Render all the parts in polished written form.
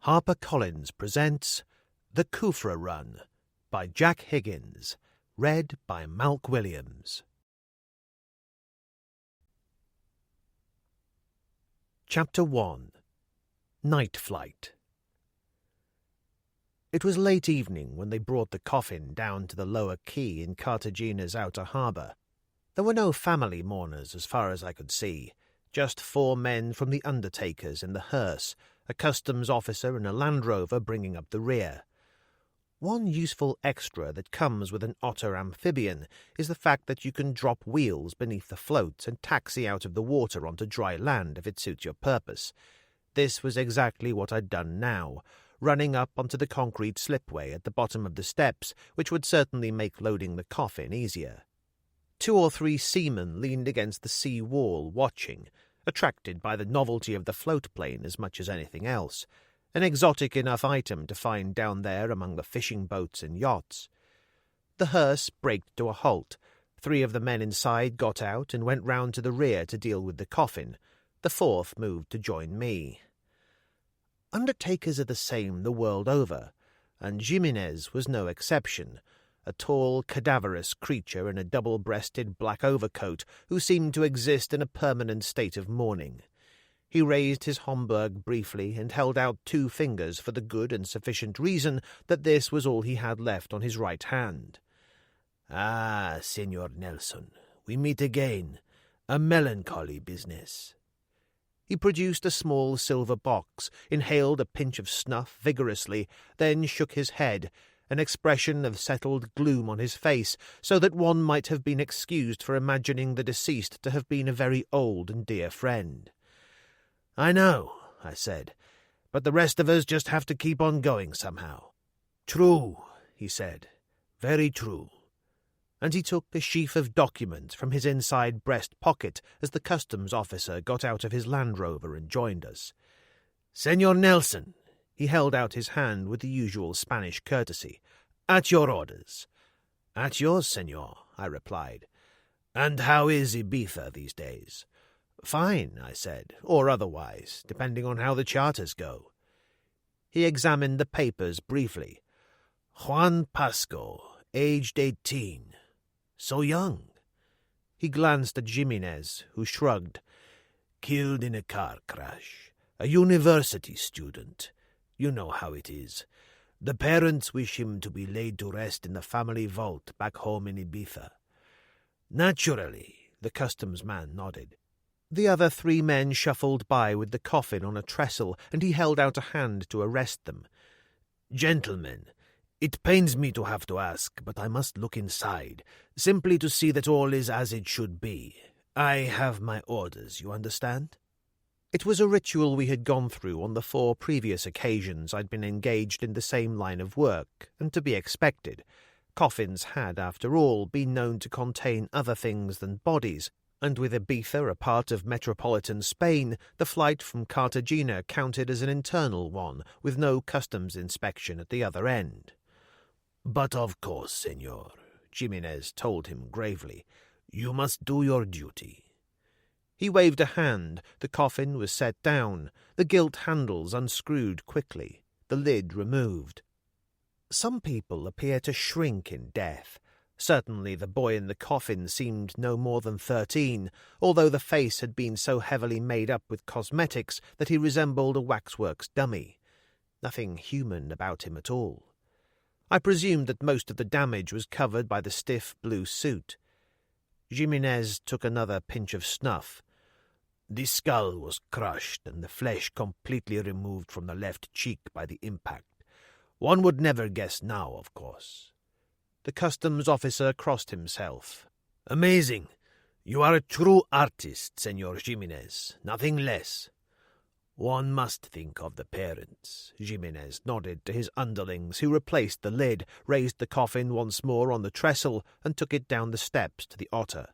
HarperCollins presents The Khufra Run by Jack Higgins, read by Malk Williams. Chapter 1. Night Flight. It was late evening when they brought the coffin down to the lower quay in Cartagena's outer harbour. There were no family mourners as far as I could see, just 4 men from the undertakers in the hearse, a customs officer and a Land Rover bringing up the rear. One useful extra that comes with an otter amphibian is the fact that you can drop wheels beneath the float and taxi out of the water onto dry land if it suits your purpose. This was exactly what I'd done now, running up onto the concrete slipway at the bottom of the steps, which would certainly make loading the coffin easier. 2 or 3 seamen leaned against the sea wall watching, attracted by the novelty of the float plane as much as anything else, an exotic enough item to find down there among the fishing boats and yachts. The hearse braked to a halt. 3 of the men inside got out and went round to the rear to deal with the coffin. The 4th moved to join me. Undertakers are the same the world over, and Jimenez was no exception, a tall, cadaverous creature in a double-breasted black overcoat who seemed to exist in a permanent state of mourning. He raised his Homburg briefly and held out 2 fingers for the good and sufficient reason that this was all he had left on his right hand. "Ah, Senor Nelson, we meet again. A melancholy business." He produced a small silver box, inhaled a pinch of snuff vigorously, then shook his head, an expression of settled gloom on his face, so that one might have been excused for imagining the deceased to have been a very old and dear friend. "I know," I said, "but the rest of us just have to keep on going somehow." "True," he said, "very true." And he took a sheaf of documents from his inside breast pocket as the customs officer got out of his Land Rover and joined us. "Senor Nelson," he held out his hand with the usual Spanish courtesy, "at your orders." "At yours, senor," I replied. "And how is Ibiza these days?" "Fine," I said, "or otherwise, depending on how the charters go." He examined the papers briefly. "Juan Pasco, aged 18. So young." He glanced at Jimenez, who shrugged. "Killed in a car crash. A university student. You know how it is. The parents wish him to be laid to rest in the family vault back home in Ibiza." "Naturally," the customs man nodded. The other 3 men shuffled by with the coffin on a trestle, and he held out a hand to arrest them. "Gentlemen, it pains me to have to ask, but I must look inside, simply to see that all is as it should be. I have my orders, you understand?" It was a ritual we had gone through on the 4 previous occasions I'd been engaged in the same line of work, and to be expected. Coffins had, after all, been known to contain other things than bodies, and with Ibiza a part of metropolitan Spain, the flight from Cartagena counted as an internal one, with no customs inspection at the other end. "But of course, senor," Jimenez told him gravely, "you must do your duty." He waved a hand. The coffin was set down, the gilt handles unscrewed quickly, the lid removed. Some people appear to shrink in death. Certainly the boy in the coffin seemed no more than 13, although the face had been so heavily made up with cosmetics that he resembled a waxworks dummy. Nothing human about him at all. I presumed that most of the damage was covered by the stiff blue suit. Jimenez took another pinch of snuff. "The skull was crushed and the flesh completely removed from the left cheek by the impact. One would never guess now, of course." The customs officer crossed himself. "Amazing. You are a true artist, Senor Jimenez, nothing less." "One must think of the parents." Jimenez nodded to his underlings, who replaced the lid, raised the coffin once more on the trestle, and took it down the steps to the otter.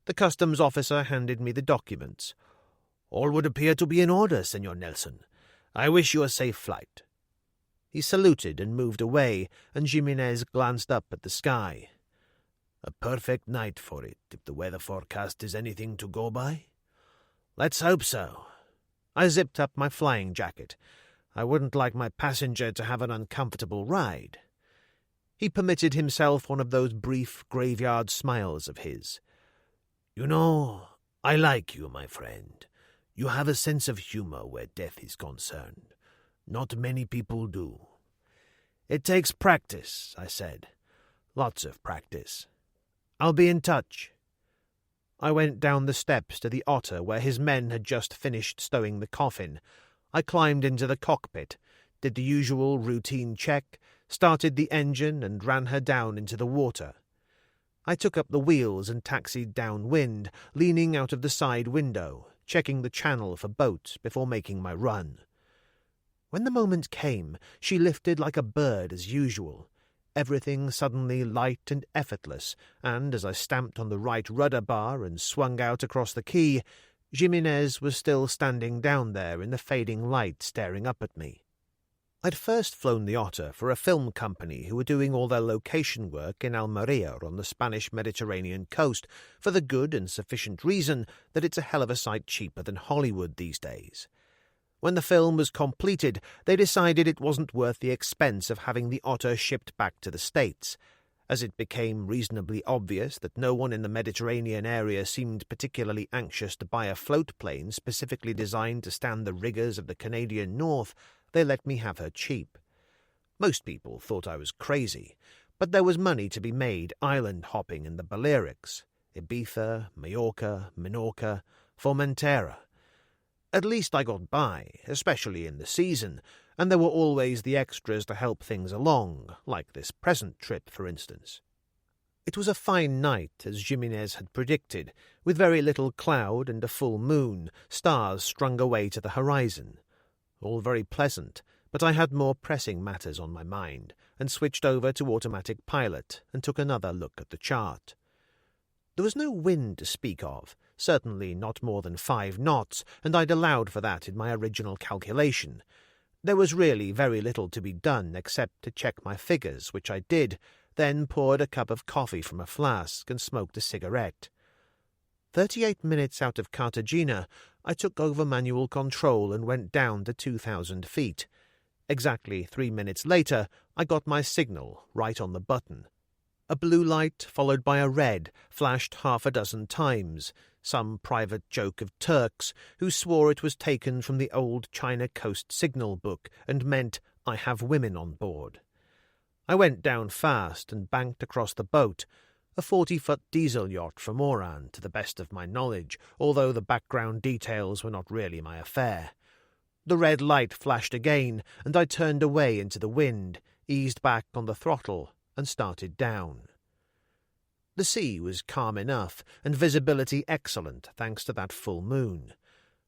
The customs officer handed me the documents. "All would appear to be in order, Senor Nelson. I wish you a safe flight." He saluted and moved away, and Jimenez glanced up at the sky. "A perfect night for it, if the weather forecast is anything to go by." "Let's hope so." I zipped up my flying jacket. I wouldn't like my passenger to have an uncomfortable ride." He permitted himself one of those brief graveyard smiles of his. "You know, I like you, my friend. You have a sense of humor where death is concerned. Not many people do." "It takes practice," I said. "Lots of practice. I'll be in touch." I went down the steps to the Otter where his men had just finished stowing the coffin. I climbed into the cockpit, did the usual routine check, started the engine and ran her down into the water. I took up the wheels and taxied downwind, leaning out of the side window, checking the channel for boats before making my run. When the moment came, she lifted like a bird as usual, everything suddenly light and effortless, and as I stamped on the right rudder bar and swung out across the quay, Jimenez was still standing down there in the fading light staring up at me. I'd first flown the Otter for a film company who were doing all their location work in Almeria on the Spanish Mediterranean coast for the good and sufficient reason that it's a hell of a sight cheaper than Hollywood these days. When the film was completed, they decided it wasn't worth the expense of having the Otter shipped back to the States. As it became reasonably obvious that no one in the Mediterranean area seemed particularly anxious to buy a float plane specifically designed to stand the rigours of the Canadian North, they let me have her cheap. Most people thought I was crazy, but there was money to be made island hopping in the Balearics, Ibiza, Mallorca, Minorca, Formentera. At least I got by, especially in the season, and there were always the extras to help things along, like this present trip, for instance. It was a fine night, as Jimenez had predicted, with very little cloud and a full moon, stars strung away to the horizon. All very pleasant, but I had more pressing matters on my mind, and switched over to automatic pilot and took another look at the chart. There was no wind to speak of, certainly not more than 5 knots, and I'd allowed for that in my original calculation. There was really very little to be done except to check my figures, which I did, then poured a cup of coffee from a flask and smoked a cigarette. 38 minutes out of Cartagena, I took over manual control and went down to 2,000 feet. Exactly 3 minutes later, I got my signal right on the button. A blue light, followed by a red, flashed 6 times, some private joke of Turks, who swore it was taken from the old China Coast signal book and meant, "I have women on board." I went down fast and banked across the boat, a 40-foot diesel yacht from Oran, to the best of my knowledge, although the background details were not really my affair. The red light flashed again, and I turned away into the wind, eased back on the throttle, and started down. The sea was calm enough, and visibility excellent thanks to that full moon.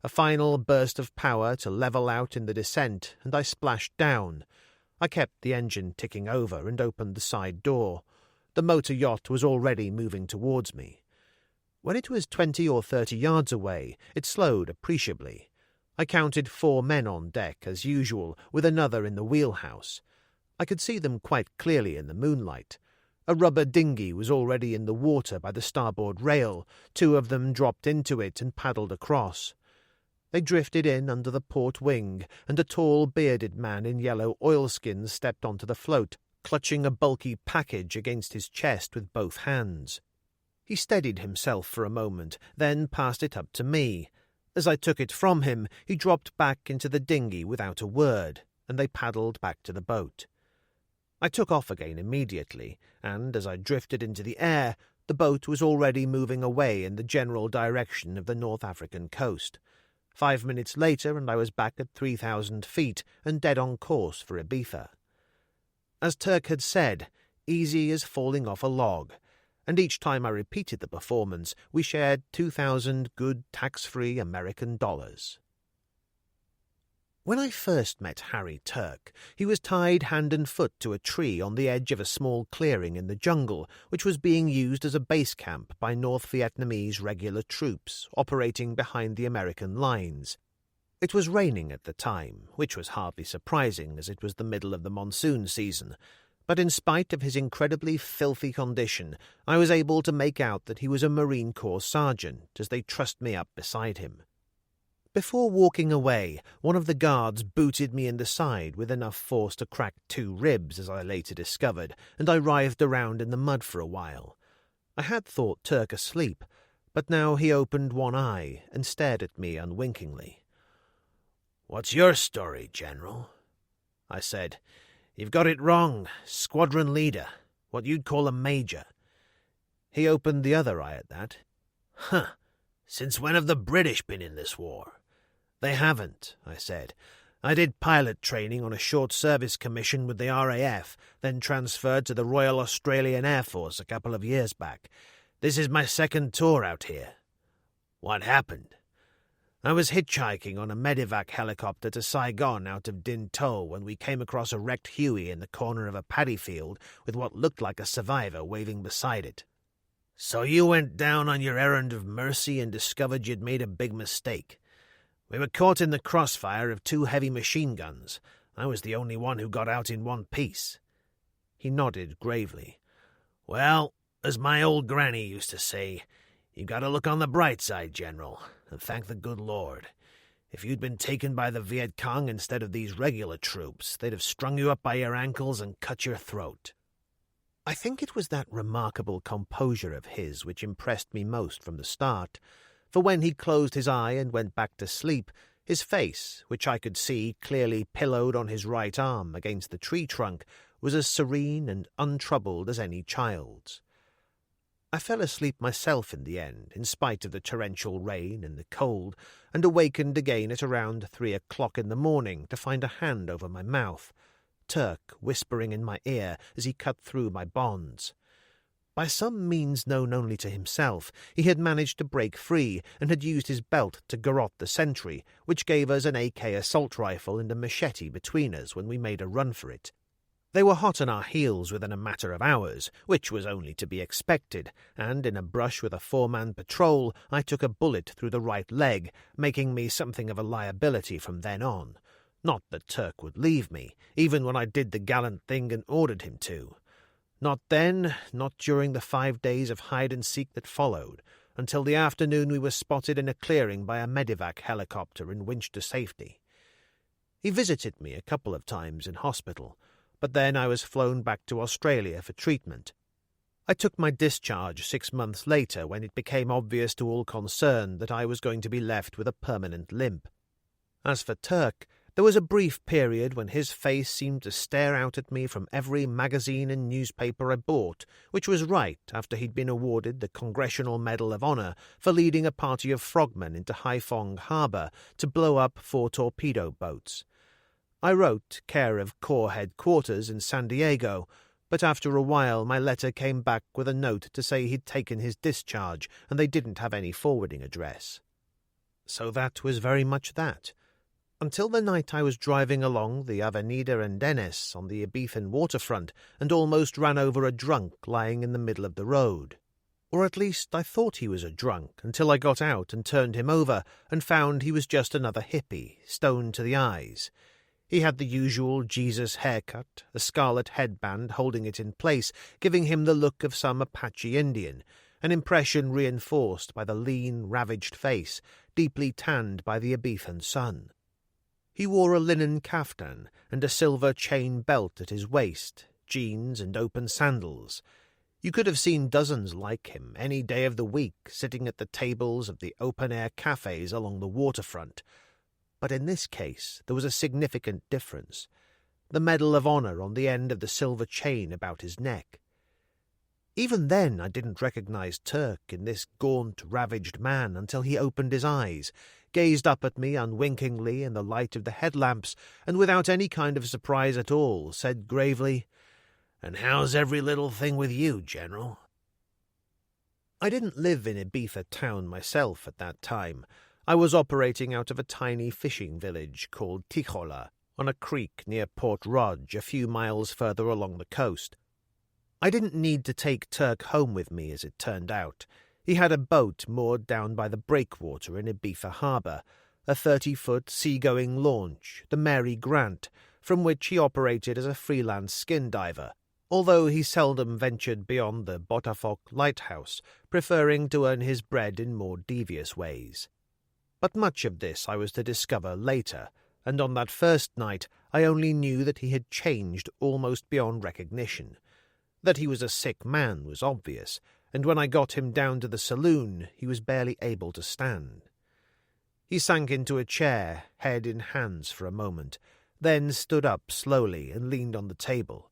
A final burst of power to level out in the descent, and I splashed down. I kept the engine ticking over and opened the side door. The motor yacht was already moving towards me. When it was 20 or 30 yards away, it slowed appreciably. I counted 4 men on deck, as usual, with another in the wheelhouse. I could see them quite clearly in the moonlight. A rubber dinghy was already in the water by the starboard rail. 2 of them dropped into it and paddled across. They drifted in under the port wing, and a tall, bearded man in yellow oilskins stepped onto the float, clutching a bulky package against his chest with both hands. He steadied himself for a moment, then passed it up to me. As I took it from him, he dropped back into the dinghy without a word, and they paddled back to the boat. I took off again immediately, and as I drifted into the air, the boat was already moving away in the general direction of the North African coast. 5 minutes later, and I was back at 3,000 feet and dead on course for Ibiza. As Turk had said, easy as falling off a log, and each time I repeated the performance, we shared 2,000 good tax-free American dollars. When I first met Harry Turk, he was tied hand and foot to a tree on the edge of a small clearing in the jungle, which was being used as a base camp by North Vietnamese regular troops operating behind the American lines. It was raining at the time, which was hardly surprising as it was the middle of the monsoon season, but in spite of his incredibly filthy condition, I was able to make out that he was a Marine Corps sergeant as they trussed me up beside him. Before walking away, one of the guards booted me in the side with enough force to crack 2 ribs, as I later discovered, and I writhed around in the mud for a while. I had thought Turk asleep, but now he opened one eye and stared at me unwinkingly. "What's your story, General?" I said. "You've got it wrong. Squadron leader. What you'd call a major." He opened the other eye at that. "Huh. Since when have the British been in this war?" "They haven't," I said. "I did pilot training on a short service commission with the RAF, then transferred to the Royal Australian Air Force a couple of years back. This is my second tour out here." "What happened?" "I was hitchhiking on a medevac helicopter to Saigon out of Din To when we came across a wrecked Huey in the corner of a paddy field with what looked like a survivor waving beside it." "So you went down on your errand of mercy and discovered you'd made a big mistake. We were caught in the crossfire of 2 heavy machine guns. I was the only one who got out in one piece." He nodded gravely. "Well, as my old granny used to say, you got to look on the bright side, General, and thank the good Lord. If you'd been taken by the Viet Cong instead of these regular troops, they'd have strung you up by your ankles and cut your throat." I think it was that remarkable composure of his which impressed me most from the start, for when he closed his eye and went back to sleep, his face, which I could see clearly pillowed on his right arm against the tree trunk, was as serene and untroubled as any child's. I fell asleep myself in the end, in spite of the torrential rain and the cold, and awakened again at around 3 o'clock in the morning to find a hand over my mouth, Turk whispering in my ear as he cut through my bonds. By some means known only to himself, he had managed to break free and had used his belt to garrote the sentry, which gave us an AK assault rifle and a machete between us when we made a run for it. They were hot on our heels within a matter of hours, which was only to be expected, and in a brush with a 4-man patrol I took a bullet through the right leg, making me something of a liability from then on. Not that Turk would leave me, even when I did the gallant thing and ordered him to. Not then, not during the 5 days of hide-and-seek that followed, until the afternoon we were spotted in a clearing by a medevac helicopter and winched to safety. He visited me a couple of times in hospital, but then I was flown back to Australia for treatment. I took my discharge 6 months later when it became obvious to all concerned that I was going to be left with a permanent limp. As for Turk, there was a brief period when his face seemed to stare out at me from every magazine and newspaper I bought, which was right after he'd been awarded the Congressional Medal of Honor for leading a party of frogmen into Haiphong Harbor to blow up 4 torpedo boats. I wrote care of Corps Headquarters in San Diego, but after a while my letter came back with a note to say he'd taken his discharge and they didn't have any forwarding address. So that was very much that. Until the night I was driving along the Avenida Andenes on the Ibizan waterfront and almost ran over a drunk lying in the middle of the road. Or at least I thought he was a drunk until I got out and turned him over and found he was just another hippie, stoned to the eyes. He had the usual Jesus haircut, a scarlet headband holding it in place, giving him the look of some Apache Indian, an impression reinforced by the lean, ravaged face, deeply tanned by the Ibizan sun. He wore a linen kaftan and a silver chain belt at his waist, jeans and open sandals. You could have seen dozens like him any day of the week sitting at the tables of the open-air cafes along the waterfront. But in this case there was a significant difference. The Medal of Honor on the end of the silver chain about his neck. Even then I didn't recognize Turk in this gaunt, ravaged man until he opened his eyes, gazed up at me unwinkingly in the light of the headlamps, and without any kind of surprise at all, said gravely, "And how's every little thing with you, General?" I didn't live in Ibiza town myself at that time. I was operating out of a tiny fishing village called Tijola, on a creek near Port Roig, a few miles further along the coast. I didn't need to take Turk home with me, as it turned out. He had a boat moored down by the breakwater in Ibiza harbour, a 30-foot seagoing launch, the Mary Grant, from which he operated as a freelance skin diver, although he seldom ventured beyond the Botafoc lighthouse, preferring to earn his bread in more devious ways. But much of this I was to discover later, and on that first night I only knew that he had changed almost beyond recognition. That he was a sick man was obvious, and when I got him down to the saloon he was barely able to stand. He sank into a chair, head in hands for a moment, then stood up slowly and leaned on the table.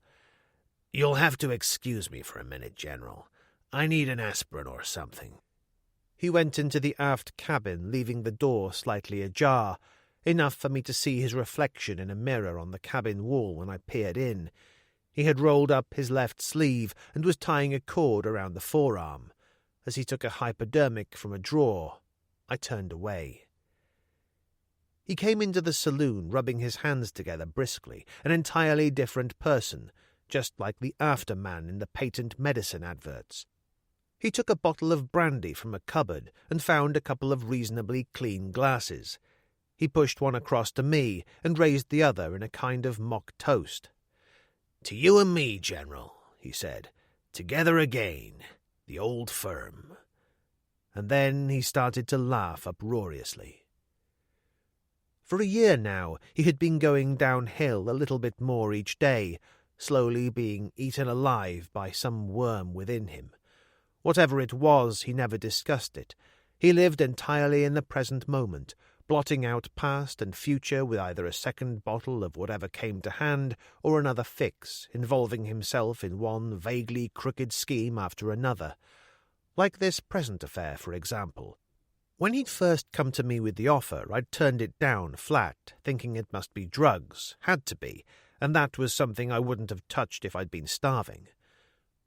"You'll have to excuse me for a minute, General. I need an aspirin or something." He went into the aft cabin, leaving the door slightly ajar, enough for me to see his reflection in a mirror on the cabin wall when I peered in. He had rolled up his left sleeve and was tying a cord around the forearm. As he took a hypodermic from a drawer, I turned away. He came into the saloon, rubbing his hands together briskly, an entirely different person, just like the afterman in the patent medicine adverts. He took a bottle of brandy from a cupboard and found a couple of reasonably clean glasses. He pushed one across to me and raised the other in a kind of mock toast. "To you and me, General," he said. "Together again, the old firm." And then he started to laugh uproariously. For a year now he had been going downhill a little bit more each day, slowly being eaten alive by some worm within him. Whatever it was, he never discussed it. He lived entirely in the present moment, blotting out past and future with either a second bottle of whatever came to hand or another fix, involving himself in one vaguely crooked scheme after another. Like this present affair, for example. When he'd first come to me with the offer, I'd turned it down flat, thinking it must be drugs, had to be, and that was something I wouldn't have touched if I'd been starving.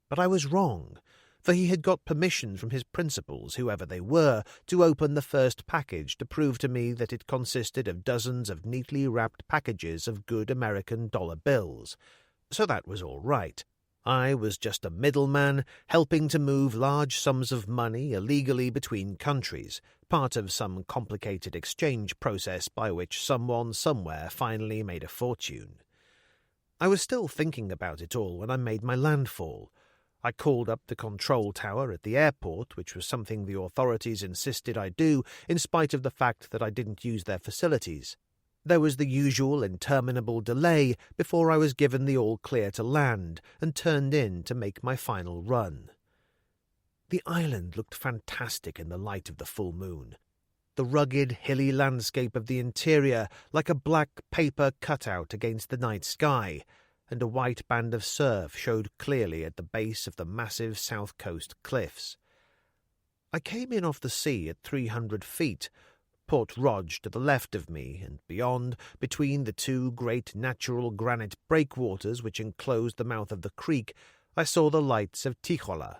But I was wrong, for he had got permission from his principals, whoever they were, to open the first package to prove to me that it consisted of dozens of neatly wrapped packages of good American dollar bills. So that was all right. I was just a middleman, helping to move large sums of money illegally between countries, part of some complicated exchange process by which someone somewhere finally made a fortune. I was still thinking about it all when I made my landfall. I called up the control tower at the airport, which was something the authorities insisted I do, in spite of the fact that I didn't use their facilities. There was the usual interminable delay before I was given the all-clear to land and turned in to make my final run. The island looked fantastic in the light of the full moon. The rugged, hilly landscape of the interior like a black paper cutout against the night sky, and a white band of surf showed clearly at the base of the massive south coast cliffs. I came in off the sea at 300 feet, Port Rog to the left of me, and beyond, between the two great natural granite breakwaters which enclosed the mouth of the creek, I saw the lights of Tijola.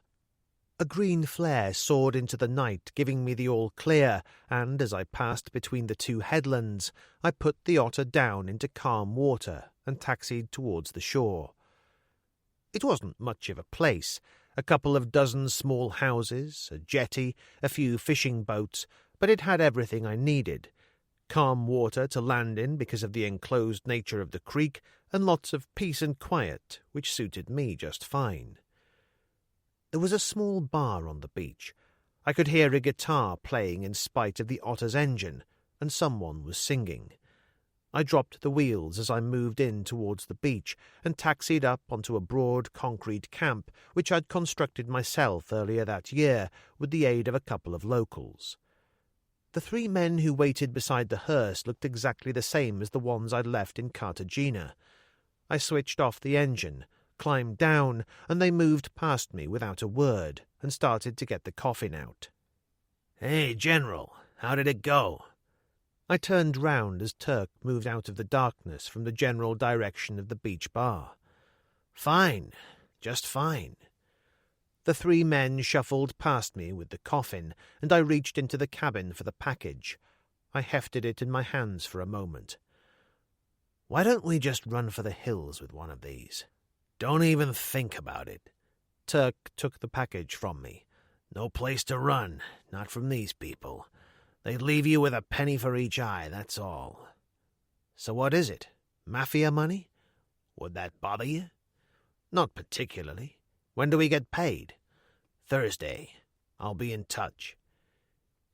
A green flare soared into the night, giving me the all-clear, and as I passed between the two headlands, I put the otter down into calm water and taxied towards the shore. It wasn't much of a place, a couple of dozen small houses, a jetty, a few fishing boats, but it had everything I needed. Calm water to land in because of the enclosed nature of the creek, and lots of peace and quiet, which suited me just fine. There was a small bar on the beach. I could hear a guitar playing in spite of the otter's engine, and someone was singing. I dropped the wheels as I moved in towards the beach and taxied up onto a broad concrete camp which I'd constructed myself earlier that year with the aid of a couple of locals. The three men who waited beside the hearse looked exactly the same as the ones I'd left in Cartagena. I switched off the engine, climbed down, and they moved past me without a word and started to get the coffin out. "Hey, General, how did it go?" I turned round as Turk moved out of the darkness from the general direction of the beach bar. "Fine, just fine." The three men shuffled past me with the coffin, and I reached into the cabin for the package. I hefted it in my hands for a moment. "Why don't we just run for the hills with one of these? Don't even think about it." Turk took the package from me. "No place to run, not from these people. They'd leave you with a penny for each eye, that's all." "So what is it? Mafia money?" "Would that bother you?" "Not particularly. When do we get paid?" "Thursday. I'll be in touch."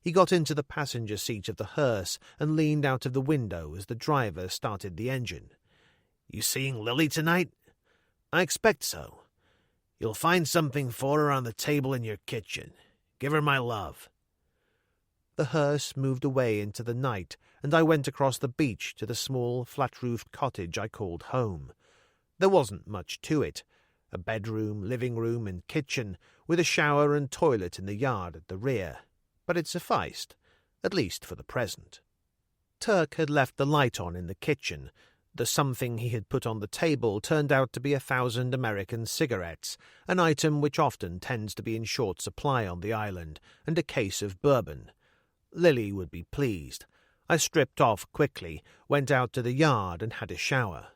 He got into the passenger seat of the hearse and leaned out of the window as the driver started the engine. "You seeing Lily tonight?" "I expect so. You'll find something for her on the table in your kitchen. Give her my love." The hearse moved away into the night, and I went across the beach to the small, flat-roofed cottage I called home. There wasn't much to it. A bedroom, living room, and kitchen, with a shower and toilet in the yard at the rear. But it sufficed, at least for the present. Turk had left the light on in the kitchen. The something he had put on the table turned out to be 1,000 American cigarettes, an item which often tends to be in short supply on the island, and a case of bourbon. Lily would be pleased. I stripped off quickly, went out to the yard, and had a shower.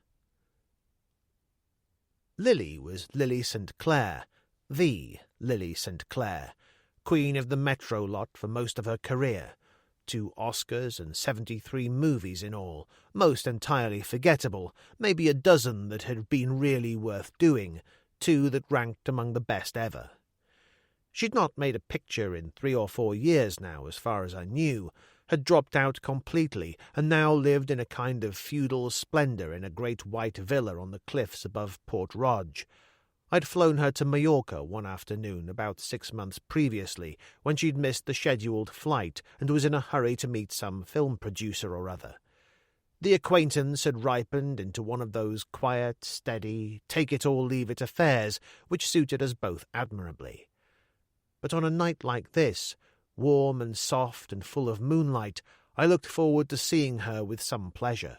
Lily was Lily St. Clair, the Lily St. Clair, queen of the Metro lot for most of her career. 2 Oscars and 73 movies in all, most entirely forgettable, maybe a dozen that had been really worth doing, 2 that ranked among the best ever. She'd not made a picture in 3 or 4 years now, as far as I knew, had dropped out completely, and now lived in a kind of feudal splendour in a great white villa on the cliffs above Port Roge. I'd flown her to Majorca one afternoon about 6 months previously, when she'd missed the scheduled flight and was in a hurry to meet some film producer or other. The acquaintance had ripened into one of those quiet, steady, take-it-or-leave-it affairs which suited us both admirably. But on a night like this, warm and soft and full of moonlight, I looked forward to seeing her with some pleasure.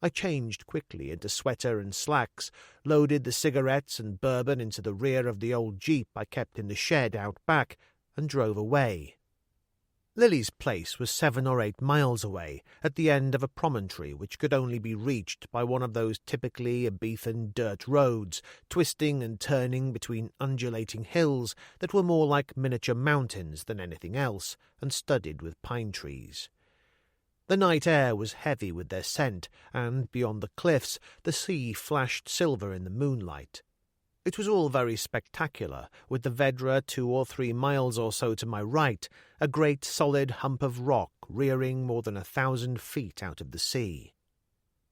I changed quickly into sweater and slacks, loaded the cigarettes and bourbon into the rear of the old jeep I kept in the shed out back, and drove away. Lily's place was 7 or 8 miles away, at the end of a promontory which could only be reached by one of those typically Elizabethan dirt roads, twisting and turning between undulating hills that were more like miniature mountains than anything else, and studded with pine trees. The night air was heavy with their scent, and, beyond the cliffs, the sea flashed silver in the moonlight. It was all very spectacular, with the Vedra 2 or 3 miles or so to my right, a great solid hump of rock rearing more than 1,000 feet out of the sea.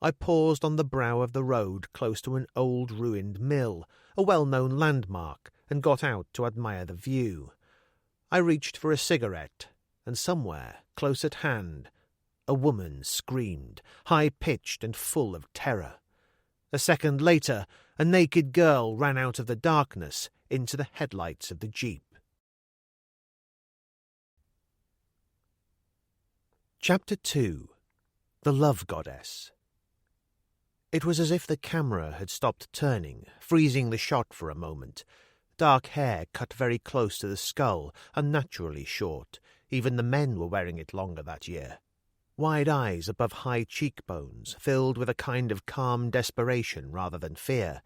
I paused on the brow of the road close to an old ruined mill, a well-known landmark, and got out to admire the view. I reached for a cigarette, and somewhere, close at hand, a woman screamed, high-pitched and full of terror. A second later, a naked girl ran out of the darkness into the headlights of the jeep. Chapter 2. The Love Goddess. It was as if the camera had stopped turning, freezing the shot for a moment. Dark hair cut very close to the skull, unnaturally short. Even the men were wearing it longer that year. Wide eyes above high cheekbones, filled with a kind of calm desperation rather than fear,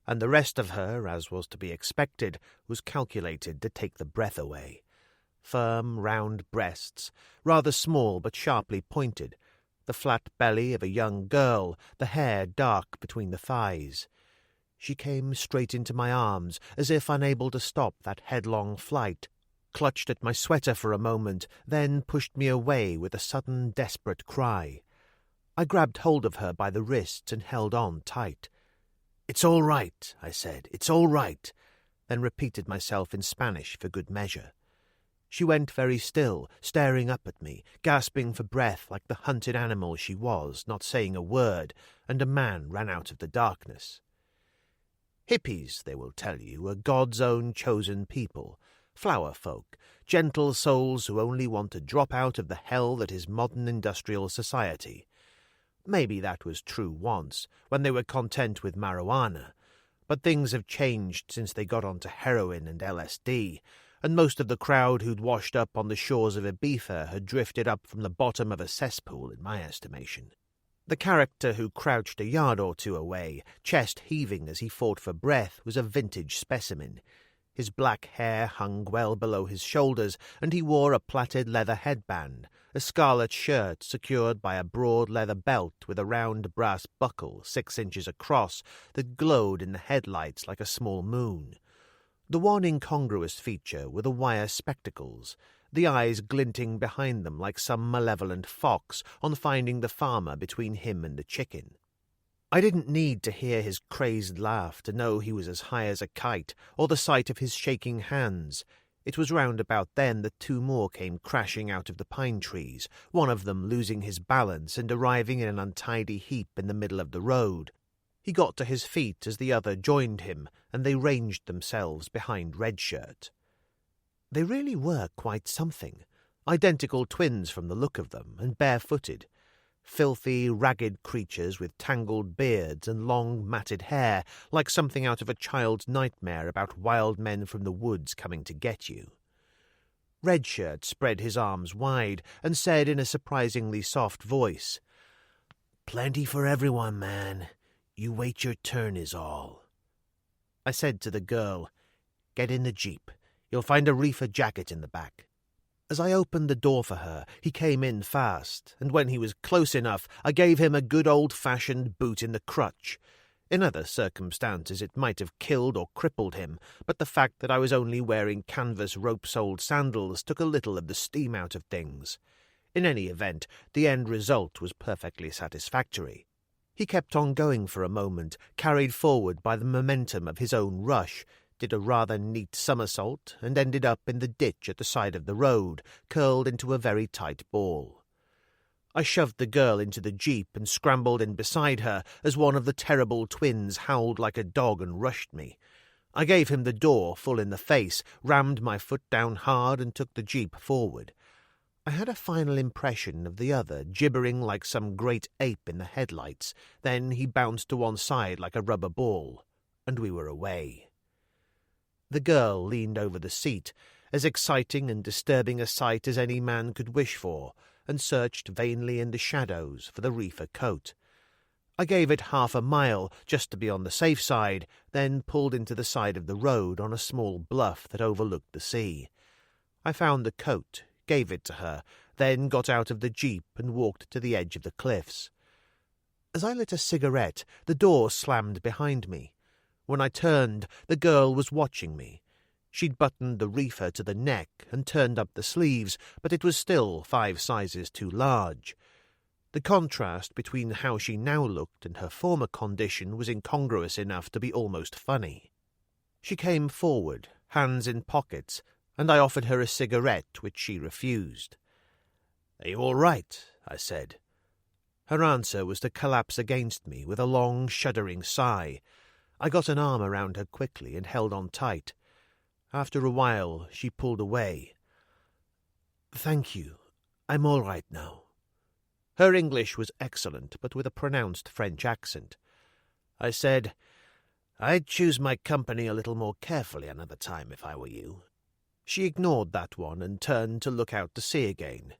and the rest of her, as was to be expected, was calculated to take the breath away. Firm, round breasts, rather small but sharply pointed, the flat belly of a young girl, the hair dark between the thighs. She came straight into my arms, as if unable to stop that headlong flight, clutched at my sweater for a moment, then pushed me away with a sudden desperate cry. I grabbed hold of her by the wrists and held on tight. "It's all right," I said, "it's all right," then repeated myself in Spanish for good measure. She went very still, staring up at me, gasping for breath like the hunted animal she was, not saying a word, and a man ran out of the darkness. Hippies, they will tell you, are God's own chosen people, flower folk, gentle souls who only want to drop out of the hell that is modern industrial society. Maybe that was true once, when they were content with marijuana, but things have changed since they got onto heroin and LSD, and most of the crowd who'd washed up on the shores of Ibiza had drifted up from the bottom of a cesspool, in my estimation. The character who crouched a yard or 2 away, chest heaving as he fought for breath, was a vintage specimen. His black hair hung well below his shoulders, and he wore a plaited leather headband, a scarlet shirt secured by a broad leather belt with a round brass buckle 6 inches across that glowed in the headlights like a small moon. The one incongruous feature were the wire spectacles, the eyes glinting behind them like some malevolent fox on finding the farmer between him and the chicken. I didn't need to hear his crazed laugh to know he was as high as a kite, or the sight of his shaking hands. It was round about then that two more came crashing out of the pine trees, one of them losing his balance and arriving in an untidy heap in the middle of the road. He got to his feet as the other joined him, and they ranged themselves behind Redshirt. They really were quite something, identical twins from the look of them, and barefooted. Filthy, ragged creatures with tangled beards and long, matted hair, like something out of a child's nightmare about wild men from the woods coming to get you. Redshirt spread his arms wide and said in a surprisingly soft voice, "Plenty for everyone, man. You wait your turn is all." I said to the girl, "Get in the jeep. You'll find a reefer jacket in the back." As I opened the door for her, he came in fast, and when he was close enough, I gave him a good old-fashioned boot in the crutch. In other circumstances it might have killed or crippled him, but the fact that I was only wearing canvas rope-soled sandals took a little of the steam out of things. In any event, the end result was perfectly satisfactory. He kept on going for a moment, carried forward by the momentum of his own rush, did a rather neat somersault, and ended up in the ditch at the side of the road, curled into a very tight ball. I shoved the girl into the jeep and scrambled in beside her as one of the terrible twins howled like a dog and rushed me. I gave him the door full in the face, rammed my foot down hard, and took the jeep forward. I had a final impression of the other gibbering like some great ape in the headlights. Then he bounced to one side like a rubber ball, and we were away. The girl leaned over the seat, as exciting and disturbing a sight as any man could wish for, and searched vainly in the shadows for the reefer coat. I gave it 1/2 mile, just to be on the safe side, then pulled into the side of the road on a small bluff that overlooked the sea. I found the coat, gave it to her, then got out of the jeep and walked to the edge of the cliffs. As I lit a cigarette, the door slammed behind me. When I turned, the girl was watching me. She'd buttoned the reefer to the neck and turned up the sleeves, but it was still 5 sizes too large. The contrast between how she now looked and her former condition was incongruous enough to be almost funny. She came forward, hands in pockets, and I offered her a cigarette, which she refused. "Are you all right?" I said. Her answer was to collapse against me with a long, shuddering sigh. I got an arm around her quickly and held on tight. After a while, she pulled away. "Thank you. I'm all right now." Her English was excellent, but with a pronounced French accent. I said, "I'd choose my company a little more carefully another time if I were you." She ignored that one and turned to look out to sea again.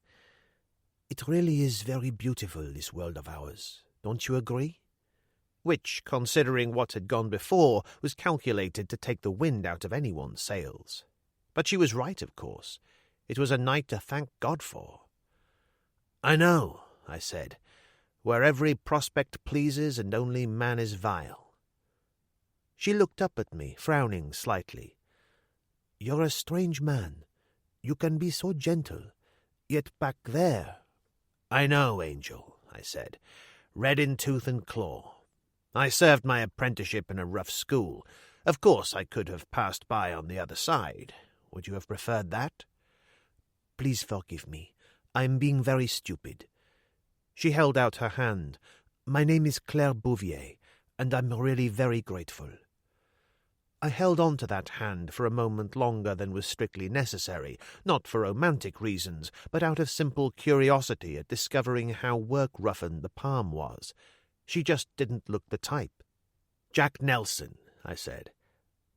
"It really is very beautiful, this world of ours. Don't you agree?" Which, considering what had gone before, was calculated to take the wind out of anyone's sails. But she was right, of course. It was a night to thank God for. "I know," I said, "where every prospect pleases and only man is vile." She looked up at me, frowning slightly. "You're a strange man. You can be so gentle. Yet back there—" "I know, Angel," I said, "red in tooth and claw. I served my apprenticeship in a rough school. Of course I could have passed by on the other side. Would you have preferred that?" "Please forgive me. I'm being very stupid." She held out her hand. "My name is Claire Bouvier, and I'm really very grateful." I held on to that hand for a moment longer than was strictly necessary, not for romantic reasons, but out of simple curiosity at discovering how work-roughened the palm was. She just didn't look the type. "Jack Nelson," I said.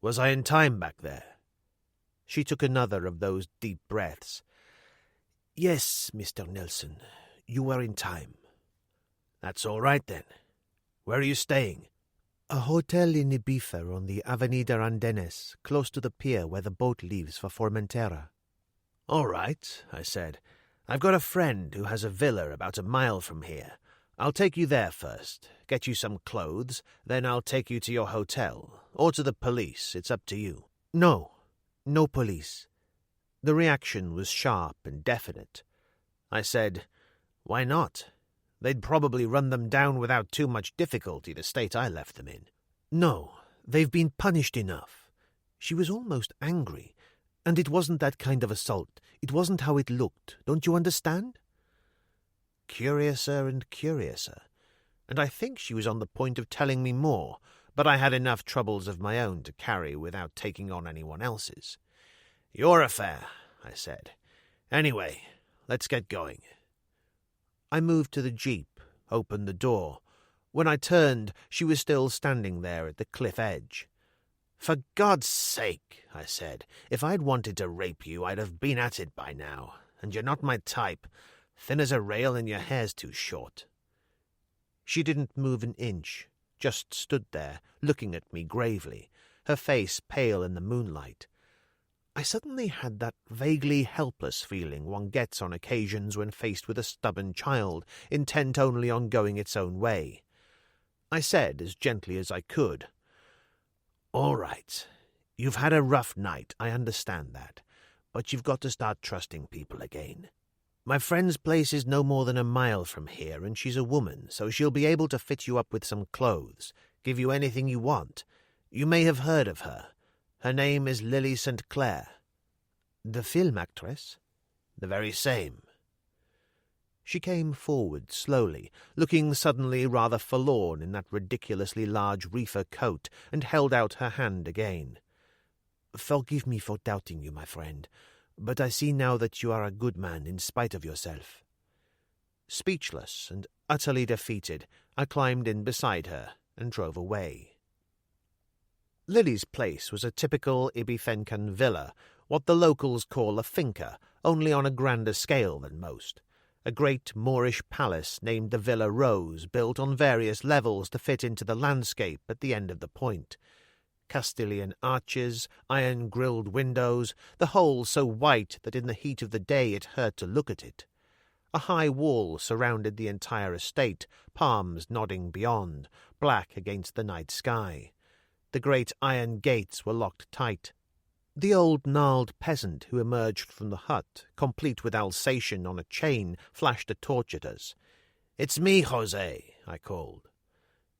"Was I in time back there?" She took another of those deep breaths. "Yes, Mr. Nelson, you were in time." "That's all right, then. Where are you staying?" "A hotel in Ibiza on the Avenida Andenes, close to the pier where the boat leaves for Formentera." "All right," I said. "I've got a friend who has a villa about a mile from here. I'll take you there first, get you some clothes, then I'll take you to your hotel, or to the police. It's up to you." "No police." The reaction was sharp and definite. I said, "Why not? They'd probably run them down without too much difficulty, the state I left them in." "No, they've been punished enough." She was almost angry. "And it wasn't that kind of assault. It wasn't how it looked. Don't you understand?" Curiouser and curiouser, and I think she was on the point of telling me more, but I had enough troubles of my own to carry without taking on anyone else's. "Your affair," I said. "Anyway, let's get going." I moved to the jeep, opened the door. When I turned, she was still standing there at the cliff edge. "For God's sake," I said, "if I'd wanted to rape you, I'd have been at it by now, and you're not my type. Thin as a rail and your hair's too short." She didn't move an inch, just stood there, looking at me gravely, her face pale in the moonlight. I suddenly had that vaguely helpless feeling one gets on occasions when faced with a stubborn child, intent only on going its own way. I said, as gently as I could, "All right, you've had a rough night, I understand that, but you've got to start trusting people again. My friend's place is no more than a mile from here, and she's a woman, so she'll be able to fit you up with some clothes, give you anything you want. You may have heard of her. Her name is Lily St. Clair." "The film actress?" "The very same." She came forward slowly, looking suddenly rather forlorn in that ridiculously large reefer coat, and held out her hand again. "Forgive me for doubting you, my friend, but I see now that you are a good man in spite of yourself." Speechless and utterly defeated, I climbed in beside her and drove away. Lily's place was a typical Ibifencan villa, what the locals call a finca, only on a grander scale than most. A great Moorish palace named the Villa Rose, built on various levels to fit into the landscape at the end of the point. Castilian arches, iron-grilled windows, the whole so white that in the heat of the day it hurt to look at it. A high wall surrounded the entire estate, palms nodding beyond, black against the night sky. The great iron gates were locked tight. The old gnarled peasant who emerged from the hut, complete with Alsatian on a chain, flashed a torch at us. "It's me, Jose," I called.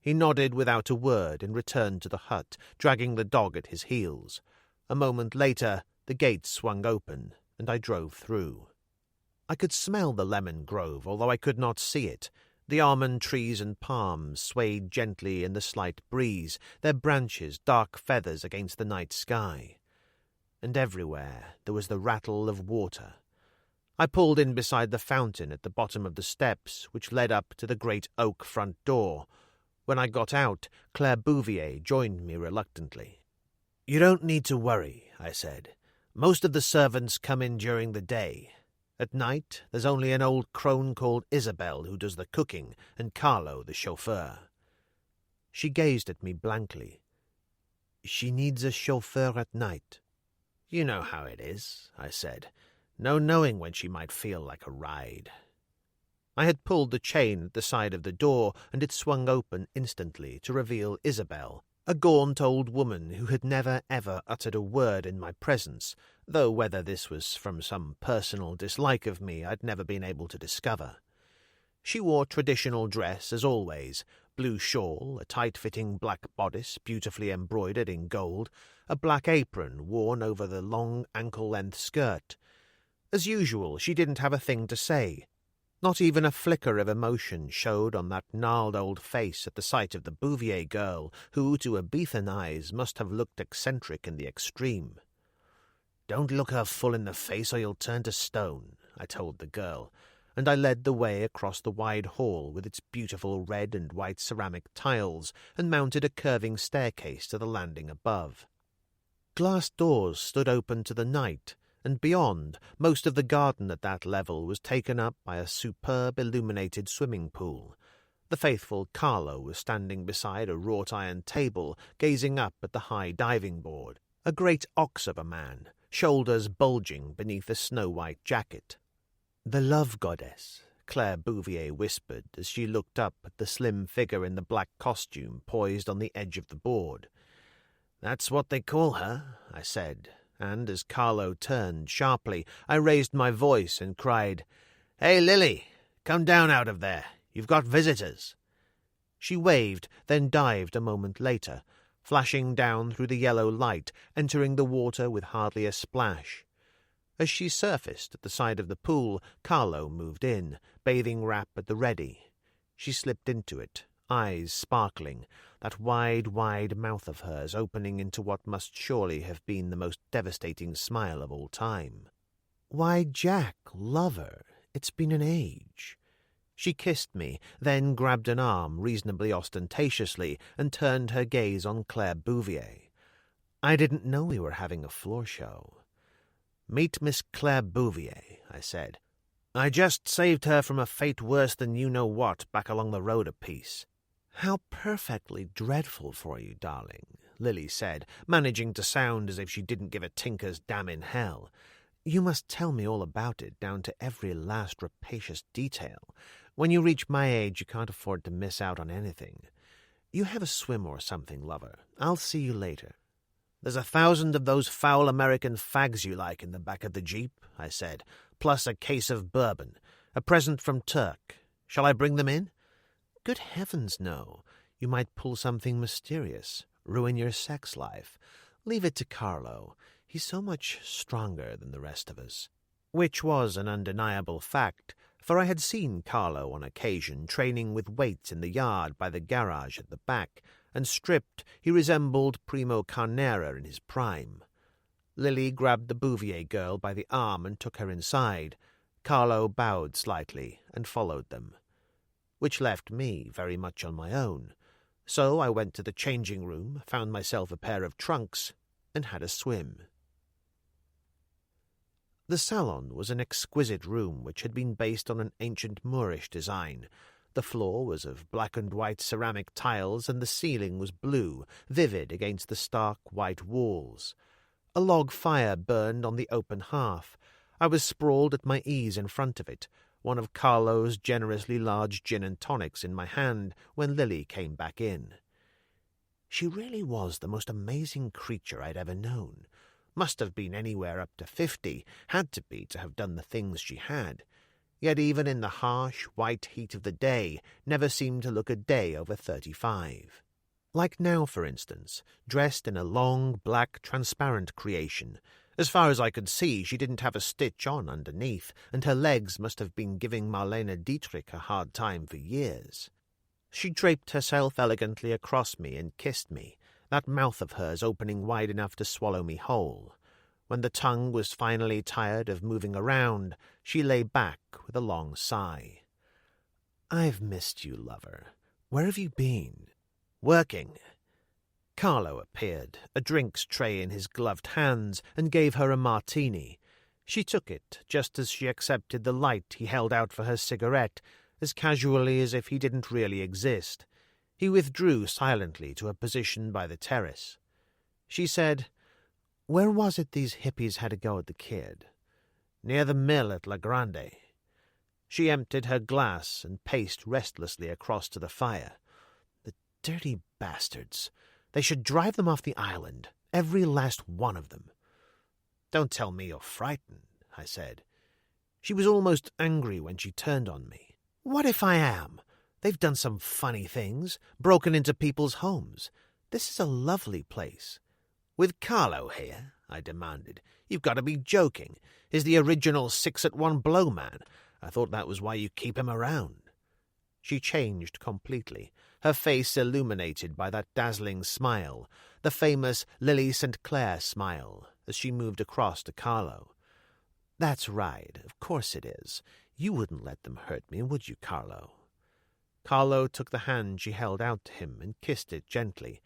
He nodded without a word and returned to the hut, dragging the dog at his heels. A moment later, the gate swung open, and I drove through. I could smell the lemon grove, although I could not see it. The almond trees and palms swayed gently in the slight breeze, their branches dark feathers against the night sky. And everywhere there was the rattle of water. I pulled in beside the fountain at the bottom of the steps, which led up to the great oak front door. When I got out, Claire Bouvier joined me reluctantly. "You don't need to worry," I said. "Most of the servants come in during the day. At night, there's only an old crone called Isabel who does the cooking, and Carlo the chauffeur." She gazed at me blankly. "She needs a chauffeur at night." "You know how it is," I said. "No knowing when she might feel like a ride." I had pulled the chain at the side of the door, and it swung open instantly to reveal Isabel, a gaunt old woman who had never ever uttered a word in my presence, though whether this was from some personal dislike of me I'd never been able to discover. She wore traditional dress as always, blue shawl, a tight-fitting black bodice beautifully embroidered in gold, a black apron worn over the long ankle-length skirt. As usual, she didn't have a thing to say. Not even a flicker of emotion showed on that gnarled old face at the sight of the Bouvier girl, who, to Ibethan eyes, must have looked eccentric in the extreme. "Don't look her full in the face or you'll turn to stone," I told the girl, and I led the way across the wide hall with its beautiful red and white ceramic tiles, and mounted a curving staircase to the landing above. Glass doors stood open to the night, and beyond, most of the garden at that level was taken up by a superb illuminated swimming pool. The faithful Carlo was standing beside a wrought-iron table, gazing up at the high diving board, a great ox of a man, shoulders bulging beneath a snow-white jacket. "The love goddess," Claire Bouvier whispered as she looked up at the slim figure in the black costume poised on the edge of the board. "That's what they call her," I said, and as Carlo turned sharply, I raised my voice and cried, "Hey, Lily, come down out of there. You've got visitors." She waved, then dived a moment later, flashing down through the yellow light, entering the water with hardly a splash. As she surfaced at the side of the pool, Carlo moved in, bathing wrap at the ready. She slipped into it, eyes sparkling, that wide mouth of hers opening into what must surely have been the most devastating smile of all time. "Why, Jack, lover, it's been an age." She kissed me, then grabbed an arm reasonably ostentatiously and turned her gaze on Claire Bouvier. "I didn't know we were having a floor show." "Meet Miss Claire Bouvier," I said. "I just saved her from a fate worse than you-know-what back along the road a piece." "How perfectly dreadful for you, darling," Lily said, managing to sound as if she didn't give a tinker's damn in hell. "You must tell me all about it, down to every last rapacious detail. When you reach my age, you can't afford to miss out on anything. You have a swim or something, lover. I'll see you later." "There's 1,000 of those foul American fags you like in the back of the Jeep," I said, "plus a case of bourbon, a present from Turk. Shall I bring them in?" "Good heavens, no. You might pull something mysterious, ruin your sex life. Leave it to Carlo. He's so much stronger than the rest of us." Which was an undeniable fact, for I had seen Carlo on occasion training with weights in the yard by the garage at the back, and stripped he resembled Primo Carnera in his prime. Lily grabbed the Bouvier girl by the arm and took her inside. Carlo bowed slightly and followed them, which left me very much on my own. So I went to the changing room, found myself a pair of trunks, and had a swim. The salon was an exquisite room which had been based on an ancient Moorish design. The floor was of black and white ceramic tiles, and the ceiling was blue, vivid against the stark white walls. A log fire burned on the open hearth. I was sprawled at my ease in front of it, one of Carlo's generously large gin and tonics in my hand, when Lily came back in. She really was the most amazing creature I'd ever known. Must have been anywhere up to 50, had to be to have done the things she had. Yet even in the harsh, white heat of the day, never seemed to look a day over 35. Like now, for instance, dressed in a long, black, transparent creation. As far as I could see, she didn't have a stitch on underneath, and her legs must have been giving Marlene Dietrich a hard time for years. She draped herself elegantly across me and kissed me, that mouth of hers opening wide enough to swallow me whole. When the tongue was finally tired of moving around, she lay back with a long sigh. "I've missed you, lover. Where have you been?" "Working." Carlo appeared, a drinks tray in his gloved hands, and gave her a martini. She took it, just as she accepted the light he held out for her cigarette, as casually as if he didn't really exist. He withdrew silently to a position by the terrace. She said, "Where was it these hippies had a go at the kid?" "Near the mill at La Grande." She emptied her glass and paced restlessly across to the fire. "The dirty bastards. They should drive them off the island, every last one of them." "Don't tell me you're frightened," I said. She was almost angry when she turned on me. "What if I am? They've done some funny things, broken into people's homes. This is a lovely place." "With Carlo here?" I demanded. "You've got to be joking. He's the original 6-at-1 man. I thought that was why you keep him around." She changed completely, her face illuminated by that dazzling smile, the famous Lily St. Clair smile, as she moved across to Carlo. "That's right, of course it is. You wouldn't let them hurt me, would you, Carlo?" Carlo took the hand she held out to him and kissed it gently.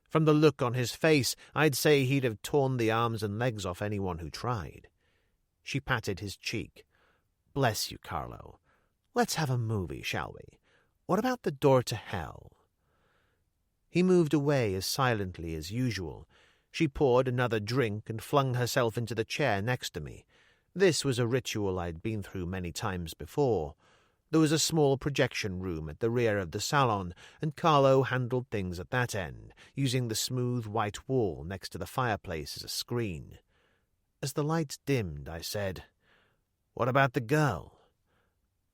From the look on his face, I'd say he'd have torn the arms and legs off anyone who tried. She patted his cheek. "Bless you, Carlo. Let's have a movie, shall we? What about The Door to Hell?" He moved away as silently as usual. She poured another drink and flung herself into the chair next to me. This was a ritual I'd been through many times before. There was a small projection room at the rear of the salon, and Carlo handled things at that end, using the smooth white wall next to the fireplace as a screen. As the lights dimmed, I said, "What about the girl?"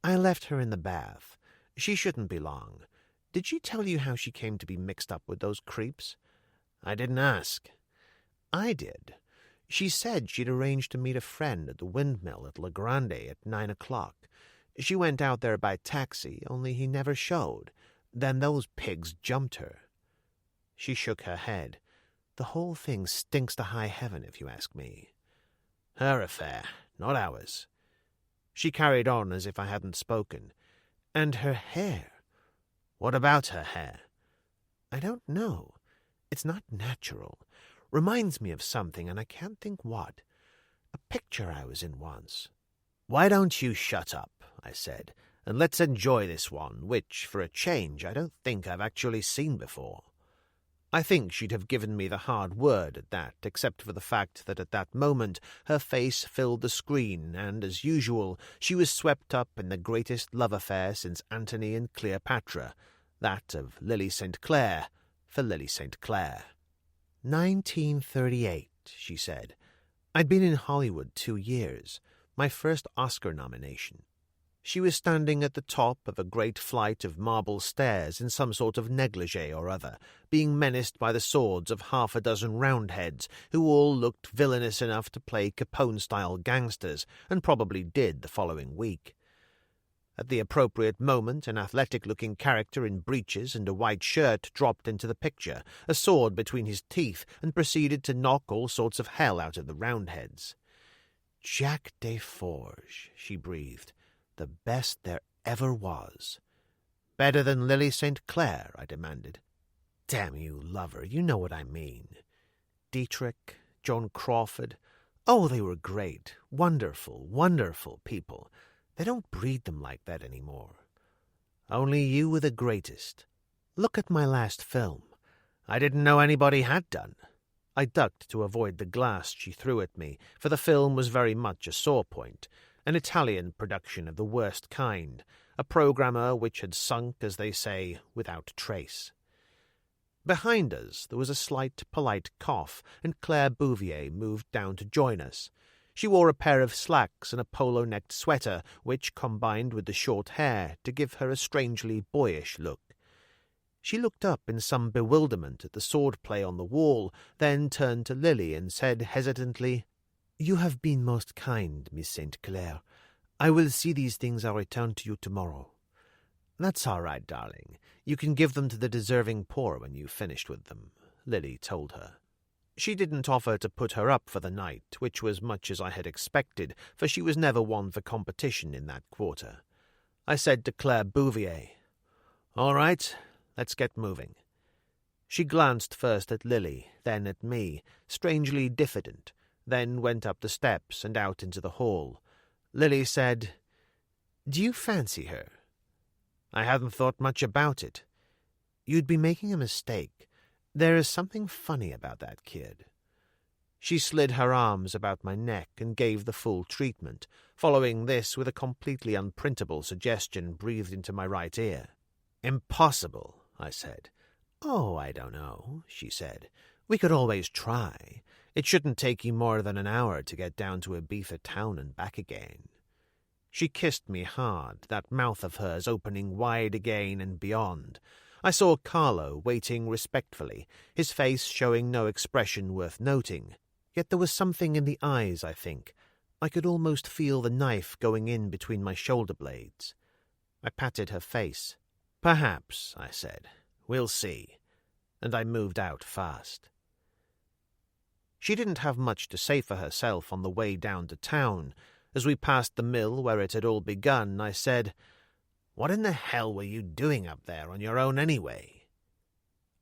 "I left her in the bath. She shouldn't be long. Did she tell you how she came to be mixed up with those creeps?" "I didn't ask." "I did. She said she'd arranged to meet a friend at the windmill at La Grande at 9 o'clock. She went out there by taxi, only he never showed. Then those pigs jumped her." She shook her head. "The whole thing stinks to high heaven, if you ask me." "Her affair, not ours." She carried on as if I hadn't spoken. "And her hair." "What about her hair?" "I don't know. It's not natural. Reminds me of something, and I can't think what. A picture I was in once." "Why don't you shut up," I said, "and let's enjoy this one, which, for a change, I don't think I've actually seen before." I think she'd have given me the hard word at that, except for the fact that at that moment her face filled the screen, and, as usual, she was swept up in the greatest love affair since Antony and Cleopatra, that of Lily St. Clair for Lily St. Clair. 1938, she said. I'd been in Hollywood 2 years, my first Oscar nomination. She was standing at the top of a great flight of marble stairs in some sort of negligee or other, being menaced by the swords of 6 Roundheads, who all looked villainous enough to play Capone-style gangsters, and probably did the following week. At the appropriate moment, an athletic-looking character in breeches and a white shirt dropped into the picture, a sword between his teeth, and proceeded to knock all sorts of hell out of the Roundheads. "Jack Desforges," she breathed. "The best there ever was." "Better than Lily St. Clair?" I demanded. "Damn you, lover, you know what I mean." Dietrich, Joan Crawford. Oh, they were great, wonderful, wonderful people. They don't breed them like that anymore. "Only you were the greatest. Look at my last film. I didn't know anybody had done." I ducked to avoid the glass she threw at me, for the film was very much a sore point. An Italian production of the worst kind, a programmer which had sunk, as they say, without trace. Behind us there was a slight, polite cough, and Claire Bouvier moved down to join us. She wore a pair of slacks and a polo-necked sweater, which combined with the short hair to give her a strangely boyish look. She looked up in some bewilderment at the sword-play on the wall, then turned to Lily and said hesitantly, "You have been most kind, Miss St. Clair. I will see these things are returned to you tomorrow." "That's all right, darling. You can give them to the deserving poor when you've finished with them," Lily told her. She didn't offer to put her up for the night, which was much as I had expected, for she was never one for competition in that quarter. I said to Claire Bouvier, "All right, let's get moving." She glanced first at Lily, then at me, strangely diffident, then went up the steps and out into the hall. Lily said, "Do you fancy her?" "I hadn't thought much about it." "You'd be making a mistake. There is something funny about that kid." She slid her arms about my neck and gave the full treatment, following this with a completely unprintable suggestion breathed into my right ear. "Impossible," I said. "Oh, I don't know," she said. "We could always try. It shouldn't take you more than an hour to get down to Ibiza town and back again." She kissed me hard, that mouth of hers opening wide again and beyond. I saw Carlo waiting respectfully, his face showing no expression worth noting. Yet there was something in the eyes, I think. I could almost feel the knife going in between my shoulder blades. I patted her face. "Perhaps," I said. "We'll see." And I moved out fast. She didn't have much to say for herself on the way down to town. As we passed the mill where it had all begun, I said, "What in the hell were you doing up there on your own anyway?"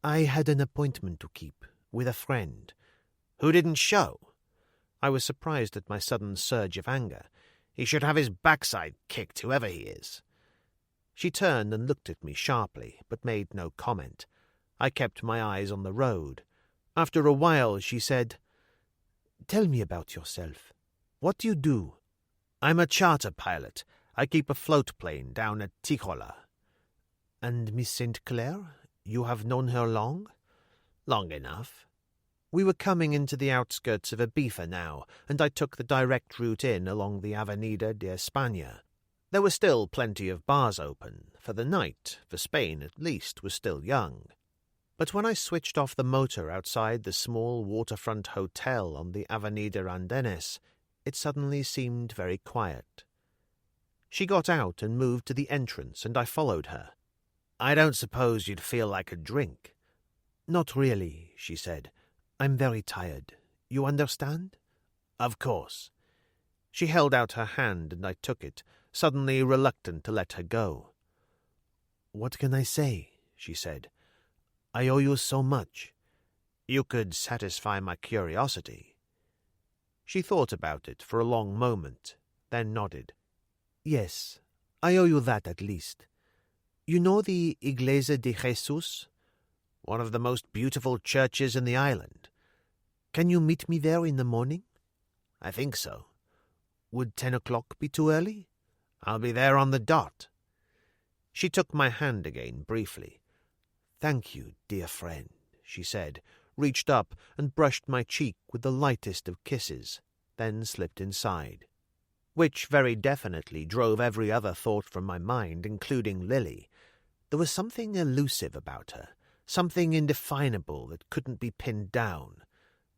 "I had an appointment to keep, with a friend." "Who didn't show?" I was surprised at my sudden surge of anger. "He should have his backside kicked, whoever he is." She turned and looked at me sharply, but made no comment. I kept my eyes on the road. After a while she said, "Tell me about yourself. What do you do?" "I'm a charter pilot. I keep a float plane down at Ticola." "And Miss St. Clair? You have known her long?" "Long enough." We were coming into the outskirts of Ibiza now, and I took the direct route in along the Avenida de España. There were still plenty of bars open, for the night, for Spain at least, was still young. But when I switched off the motor outside the small waterfront hotel on the Avenida Andenes, it suddenly seemed very quiet. She got out and moved to the entrance, and I followed her. "I don't suppose you'd feel like a drink?" "Not really," she said. "I'm very tired. You understand?" "Of course." She held out her hand, and I took it, suddenly reluctant to let her go. "What can I say?" she said. "I owe you so much." "You could satisfy my curiosity." She thought about it for a long moment, then nodded. "Yes, I owe you that at least. You know the Iglesia de Jesus? One of the most beautiful churches in the island. Can you meet me there in the morning?" "I think so." "Would 10 o'clock be too early?" "I'll be there on the dot." She took my hand again briefly. "Thank you, dear friend," she said, reached up and brushed my cheek with the lightest of kisses, then slipped inside. Which very definitely drove every other thought from my mind, including Lily. There was something elusive about her, something indefinable that couldn't be pinned down.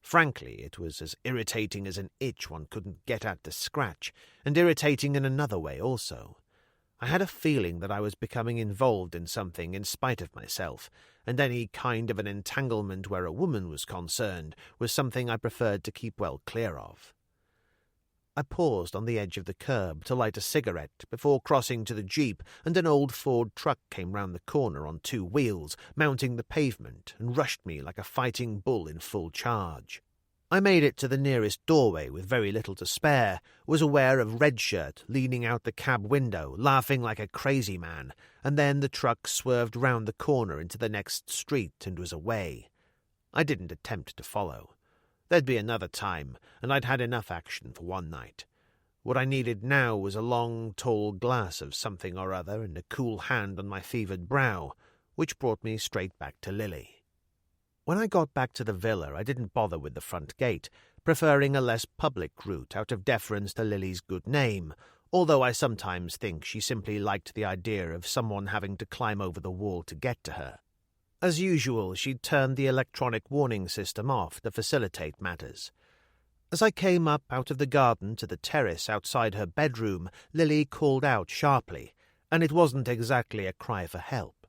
Frankly, it was as irritating as an itch one couldn't get at to scratch, and irritating in another way also. I had a feeling that I was becoming involved in something in spite of myself, and any kind of an entanglement where a woman was concerned was something I preferred to keep well clear of. I paused on the edge of the curb to light a cigarette before crossing to the jeep, and an old Ford truck came round the corner on 2 wheels, mounting the pavement, and rushed me like a fighting bull in full charge. I made it to the nearest doorway with very little to spare, was aware of Redshirt leaning out the cab window, laughing like a crazy man, and then the truck swerved round the corner into the next street and was away. I didn't attempt to follow. There'd be another time, and I'd had enough action for one night. What I needed now was a long, tall glass of something or other and a cool hand on my fevered brow, which brought me straight back to Lily. When I got back to the villa, I didn't bother with the front gate, preferring a less public route out of deference to Lily's good name, although I sometimes think she simply liked the idea of someone having to climb over the wall to get to her. As usual, she'd turned the electronic warning system off to facilitate matters. As I came up out of the garden to the terrace outside her bedroom, Lily called out sharply, and it wasn't exactly a cry for help.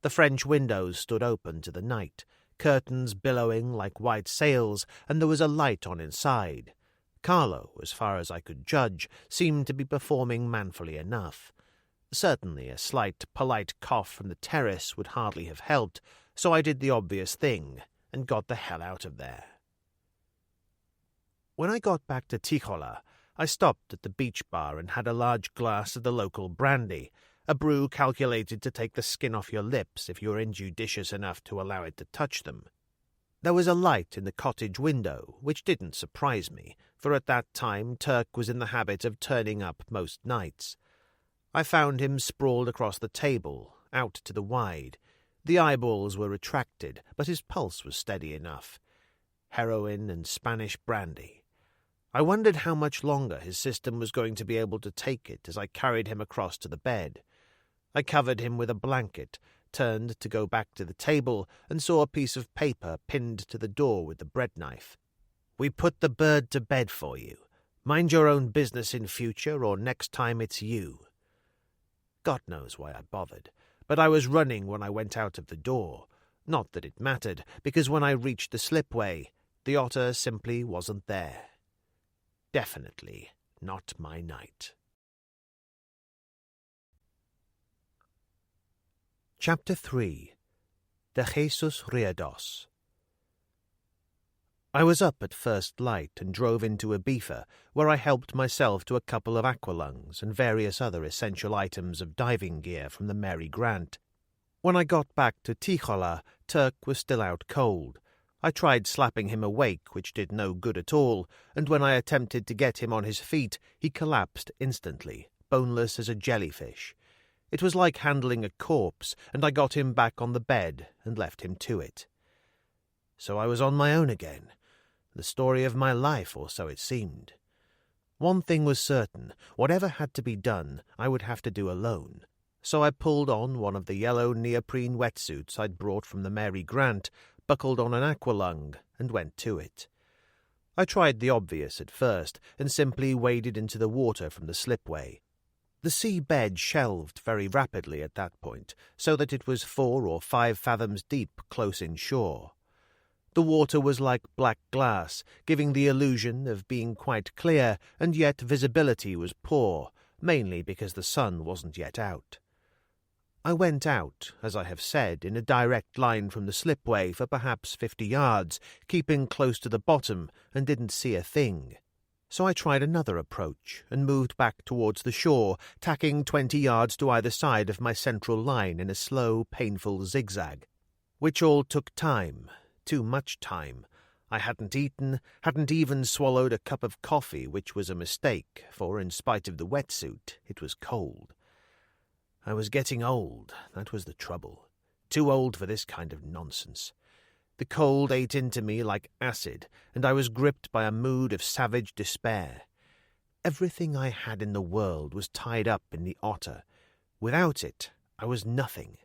The French windows stood open to the night, curtains billowing like white sails, and there was a light on inside. Carlo, as far as I could judge, seemed to be performing manfully enough. Certainly a slight, polite cough from the terrace would hardly have helped, so I did the obvious thing and got the hell out of there. When I got back to Tijola, I stopped at the beach bar and had a large glass of the local brandy, a brew calculated to take the skin off your lips if you were injudicious enough to allow it to touch them. There was a light in the cottage window, which didn't surprise me, for at that time Turk was in the habit of turning up most nights. I found him sprawled across the table, out to the wide. The eyeballs were retracted, but his pulse was steady enough. Heroin and Spanish brandy. I wondered how much longer his system was going to be able to take it as I carried him across to the bed. I covered him with a blanket, turned to go back to the table, and saw a piece of paper pinned to the door with the bread knife. "We put the bird to bed for you. Mind your own business in future, or next time it's you." God knows why I bothered, but I was running when I went out of the door. Not that it mattered, because when I reached the slipway, the otter simply wasn't there. Definitely not my night. Chapter 3. De Jesus Riados. I was up at first light and drove into Ibiza, where I helped myself to a couple of aqualungs and various other essential items of diving gear from the Mary Grant. When I got back to Tijola, Turk was still out cold. I tried slapping him awake, which did no good at all, and when I attempted to get him on his feet, he collapsed instantly, boneless as a jellyfish. It was like handling a corpse, and I got him back on the bed and left him to it. So I was on my own again. The story of my life, or so it seemed. One thing was certain, whatever had to be done, I would have to do alone. So I pulled on one of the yellow neoprene wetsuits I'd brought from the Mary Grant, buckled on an aqualung, and went to it. I tried the obvious at first, and simply waded into the water from the slipway. The sea bed shelved very rapidly at that point, so that it was 4 or 5 fathoms deep close inshore. The water was like black glass, giving the illusion of being quite clear, and yet visibility was poor, mainly because the sun wasn't yet out. I went out, as I have said, in a direct line from the slipway for perhaps 50 yards, keeping close to the bottom, and didn't see a thing. So I tried another approach, and moved back towards the shore, tacking 20 yards to either side of my central line in a slow, painful zigzag. Which all took time. Too much time. I hadn't eaten, hadn't even swallowed a cup of coffee, which was a mistake, for in spite of the wetsuit, it was cold. I was getting old, that was the trouble. Too old for this kind of nonsense. The cold ate into me like acid, and I was gripped by a mood of savage despair. Everything I had in the world was tied up in the otter. Without it, I was nothing.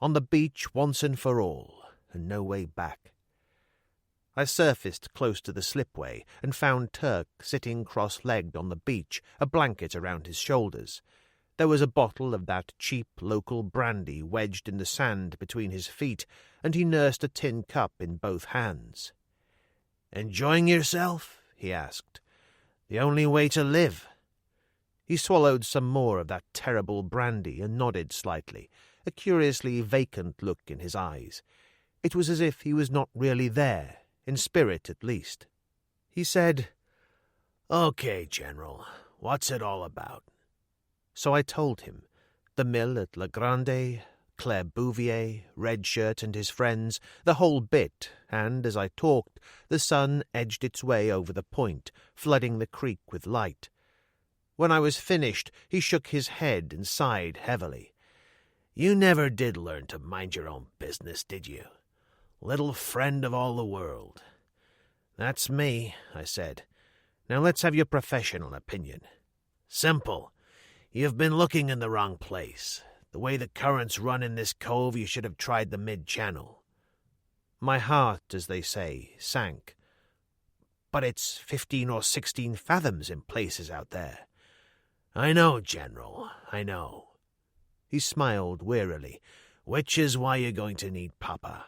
On the beach once and for all, and no way back. I surfaced close to the slipway and found Turk sitting cross-legged on the beach, a blanket around his shoulders. There was a bottle of that cheap local brandy wedged in the sand between his feet, and he nursed a tin cup in both hands. "Enjoying yourself?" he asked. "The only way to live." He swallowed some more of that terrible brandy and nodded slightly, a curiously vacant look in his eyes. It was as if he was not really there, in spirit at least. He said, "Okay, General, what's it all about?" So I told him. The mill at La Grande, Claire Bouvier, Red Shirt and his friends, the whole bit, and as I talked, the sun edged its way over the point, flooding the creek with light. When I was finished, he shook his head and sighed heavily. "You never did learn to mind your own business, did you? Little friend of all the world." "That's me," I said. "Now let's have your professional opinion." "Simple. You've been looking in the wrong place. The way the currents run in this cove, you should have tried the mid-channel." My heart, as they say, sank. "But it's 15 or 16 fathoms in places out there." "I know, General, I know." He smiled wearily. "Which is why you're going to need Papa.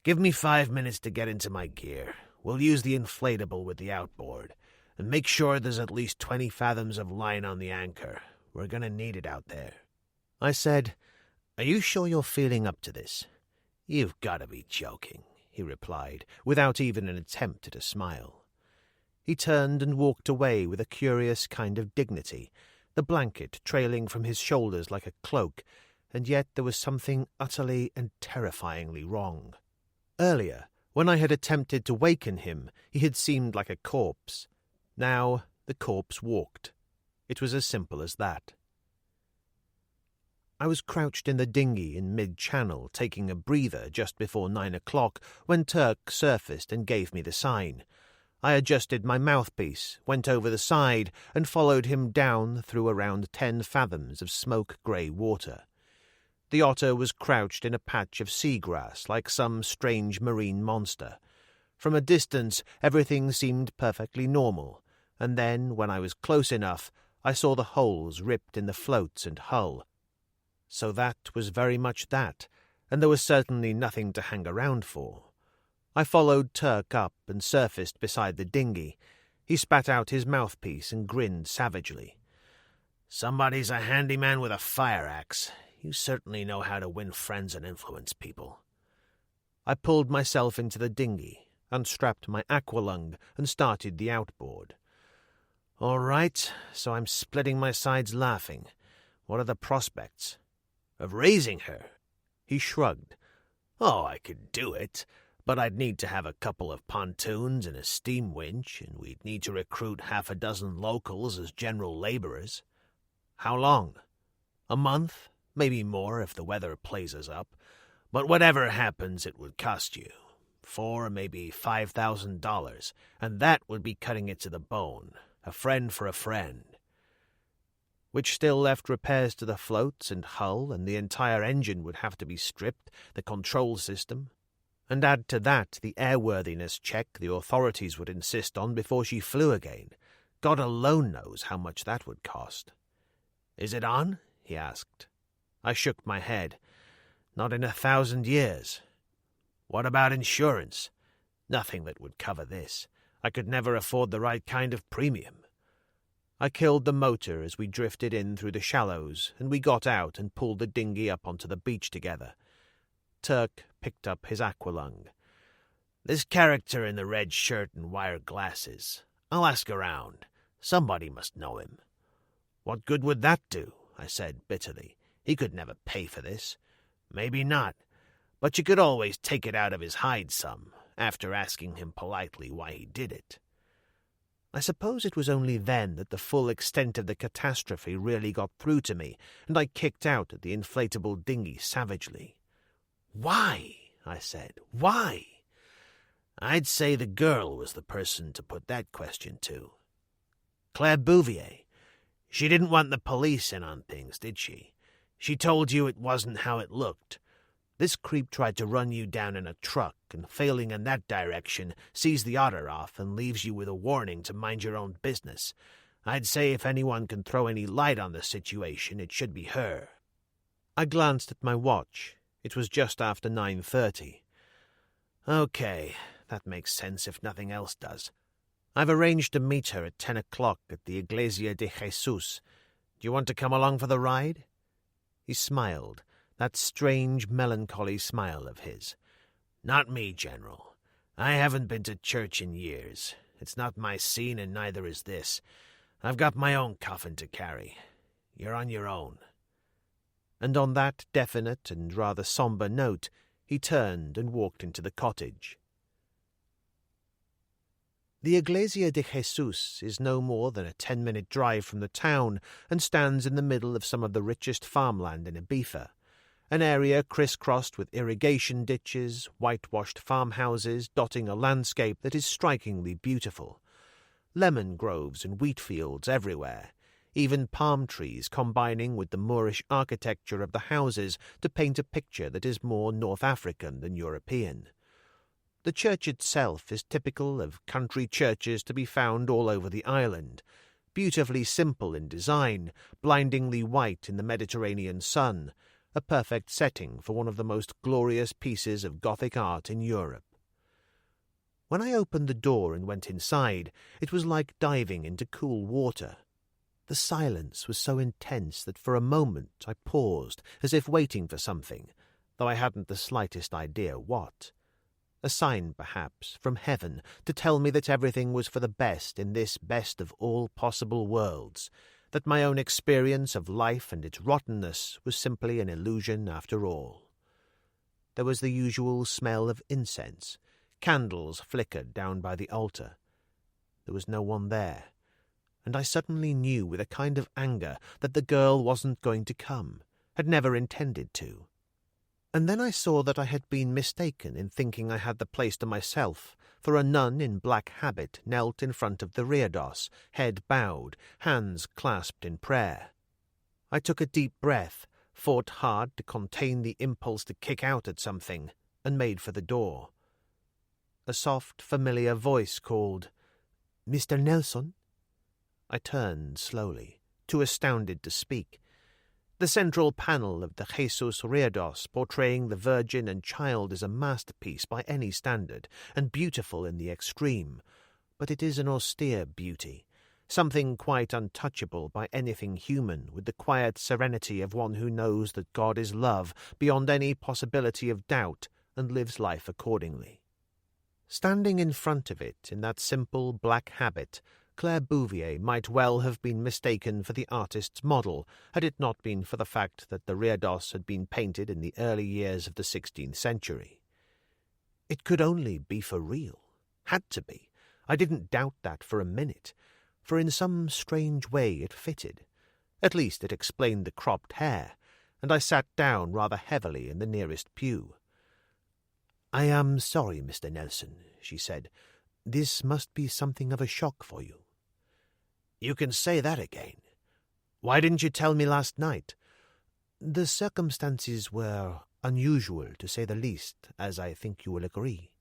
Give me 5 minutes to get into my gear. We'll use the inflatable with the outboard, and make sure there's at least 20 fathoms of line on the anchor. We're going to need it out there." I said, "Are you sure you're feeling up to this?" "You've got to be joking," he replied, without even an attempt at a smile. He turned and walked away with a curious kind of dignity, the blanket trailing from his shoulders like a cloak, and yet there was something utterly and terrifyingly wrong. Earlier, when I had attempted to waken him, he had seemed like a corpse. Now the corpse walked. It was as simple as that. I was crouched in the dinghy in mid-channel, taking a breather just before 9 o'clock, when Turk surfaced and gave me the sign. I adjusted my mouthpiece, went over the side, and followed him down through around 10 fathoms of smoke-grey water. The otter was crouched in a patch of seagrass like some strange marine monster. From a distance, everything seemed perfectly normal, and then, when I was close enough, I saw the holes ripped in the floats and hull. So that was very much that, and there was certainly nothing to hang around for. I followed Turk up and surfaced beside the dinghy. He spat out his mouthpiece and grinned savagely. "Somebody's a handyman with a fire-axe. You certainly know how to win friends and influence people." I pulled myself into the dinghy, unstrapped my aqualung, and started the outboard. "All right, so I'm splitting my sides laughing. What are the prospects?" "Of raising her?" He shrugged. "Oh, I could do it, but I'd need to have a couple of pontoons and a steam winch, and we'd need to recruit 6 locals as general laborers." "How long?" "A month, maybe more if the weather plays us up. But whatever happens, it would cost you. $4,000 or maybe $5,000, and that would be cutting it to the bone. A friend for a friend. Which still left repairs to the floats and hull, and the entire engine would have to be stripped, the control system. And add to that the airworthiness check the authorities would insist on before she flew again. God alone knows how much that would cost. "Is it on?" he asked. I shook my head. "Not in 1,000 years." "What about insurance?" "Nothing that would cover this. I could never afford the right kind of premium." I killed the motor as we drifted in through the shallows, and we got out and pulled the dinghy up onto the beach together. Turk picked up his aqualung. "This character in the red shirt and wire glasses. I'll ask around. Somebody must know him." "What good would that do?" I said bitterly. "He could never pay for this." "Maybe not, but you could always take it out of his hide some, after asking him politely why he did it." I suppose it was only then that the full extent of the catastrophe really got through to me, and I kicked out at the inflatable dinghy savagely. "Why?" I said. "Why?" "I'd say the girl was the person to put that question to. Claire Bouvier. She didn't want the police in on things, did she? She told you it wasn't how it looked. This creep tried to run you down in a truck, and failing in that direction, sees the otter off and leaves you with a warning to mind your own business. I'd say if anyone can throw any light on the situation, it should be her." I glanced at my watch. It was just after 9:30. "Okay, that makes sense if nothing else does. I've arranged to meet her at 10 o'clock at the Iglesia de Jesus. Do you want to come along for the ride?" He smiled, that strange melancholy smile of his. "Not me, General. I haven't been to church in years. It's not my scene, and neither is this. I've got my own coffin to carry. You're on your own." And on that definite and rather sombre note, he turned and walked into the cottage. The Iglesia de Jesus is no more than a 10-minute drive from the town and stands in the middle of some of the richest farmland in Ibiza, an area crisscrossed with irrigation ditches, whitewashed farmhouses dotting a landscape that is strikingly beautiful. Lemon groves and wheat fields everywhere, even palm trees combining with the Moorish architecture of the houses to paint a picture that is more North African than European. The church itself is typical of country churches to be found all over the island, beautifully simple in design, blindingly white in the Mediterranean sun, a perfect setting for one of the most glorious pieces of Gothic art in Europe. When I opened the door and went inside, it was like diving into cool water. The silence was so intense that for a moment I paused, as if waiting for something, though I hadn't the slightest idea what. A sign, perhaps, from heaven to tell me that everything was for the best in this best of all possible worlds, that my own experience of life and its rottenness was simply an illusion after all. There was the usual smell of incense. Candles flickered down by the altar. There was no one there, and I suddenly knew with a kind of anger that the girl wasn't going to come, had never intended to. And then I saw that I had been mistaken in thinking I had the place to myself, for a nun in black habit knelt in front of the reredos, head bowed, hands clasped in prayer. I took a deep breath, fought hard to contain the impulse to kick out at something, and made for the door. A soft, familiar voice called, "Mr. Nelson?" I turned slowly, too astounded to speak. The central panel of the Jesus Reredos portraying the Virgin and Child is a masterpiece by any standard, and beautiful in the extreme, but it is an austere beauty, something quite untouchable by anything human, with the quiet serenity of one who knows that God is love beyond any possibility of doubt and lives life accordingly. Standing in front of it in that simple black habit, Claire Bouvier might well have been mistaken for the artist's model had it not been for the fact that the reredos had been painted in the early years of the 16th century. It could only be for real. Had to be. I didn't doubt that for a minute, for in some strange way it fitted. At least it explained the cropped hair, and I sat down rather heavily in the nearest pew. "I am sorry, Mr. Nelson," she said. "This must be something of a shock for you." "You can say that again. Why didn't you tell me last night?" "The circumstances were unusual, to say the least, as I think you will agree."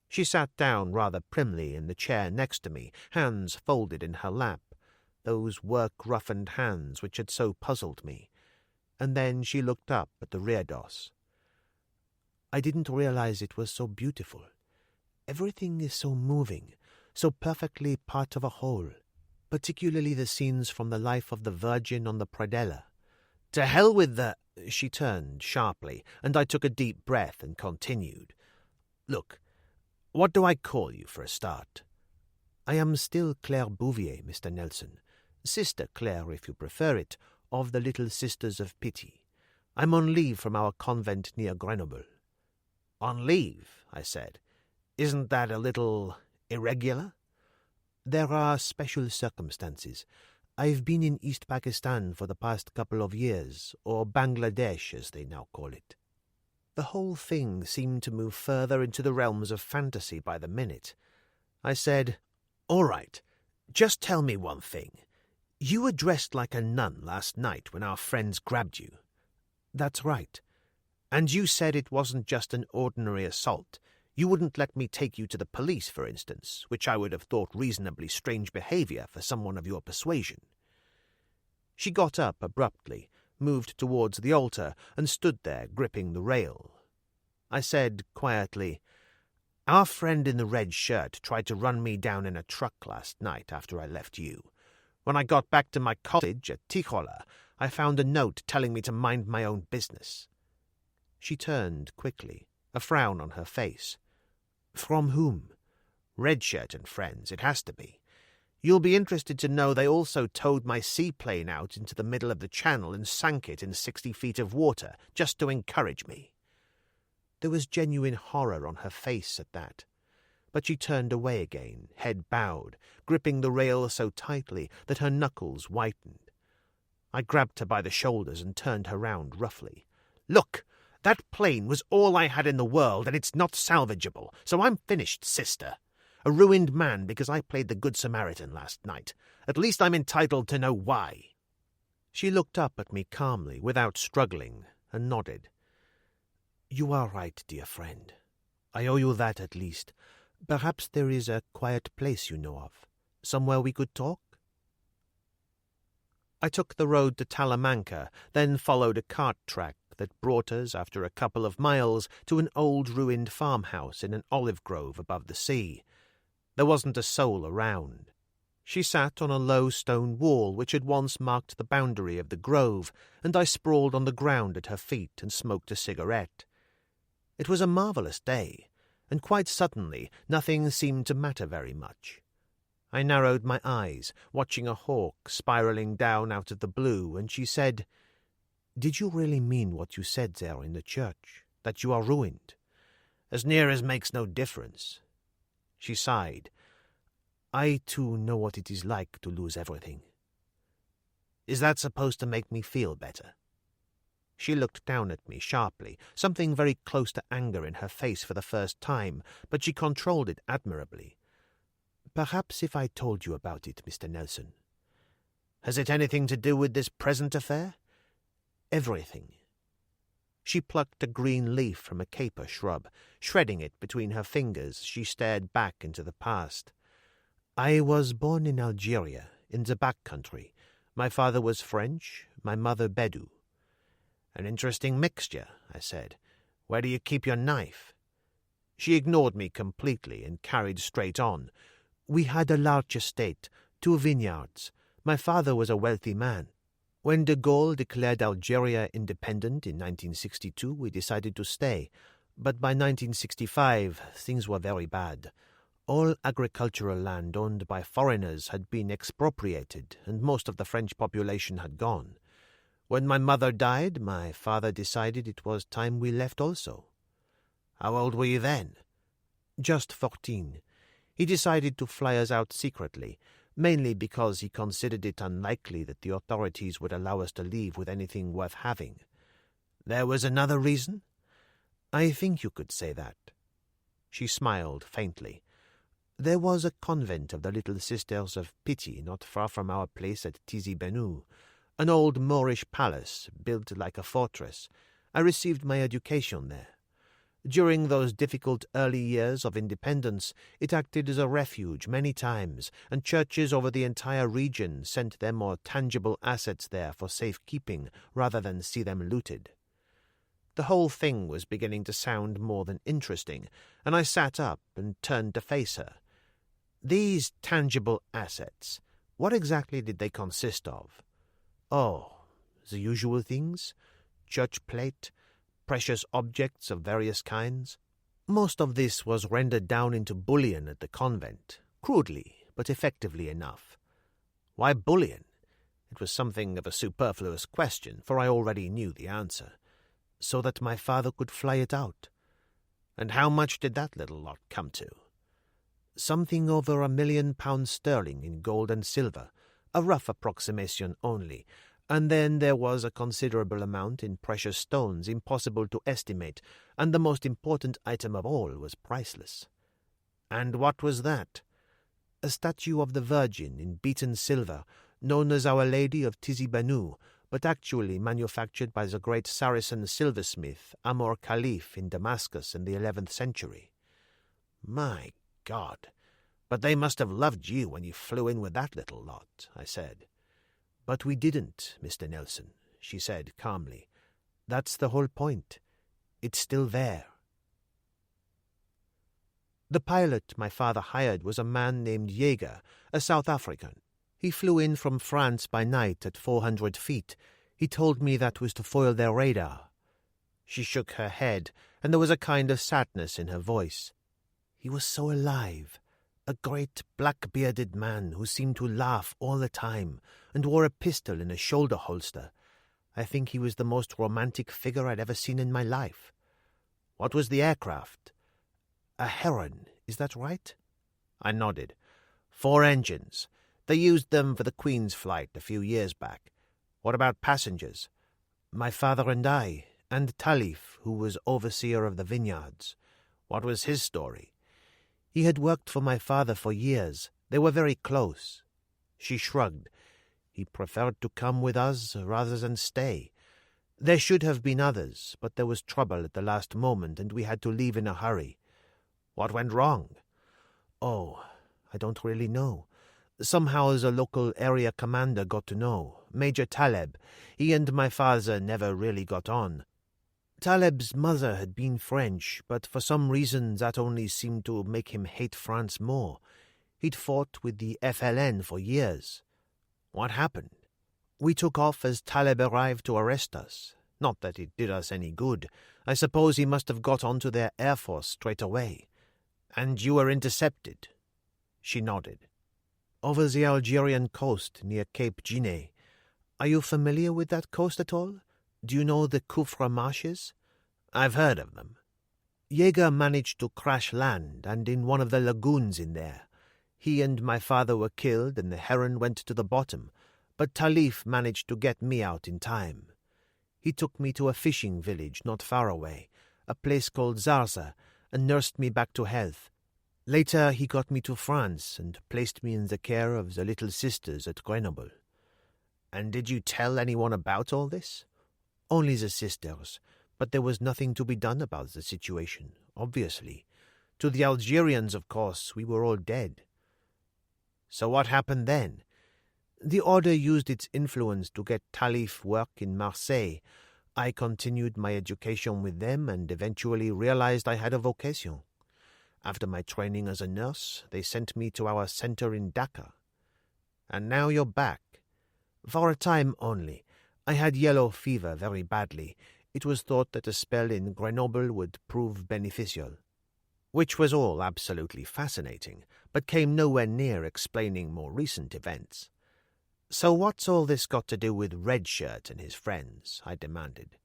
She sat down rather primly in the chair next to me, hands folded in her lap, those work-roughened hands which had so puzzled me, and then she looked up at the reredos. "I didn't realize it was so beautiful. Everything is so moving, so perfectly part of a whole, particularly the scenes from the life of the Virgin on the predella." "To hell with the—" She turned sharply, and I took a deep breath and continued. "Look, what do I call you for a start?" "I am still Claire Bouvier, Mr. Nelson. Sister Claire, if you prefer it, of the Little Sisters of Pity. I'm on leave from our convent near Grenoble." "On leave?" I said. "Isn't that a little irregular?" "There are special circumstances. I've been in East Pakistan for the past couple of years, or Bangladesh as they now call it." The whole thing seemed to move further into the realms of fantasy by the minute. I said, "All right, just tell me one thing. You were dressed like a nun last night when our friends grabbed you." "That's right." "And you said it wasn't just an ordinary assault. You wouldn't let me take you to the police, for instance, which I would have thought reasonably strange behavior for someone of your persuasion." She got up abruptly, moved towards the altar, and stood there gripping the rail. I said quietly, "Our friend in the red shirt tried to run me down in a truck last night after I left you. When I got back to my cottage at Tijola, I found a note telling me to mind my own business." She turned quickly, a frown on her face. "From whom?" "Red Shirt and Friends, it has to be. You'll be interested to know they also towed my seaplane out into the middle of the channel and sank it in 60 feet of water, just to encourage me." There was genuine horror on her face at that, but she turned away again, head bowed, gripping the rail so tightly that her knuckles whitened. I grabbed her by the shoulders and turned her round roughly. "Look! That plane was all I had in the world, and it's not salvageable, so I'm finished, sister. A ruined man because I played the Good Samaritan last night. At least I'm entitled to know why." She looked up at me calmly, without struggling, and nodded. "You are right, dear friend. I owe you that at least. Perhaps there is a quiet place you know of, somewhere we could talk?" I took the road to Talamanca, then followed a cart track that brought us, after a couple of miles, to an old ruined farmhouse in an olive grove above the sea. There wasn't a soul around. She sat on a low stone wall which had once marked the boundary of the grove, and I sprawled on the ground at her feet and smoked a cigarette. It was a marvellous day, and quite suddenly nothing seemed to matter very much. I narrowed my eyes, watching a hawk spiralling down out of the blue, and she said, "Did you really mean what you said there in the church, that you are ruined?" "As near as makes no difference." She sighed. "I, too, know what it is like to lose everything." "Is that supposed to make me feel better?" She looked down at me sharply, something very close to anger in her face for the first time, but she controlled it admirably. "Perhaps if I told you about it, Mr. Nelson." "Has it anything to do with this present affair?" "Everything." She plucked a green leaf from a caper shrub. Shredding it between her fingers, she stared back into the past. "I was born in Algeria, in the back country. My father was French, my mother Bedou." "An interesting mixture," I said. "Where do you keep your knife?" She ignored me completely and carried straight on. "We had a large estate, 2 vineyards. My father was a wealthy man. When de Gaulle declared Algeria independent in 1962, we decided to stay. But by 1965, things were very bad. All agricultural land owned by foreigners had been expropriated, and most of the French population had gone. When my mother died, my father decided it was time we left also." "How old were you then?" "Just 14. He decided to fly us out secretly, mainly because he considered it unlikely that the authorities would allow us to leave with anything worth having." "There was another reason?" "I think you could say that." She smiled faintly. "There was a convent of the Little Sisters of Pity not far from our place at Tizi Benou, an old Moorish palace built like a fortress. I received my education there. During those difficult early years of independence, it acted as a refuge many times, and churches over the entire region sent their more tangible assets there for safekeeping rather than see them looted." The whole thing was beginning to sound more than interesting, and I sat up and turned to face her. "These tangible assets, what exactly did they consist of?" "Oh, the usual things. Church plate, precious objects of various kinds. Most of this was rendered down into bullion at the convent, crudely, but effectively enough." Why bullion? It was something of a superfluous question, for I already knew the answer. "So that my father could fly it out." "And how much did that little lot come to?" "Something over £1 million sterling in gold and silver, a rough approximation only, and then there was a considerable amount in precious stones impossible to estimate, and the most important item of all was priceless." "And what was that?" "A statue of the Virgin in beaten silver, known as Our Lady of Tizi Benou, but actually manufactured by the great Saracen silversmith Amor Khalif in Damascus in the 11th century." "My God! But they must have loved you when you flew in with that little lot," I said. "But we didn't, Mr. Nelson," she said calmly. "That's the whole point. It's still there." The pilot my father hired was a man named Jaeger, a South African. He flew in from France by night at 400 feet. He told me that was to foil their radar. She shook her head, and there was a kind of sadness in her voice. "He was so alive. A great black-bearded man who seemed to laugh all the time and wore a pistol in a shoulder holster. I think he was the most romantic figure I'd ever seen in my life." "What was the aircraft?" "A Heron, is that right?" I nodded. 4 engines. They used them for the Queen's flight a few years back. What about passengers?" "My father and I, and Talif, who was overseer of the vineyards." "What was his story?" "He had worked for my father for years. They were very close." She shrugged. "He preferred to come with us rather than stay. There should have been others, but there was trouble at the last moment, and we had to leave in a hurry." "What went wrong?" "Oh, I don't really know. Somehow the local area commander got to know, Major Taleb. He and my father never really got on. Taleb's mother had been French, but for some reason that only seemed to make him hate France more. He'd fought with the FLN for years." "What happened?" "We took off as Taleb arrived to arrest us. Not that it did us any good. I suppose he must have got onto their Air Force straight away." "And you were intercepted?" She nodded. "Over the Algerian coast near Cape Guinea. Are you familiar with that coast at all? Do you know the Khufra marshes?" "I've heard of them." "Jaeger managed to crash land, and in one of the lagoons in there. He and my father were killed, and the Heron went to the bottom, but Talif managed to get me out in time. He took me to a fishing village not far away, a place called Zarza, and nursed me back to health. Later he got me to France and placed me in the care of the Little Sisters at Grenoble." "And did you tell anyone about all this?" "Only the sisters, but there was nothing to be done about the situation, obviously. To the Algerians, of course, we were all dead." "So what happened then?" "The order used its influence to get Talif work in Marseille. I continued my education with them and eventually realized I had a vocation. After my training as a nurse, they sent me to our center in Dakar." "And now you're back?" "For a time only. I had yellow fever very badly. It was thought that a spell in Grenoble would prove beneficial." Which was all absolutely fascinating, but came nowhere near explaining more recent events. "So what's all this got to do with Redshirt and his friends?" I demanded.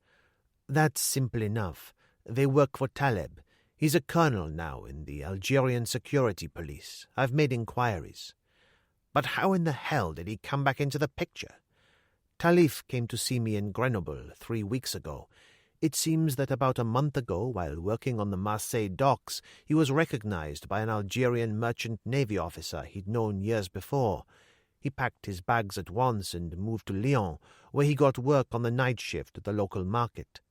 "That's simple enough. They work for Taleb. He's a colonel now in the Algerian security police. I've made inquiries." "But how in the hell did he come back into the picture?" "Talif came to see me in Grenoble 3 weeks ago. It seems that about a month ago, while working on the Marseille docks, he was recognized by an Algerian merchant navy officer he'd known years before. He packed his bags at once and moved to Lyon, where he got work on the night shift at the local market.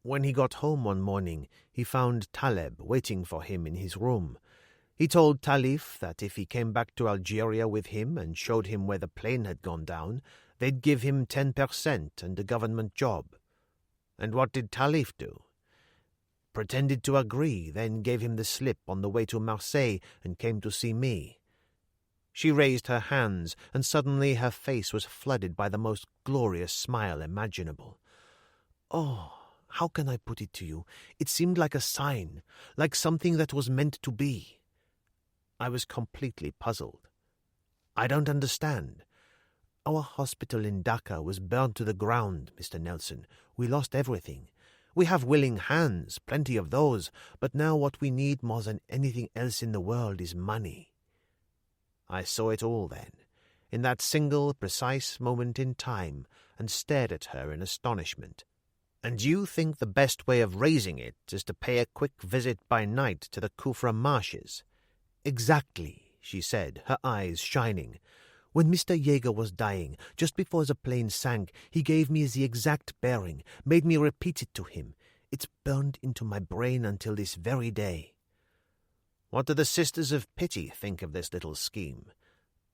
When he got home one morning, he found Taleb waiting for him in his room. He told Talif that if he came back to Algeria with him and showed him where the plane had gone down, they'd give him 10% and a government job. And what did Talif do? Pretended to agree, then gave him the slip on the way to Marseille and came to see me. She raised her hands, and suddenly her face was flooded by the most glorious smile imaginable. Oh, how can I put it to you? It seemed like a sign, like something that was meant to be. I was completely puzzled. I don't understand. Our hospital in Dhaka was burned to the ground, Mr. Nelson. We lost everything. We have willing hands, plenty of those, but now what we need more than anything else in the world is money. I saw it all then, in that single, precise moment in time, and stared at her in astonishment. And you think the best way of raising it is to pay a quick visit by night to the Khufra marshes? Exactly, she said, her eyes shining. When Mr. Jaeger was dying, just before the plane sank, he gave me the exact bearing, made me repeat it to him. It's burned into my brain until this very day. What do the Sisters of Pity think of this little scheme?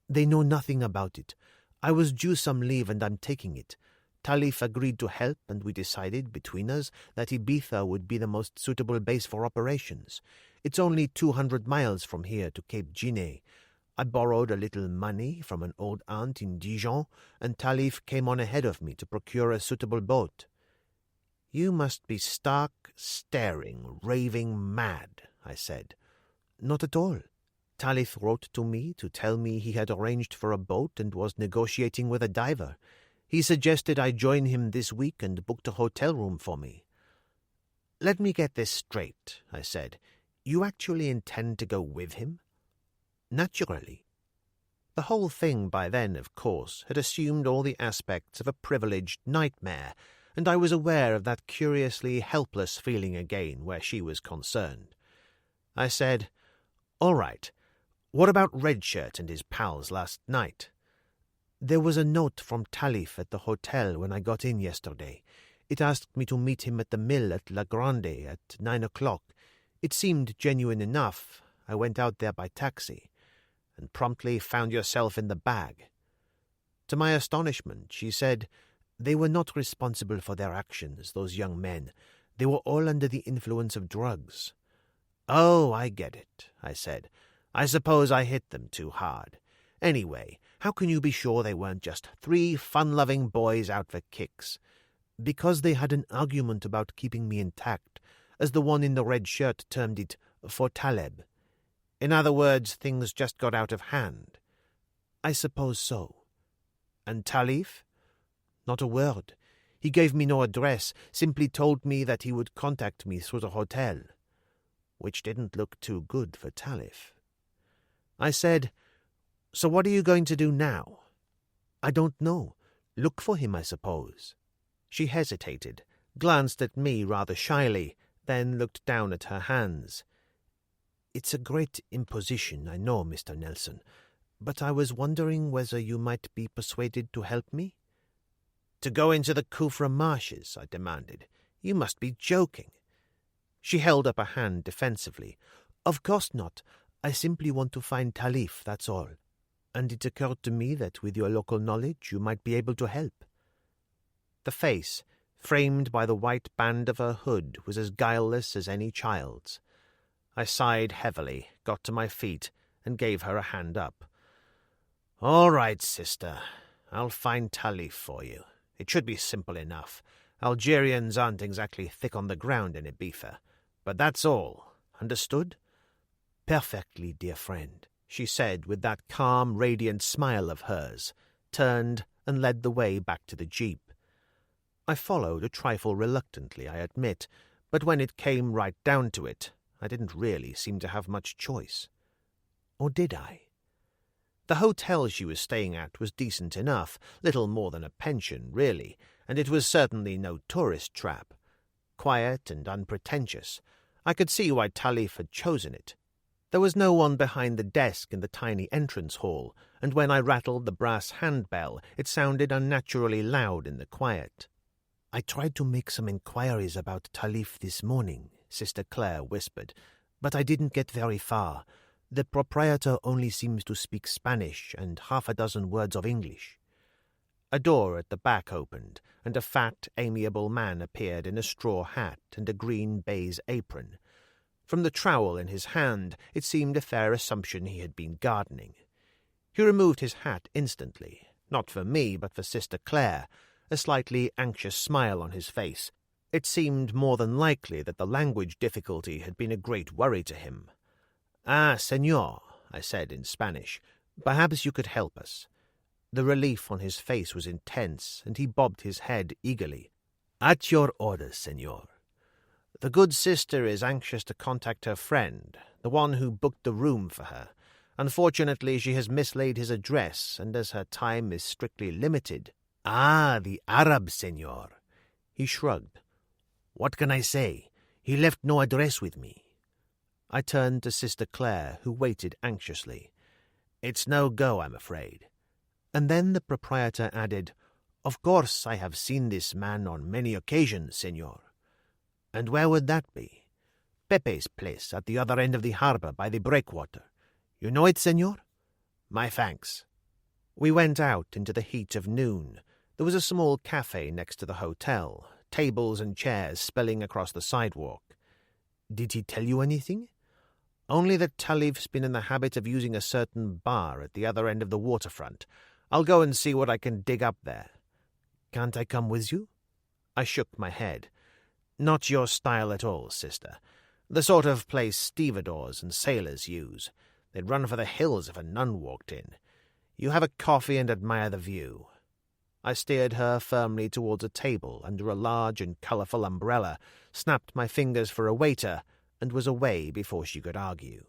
They know nothing about it. I was due some leave and I'm taking it. Talif agreed to help, and we decided, between us, that Ibiza would be the most suitable base for operations. It's only 200 miles from here to Cape Giné. I borrowed a little money from an old aunt in Dijon, and Talif came on ahead of me to procure a suitable boat. You must be stark, staring, raving mad, I said. Not at all. Talif wrote to me to tell me he had arranged for a boat and was negotiating with a diver. He suggested I join him this week and booked a hotel room for me. Let me get this straight, I said. You actually intend to go with him? Naturally. The whole thing by then, of course, had assumed all the aspects of a privileged nightmare, and I was aware of that curiously helpless feeling again where she was concerned. I said, All right, what about Redshirt and his pals last night? There was a note from Talif at the hotel when I got in yesterday. It asked me to meet him at the mill at La Grande at 9 o'clock. It seemed genuine enough. I went out there by taxi, and promptly found yourself in the bag. To my astonishment, she said, they were not responsible for their actions, those young men. They were all under the influence of drugs. Oh, I get it, I said. I suppose I hit them too hard. Anyway, how can you be sure they weren't just 3 fun-loving boys out for kicks? Because they had an argument about keeping me intact, as the one in the red shirt termed it, for Taleb. In other words, things just got out of hand. I suppose so. And Talif? Not a word. He gave me no address, simply told me that he would contact me through the hotel. Which didn't look too good for Talif. I said, So what are you going to do now? I don't know. Look for him, I suppose. She hesitated, glanced at me rather shyly, then looked down at her hands. It's a great imposition, I know, Mr. Nelson, but I was wondering whether you might be persuaded to help me? To go into the Khufra marshes, I demanded. You must be joking. She held up a hand defensively. Of course not. I simply want to find Talif, that's all. And it occurred to me that with your local knowledge you might be able to help. The face, framed by the white band of her hood, was as guileless as any child's. I sighed heavily, got to my feet, and gave her a hand up. All right, sister. I'll find Talif for you. It should be simple enough. Algerians aren't exactly thick on the ground in Ibiza. But that's all. Understood? Perfectly, dear friend, she said with that calm, radiant smile of hers, turned and led the way back to the jeep. I followed a trifle reluctantly, I admit, but when it came right down to it, I didn't really seem to have much choice. Or did I? The hotel she was staying at was decent enough, little more than a pension, really, and it was certainly no tourist trap. quiet and unpretentious. I could see why Talyf had chosen it. There was no one behind the desk in the tiny entrance hall, and when I rattled the brass handbell, it sounded unnaturally loud in the quiet. "I tried to make some inquiries about Talyf this morning," Sister Claire whispered, "but I didn't get very far. The proprietor only seems to speak Spanish and half a dozen words of English." A door at the back opened, and a fat, amiable man appeared in a straw hat and a green baize apron. From the trowel in his hand, it seemed a fair assumption he had been gardening. He removed his hat instantly, not for me, but for Sister Claire, a slightly anxious smile on his face. It seemed more than likely that the language difficulty had been a great worry to him. "Ah, senor," I said in Spanish, "perhaps you could help us." The relief on his face was intense, and he bobbed his head eagerly. "At your orders, senor. The good sister is anxious to contact her friend, the one who booked the room for her. Unfortunately, she has mislaid his address, and as her time is strictly limited—" "Ah, the Arab, senor." He shrugged. "What can I say? He left no address with me." I turned to Sister Claire, who waited anxiously. "It's no go, I'm afraid." And then the proprietor added, "Of course I have seen this man on many occasions, senor." "And where would that be?" "Pepe's place at the other end of the harbour by the breakwater. You know it, senor?" "My thanks." We went out into the heat of noon. There was a small cafe next to the hotel, tables and chairs spilling across the sidewalk. "Did he tell you anything?" "Only that Talyf's been in the habit of using a certain bar at the other end of the waterfront. I'll go and see what I can dig up there." "Can't I come with you?" I shook my head. "Not your style at all, sister. The sort of place stevedores and sailors use. They'd run for the hills if a nun walked in. You have a coffee and admire the view." I steered her firmly towards a table under a large and colourful umbrella, snapped my fingers for a waiter, and was away before she could argue.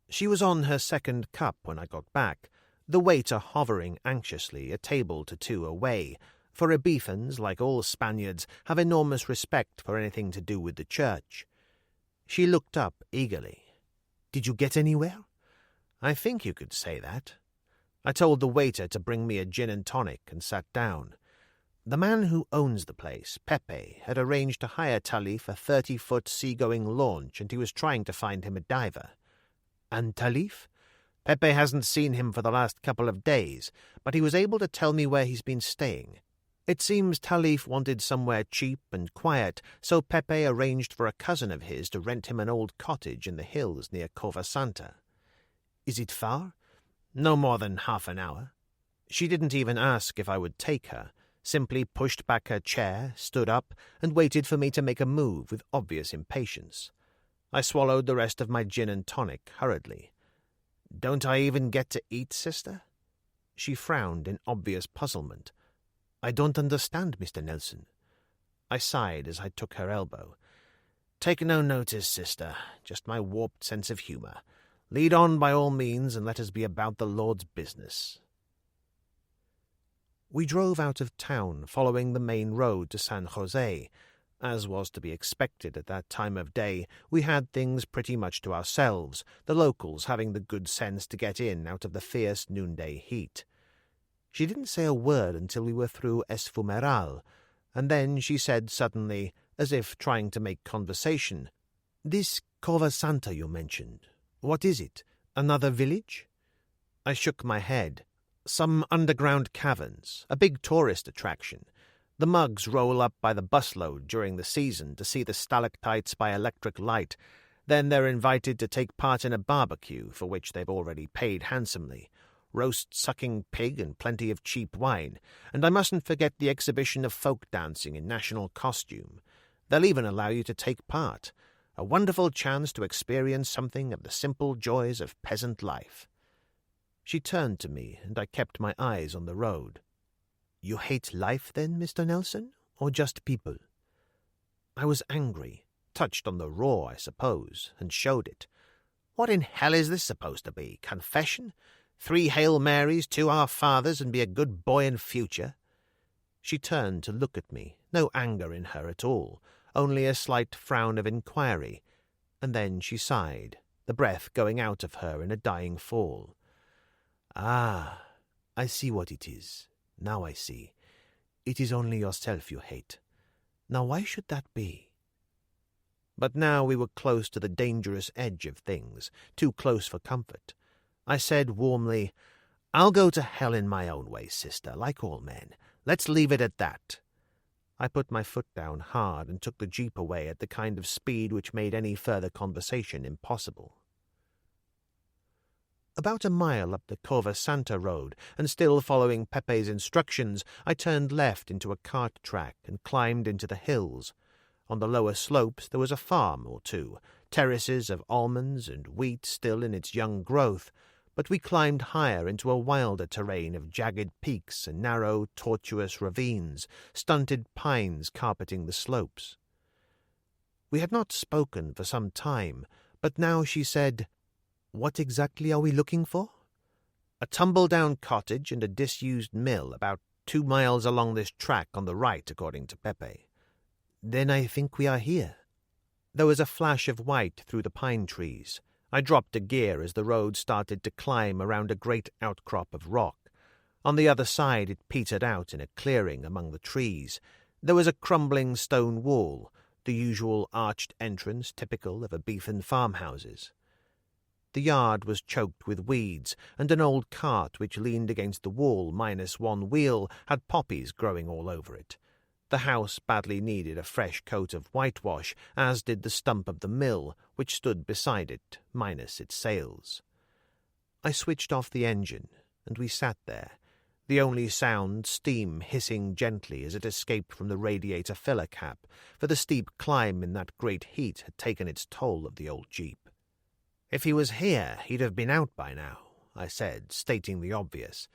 She was on her second cup when I got back, the waiter hovering anxiously a table to two away, for Ibethans, like all Spaniards, have enormous respect for anything to do with the church. She looked up eagerly. "Did you get anywhere?" "I think you could say that." I told the waiter to bring me a gin and tonic and sat down. The man who owns the place, Pepe, had arranged to hire Talyf a 30-foot seagoing launch, and he was trying to find him a diver. "And Talyf?" "Pepe hasn't seen him for the last couple of days, but he was able to tell me where he's been staying. It seems Talyf wanted somewhere cheap and quiet, so Pepe arranged for a cousin of his to rent him an old cottage in the hills near Cova "Is it far?" "No more than half an hour." She didn't even ask if I would take her, simply pushed back her chair, stood up, and waited for me to make a move with obvious impatience. I swallowed the rest of my gin and tonic hurriedly. "Don't I even get to eat, sister?" She frowned in obvious puzzlement. "I don't understand, Mr. Nelson." I sighed as I took her elbow. "Take no notice, sister, just my warped sense of humour. Lead on by all means, and let us be about the Lord's business." We drove out of town, following the main road to San Jose. As was to be expected at that time of day, we had things pretty much to ourselves, the locals having the good sense to get in out of the fierce noonday heat. She didn't say a word until we were through Esfumeral, and then she said suddenly, as if trying to make conversation, "This Cova Santa you mentioned, what is it? Another village?" I shook my head. "Some underground caverns, a big tourist attraction. The mugs roll up by the busload during the season to see the stalactites by electric light. Then they're invited to take part in a barbecue, for which they've already paid handsomely. Roast-sucking pig and plenty of cheap wine. And I mustn't forget the exhibition of folk dancing in national costume. They'll even allow you to take part. A wonderful chance to experience something of the simple joys of peasant life." She turned to me, and I kept my eyes on the road. "You hate life, then, Mr. Nelson, or just people?" I was angry, touched on the raw, I suppose, and showed it. "What in hell is this supposed to be? Confession? 3 Hail Marys, 2 Our Fathers, and be a good boy in future?" She turned to look at me, no anger in her at all, only a slight frown of inquiry, and then she sighed, the breath going out of her in a dying fall. "Ah, I see what it is. Now I see. It is only yourself you hate. Now why should that be?" But now we were close to the dangerous edge of things, too close for comfort. I said warmly, "I'll go to hell in my own way, sister, like all men. Let's leave it at that." I put my foot down hard and took the jeep away at the kind of speed which made any further conversation impossible. About a mile up the Cova Santa road, and still following Pepe's instructions, I turned left into a cart track and climbed into the hills. On the lower slopes there was a farm or two, terraces of almonds and wheat still in its young growth, but we climbed higher into a wilder terrain of jagged peaks and narrow, tortuous ravines, stunted pines carpeting the slopes. We had not spoken for some time, but now she said, "What exactly are we looking for?" "A tumble-down cottage and a disused mill about 2 miles along this track on the right, according to Pepe." "Then I think we are here." There was a flash of white through the pine trees. I dropped a gear as the road started to climb around a great outcrop of rock. On the other side it petered out in a clearing among the trees. There was a crumbling stone wall, the usual arched entrance typical of a beef-and farmhouses. The yard was choked with weeds, and an old cart which leaned against the wall minus one wheel had poppies growing all over it. The house badly needed a fresh coat of whitewash, as did the stump of the mill, which stood beside it, minus its sails. I switched off the engine, and we sat there, the only sound steam hissing gently as it escaped from the radiator filler cap, for the steep climb in that great heat had taken its toll of the old jeep. "If he was here, he'd have been out by now," I said, stating the obvious,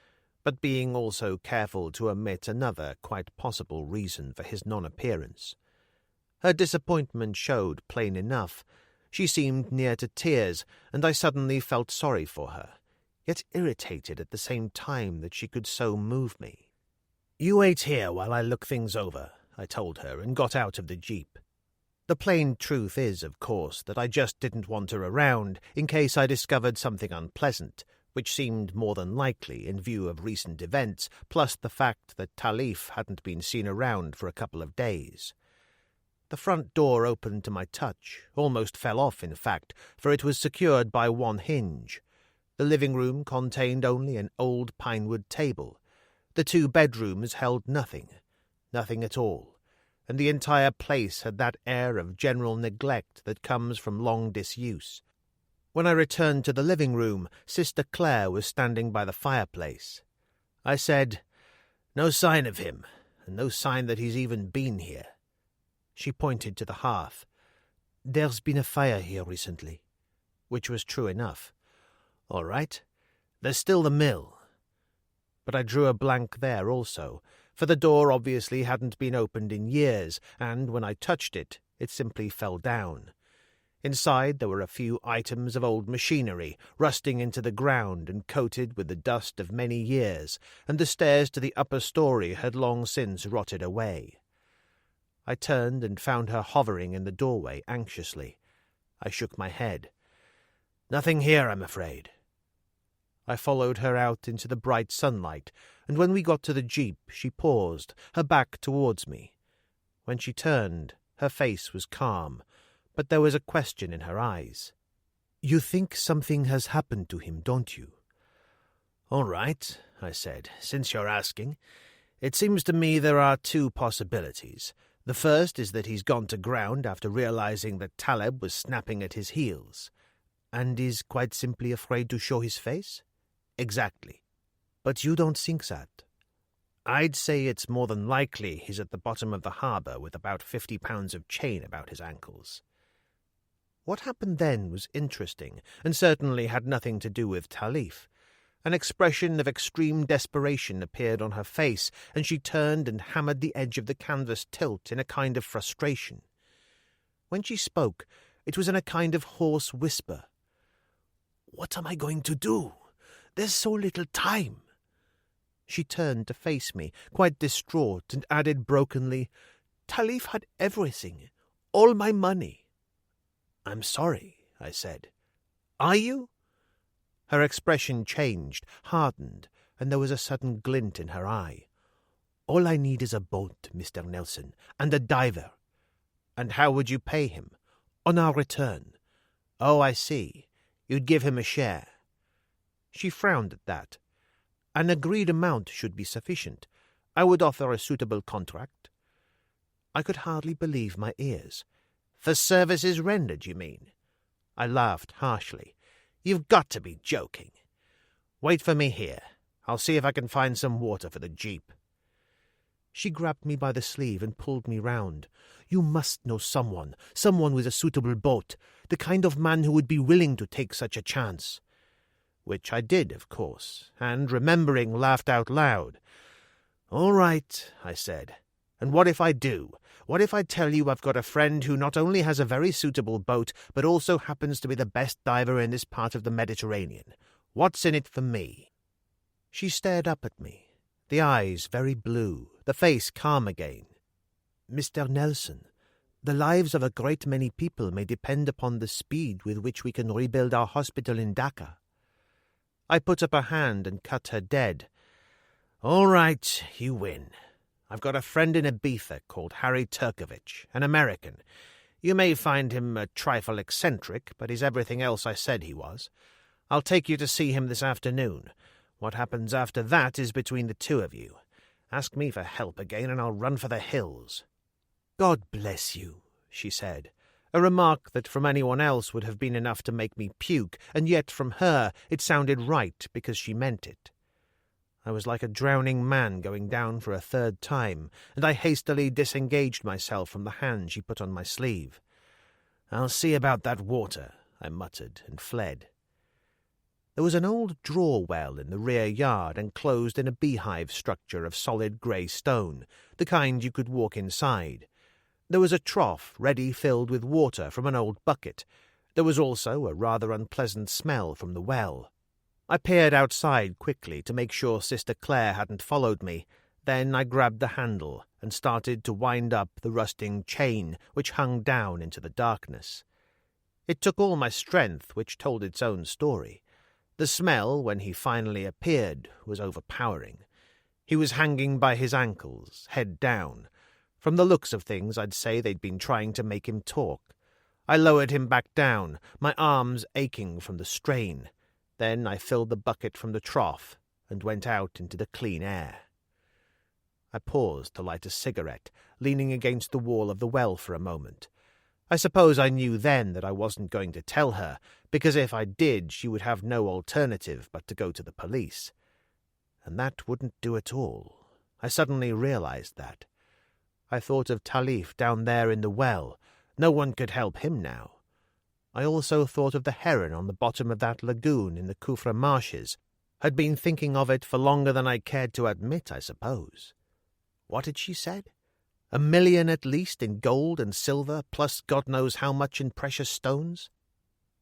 but being also careful to omit another quite possible reason for his non-appearance. Her disappointment showed plain enough. She seemed near to tears, and I suddenly felt sorry for her, yet irritated at the same time that she could so move me. "You wait here while I look things over," I told her, and got out of the jeep. The plain truth is, of course, that I just didn't want her around in case I discovered something unpleasant, which seemed more than likely in view of recent events, plus the fact that Talif hadn't been seen around for a couple of days. The front door opened to my touch, almost fell off, in fact, for it was secured by one hinge. The living room contained only an old pinewood table. The 2 bedrooms held nothing at all, and the entire place had that air of general neglect that comes from long disuse. When I returned to the living room, Sister Claire was standing by the fireplace. I said, "No sign of him, and no sign that he's even been here." She pointed to the hearth. "There's been a fire here recently," which was true enough. "All right. There's still the mill." But I drew a blank there also, for the door obviously hadn't been opened in years, and when I touched it, it simply fell down. Inside there were a few items of old machinery, rusting into the ground and coated with the dust of many years, and the stairs to the upper story had long since rotted away. I turned and found her hovering in the doorway anxiously. I shook my head. "Nothing here, I'm afraid." I followed her out into the bright sunlight, and when we got to the jeep she paused, her back towards me. When she turned, her face was calm, but there was a question in her eyes. "You think something has happened to him, don't you?" "All right," I said, "since you're asking. It seems to me there are 2 possibilities. The first is that he's gone to ground after realizing that Taleb was snapping at his heels." "And is quite simply afraid to show his face?" "Exactly." "But you don't think that?" "I'd say it's more than likely he's at the bottom of the harbour with about 50 pounds of chain about his ankles." What happened then was interesting, and certainly had nothing to do with Talif. An expression of extreme desperation appeared on her face, and she turned and hammered the edge of the canvas tilt in a kind of frustration. When she spoke, it was in a kind of hoarse whisper. "What am I going to do? There's so little time." She turned to face me, quite distraught, and added brokenly, "Talif had everything, all my money." "I'm sorry," I said. "Are you?" Her expression changed, hardened, and there was a sudden glint in her eye. "All I need is a boat, Mr. Nelson, and a diver." "And how would you pay him?" "On our return." "Oh, I see. You'd give him a share." She frowned at that. "An agreed amount should be sufficient. I would offer a suitable contract." I could hardly believe my ears. "For services rendered, you mean?" I laughed harshly. "You've got to be joking. Wait for me here. I'll see if I can find some water for the jeep." She grabbed me by the sleeve and pulled me round. "You must know someone with a suitable boat, the kind of man who would be willing to take such a chance." Which I did, of course, and, remembering, laughed out loud. "All right," I said. "And what if I do? What if I tell you I've got a friend who not only has a very suitable boat, but also happens to be the best diver in this part of the Mediterranean? What's in it for me?" She stared up at me, the eyes very blue, the face calm again. "Mr. Nelson, the lives of a great many people may depend upon the speed with which we can rebuild our hospital in Dhaka." I put up a hand and cut her dead. "All right, you win. I've got a friend in Ibiza called Harry Turkovich, an American. You may find him a trifle eccentric, but he's everything else I said he was. I'll take you to see him this afternoon. What happens after that is between the two of you. Ask me for help again, and I'll run for the hills." "God bless you," she said, a remark that from anyone else would have been enough to make me puke, and yet from her it sounded right because she meant it. I was like a drowning man going down for a third time, and I hastily disengaged myself from the hand she put on my sleeve. "I'll see about that water," I muttered, and fled. There was an old draw well in the rear yard, enclosed in a beehive structure of solid grey stone, the kind you could walk inside. There was a trough ready filled with water from an old bucket. There was also a rather unpleasant smell from the well. I peered outside quickly to make sure Sister Claire hadn't followed me. Then I grabbed the handle and started to wind up the rusting chain which hung down into the darkness. It took all my strength, which told its own story. The smell, when he finally appeared, was overpowering. He was hanging by his ankles, head down. From the looks of things, I'd say they'd been trying to make him talk. I lowered him back down, my arms aching from the strain. Then I filled the bucket from the trough and went out into the clean air. I paused to light a cigarette, leaning against the wall of the well for a moment. I suppose I knew then that I wasn't going to tell her, because if I did, she would have no alternative but to go to the police. And that wouldn't do at all. I suddenly realized that. I thought of Talif down there in the well. No one could help him now. I also thought of the heron on the bottom of that lagoon in the Khufra marshes. Had been thinking of it for longer than I cared to admit, I suppose. What had she said? 1 million at least in gold and silver, plus God knows how much in precious stones?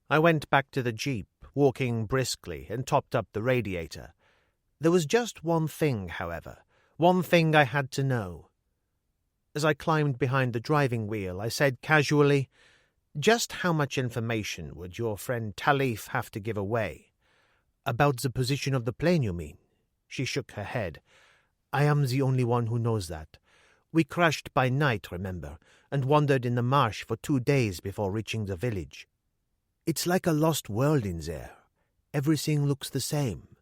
I went back to the jeep, walking briskly, and topped up the radiator. There was just one thing, however, one thing I had to know. As I climbed behind the driving wheel, I said casually, "Just how much information would your friend Talif have to give away?" "About the position of the plane, you mean?" She shook her head. "I am the only one who knows that. We crashed by night, remember, and wandered in the marsh for 2 days before reaching the village. It's like a lost world in there. Everything looks the same."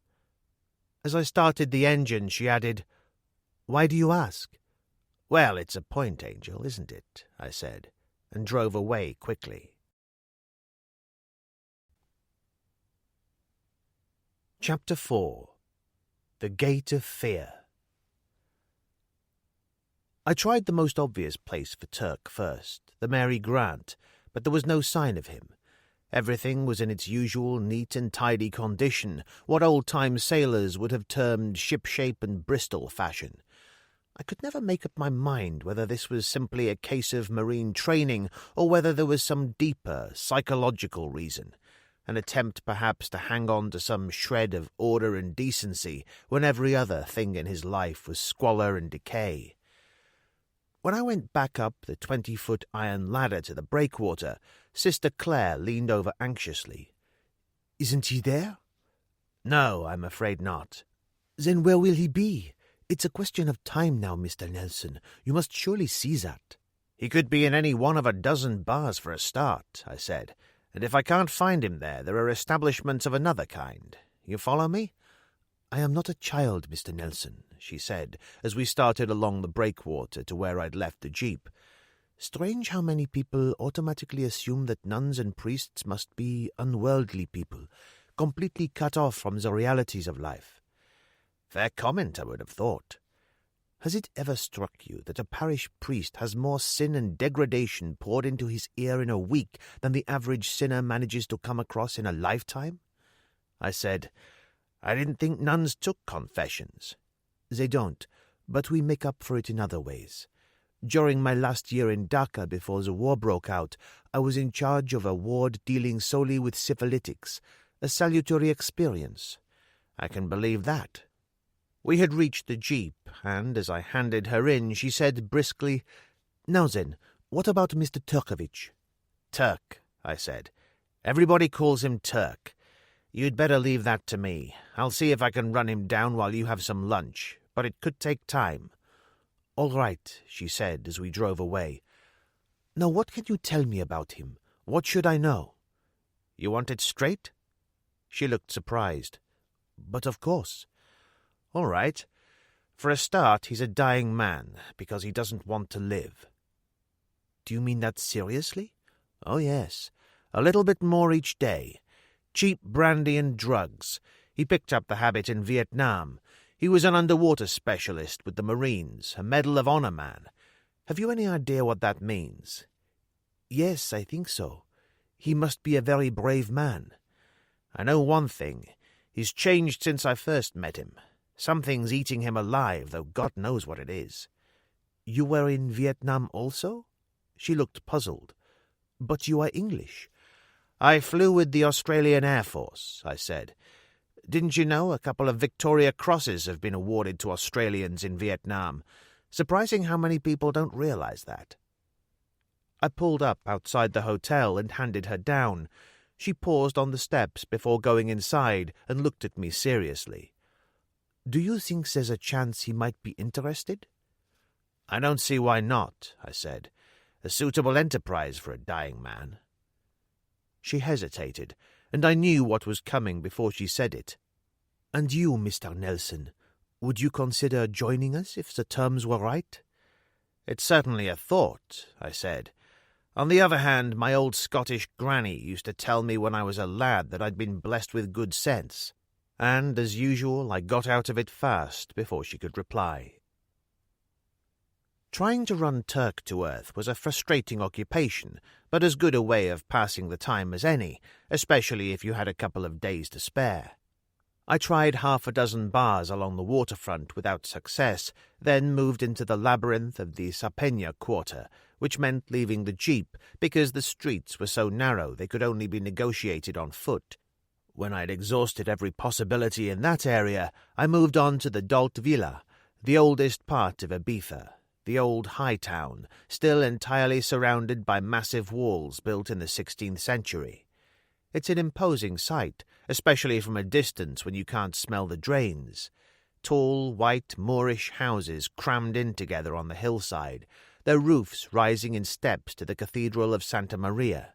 As I started the engine, she added, "Why do you ask?" "Well, it's a point, Angel, isn't it?" I said, and drove away quickly. Chapter 4. The Gate of Fear. I tried the most obvious place for Turk first, the Mary Grant, but there was no sign of him. Everything was in its usual neat and tidy condition, what old-time sailors would have termed shipshape and Bristol fashion. I could never make up my mind whether this was simply a case of marine training or whether there was some deeper, psychological reason. an attempt perhaps to hang on to some shred of order and decency when every other thing in his life was squalor and decay. When I went back up the 20-foot iron ladder to the breakwater, Sister Claire leaned over anxiously. "Isn't he there?" "No, I'm afraid not." "Then where will he be? It's a question of time now, Mr. Nelson. You must surely see that." "He could be in any one of a dozen bars for a start," I said, "and if I can't find him there are establishments of another kind. You follow me?" "I am not a child, Mr. Nelson," she said, as we started along the breakwater to where I'd left the jeep. "Strange how many people automatically assume that nuns and priests must be unworldly people, completely cut off from the realities of life." "Fair comment, I would have thought." "Has it ever struck you that a parish priest has more sin and degradation poured into his ear in a week than the average sinner manages to come across in a lifetime?" I said, "I didn't think nuns took confessions." "They don't, but we make up for it in other ways. During my last year in Dhaka before the war broke out, I was in charge of a ward dealing solely with syphilitics, a salutary experience." "I can believe that." We had reached the jeep, and as I handed her in, she said briskly, "Now then, what about Mr. Turkovich?" "Turk," I said. "Everybody calls him Turk. You'd better leave that to me. I'll see if I can run him down while you have some lunch, but it could take time." "All right," she said as we drove away. "Now what can you tell me about him? What should I know?" "You want it straight?" She looked surprised. "But of course." "All right. For a start, he's a dying man, because he doesn't want to live." "Do you mean that seriously?" "Oh, yes. A little bit more each day. Cheap brandy and drugs. He picked up the habit in Vietnam. He was an underwater specialist with the Marines, a Medal of Honor man. Have you any idea what that means?" "Yes, I think so. He must be a very brave man." "I know one thing. He's changed since I first met him. Something's eating him alive, though God knows what it is." "You were in Vietnam also?" She looked puzzled. "But you are English." "I flew with the Australian Air Force," I said. "Didn't you know a couple of Victoria Crosses have been awarded to Australians in Vietnam? Surprising how many people don't realize that." I pulled up outside the hotel and handed her down. She paused on the steps before going inside and looked at me seriously. "Do you think there's a chance he might be interested?" "I don't see why not," I said. "A suitable enterprise for a dying man." She hesitated, and I knew what was coming before she said it. "And you, Mr. Nelson, would you consider joining us if the terms were right?" "It's certainly a thought," I said. "On the other hand, my old Scottish granny used to tell me when I was a lad that I'd been blessed with good sense. And, as usual, I got out of it fast before she could reply. Trying to run Turk to earth was a frustrating occupation, but as good a way of passing the time as any, especially if you had a couple of days to spare. I tried half a dozen bars along the waterfront without success, then moved into the labyrinth of the Sapenya quarter, which meant leaving the jeep because the streets were so narrow they could only be negotiated on foot. When I'd exhausted every possibility in that area, I moved on to the Dalt Villa, the oldest part of Ibiza, the old high town, still entirely surrounded by massive walls built in the 16th century. It's an imposing sight, especially from a distance when you can't smell the drains. Tall, white, Moorish houses crammed in together on the hillside, their roofs rising in steps to the Cathedral of Santa Maria.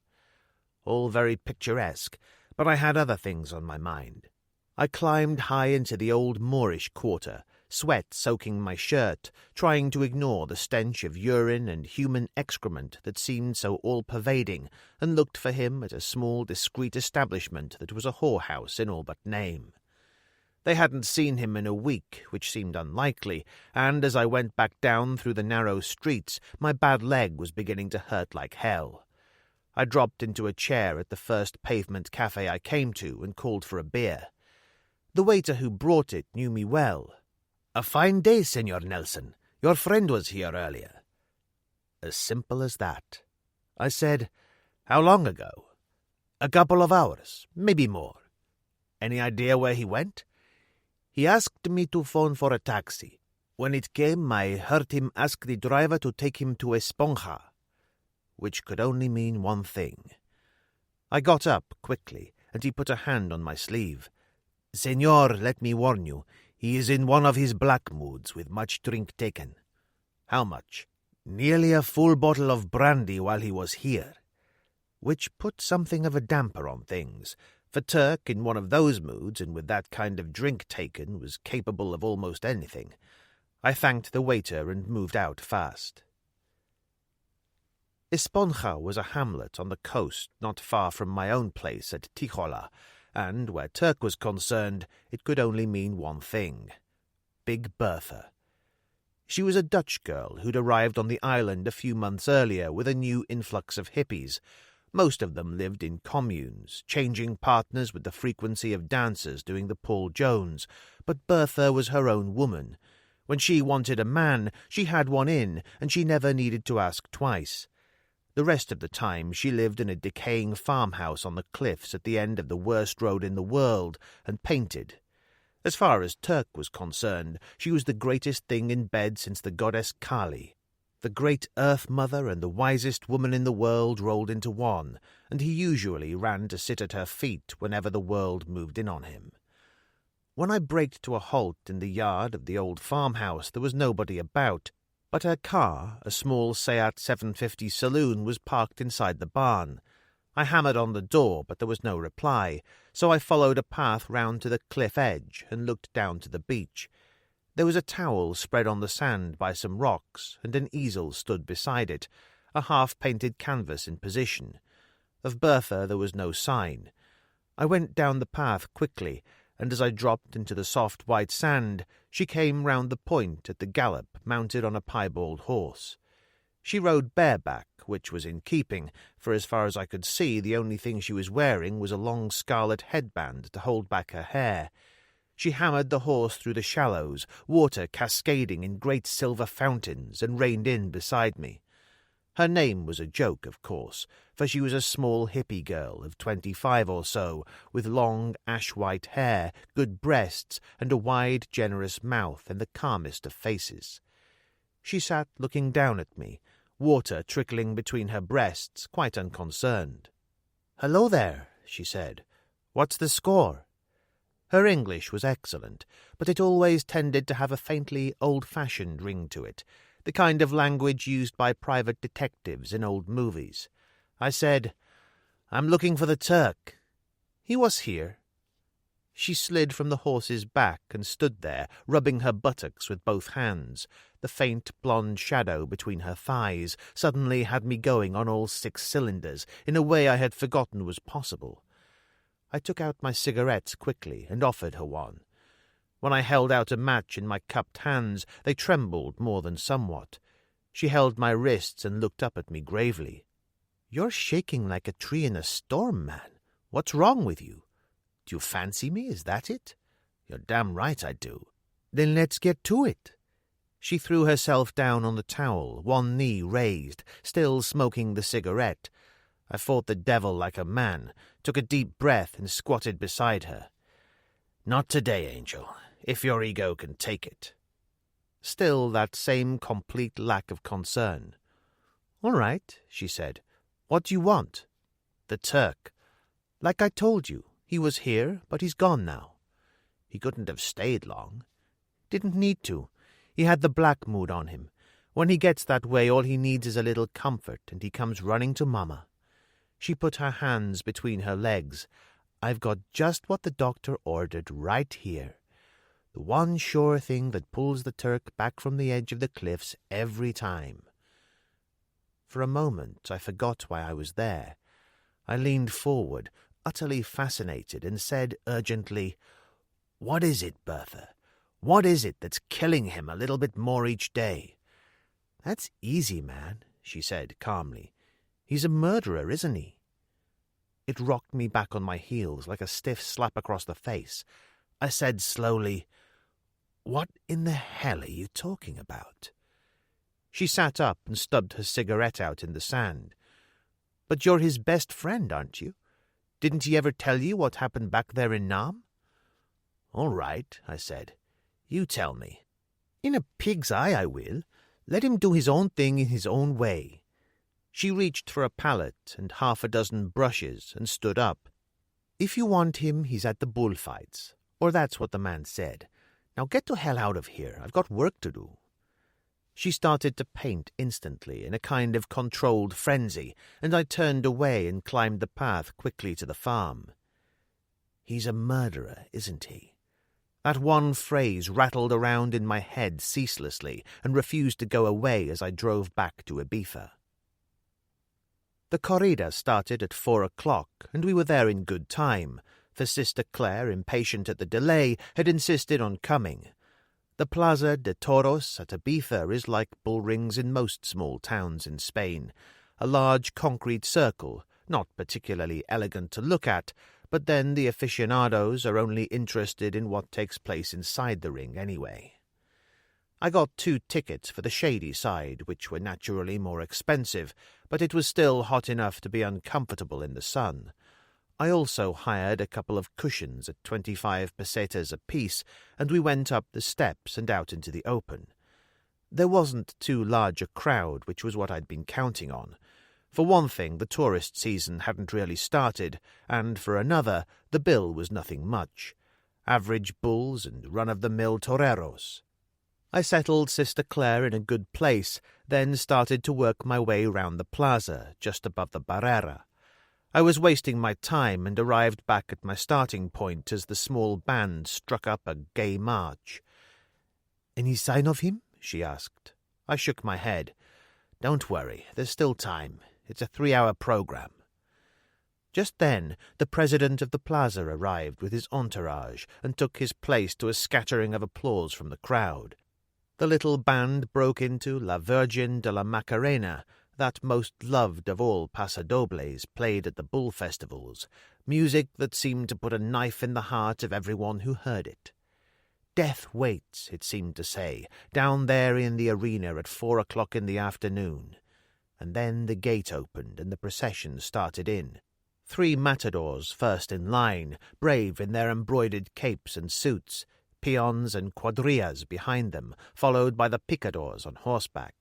All very picturesque, but I had other things on my mind. I climbed high into the old Moorish quarter, sweat soaking my shirt, trying to ignore the stench of urine and human excrement that seemed so all-pervading, and looked for him at a small, discreet establishment that was a whorehouse in all but name. They hadn't seen him in a week, which seemed unlikely, and as I went back down through the narrow streets, my bad leg was beginning to hurt like hell. I dropped into a chair at the first pavement cafe I came to and called for a beer. The waiter who brought it knew me well. "A fine day, Senor Nelson. Your friend was here earlier." As simple as that. I said, "How long ago?" A couple of hours, maybe more. Any idea where he went? He asked me to phone for a taxi. When it came, I heard him ask the driver to take him to Esponja, which could only mean one thing. I got up quickly, and he put a hand on my sleeve. Senor, let me warn you, he is in one of his black moods with much drink taken. How much? Nearly a full bottle of brandy while he was here. Which put something of a damper on things, for Turk, in one of those moods and with that kind of drink taken, was capable of almost anything. I thanked the waiter and moved out fast. Esponja was a hamlet on the coast not far from my own place at Tijola, and where Turk was concerned, it could only mean one thing: Big Bertha. She was a Dutch girl who'd arrived on the island a few months earlier with a new influx of hippies. Most of them lived in communes, changing partners with the frequency of dancers doing the Paul Jones, but Bertha was her own woman. When she wanted a man, she had one in, and she never needed to ask twice. The rest of the time she lived in a decaying farmhouse on the cliffs at the end of the worst road in the world, and painted. As far as Turk was concerned, she was the greatest thing in bed since the goddess Kali. The great Earth Mother and the wisest woman in the world rolled into one, and he usually ran to sit at her feet whenever the world moved in on him. When I braked to a halt in the yard of the old farmhouse, there was nobody about, but her car, a small Seat 750 saloon, was parked inside the barn. I hammered on the door, but there was no reply, so I followed a path round to the cliff edge and looked down to the beach. There was a towel spread on the sand by some rocks, and an easel stood beside it, a half-painted canvas in position. Of Bertha there was no sign. I went down the path quickly, and as I dropped into the soft white sand, she came round the point at the gallop, mounted on a piebald horse. She rode bareback, which was in keeping, for as far as I could see the only thing she was wearing was a long scarlet headband to hold back her hair. She hammered the horse through the shallows, water cascading in great silver fountains, and reined in beside me. Her name was a joke, of course, for she was a small hippie girl of 25 or so, with long ash-white hair, good breasts, and a wide, generous mouth, and the calmest of faces. She sat looking down at me, water trickling between her breasts, quite unconcerned. "Hello there," she said. "What's the score?" Her English was excellent, but it always tended to have a faintly old-fashioned ring to it, the kind of language used by private detectives in old movies. I said, "I'm looking for the Turk." "He was here." She slid from the horse's back and stood there, rubbing her buttocks with both hands. The faint blonde shadow between her thighs suddenly had me going on all 6 cylinders in a way I had forgotten was possible. I took out my cigarettes quickly and offered her one. When I held out a match in my cupped hands, they trembled more than somewhat. She held my wrists and looked up at me gravely. "You're shaking like a tree in a storm, man. What's wrong with you? Do you fancy me, is that it?" "You're damn right I do." "Then let's get to it." She threw herself down on the towel, one knee raised, still smoking the cigarette. I fought the devil like a man, took a deep breath and squatted beside her. "Not today, Angel, if your ego can take it." Still that same complete lack of concern. "All right," she said. "What do you want?" "The Turk. Like I told you, he was here, but he's gone now. He couldn't have stayed long. Didn't need to. He had the black mood on him. When he gets that way, all he needs is a little comfort, and he comes running to Mama." She put her hands between her legs. "I've got just what the doctor ordered right here. The one sure thing that pulls the Turk back from the edge of the cliffs every time." For a moment I forgot why I was there. I leaned forward, utterly fascinated, and said urgently, "What is it, Bertha? What is it that's killing him a little bit more each day?" "That's easy, man," she said calmly. "He's a murderer, isn't he?" It rocked me back on my heels like a stiff slap across the face. I said slowly, "What in the hell are you talking about?" She sat up and stubbed her cigarette out in the sand. "But you're his best friend, aren't you? Didn't he ever tell you what happened back there in Nam?" "All right," I said. "You tell me." "In a pig's eye I will. Let him do his own thing in his own way." She reached for a palette and 6 brushes and stood up. "If you want him, he's at the bullfights. Or that's what the man said. Now get to hell out of here. I've got work to do." She started to paint instantly, in a kind of controlled frenzy, and I turned away and climbed the path quickly to the farm. "He's a murderer, isn't he?" That one phrase rattled around in my head ceaselessly and refused to go away as I drove back to Ibiza. The corrida started at 4:00, and we were there in good time, for Sister Claire, impatient at the delay, had insisted on coming. The Plaza de Toros at Ibiza is like bullrings in most small towns in Spain, a large concrete circle, not particularly elegant to look at, but then the aficionados are only interested in what takes place inside the ring anyway. I got 2 tickets for the shady side, which were naturally more expensive, but it was still hot enough to be uncomfortable in the sun. I also hired a couple of cushions at 25 pesetas apiece, and we went up the steps and out into the open. There wasn't too large a crowd, which was what I'd been counting on. For one thing, the tourist season hadn't really started, and for another, the bill was nothing much. Average bulls and run-of-the-mill toreros. I settled Sister Claire in a good place, then started to work my way round the plaza, just above the barrera. I was wasting my time and arrived back at my starting point as the small band struck up a gay march. "Any sign of him?" she asked. I shook my head. "Don't worry, there's still time. It's a 3-hour program." Just then, the president of the plaza arrived with his entourage and took his place to a scattering of applause from the crowd. The little band broke into La Virgen de la Macarena, that most loved of all pasodobles played at the bull festivals, music that seemed to put a knife in the heart of everyone who heard it. Death waits, it seemed to say, down there in the arena at 4:00 in the afternoon. And then the gate opened and the procession started in. 3 matadors first in line, brave in their embroidered capes and suits, peons and cuadrillas behind them, followed by the picadors on horseback.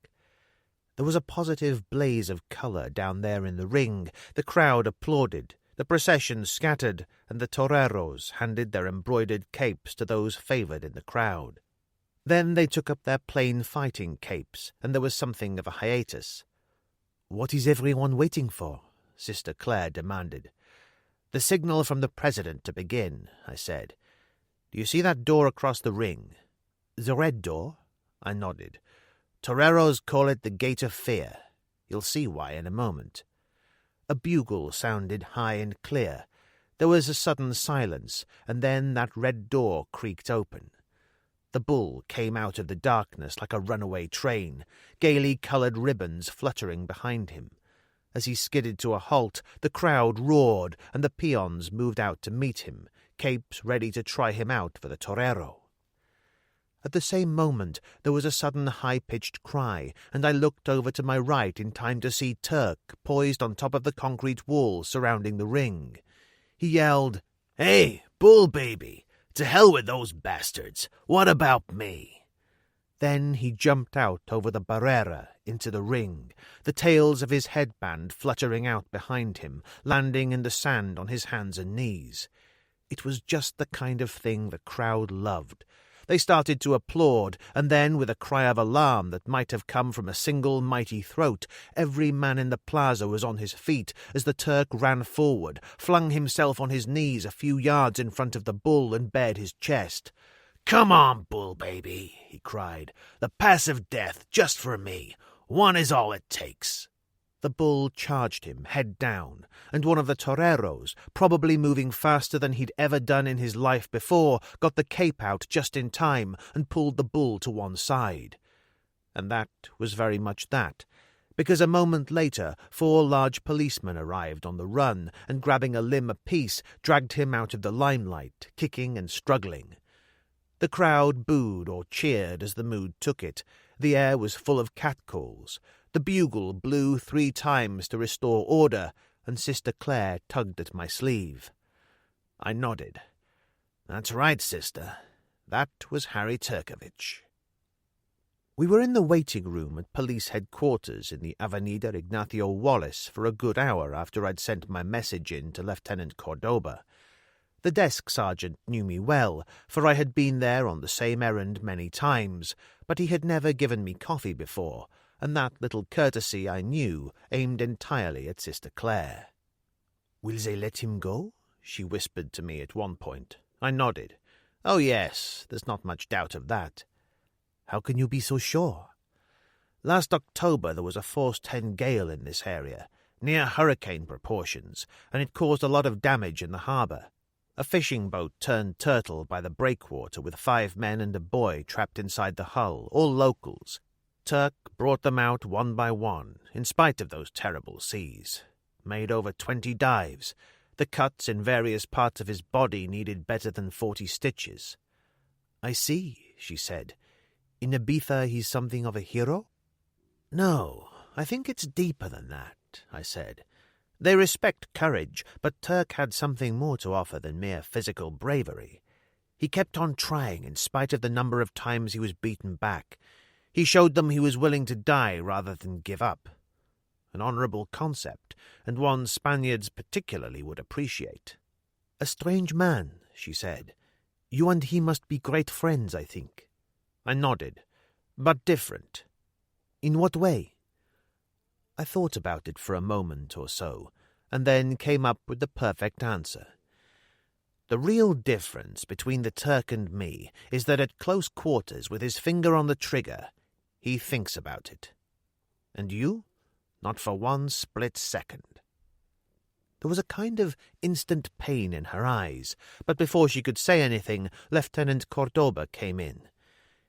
There was a positive blaze of colour down there in the ring. The crowd applauded, the procession scattered, and the toreros handed their embroidered capes to those favoured in the crowd. Then they took up their plain fighting capes, and there was something of a hiatus. "What is everyone waiting for?" Sister Claire demanded. "The signal from the president to begin," I said. "Do you see that door across the ring?" "The red door?" I nodded. "Toreros call it the Gate of Fear. You'll see why in a moment." A bugle sounded high and clear. There was a sudden silence, and then that red door creaked open. The bull came out of the darkness like a runaway train, gaily coloured ribbons fluttering behind him. As he skidded to a halt, the crowd roared, and the peons moved out to meet him, capes ready to try him out for the torero. At the same moment there was a sudden high-pitched cry, and I looked over to my right in time to see Turk poised on top of the concrete wall surrounding the ring. He yelled, "Hey, bull baby! To hell with those bastards! What about me?" Then he jumped out over the barrera into the ring, the tails of his headband fluttering out behind him, landing in the sand on his hands and knees. It was just the kind of thing the crowd loved. They started to applaud, and then, with a cry of alarm that might have come from a single mighty throat, every man in the plaza was on his feet as the Turk ran forward, flung himself on his knees a few yards in front of the bull and bared his chest. "Come on, bull baby," he cried. "The pass of death just for me. One is all it takes." The bull charged him, head down, and one of the toreros, probably moving faster than he'd ever done in his life before, got the cape out just in time and pulled the bull to one side. And that was very much that, because a moment later 4 large policemen arrived on the run and, grabbing a limb apiece, dragged him out of the limelight, kicking and struggling. The crowd booed or cheered as the mood took it. The air was full of catcalls. The bugle blew 3 times to restore order, and Sister Claire tugged at my sleeve. I nodded. "That's right, sister. That was Harry Turkovich." We were in the waiting room at police headquarters in the Avenida Ignacio Wallace for a good hour after I'd sent my message in to Lieutenant Cordoba. The desk sergeant knew me well, for I had been there on the same errand many times, but he had never given me coffee before, and that little courtesy I knew aimed entirely at Sister Claire. "Will they let him go?" she whispered to me at one point. I nodded. "Oh, yes, there's not much doubt of that." "How can you be so sure?" "Last October there was a force 10 gale in this area, near hurricane proportions, and it caused a lot of damage in the harbour. A fishing boat turned turtle by the breakwater with 5 men and a boy trapped inside the hull, all locals. Turk brought them out one by one, in spite of those terrible seas. Made over 20 dives. The cuts in various parts of his body needed better than 40 stitches. "I see," she said. "In Ibiza he's something of a hero?" "No, I think it's deeper than that," I said. "They respect courage, but Turk had something more to offer than mere physical bravery. He kept on trying in spite of the number of times he was beaten back. He showed them he was willing to die rather than give up. An honourable concept, and one Spaniards particularly would appreciate." "A strange man," she said. "You and he must be great friends, I think." I nodded. "But different." "In what way?" I thought about it for a moment or so, and then came up with the perfect answer. "The real difference between the Turk and me is that at close quarters, with his finger on the trigger, he thinks about it. And you? Not for one split second." There was a kind of instant pain in her eyes, but before she could say anything, Lieutenant Cordoba came in.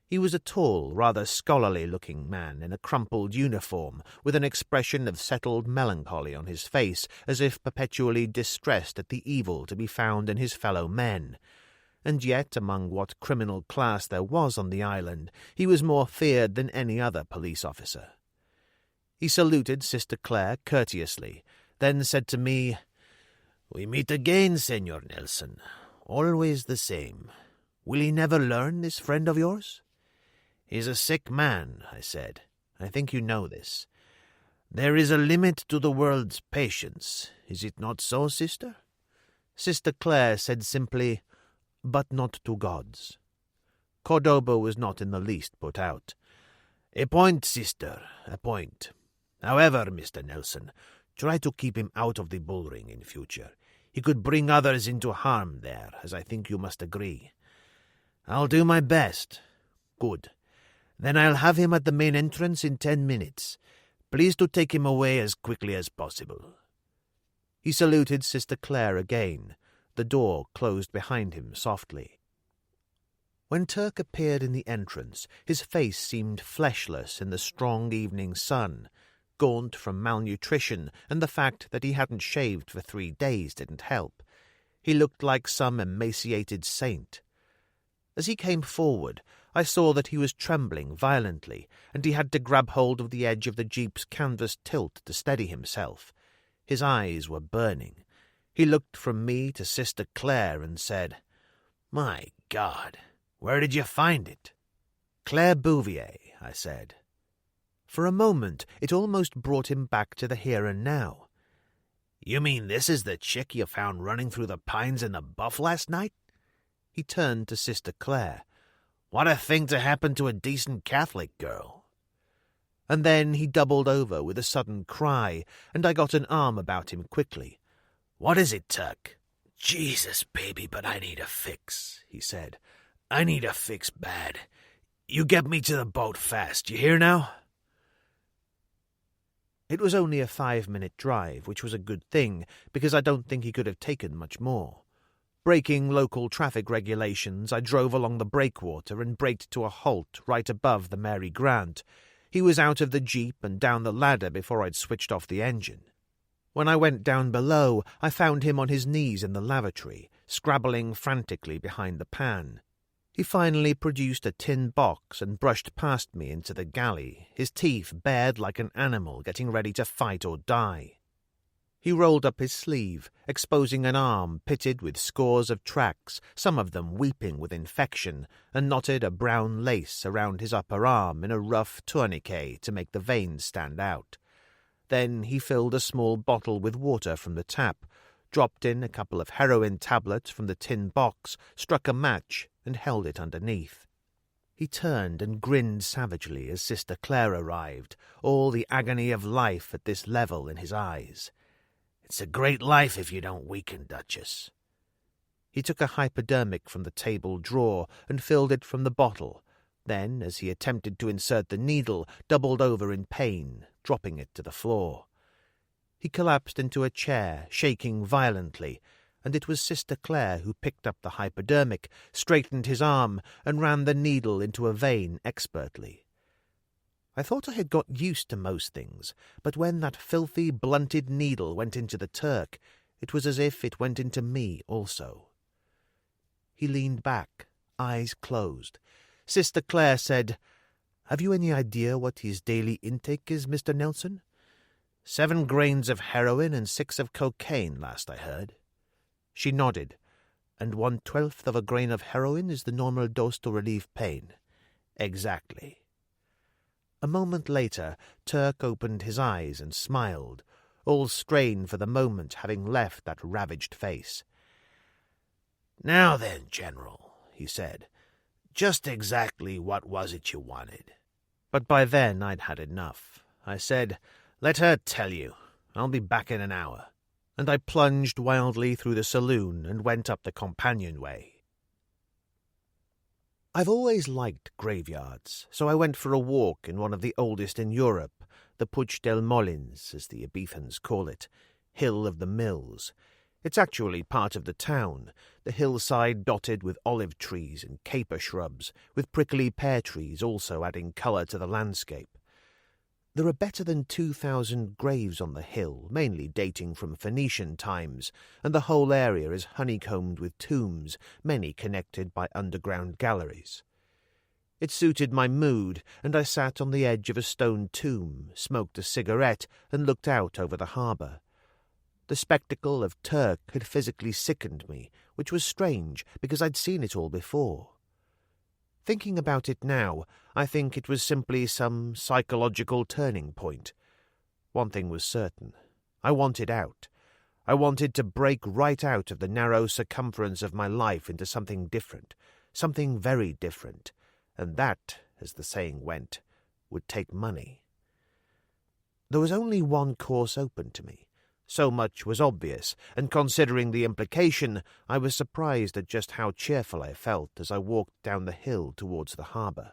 He was a tall, rather scholarly-looking man in a crumpled uniform, with an expression of settled melancholy on his face, as if perpetually distressed at the evil to be found in his fellow men. And yet, among what criminal class there was on the island, he was more feared than any other police officer. He saluted Sister Claire courteously, then said to me, "We meet again, Senor Nelson. Always the same. Will he never learn, this friend of yours?" "He's a sick man," I said. "I think you know this. There is a limit to the world's patience. Is it not so, sister?" Sister Claire said simply, "But not to God's." Cordoba was not in the least put out. "A point, sister, a point. However, Mr. Nelson, try to keep him out of the bullring in future. He could bring others into harm there, as I think you must agree." "I'll do my best." "Good. Then I'll have him at the main entrance in 10 minutes. Please to take him away as quickly as possible." He saluted Sister Claire again. The door closed behind him softly. When Turk appeared in the entrance, his face seemed fleshless in the strong evening sun. Gaunt from malnutrition, and the fact that he hadn't shaved for 3 days didn't help. He looked like some emaciated saint. As he came forward, I saw that he was trembling violently, and he had to grab hold of the edge of the jeep's canvas tilt to steady himself. His eyes were burning. He looked from me to Sister Claire and said, "My God, where did you find it?" "Claire Bouvier," I said. For a moment it almost brought him back to the here and now. "You mean this is the chick you found running through the pines in the buff last night?" He turned to Sister Claire. "What a thing to happen to a decent Catholic girl." And then he doubled over with a sudden cry, and I got an arm about him quickly. "What is it, Tuck?" "Jesus, baby, but I need a fix," he said. "I need a fix bad. You get me to the boat fast, you hear now?" It was only a 5-minute drive, which was a good thing, because I don't think he could have taken much more. Breaking local traffic regulations, I drove along the breakwater and braked to a halt right above the Mary Grant. He was out of the jeep and down the ladder before I'd switched off the engine. When I went down below, I found him on his knees in the lavatory, scrabbling frantically behind the pan. He finally produced a tin box and brushed past me into the galley, his teeth bared like an animal getting ready to fight or die. He rolled up his sleeve, exposing an arm pitted with scores of tracks, some of them weeping with infection, and knotted a brown lace around his upper arm in a rough tourniquet to make the veins stand out. Then he filled a small bottle with water from the tap, dropped in a couple of heroin tablets from the tin box, struck a match, and held it underneath. He turned and grinned savagely as Sister Claire arrived, all the agony of life at this level in his eyes. "It's a great life if you don't weaken, Duchess." He took a hypodermic from the table drawer and filled it from the bottle, then, as he attempted to insert the needle, doubled over in pain, dropping it to the floor. He collapsed into a chair, shaking violently, and it was Sister Claire who picked up the hypodermic, straightened his arm, and ran the needle into a vein expertly. I thought I had got used to most things, but when that filthy, blunted needle went into the Turk, it was as if it went into me also. He leaned back, eyes closed. Sister Claire said, "Have you any idea what his daily intake is, Mr. Nelson?" 7 grains of heroin and 6 of cocaine, last I heard." She nodded. "And 1/12 of a grain of heroin is the normal dose to relieve pain." "Exactly." A moment later, Turk opened his eyes and smiled, all strain for the moment having left that ravaged face. "Now then, General," he said, "just exactly what was it you wanted?" But by then I'd had enough. I said, "Let her tell you. I'll be back in an hour." And I plunged wildly through the saloon and went up the companionway. I've always liked graveyards, so I went for a walk in one of the oldest in Europe, the Puig del Molins, as the Ibethans call it, Hill of the Mills. It's actually part of the town, the hillside dotted with olive trees and caper shrubs, with prickly pear trees also adding colour to the landscape. There are better than 2,000 graves on the hill, mainly dating from Phoenician times, and the whole area is honeycombed with tombs, many connected by underground galleries. It suited my mood, and I sat on the edge of a stone tomb, smoked a cigarette, and looked out over the harbour. The spectacle of Turk had physically sickened me, which was strange, because I'd seen it all before. Thinking about it now, I think it was simply some psychological turning point. One thing was certain. I wanted out. I wanted to break right out of the narrow circumference of my life into something different, something very different, and that, as the saying went, would take money. There was only one course open to me. So much was obvious, and considering the implication, I was surprised at just how cheerful I felt as I walked down the hill towards the harbour.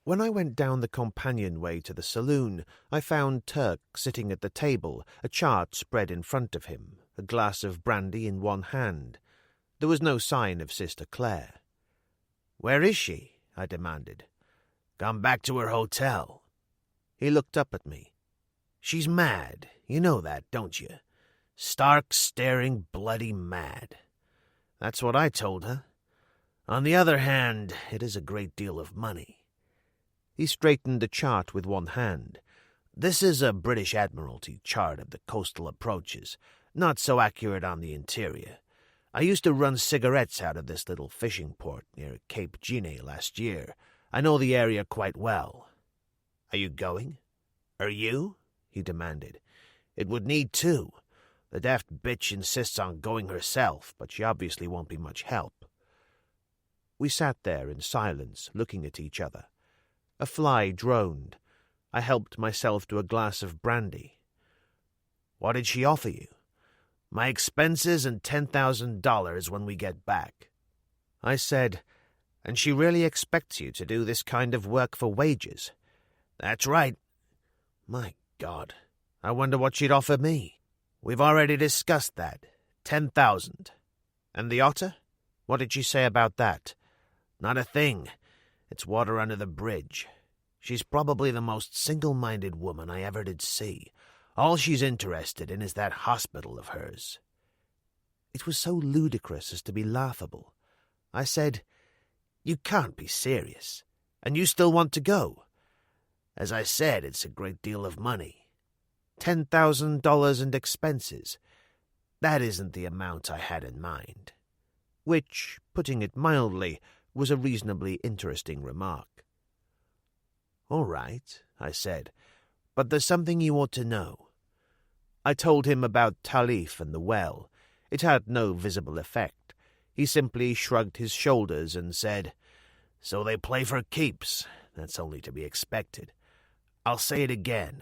When I went down the companionway to the saloon, I found Turk sitting at the table, a chart spread in front of him, a glass of brandy in one hand. There was no sign of Sister Claire. "Where is she?" I demanded. "Gone back to her hotel." He looked up at me. "She's mad. You know that, don't you? Stark, staring, bloody mad." "That's what I told her. On the other hand, it is a great deal of money." He straightened the chart with one hand. "This is a British Admiralty chart of the coastal approaches, not so accurate on the interior. I used to run cigarettes out of this little fishing port near Cape Gine last year. I know the area quite well." "Are you going?" "Are you?" he demanded. "It would need to. The daft bitch insists on going herself, but she obviously won't be much help." We sat there in silence, looking at each other. A fly droned. I helped myself to a glass of brandy. "What did she offer you?" "My expenses and $10,000 when we get back." I said, "And she really expects you to do this kind of work for wages?" "That's right." "My God, I wonder what she'd offer me." "We've already discussed that. 10,000. "And the otter? What did she say about that?" "Not a thing. It's water under the bridge. She's probably the most single-minded woman I ever did see. All she's interested in is that hospital of hers." It was so ludicrous as to be laughable. I said, "You can't be serious. And you still want to go?" "As I said, it's a great deal of money." $10,000 and expenses. That isn't the amount I had in mind. Which, putting it mildly, was a reasonably interesting remark. "All right," I said, "but there's something you ought to know." I told him about Talif and the well. It had no visible effect. He simply shrugged his shoulders and said, "So they play for keeps. That's only to be expected. I'll say it again.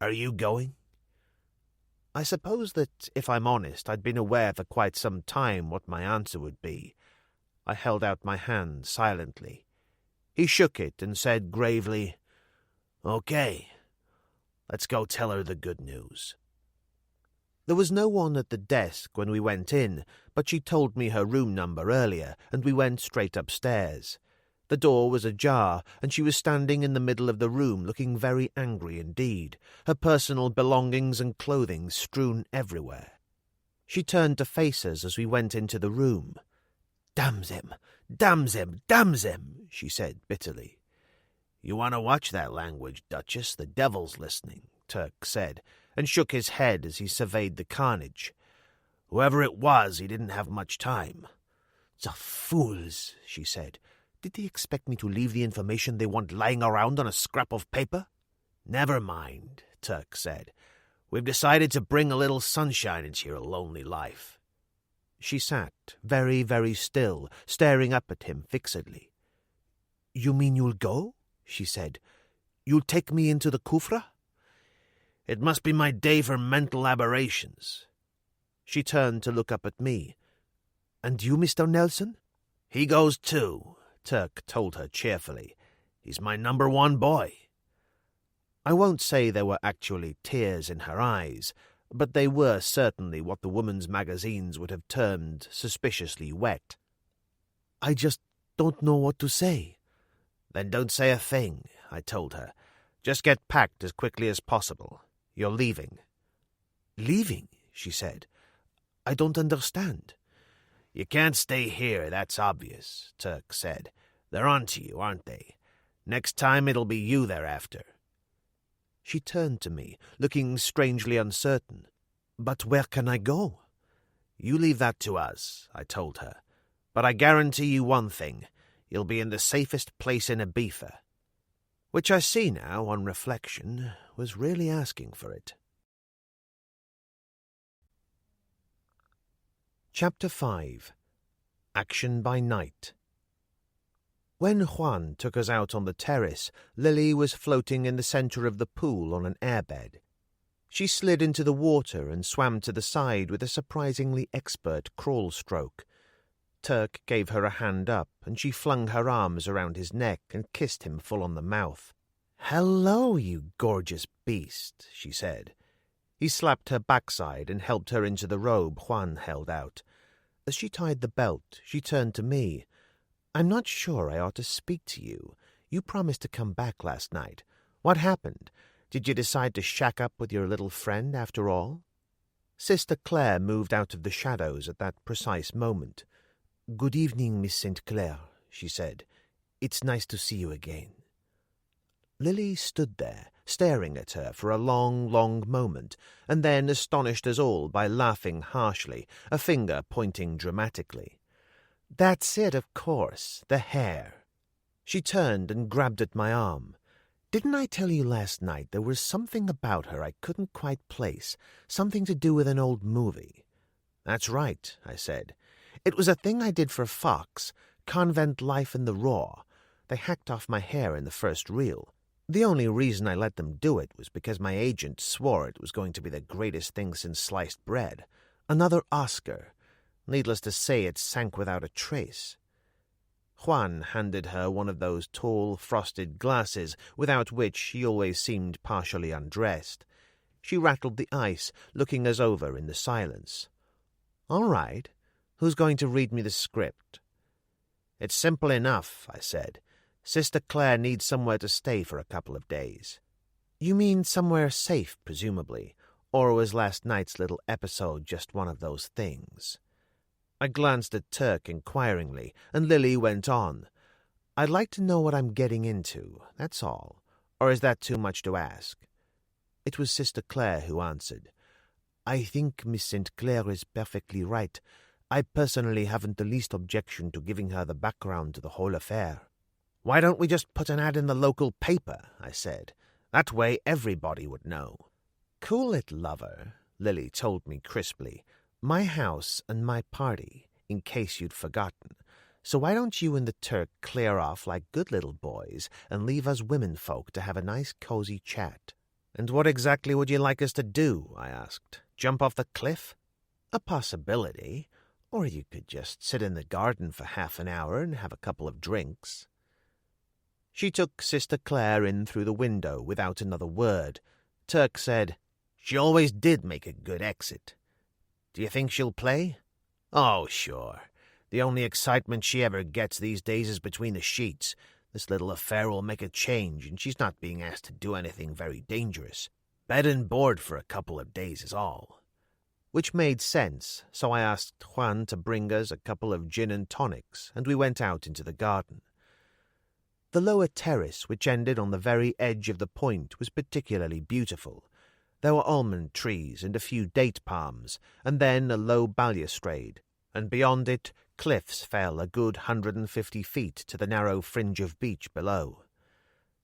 Are you going?" I suppose that, if I'm honest, I'd been aware for quite some time what my answer would be. I held out my hand silently. He shook it and said gravely, "Okay, let's go tell her the good news." There was no one at the desk when we went in, but she told me her room number earlier, and we went straight upstairs. The door was ajar, and she was standing in the middle of the room looking very angry indeed, her personal belongings and clothing strewn everywhere. She turned to face us as we went into the room. "Damn them! Damn them! Damn them!" she said bitterly. "You want to watch that language, Duchess? The devil's listening," Turk said, and shook his head as he surveyed the carnage. "Whoever it was, he didn't have much time." "The fools," she said. "Did they expect me to leave the information they want lying around on a scrap of paper?" "Never mind," Turk said. "We've decided to bring a little sunshine into your lonely life." She sat, very, very still, staring up at him fixedly. "You mean you'll go?" she said. "You'll take me into the Khufra?" "It must be my day for mental aberrations." She turned to look up at me. "And you, Mr. Nelson?" "He goes too," Turk told her cheerfully. "He's my number one boy." I won't say there were actually tears in her eyes, but they were certainly what the women's magazines would have termed suspiciously wet. "I just don't know what to say." "Then don't say a thing," I told her. "Just get packed as quickly as possible. You're leaving." "Leaving?" she said. "I don't understand." "You can't stay here, that's obvious," Turk said. "They're on to you, aren't they? Next time it'll be you they're after." She turned to me, looking strangely uncertain. "But where can I go?" "You leave that to us," I told her. "But I guarantee you one thing. You'll be in the safest place in Ibiza." Which I see now, on reflection, was really asking for it. Chapter 5. Action by Night. When Juan took us out on the terrace, Lily was floating in the centre of the pool on an airbed. She slid into the water and swam to the side with a surprisingly expert crawl stroke. Turk gave her a hand up, and she flung her arms around his neck and kissed him full on the mouth. "Hello, you gorgeous beast," she said. He slapped her backside and helped her into the robe Juan held out. As she tied the belt, she turned to me. "I'm not sure I ought to speak to you. You promised to come back last night. What happened? Did you decide to shack up with your little friend after all?" Sister Claire moved out of the shadows at that precise moment. "Good evening, Miss St. Clair," she said. "It's nice to see you again." Lily stood there, staring at her for a long, long moment, and then astonished us all by laughing harshly, a finger pointing dramatically. "That's it, of course, the hair." She turned and grabbed at my arm. "Didn't I tell you last night there was something about her I couldn't quite place, something to do with an old movie?" "That's right," I said. "It was a thing I did for Fox, Convent Life in the Raw. They hacked off my hair in the first reel. The only reason I let them do it was because my agent swore it was going to be the greatest thing since sliced bread. Another Oscar. Needless to say, it sank without a trace." Juan handed her one of those tall, frosted glasses without which she always seemed partially undressed. She rattled the ice, looking us over in the silence. "All right. Who's going to read me the script?" "It's simple enough," I said. "Sister Claire needs somewhere to stay for a couple of days." "You mean somewhere safe, presumably, or was last night's little episode just one of those things?" I glanced at Turk inquiringly, and Lily went on. "I'd like to know what I'm getting into, that's all. Or is that too much to ask?" It was Sister Claire who answered. "I think Miss St. Clair is perfectly right. I personally haven't the least objection to giving her the background to the whole affair." "Why don't we just put an ad in the local paper?" I said. "That way everybody would know." "Cool it, lover," Lily told me crisply. "My house and my party, in case you'd forgotten. So why don't you and the Turk clear off like good little boys and leave us women folk to have a nice cozy chat?" "And what exactly would you like us to do?" I asked. "Jump off the cliff?" "A possibility. Or you could just sit in the garden for half an hour and have a couple of drinks." She took Sister Claire in through the window without another word. Turk said, "She always did make a good exit. Do you think she'll play?" "Oh, sure. The only excitement she ever gets these days is between the sheets. This little affair will make a change, and she's not being asked to do anything very dangerous. Bed and board for a couple of days is all." Which made sense, so I asked Juan to bring us a couple of gin and tonics, and we went out into the garden. The lower terrace, which ended on the very edge of the point, was particularly beautiful. There were almond trees and a few date palms, and then a low balustrade, and beyond it cliffs fell a good 150 feet to the narrow fringe of beach below.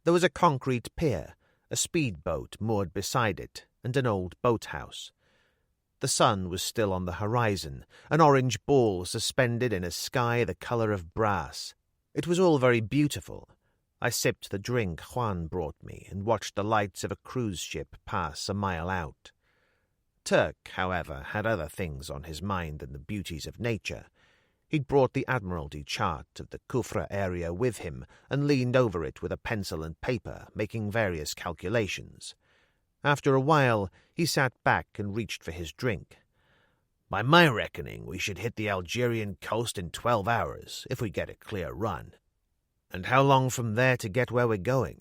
There was a concrete pier, a speedboat moored beside it, and an old boathouse. The sun was still on the horizon, an orange ball suspended in a sky the color of brass. It was all very beautiful. I sipped the drink Juan brought me and watched the lights of a cruise ship pass a mile out. Turk, however, had other things on his mind than the beauties of nature. He'd brought the Admiralty chart of the Khufra area with him and leaned over it with a pencil and paper, making various calculations. After a while, he sat back and reached for his drink. "By my reckoning, we should hit the Algerian coast in 12 hours, if we get a clear run." "And how long from there to get where we're going?"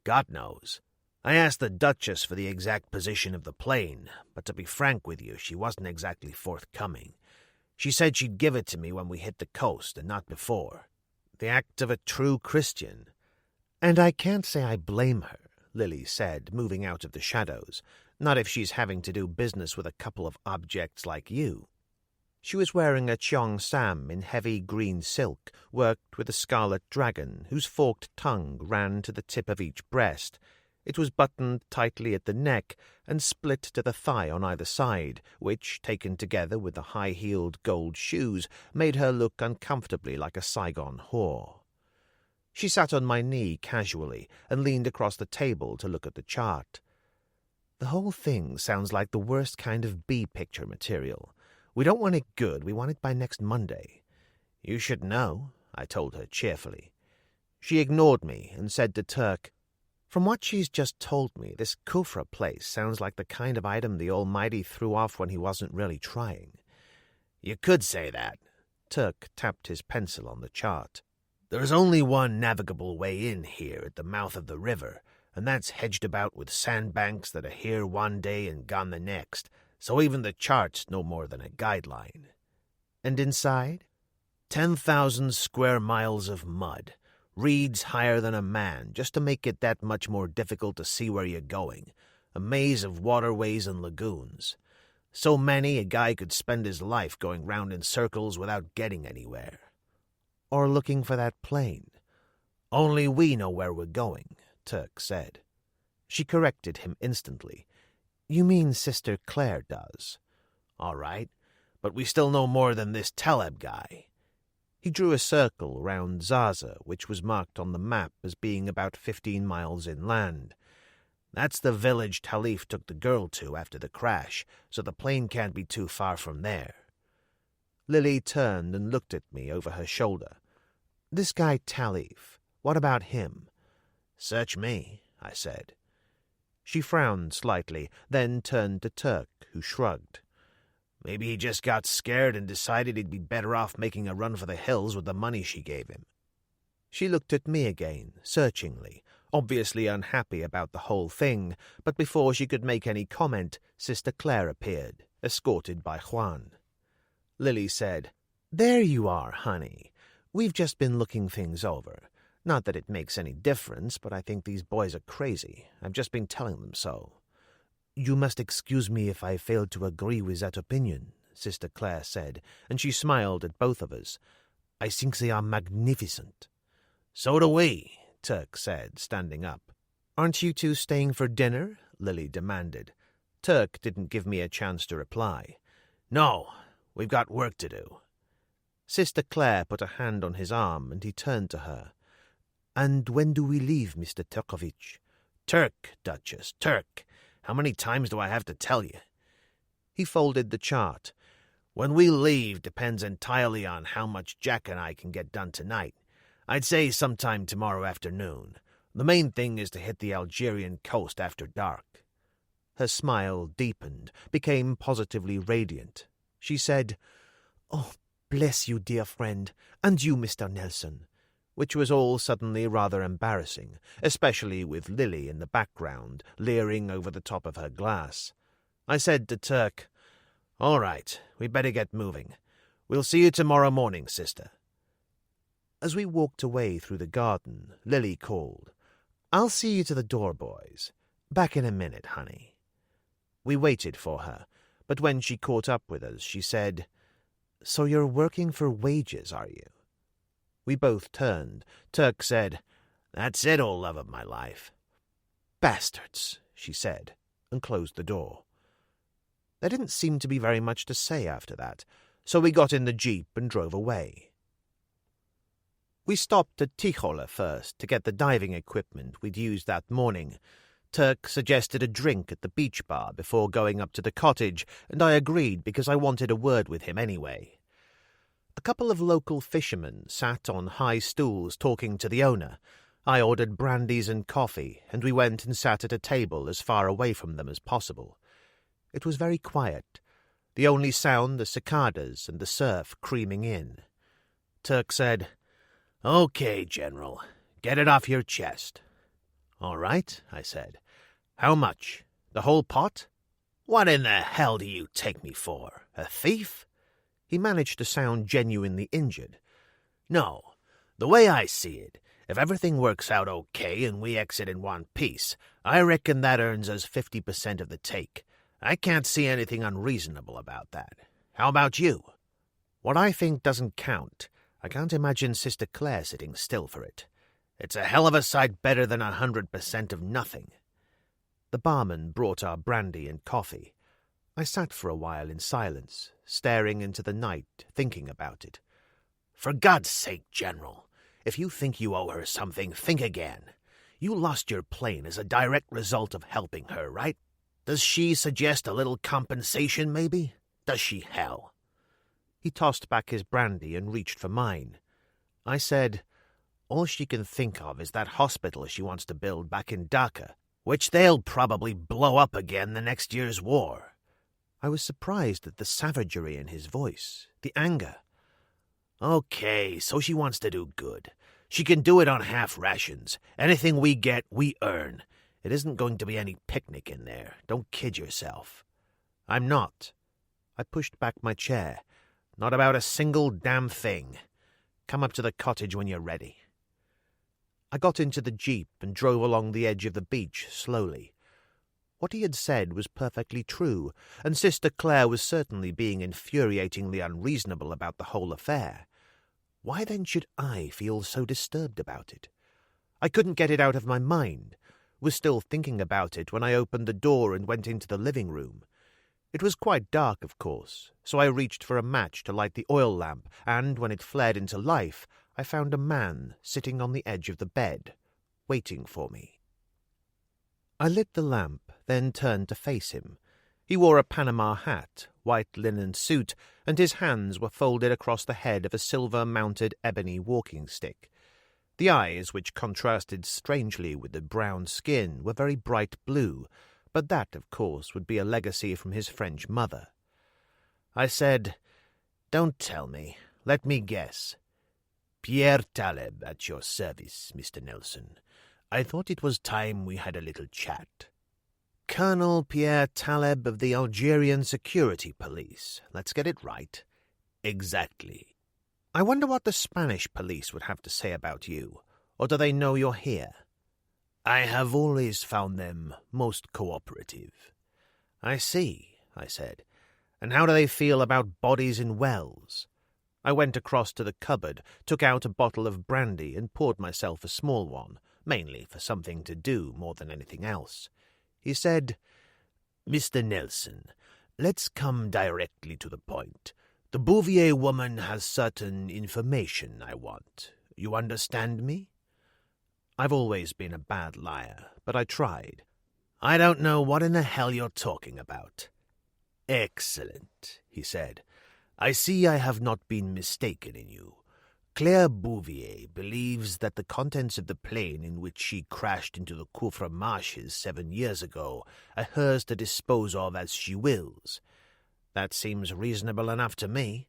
"God knows. I asked the Duchess for the exact position of the plane, but to be frank with you, she wasn't exactly forthcoming. She said she'd give it to me when we hit the coast, and not before. The act of a true Christian." "And I can't say I blame her," Lily said, moving out of the shadows. "Not if she's having to do business with a couple of objects like you." She was wearing a cheong sam in heavy green silk, worked with a scarlet dragon, whose forked tongue ran to the tip of each breast. It was buttoned tightly at the neck and split to the thigh on either side, which, taken together with the high-heeled gold shoes, made her look uncomfortably like a Saigon whore. She sat on my knee casually and leaned across the table to look at the chart. "The whole thing sounds like the worst kind of B-picture material. We don't want it good, we want it by next Monday." "You should know," I told her cheerfully. She ignored me and said to Turk, "From what she's just told me, this Khufra place sounds like the kind of item the Almighty threw off when he wasn't really trying." "You could say that." Turk tapped his pencil on the chart. "There's only one navigable way in here at the mouth of the river, and that's hedged about with sandbanks that are here one day and gone the next, so even the chart's no more than a guideline." "And inside?" 10,000 square miles of mud, reeds higher than a man, just to make it that much more difficult to see where you're going, a maze of waterways and lagoons. So many a guy could spend his life going round in circles without getting anywhere." "Or looking for that plane." "Only we know where we're going," Turk said. She corrected him instantly. "You mean Sister Claire does." "All right, but we still know more than this Taleb guy." He drew a circle round Zaza, which was marked on the map as being about 15 miles inland. "That's the village Talif took the girl to after the crash, so the plane can't be too far from there." Lily turned and looked at me over her shoulder. "This guy Talif, what about him?" "Search me," I said. She frowned slightly, then turned to Turk, who shrugged. "Maybe he just got scared and decided he'd be better off making a run for the hills with the money she gave him." She looked at me again, searchingly, obviously unhappy about the whole thing, but before she could make any comment, Sister Claire appeared, escorted by Juan. Lily said, "There you are, honey. We've just been looking things over. Not that it makes any difference, but I think these boys are crazy. I've just been telling them so." "You must excuse me if I fail to agree with that opinion," Sister Claire said, and she smiled at both of us. "I think they are magnificent." "So do we," Turk said, standing up. "Aren't you two staying for dinner?" Lily demanded. Turk didn't give me a chance to reply. "No, we've got work to do." Sister Claire put a hand on his arm, and he turned to her. "And when do we leave, Mr. Turkovich?" "Turk, Duchess, Turk. How many times do I have to tell you?" He folded the chart. "When we leave depends entirely on how much Jack and I can get done tonight. I'd say sometime tomorrow afternoon. The main thing is to hit the Algerian coast after dark." Her smile deepened, became positively radiant. She said, "Oh, bless you, dear friend, and you, Mr. Nelson," which was all suddenly rather embarrassing, especially with Lily in the background, leering over the top of her glass. I said to Turk, "All right, we'd better get moving. We'll see you tomorrow morning, sister." As we walked away through the garden, Lily called, "I'll see you to the door, boys. Back in a minute, honey." We waited for her, but when she caught up with us, she said, "So you're working for wages, are you?" We both turned. Turk said, "That's it, old love of my life." "Bastards," she said, and closed the door. There didn't seem to be very much to say after that, so we got in the jeep and drove away. We stopped at Tichola first to get the diving equipment we'd used that morning. Turk suggested a drink at the beach bar before going up to the cottage, and I agreed because I wanted a word with him anyway. A couple of local fishermen sat on high stools talking to the owner. I ordered brandies and coffee, and we went and sat at a table as far away from them as possible. It was very quiet, the only sound the cicadas and the surf creaming in. Turk said, "Okay, General, get it off your chest." "All right," I said. "How much? The whole pot?" "What in the hell do you take me for? A thief?" He managed to sound genuinely injured. "No. The way I see it, if everything works out okay and we exit in one piece, I reckon that earns us 50% of the take. I can't see anything unreasonable about that. How about you?" "What I think doesn't count. I can't imagine Sister Claire sitting still for it." "It's a hell of a sight better than 100% of nothing." The barman brought our brandy and coffee. I sat for a while in silence, staring into the night, thinking about it. "For God's sake, General, if you think you owe her something, think again. You lost your plane as a direct result of helping her, right? Does she suggest a little compensation, maybe? Does she, hell?" He tossed back his brandy and reached for mine. I said, "All she can think of is that hospital she wants to build back in Dhaka, which they'll probably blow up again the next year's war." I was surprised at the savagery in his voice, the anger. "Okay, so she wants to do good. She can do it on half rations. Anything we get, we earn. It isn't going to be any picnic in there. Don't kid yourself." "I'm not." I pushed back my chair. "Not about a single damn thing. Come up to the cottage when you're ready." I got into the jeep and drove along the edge of the beach slowly. What he had said was perfectly true, and Sister Claire was certainly being infuriatingly unreasonable about the whole affair. Why then should I feel so disturbed about it? I couldn't get it out of my mind. Was still thinking about it when I opened the door and went into the living room. It was quite dark, of course, so I reached for a match to light the oil lamp, and when it flared into life, I found a man sitting on the edge of the bed, waiting for me. I lit the lamp, then turned to face him. He wore a Panama hat, white linen suit, and his hands were folded across the head of a silver-mounted ebony walking stick. The eyes, which contrasted strangely with the brown skin, were very bright blue, but that, of course, would be a legacy from his French mother. I said, "Don't tell me. Let me guess. Pierre Taleb at your service, Mr. Nelson. I thought it was time we had a little chat." "Colonel Pierre Taleb of the Algerian Security Police. Let's get it right." "Exactly." "I wonder what the Spanish police would have to say about you, or do they know you're here?" "I have always found them most cooperative." "I see," I said. "And how do they feel about bodies in wells?" I went across to the cupboard, took out a bottle of brandy, and poured myself a small one, mainly for something to do more than anything else. He said, "Mr. Nelson, let's come directly to the point. The Bouvier woman has certain information I want. You understand me?" I've always been a bad liar, but I tried. "I don't know what in the hell you're talking about." "Excellent," he said. "I see I have not been mistaken in you. Claire Bouvier believes that the contents of the plane in which she crashed into the Khufra marshes 7 years ago are hers to dispose of as she wills. That seems reasonable enough to me.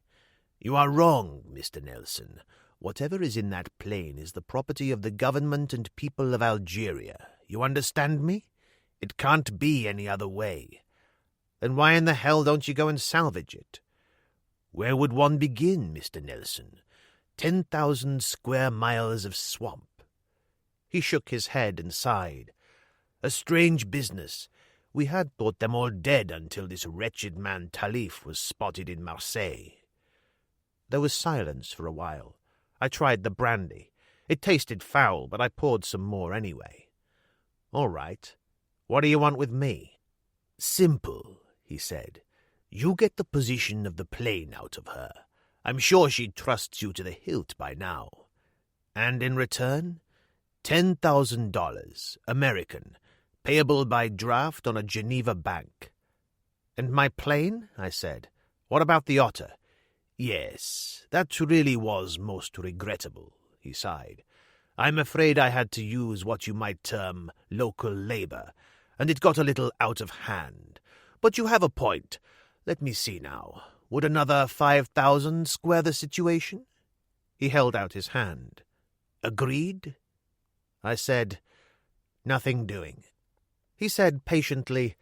You are wrong, Mr. Nelson. Whatever is in that plane is the property of the government and people of Algeria. You understand me? It can't be any other way." "Then why in the hell don't you go and salvage it?" "Where would one begin, Mr. Nelson? 10,000 square miles of swamp." He shook his head and sighed. "A strange business. We had thought them all dead until this wretched man Talif was spotted in Marseille." There was silence for a while. I tried the brandy. It tasted foul, but I poured some more anyway. "All right. What do you want with me?" "Simple," he said. "You get the position of the plane out of her. I'm sure she trusts you to the hilt by now. And in return, $10,000, American, payable by draft on a Geneva bank." "And my plane?" I said. "What about the Otter?" "Yes, that really was most regrettable," he sighed. "I'm afraid I had to use what you might term local labor, and it got a little out of hand. But you have a point. Let me see now. Would another 5,000 square the situation?" He held out his hand. "Agreed?" I said, "Nothing doing." He said patiently,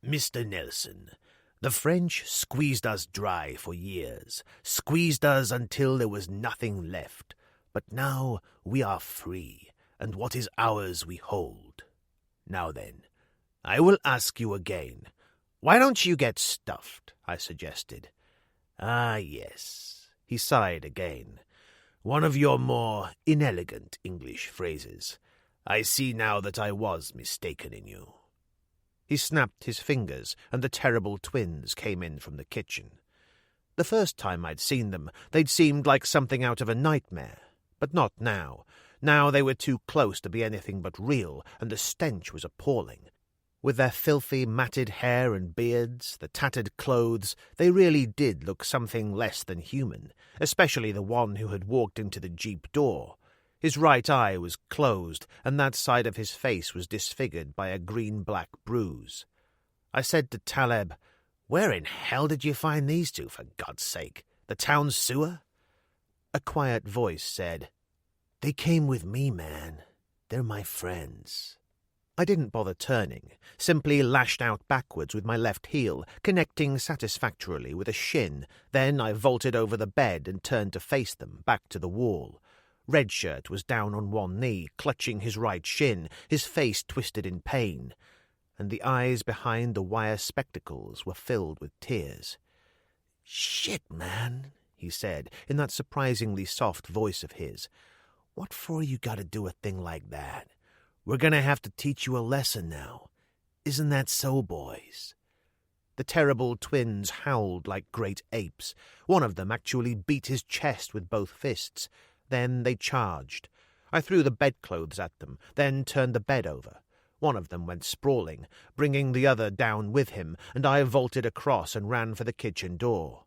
"Mr. Nelson, the French squeezed us dry for years, squeezed us until there was nothing left. But now we are free, and what is ours we hold. Now then, I will ask you again. Why don't you get stuffed?" I suggested. "Ah, yes," he sighed again. "One of your more inelegant English phrases. I see now that I was mistaken in you." He snapped his fingers, and the terrible twins came in from the kitchen. The first time I'd seen them, they'd seemed like something out of a nightmare. But not now. Now they were too close to be anything but real, and the stench was appalling. With their filthy, matted hair and beards, the tattered clothes, they really did look something less than human, especially the one who had walked into the jeep door. His right eye was closed, and that side of his face was disfigured by a green-black bruise. I said to Taleb, "Where in hell did you find these two, for God's sake? The town sewer?" A quiet voice said, "They came with me, man. They're my friends." I didn't bother turning, simply lashed out backwards with my left heel, connecting satisfactorily with a shin. Then I vaulted over the bed and turned to face them, back to the wall. Redshirt was down on one knee, clutching his right shin, his face twisted in pain, and the eyes behind the wire spectacles were filled with tears. "Shit, man," he said, in that surprisingly soft voice of his. "What for you gotta do a thing like that? We're gonna have to teach you a lesson now. Isn't that so, boys?" The terrible twins howled like great apes. One of them actually beat his chest with both fists. Then they charged. I threw the bedclothes at them, then turned the bed over. One of them went sprawling, bringing the other down with him, and I vaulted across and ran for the kitchen door.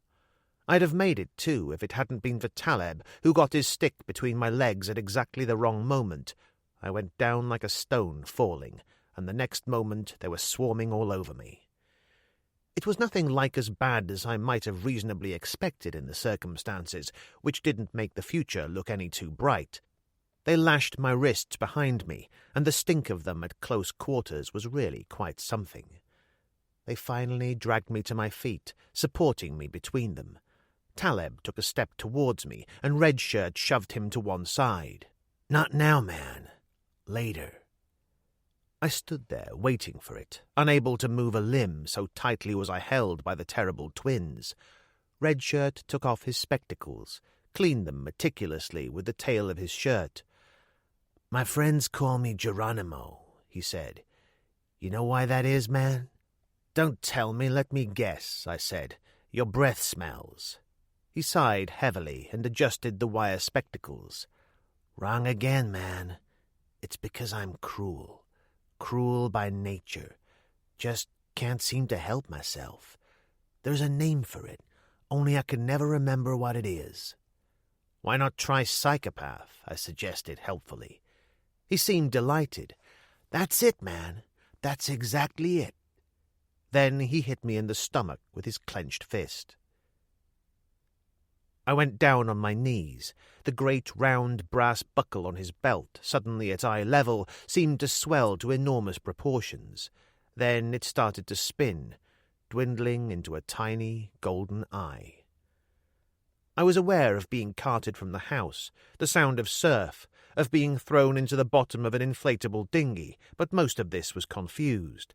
I'd have made it, too, if it hadn't been for Taleb, who got his stick between my legs at exactly the wrong moment. I went down like a stone falling, and the next moment they were swarming all over me. It was nothing like as bad as I might have reasonably expected in the circumstances, which didn't make the future look any too bright. They lashed my wrists behind me, and the stink of them at close quarters was really quite something. They finally dragged me to my feet, supporting me between them. Taleb took a step towards me, and Redshirt shoved him to one side. "Not now, man. Later." I stood there, waiting for it, unable to move a limb, so tightly was I held by the terrible twins. Redshirt took off his spectacles, cleaned them meticulously with the tail of his shirt. "My friends call me Geronimo," he said. "You know why that is, man?" "Don't tell me, let me guess," I said. "Your breath smells." He sighed heavily and adjusted the wire spectacles. "Wrong again, man. It's because I'm cruel. Cruel by nature. Just can't seem to help myself. There's a name for it, only I can never remember what it is." "Why not try psychopath?" I suggested helpfully. He seemed delighted. "That's it, man. That's exactly it." Then he hit me in the stomach with his clenched fist. I went down on my knees. The great round brass buckle on his belt, suddenly at eye level, seemed to swell to enormous proportions. Then it started to spin, dwindling into a tiny golden eye. I was aware of being carted from the house, the sound of surf, of being thrown into the bottom of an inflatable dinghy, but most of this was confused.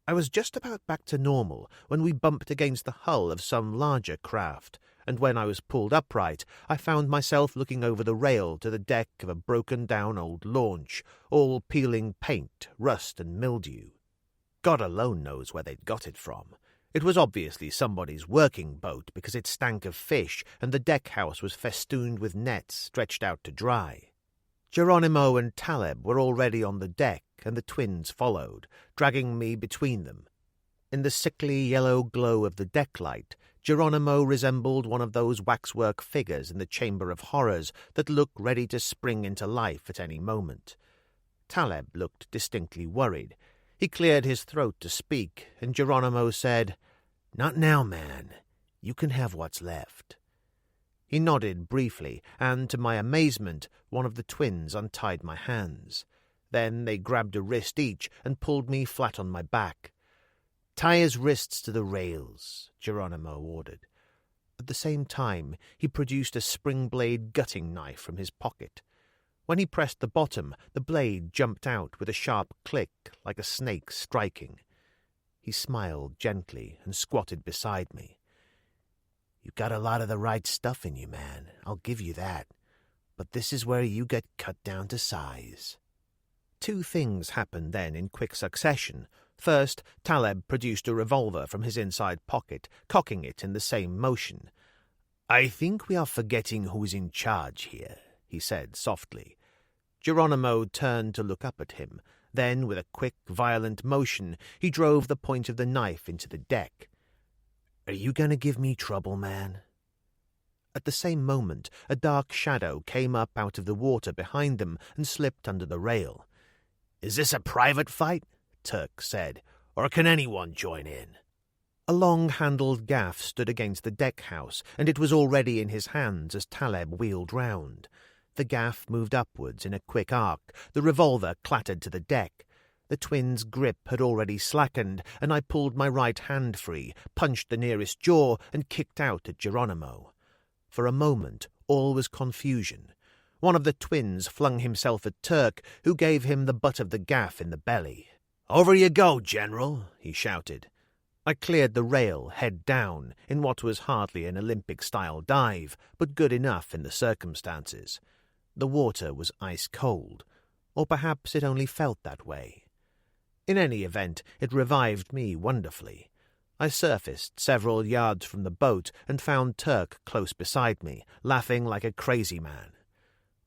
I was just about back to normal when we bumped against the hull of some larger craft, and when I was pulled upright, I found myself looking over the rail to the deck of a broken-down old launch, all peeling paint, rust and mildew. God alone knows where they'd got it from. It was obviously somebody's working boat because it stank of fish, and the deck-house was festooned with nets stretched out to dry. Geronimo and Taleb were already on the deck, and the twins followed, dragging me between them. In the sickly yellow glow of the deck light, Geronimo resembled one of those waxwork figures in the Chamber of Horrors that look ready to spring into life at any moment. Taleb looked distinctly worried. He cleared his throat to speak, and Geronimo said, "Not now, man. You can have what's left." He nodded briefly, and to my amazement, one of the twins untied my hands. Then they grabbed a wrist each and pulled me flat on my back. "Tie his wrists to the rails," Geronimo ordered. At the same time, he produced a spring-blade gutting knife from his pocket. When he pressed the bottom, the blade jumped out with a sharp click, like a snake striking. He smiled gently and squatted beside me. "You've got a lot of the right stuff in you, man, I'll give you that. But this is where you get cut down to size." Two things happened then in quick succession. First, Taleb produced a revolver from his inside pocket, cocking it in the same motion. "I think we are forgetting who's in charge here," he said softly. Geronimo turned to look up at him. Then, with a quick, violent motion, he drove the point of the knife into the deck. "Are you going to give me trouble, man?" At the same moment, a dark shadow came up out of the water behind them and slipped under the rail. "Is this a private fight?" Turk said. "Or can anyone join in?" A long-handled gaff stood against the deck-house, and it was already in his hands as Taleb wheeled round. The gaff moved upwards in a quick arc. The revolver clattered to the deck. The twins' grip had already slackened, and I pulled my right hand free, punched the nearest jaw, and kicked out at Geronimo. For a moment, all was confusion. One of the twins flung himself at Turk, who gave him the butt of the gaff in the belly. "Over you go, General," he shouted. I cleared the rail, head down, in what was hardly an Olympic-style dive, but good enough in the circumstances. The water was ice-cold, or perhaps it only felt that way. In any event, it revived me wonderfully. I surfaced several yards from the boat and found Turk close beside me, laughing like a crazy man.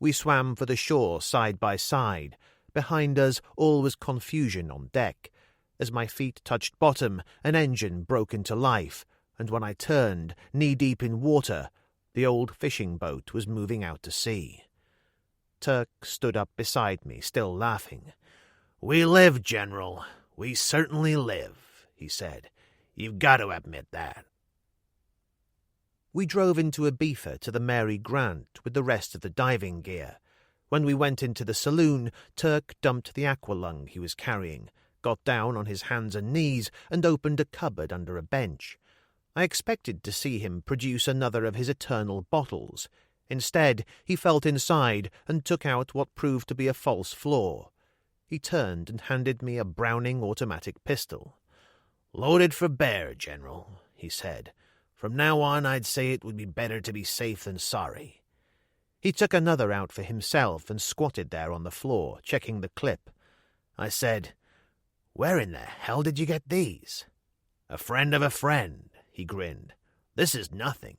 We swam for the shore side by side. Behind us all was confusion on deck. As my feet touched bottom, an engine broke into life, and when I turned, knee-deep in water, the old fishing boat was moving out to sea. Turk stood up beside me, still laughing. "We live, General. We certainly live," he said. "You've got to admit that." We drove into Ibiza to the Mary Grant with the rest of the diving gear. When we went into the saloon, Turk dumped the aqualung he was carrying, got down on his hands and knees, and opened a cupboard under a bench. I expected to see him produce another of his eternal bottles. Instead, he felt inside and took out what proved to be a false floor. He turned and handed me a Browning automatic pistol. "Loaded for bear, General," he said. "From now on I'd say it would be better to be safe than sorry." He took another out for himself and squatted there on the floor, checking the clip. I said, "Where in the hell did you get these?" "A friend of a friend," he grinned. "This is nothing."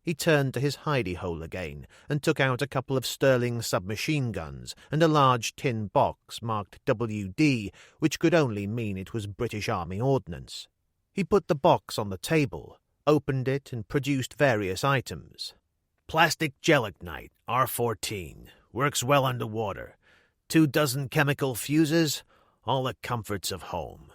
He turned to his hidey-hole again and took out a couple of Sterling submachine guns and a large tin box marked WD, which could only mean it was British Army ordnance. He put the box on the table, opened it, and produced various items. "Plastic gelignite, R14. Works well underwater. 24 chemical fuses. All the comforts of home."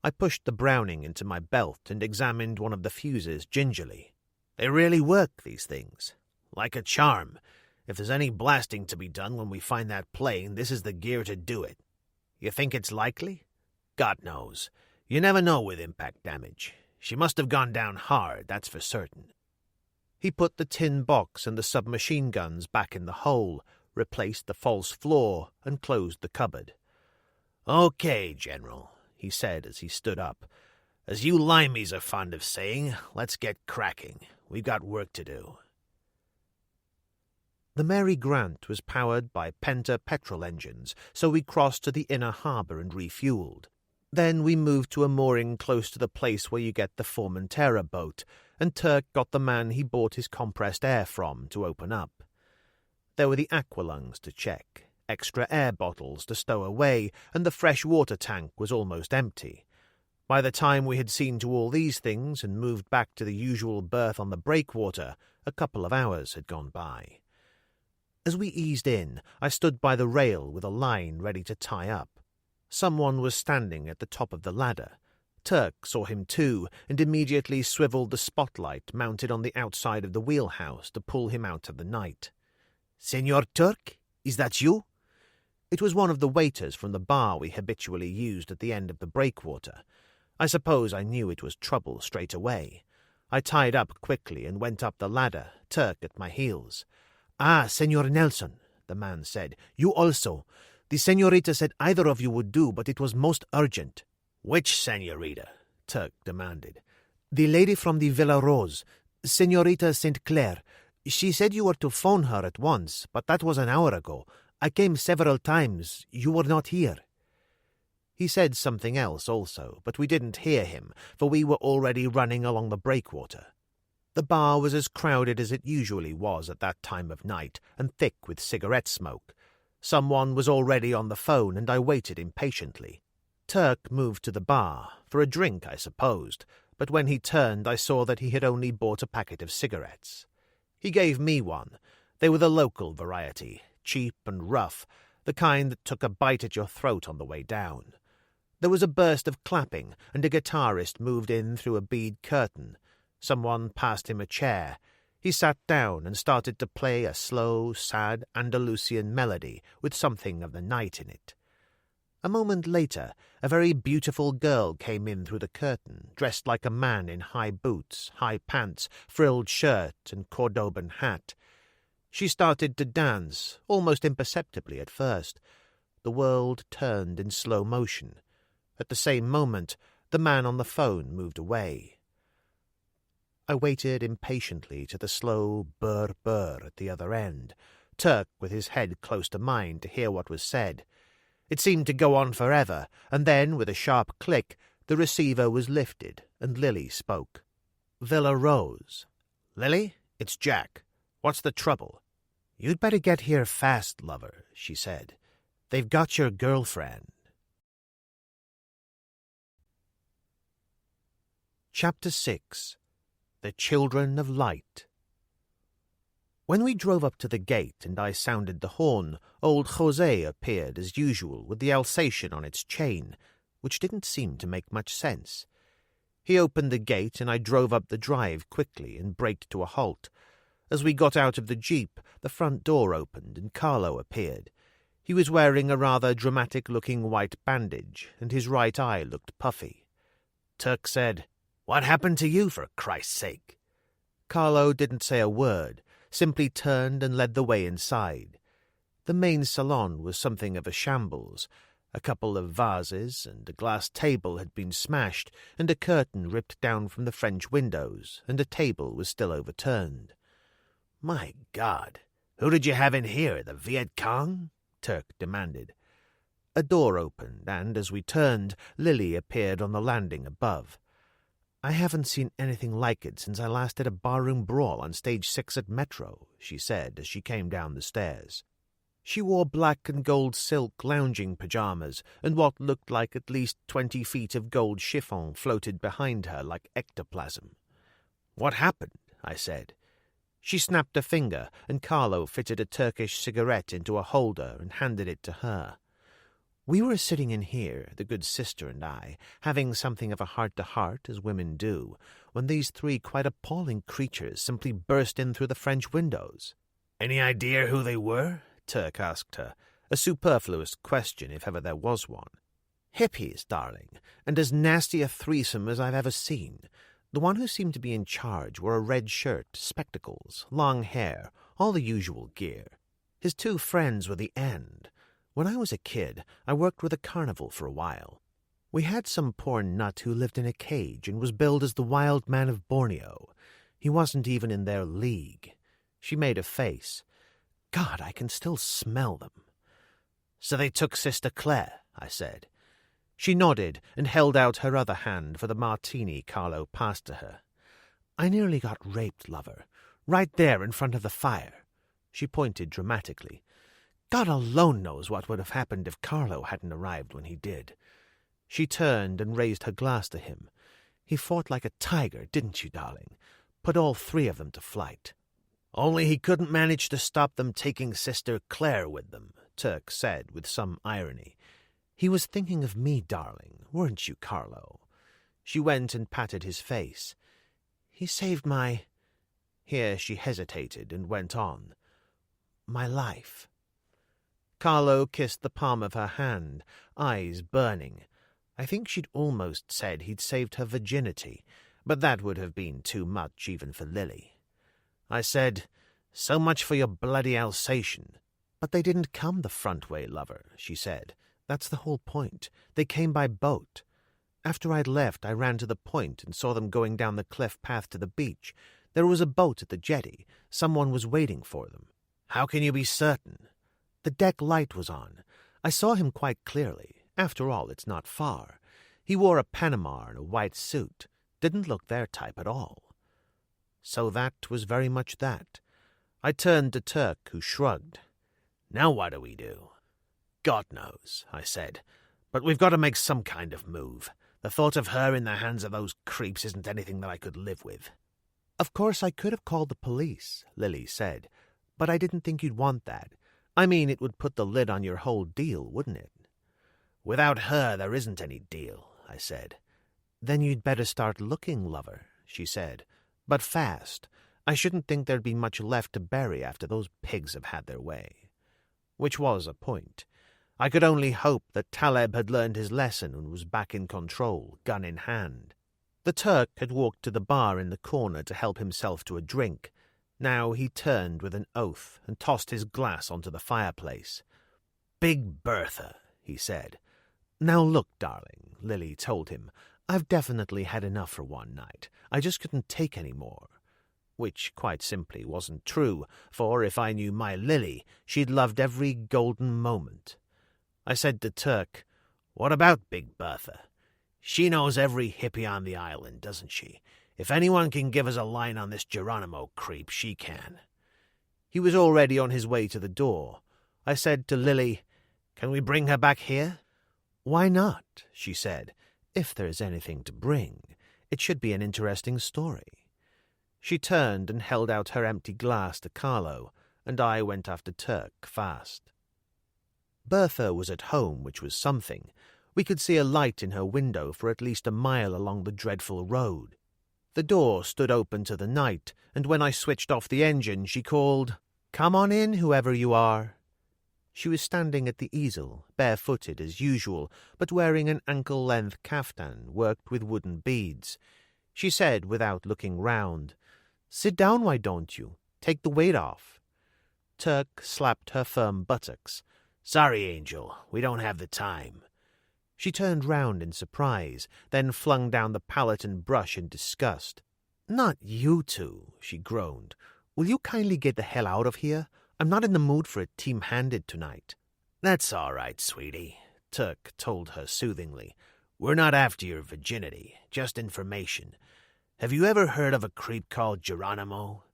I pushed the Browning into my belt and examined one of the fuses gingerly. "They really work, these things. Like a charm. If there's any blasting to be done when we find that plane, this is the gear to do it. You think it's likely? God knows. You never know with impact damage. She must have gone down hard, that's for certain." He put the tin box and the submachine guns back in the hole, replaced the false floor, and closed the cupboard. "Okay, General," he said as he stood up. "As you limeys are fond of saying, let's get cracking. We've got work to do." The Mary Grant was powered by Penta petrol engines, so we crossed to the inner harbour and refueled. Then we moved to a mooring close to the place where you get the Formentera boat, and Turk got the man he bought his compressed air from to open up. There were the aqualungs to check, extra air bottles to stow away, and the fresh water tank was almost empty. By the time we had seen to all these things and moved back to the usual berth on the breakwater, a couple of hours had gone by. As we eased in, I stood by the rail with a line ready to tie up. Someone was standing at the top of the ladder. Turk saw him too, and immediately swiveled the spotlight mounted on the outside of the wheelhouse to pull him out of the night. "Senor Turk, is that you?" It was one of the waiters from the bar we habitually used at the end of the breakwater. I suppose I knew it was trouble straight away. I tied up quickly and went up the ladder, Turk at my heels. "Ah, Senor Nelson," the man said. "You also. The senorita said either of you would do, but it was most urgent." "Which senorita?" Turk demanded. "The lady from the Villa Rose, Senorita St. Clair. She said you were to phone her at once, but that was an hour ago. I came several times. You were not here." He said something else also, but we didn't hear him, for we were already running along the breakwater. The bar was as crowded as it usually was at that time of night, and thick with cigarette smoke. Someone was already on the phone, and I waited impatiently. Turk moved to the bar, for a drink, I supposed, but when he turned I saw that he had only bought a packet of cigarettes. He gave me one. They were the local variety, cheap and rough, the kind that took a bite at your throat on the way down. There was a burst of clapping, and a guitarist moved in through a bead curtain. Someone passed him a chair. He sat down and started to play a slow, sad Andalusian melody with something of the night in it. A moment later, a very beautiful girl came in through the curtain, dressed like a man in high boots, high pants, frilled shirt, and Cordoban hat. She started to dance, almost imperceptibly at first. The world turned in slow motion. At the same moment, the man on the phone moved away. I waited impatiently to the slow burr-burr at the other end, Turk with his head close to mine to hear what was said. It seemed to go on forever, and then, with a sharp click, the receiver was lifted, and Lily spoke. "Villa Rose. Lily, it's Jack. What's the trouble?" "You'd better get here fast, lover," she said. "They've got your girlfriend." Chapter 6. The Children of Light. When we drove up to the gate and I sounded the horn, old Jose appeared as usual with the Alsatian on its chain, which didn't seem to make much sense. He opened the gate and I drove up the drive quickly and braked to a halt. As we got out of the jeep, the front door opened and Carlo appeared. He was wearing a rather dramatic-looking white bandage, and his right eye looked puffy. Turk said, "What happened to you, for Christ's sake?" Carlo didn't say a word, simply turned and led the way inside. The main salon was something of a shambles. A couple of vases and a glass table had been smashed, and a curtain ripped down from the French windows, and a table was still overturned. "My God, who did you have in here, the Viet Cong?" Turk demanded. A door opened, and as we turned, Lily appeared on the landing above. "I haven't seen anything like it since I last did a barroom brawl on stage 6 at Metro," she said as she came down the stairs. She wore black and gold silk lounging pyjamas, and what looked like at least 20 feet of gold chiffon floated behind her like ectoplasm. "What happened?" I said. She snapped a finger, and Carlo fitted a Turkish cigarette into a holder and handed it to her. "We were sitting in here, the good sister and I, having something of a heart-to-heart, as women do, when these 3 quite appalling creatures simply burst in through the French windows." "Any idea who they were?" Turk asked her, a superfluous question if ever there was one. "Hippies, darling, and as nasty a threesome as I've ever seen. The one who seemed to be in charge wore a red shirt, spectacles, long hair, all the usual gear. His 2 friends were the end. When I was a kid, I worked with a carnival for a while. We had some poor nut who lived in a cage and was billed as the Wild Man of Borneo. He wasn't even in their league." She made a face. "God, I can still smell them." "So they took Sister Claire," I said. She nodded and held out her other hand for the martini Carlo passed to her. "I nearly got raped, lover, right there in front of the fire." She pointed dramatically. "God alone knows what would have happened if Carlo hadn't arrived when he did." She turned and raised her glass to him. "He fought like a tiger, didn't you, darling? Put all 3 of them to flight." "Only he couldn't manage to stop them taking Sister Claire with them," Turk said with some irony. "He was thinking of me, darling, weren't you, Carlo?" She went and patted his face. "He saved my—" Here she hesitated and went on. "My life." Carlo kissed the palm of her hand, eyes burning. I think she'd almost said he'd saved her virginity, but that would have been too much even for Lily. I said, "So much for your bloody Alsatian." "But they didn't come the front way, lover," she said. "That's the whole point. They came by boat. After I'd left, I ran to the point and saw them going down the cliff path to the beach. There was a boat at the jetty. Someone was waiting for them." "How can you be certain?" "The deck light was on. I saw him quite clearly. After all, it's not far. He wore a Panama and a white suit. Didn't look their type at all." So that was very much that. I turned to Turk, who shrugged. "Now what do we do?" "God knows," I said. "But we've got to make some kind of move. The thought of her in the hands of those creeps isn't anything that I could live with." "Of course I could have called the police," Lily said. "But I didn't think you'd want that. I mean, it would put the lid on your whole deal, wouldn't it?" "Without her, there isn't any deal," I said. "Then you'd better start looking, lover," she said. "But fast. I shouldn't think there'd be much left to bury after those pigs have had their way." Which was a point. I could only hope that Taleb had learned his lesson and was back in control, gun in hand. The Turk had walked to the bar in the corner to help himself to a drink. Now he turned with an oath and tossed his glass onto the fireplace. "Big Bertha," he said. "Now look, darling," Lily told him. "I've definitely had enough for one night. I just couldn't take any more." Which quite simply wasn't true, for if I knew my Lily, she'd loved every golden moment. I said to Turk, "What about Big Bertha? She knows every hippie on the island, doesn't she? If anyone can give us a line on this Geronimo creep, she can." He was already on his way to the door. I said to Lily, "Can we bring her back here?" "Why not?" she said. "If there is anything to bring, it should be an interesting story." She turned and held out her empty glass to Carlo, and I went after Turk fast. Bertha was at home, which was something. We could see a light in her window for at least a mile along the dreadful road. The door stood open to the night, and when I switched off the engine, she called, "Come on in, whoever you are." She was standing at the easel, barefooted as usual, but wearing an ankle-length kaftan worked with wooden beads. She said, without looking round, "Sit down, why don't you? Take the weight off." Turk slapped her firm buttocks. "Sorry, Angel, we don't have the time." She turned round in surprise, then flung down the palette and brush in disgust. "Not you two," she groaned. "Will you kindly get the hell out of here? I'm not in the mood for a team-handed tonight." "That's all right, sweetie," Turk told her soothingly. "We're not after your virginity, just information. Have you ever heard of a creep called Geronimo?"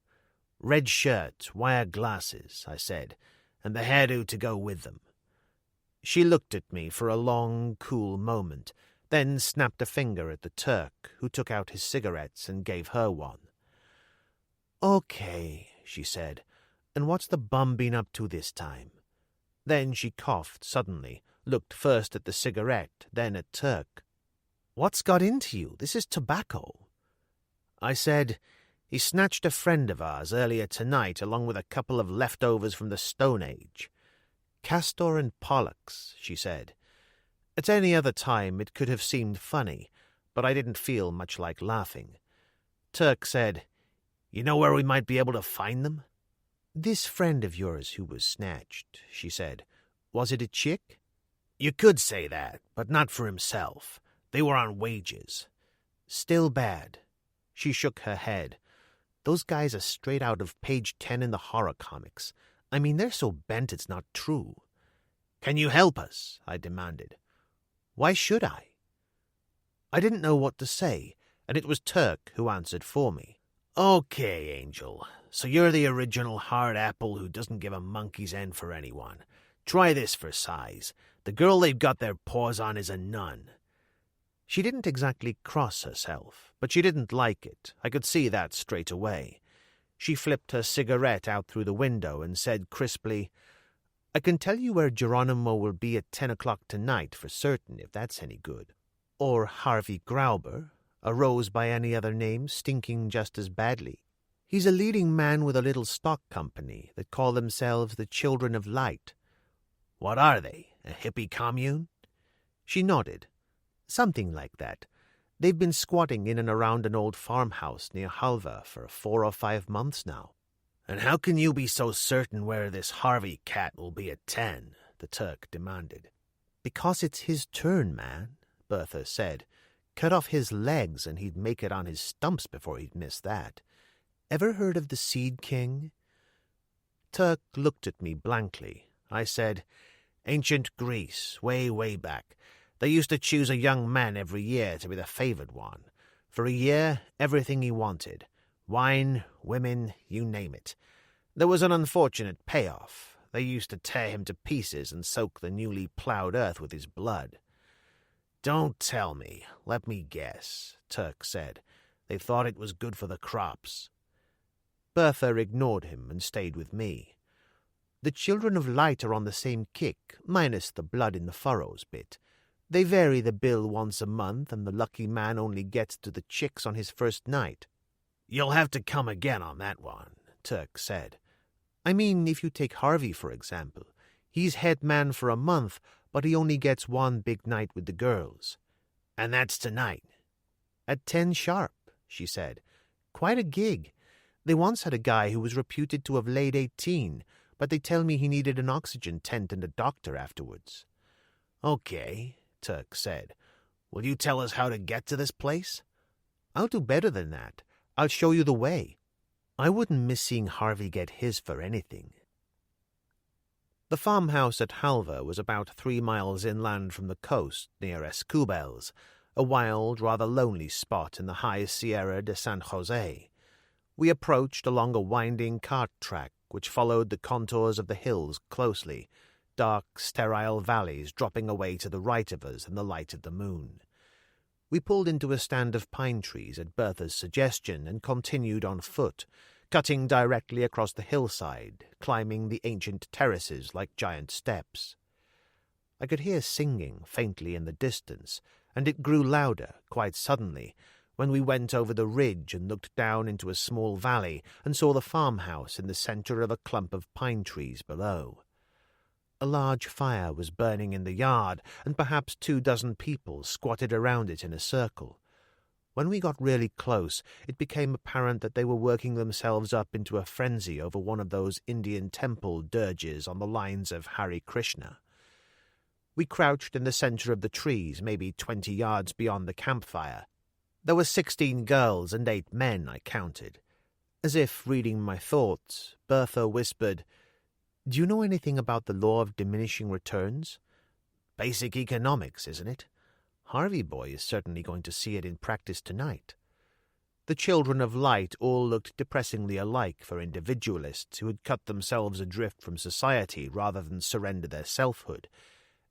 "Red shirt, wire glasses," I said, "and the hairdo to go with them." She looked at me for a long, cool moment, then snapped a finger at the Turk, who took out his cigarettes and gave her one. "Okay," she said, "and what's the bum been up to this time?" Then she coughed suddenly, looked first at the cigarette, then at Turk. "What's got into you? This is tobacco." I said, "He snatched a friend of ours earlier tonight along with a couple of leftovers from the Stone Age." "Castor and Pollux," she said. At any other time it could have seemed funny, but I didn't feel much like laughing. Turk said, "You know where we might be able to find them?" "This friend of yours who was snatched," she said. "Was it a chick?" "You could say that, but not for himself. They were on wages." "Still bad." She shook her head. "Those guys are straight out of page 10 in the horror comics. I mean, they're so bent it's not true." "Can you help us?" I demanded. "Why should I?" I didn't know what to say, and it was Turk who answered for me. "Okay, Angel. So you're the original hard apple who doesn't give a monkey's end for anyone. Try this for size. The girl they've got their paws on is a nun." She didn't exactly cross herself, but she didn't like it. I could see that straight away. She flipped her cigarette out through the window and said crisply, "I can tell you where Geronimo will be at 10 o'clock tonight for certain, if that's any good. Or Harvey Grauber, a rose by any other name, stinking just as badly. He's a leading man with a little stock company that call themselves the Children of Light." "What are they, a hippie commune?" She nodded. "Something like that. They've been squatting in and around an old farmhouse near Halva for 4 or 5 months now." "And how can you be so certain where this Harvey cat will be at 10? the Turk demanded. "Because it's his turn, man," Bertha said. "Cut off his legs and he'd make it on his stumps before he'd miss that. Ever heard of the Seed King?" Turk looked at me blankly. I said, "Ancient Greece, way, way back. They used to choose a young man every year to be the favored one. For a year, everything he wanted. Wine, women, you name it. There was an unfortunate payoff. They used to tear him to pieces and soak the newly plowed earth with his blood." "Don't tell me. Let me guess," Turk said. "They thought it was good for the crops." Bertha ignored him and stayed with me. "The Children of Light are on the same kick, minus the blood in the furrows bit. They vary the bill once a month, and the lucky man only gets to the chicks on his first night." "You'll have to come again on that one," Turk said. "I mean, if you take Harvey, for example. He's head man for a month, but he only gets one big night with the girls." "And that's tonight?" "At 10 sharp," she said. "Quite a gig. They once had a guy who was reputed to have laid 18, but they tell me he needed an oxygen tent and a doctor afterwards." "Okay," Turk said. "Will you tell us how to get to this place?" "I'll do better than that. I'll show you the way. I wouldn't miss seeing Harvey get his for anything." The farmhouse at Halva was about 3 miles inland from the coast, near Escubels, a wild, rather lonely spot in the high Sierra de San Jose. We approached along a winding cart track which followed the contours of the hills closely, dark, sterile valleys dropping away to the right of us in the light of the moon. We pulled into a stand of pine trees at Bertha's suggestion and continued on foot, cutting directly across the hillside, climbing the ancient terraces like giant steps. I could hear singing faintly in the distance, and it grew louder quite suddenly when we went over the ridge and looked down into a small valley and saw the farmhouse in the centre of a clump of pine trees below. A large fire was burning in the yard, and perhaps 24 people squatted around it in a circle. When we got really close, it became apparent that they were working themselves up into a frenzy over one of those Indian temple dirges on the lines of Hare Krishna. We crouched in the center of the trees, maybe 20 yards beyond the campfire. There were 16 girls and 8 men, I counted. As if reading my thoughts, Bertha whispered, "Do you know anything about the law of diminishing returns? Basic economics, isn't it? Harvey boy is certainly going to see it in practice tonight." The children of light all looked depressingly alike for individualists who had cut themselves adrift from society rather than surrender their selfhood.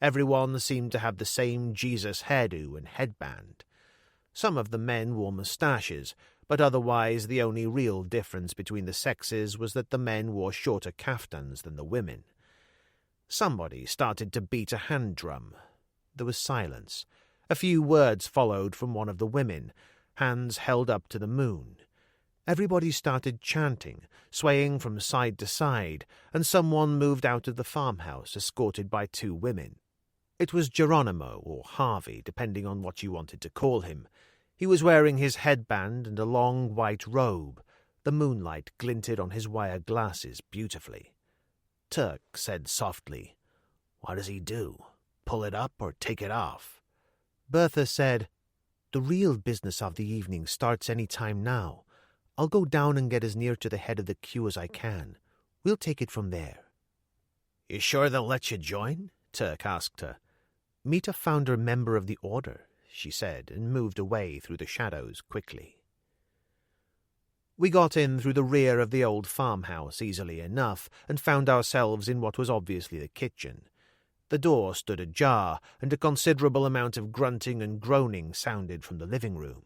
Everyone seemed to have the same Jesus hairdo and headband. Some of the men wore moustaches, but otherwise the only real difference between the sexes was that the men wore shorter kaftans than the women. Somebody started to beat a hand drum. There was silence. A few words followed from one of the women, hands held up to the moon. Everybody started chanting, swaying from side to side, and someone moved out of the farmhouse escorted by 2 women. It was Geronimo, or Harvey, depending on what you wanted to call him. He was wearing his headband and a long white robe. The moonlight glinted on his wire glasses beautifully. Turk said softly, "What does he do? Pull it up or take it off?" Bertha said, "The real business of the evening starts any time now. I'll go down and get as near to the head of the queue as I can. We'll take it from there." "You sure they'll let you join?" Turk asked her. "Meet a founder member of the order," she said, and moved away through the shadows quickly. We got in through the rear of the old farmhouse easily enough and found ourselves in what was obviously the kitchen. The door stood ajar, and a considerable amount of grunting and groaning sounded from the living room.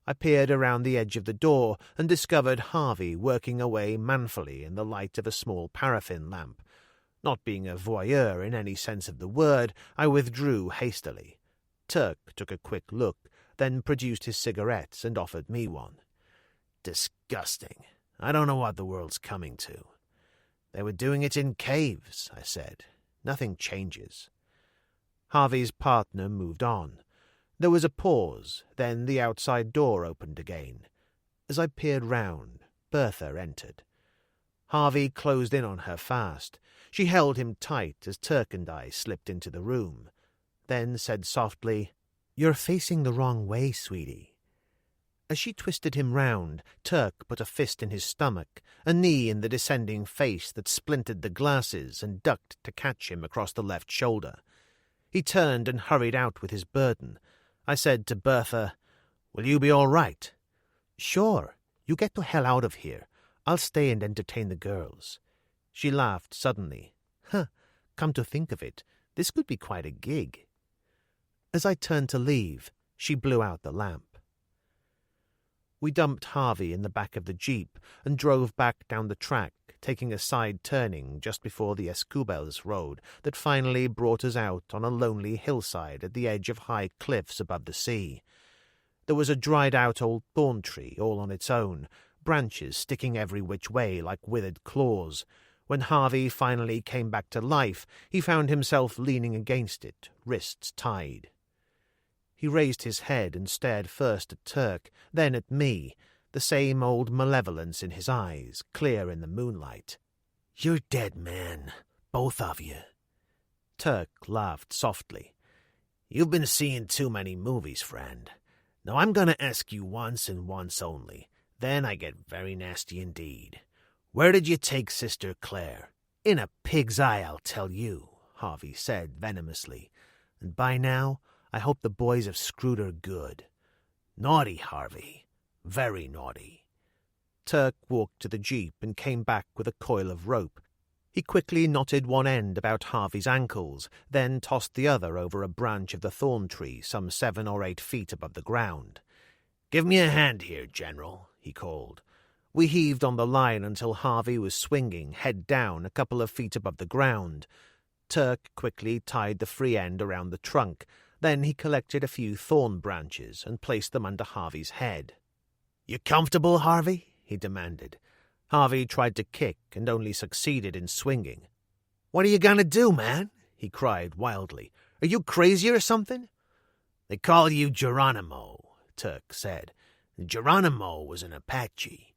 I peered around the edge of the door and discovered Harvey working away manfully in the light of a small paraffin lamp. Not being a voyeur in any sense of the word, I withdrew hastily. Turk took a quick look, then produced his cigarettes and offered me one. "Disgusting. I don't know what the world's coming to." "They were doing it in caves," I said. "Nothing changes." Harvey's partner moved on. There was a pause, then the outside door opened again. As I peered round, Bertha entered. Harvey closed in on her fast. She held him tight as Turk and I slipped into the room, then said softly, "You're facing the wrong way, sweetie." As she twisted him round, Turk put a fist in his stomach, a knee in the descending face that splintered the glasses, and ducked to catch him across the left shoulder. He turned and hurried out with his burden. I said to Bertha, "Will you be all right?" "Sure. You get the hell out of here. I'll stay and entertain the girls." She laughed suddenly. Come to think of it, this could be quite a gig." As I turned to leave, she blew out the lamp. We dumped Harvey in the back of the jeep and drove back down the track, taking a side turning just before the Escubels road that finally brought us out on a lonely hillside at the edge of high cliffs above the sea. There was a dried-out old thorn tree all on its own, branches sticking every which way like withered claws. When Harvey finally came back to life, he found himself leaning against it, wrists tied. He raised his head and stared first at Turk, then at me, the same old malevolence in his eyes, clear in the moonlight. "You're dead, man. Both of you." Turk laughed softly. "You've been seeing too many movies, friend. Now I'm going to ask you once and once only. Then I get very nasty indeed. Where did you take Sister Claire?" "In a pig's eye, I'll tell you," Harvey said venomously. "And by now, I hope the boys have screwed her good." "Naughty, Harvey. Very naughty." Turk walked to the jeep and came back with a coil of rope. He quickly knotted one end about Harvey's ankles, then tossed the other over a branch of the thorn tree some 7 or 8 feet above the ground. "Give me a hand here, General," he called. We heaved on the line until Harvey was swinging, head down, a couple of feet above the ground. Turk quickly tied the free end around the trunk. Then he collected a few thorn branches and placed them under Harvey's head. "You comfortable, Harvey?" he demanded. Harvey tried to kick and only succeeded in swinging. "What are you going to do, man?" he cried wildly. "Are you crazy or something?" "They call you Geronimo," Turk said. "Geronimo was an Apache.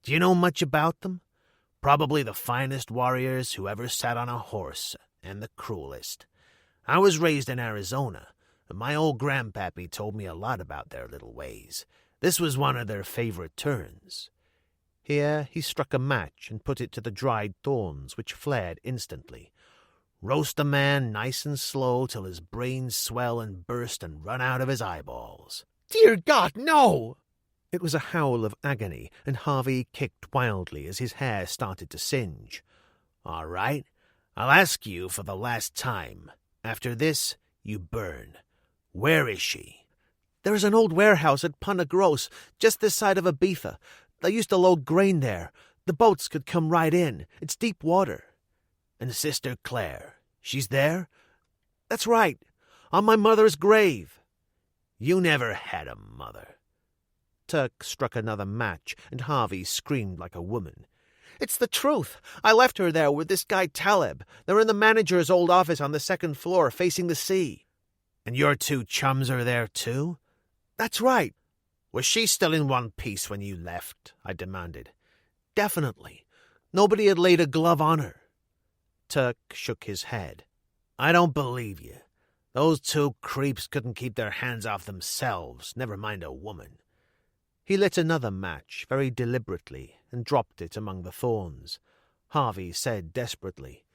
Do you know much about them? Probably the finest warriors who ever sat on a horse, and the cruelest. I was raised in Arizona, and my old grandpappy told me a lot about their little ways. This was one of their favorite turns." Here he struck a match and put it to the dried thorns, which flared instantly. "Roast a man nice and slow till his brains swell and burst and run out of his eyeballs." "Dear God, no!" It was a howl of agony, and Harvey kicked wildly as his hair started to singe. "All right, I'll ask you for the last time. After this, you burn. Where is she?" "There is an old warehouse at Punta Gross, just this side of Ibiza. They used to load grain there. The boats could come right in. It's deep water." "And Sister Claire, she's there?" "That's right. On my mother's grave." "You never had a mother." Turk struck another match, and Harvey screamed like a woman. "It's the truth. I left her there with this guy Taleb. They're in the manager's old office on the second floor, facing the sea." "And your two chums are there too?" "That's right." "Was she still in one piece when you left?" I demanded. "Definitely. Nobody had laid a glove on her." Turk shook his head. "I don't believe you. Those two creeps couldn't keep their hands off themselves, never mind a woman." He lit another match very deliberately and dropped it among the thorns. Harvey said desperately,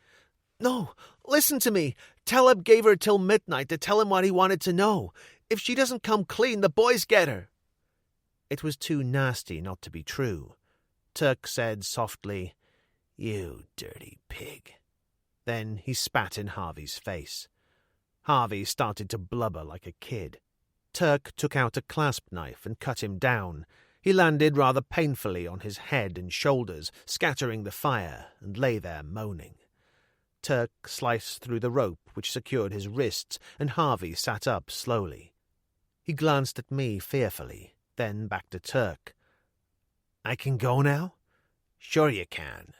"No, listen to me. Taleb gave her till midnight to tell him what he wanted to know. If she doesn't come clean, the boys get her." It was too nasty not to be true. Turk said softly, "You dirty pig." Then he spat in Harvey's face. Harvey started to blubber like a kid. Turk took out a clasp knife and cut him down. He landed rather painfully on his head and shoulders, scattering the fire, and lay there moaning. Turk sliced through the rope which secured his wrists, and Harvey sat up slowly. He glanced at me fearfully, then back to Turk. "I can go now?" "Sure you can."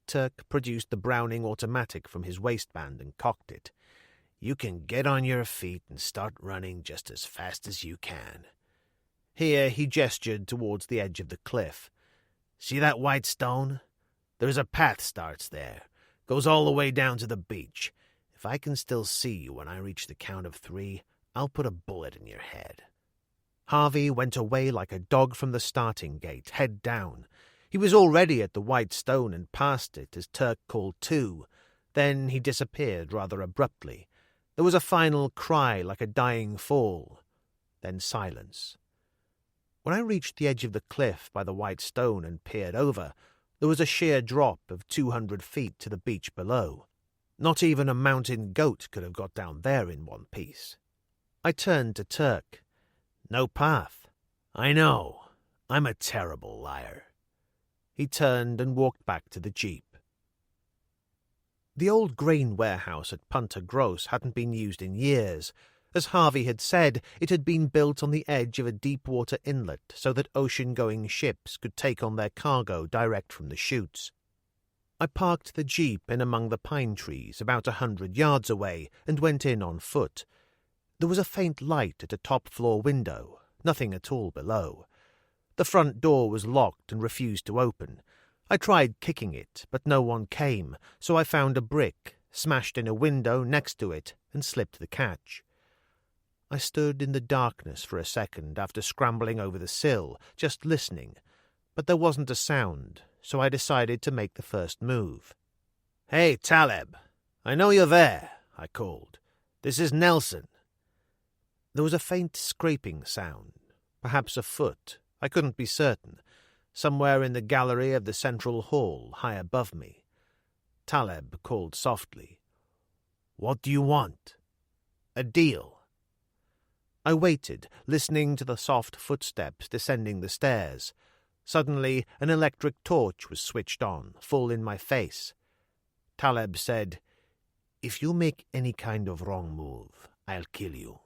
Turk produced the Browning automatic from his waistband and cocked it. "You can get on your feet and start running just as fast as you can." Here he gestured towards the edge of the cliff. "See that white stone? There's a path starts there. Goes all the way down to the beach. If I can still see you when I reach the count of 3, I'll put a bullet in your head." Harvey went away like a dog from the starting gate, head down. He was already at the white stone and past it as Turk called 2. Then he disappeared rather abruptly. There was a final cry like a dying fall. Then silence. When I reached the edge of the cliff by the white stone and peered over, there was a sheer drop of 200 feet to the beach below. Not even a mountain goat could have got down there in one piece. I turned to Turk. "No path." "I know. I'm a terrible liar." He turned and walked back to the jeep. The old grain warehouse at Punta Gross hadn't been used in years. As Harvey had said, it had been built on the edge of a deep-water inlet so that ocean-going ships could take on their cargo direct from the chutes. I parked the jeep in among the pine trees about 100 yards away and went in on foot. There was a faint light at a top-floor window, nothing at all below. The front door was locked and refused to open. I tried kicking it, but no one came, so I found a brick, smashed in a window next to it, and slipped the catch. I stood in the darkness for a second after scrambling over the sill, just listening, but there wasn't a sound, so I decided to make the first move. "Hey, Taleb, I know you're there," I called. "This is Nelson." There was a faint scraping sound, perhaps a foot, I couldn't be certain, somewhere in the gallery of the central hall high above me. Taleb called softly. "What do you want?" "A deal." I waited, listening to the soft footsteps descending the stairs. Suddenly an electric torch was switched on, full in my face. Taleb said, "If you make any kind of wrong move, I'll kill you.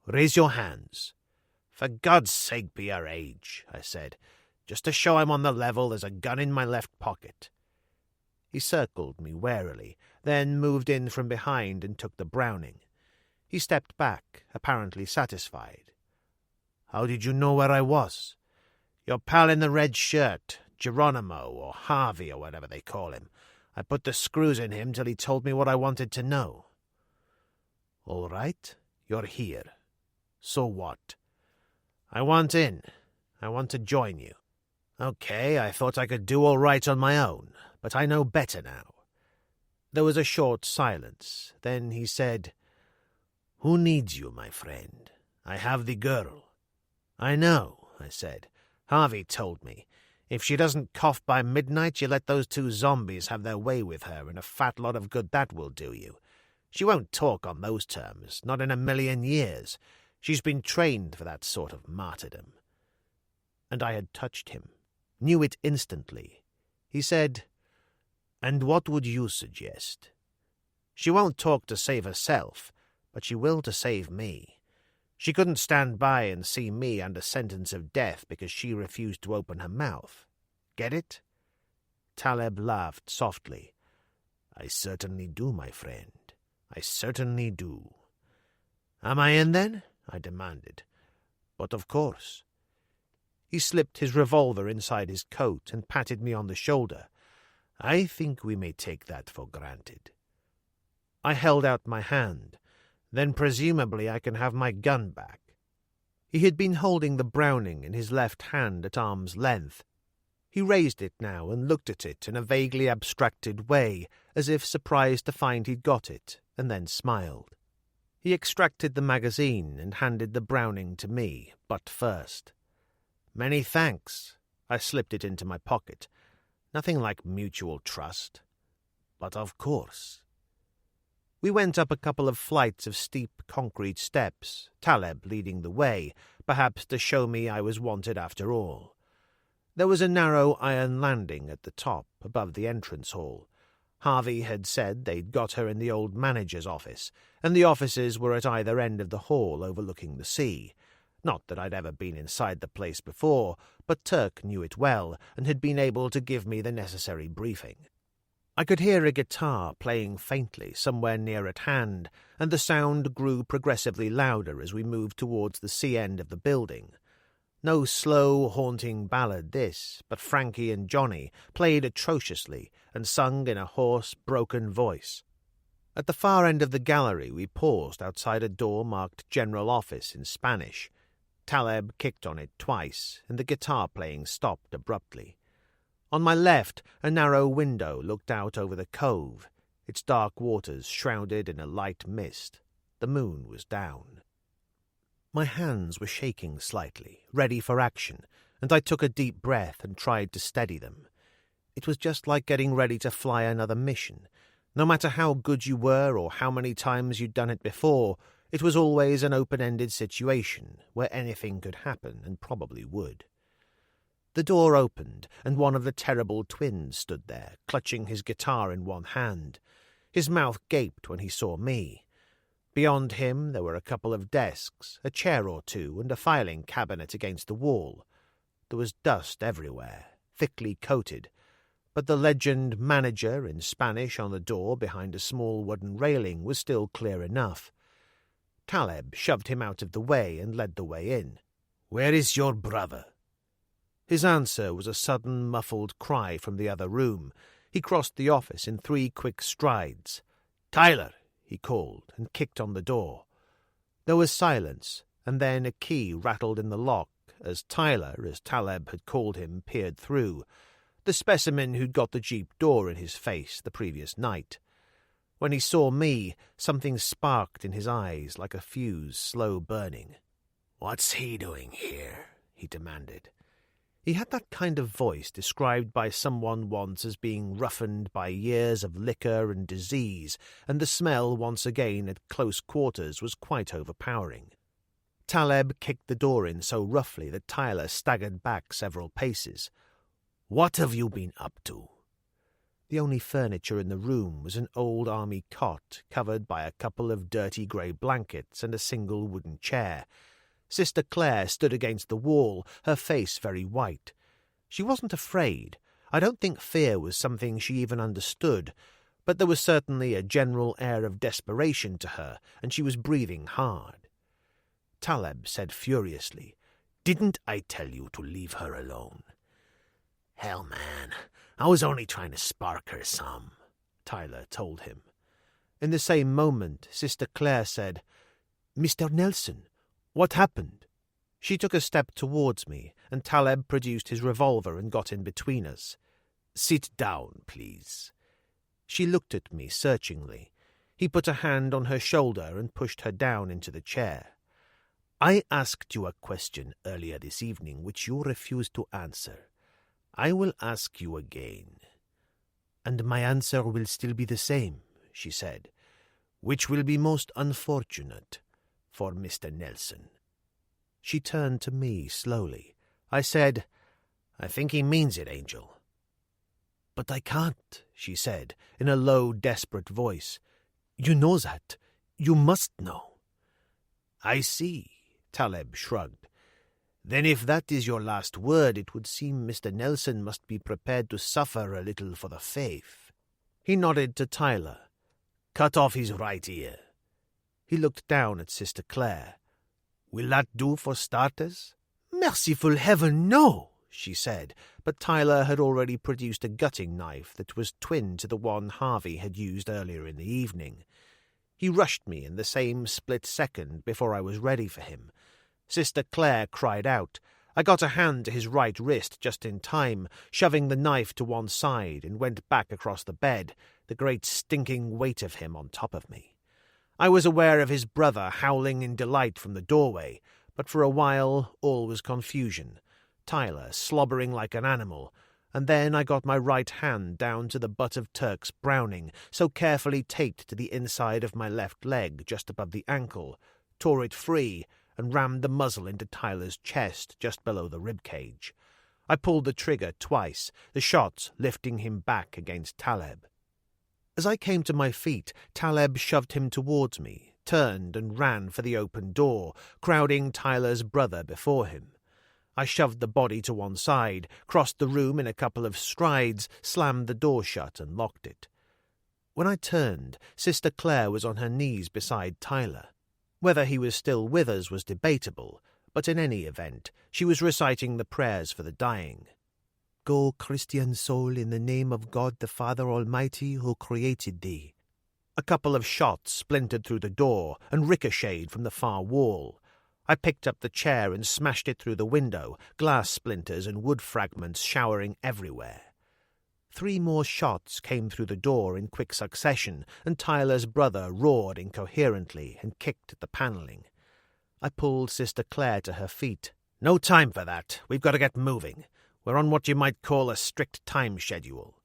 Raise your hands." "For God's sake, be your age," I said. "Just to show I'm on the level, there's a gun in my left pocket." He circled me warily, then moved in from behind and took the Browning. He stepped back, apparently satisfied. How did you know where I was? Your pal in the red shirt, Geronimo, or Harvey, or whatever they call him. I put the screws in him till he told me what I wanted to know. All right, you're here. So what? I want in. I want to join you. Okay, I thought I could do all right on my own, but I know better now. There was a short silence. Then he said, Who needs you, my friend? I have the girl. I know, I said. Harvey told me. If she doesn't cough by midnight, you let those two zombies have their way with her, and a fat lot of good that will do you. She won't talk on those terms, not in a million years. She's been trained for that sort of martyrdom. And I had touched him, knew it instantly. He said, And what would you suggest? She won't talk to save herself, but she will to save me. She couldn't stand by and see me under sentence of death because she refused to open her mouth. Get it? Taleb laughed softly. I certainly do, my friend. I certainly do. Am I in, then? I demanded. But of course. He slipped his revolver inside his coat and patted me on the shoulder. I think we may take that for granted. I held out my hand. Then presumably I can have my gun back. He had been holding the Browning in his left hand at arm's length. He raised it now and looked at it in a vaguely abstracted way, as if surprised to find he'd got it, and then smiled. He extracted the magazine and handed the Browning to me, butt first. Many thanks. I slipped it into my pocket. Nothing like mutual trust. But of course. We went up a couple of flights of steep concrete steps, Taleb leading the way, perhaps to show me I was wanted after all. There was a narrow iron landing at the top, above the entrance hall. Harvey had said they'd got her in the old manager's office, and the offices were at either end of the hall overlooking the sea. Not that I'd ever been inside the place before, but Turk knew it well and had been able to give me the necessary briefing. I could hear a guitar playing faintly somewhere near at hand, and the sound grew progressively louder as we moved towards the sea end of the building. No slow, haunting ballad this, but Frankie and Johnny played atrociously and sung in a hoarse, broken voice. At the far end of the gallery we paused outside a door marked General Office in Spanish. Taleb kicked on it twice, and the guitar playing stopped abruptly. On my left, a narrow window looked out over the cove, its dark waters shrouded in a light mist. The moon was down. My hands were shaking slightly, ready for action, and I took a deep breath and tried to steady them. It was just like getting ready to fly another mission. No matter how good you were or how many times you'd done it before, it was always an open-ended situation where anything could happen and probably would. The door opened, and one of the terrible twins stood there, clutching his guitar in one hand. His mouth gaped when he saw me. Beyond him there were a couple of desks, a chair or two, and a filing cabinet against the wall. There was dust everywhere, thickly coated, but the legend manager in Spanish on the door behind a small wooden railing was still clear enough. Taleb shoved him out of the way and led the way in. "Where is your brother?" His answer was a sudden muffled cry from the other room. He crossed the office in 3 quick strides. "Tyler!" he called, and kicked on the door. There was silence, and then a key rattled in the lock as Tyler, as Taleb had called him, peered through, the specimen who'd got the Jeep door in his face the previous night. When he saw me, something sparked in his eyes like a fuse slow burning. "What's he doing here?" he demanded. He had that kind of voice described by someone once as being roughened by years of liquor and disease, and the smell once again at close quarters was quite overpowering. Taleb kicked the door in so roughly that Tyler staggered back several paces. "What have you been up to?" The only furniture in the room was an old army cot covered by a couple of dirty grey blankets and a single wooden chair. Sister Claire stood against the wall, her face very white. She wasn't afraid. I don't think fear was something she even understood, but there was certainly a general air of desperation to her, and she was breathing hard. Taleb said furiously, Didn't I tell you to leave her alone? Hell, man, I was only trying to spark her some, Tyler told him. In the same moment, Sister Claire said, "Mr. Nelson, what happened?" She took a step towards me, and Taleb produced his revolver and got in between us. "Sit down, please." She looked at me searchingly. He put a hand on her shoulder and pushed her down into the chair. "I asked you a question earlier this evening which you refused to answer. I will ask you again." "And my answer will still be the same," she said. "Which will be most unfortunate for Mr. Nelson." She turned to me slowly. I said, "I think he means it, Angel." "But I can't," she said, in a low, desperate voice. "You know that. You must know." "I see," Taleb shrugged. "Then if that is your last word, it would seem Mr. Nelson must be prepared to suffer a little for the faith." He nodded to Tyler. "Cut off his right ear." He looked down at Sister Claire. "Will that do for starters?" "Merciful heaven, no!" she said, but Tyler had already produced a gutting knife that was twin to the one Harvey had used earlier in the evening. He rushed me in the same split second before I was ready for him. Sister Claire cried out. I got a hand to his right wrist just in time, shoving the knife to one side, and went back across the bed, the great stinking weight of him on top of me. I was aware of his brother howling in delight from the doorway, but for a while all was confusion. Tyler slobbering like an animal, and then I got my right hand down to the butt of Turk's Browning, so carefully taped to the inside of my left leg just above the ankle, tore it free, and rammed the muzzle into Tyler's chest just below the ribcage. I pulled the trigger twice, the shots lifting him back against Taleb. As I came to my feet, Taleb shoved him towards me, turned and ran for the open door, crowding Tyler's brother before him. I shoved the body to one side, crossed the room in a couple of strides, slammed the door shut and locked it. When I turned, Sister Claire was on her knees beside Tyler. Whether he was still with us was debatable, but in any event, she was reciting the prayers for the dying. "Go, Christian soul, in the name of God the Father Almighty who created thee." A couple of shots splintered through the door and ricocheted from the far wall. I picked up the chair and smashed it through the window, glass splinters and wood fragments showering everywhere. 3 more shots came through the door in quick succession, and Tyler's brother roared incoherently and kicked at the panelling. I pulled Sister Claire to her feet. "No time for that. We've got to get moving. We're on what you might call a strict time schedule."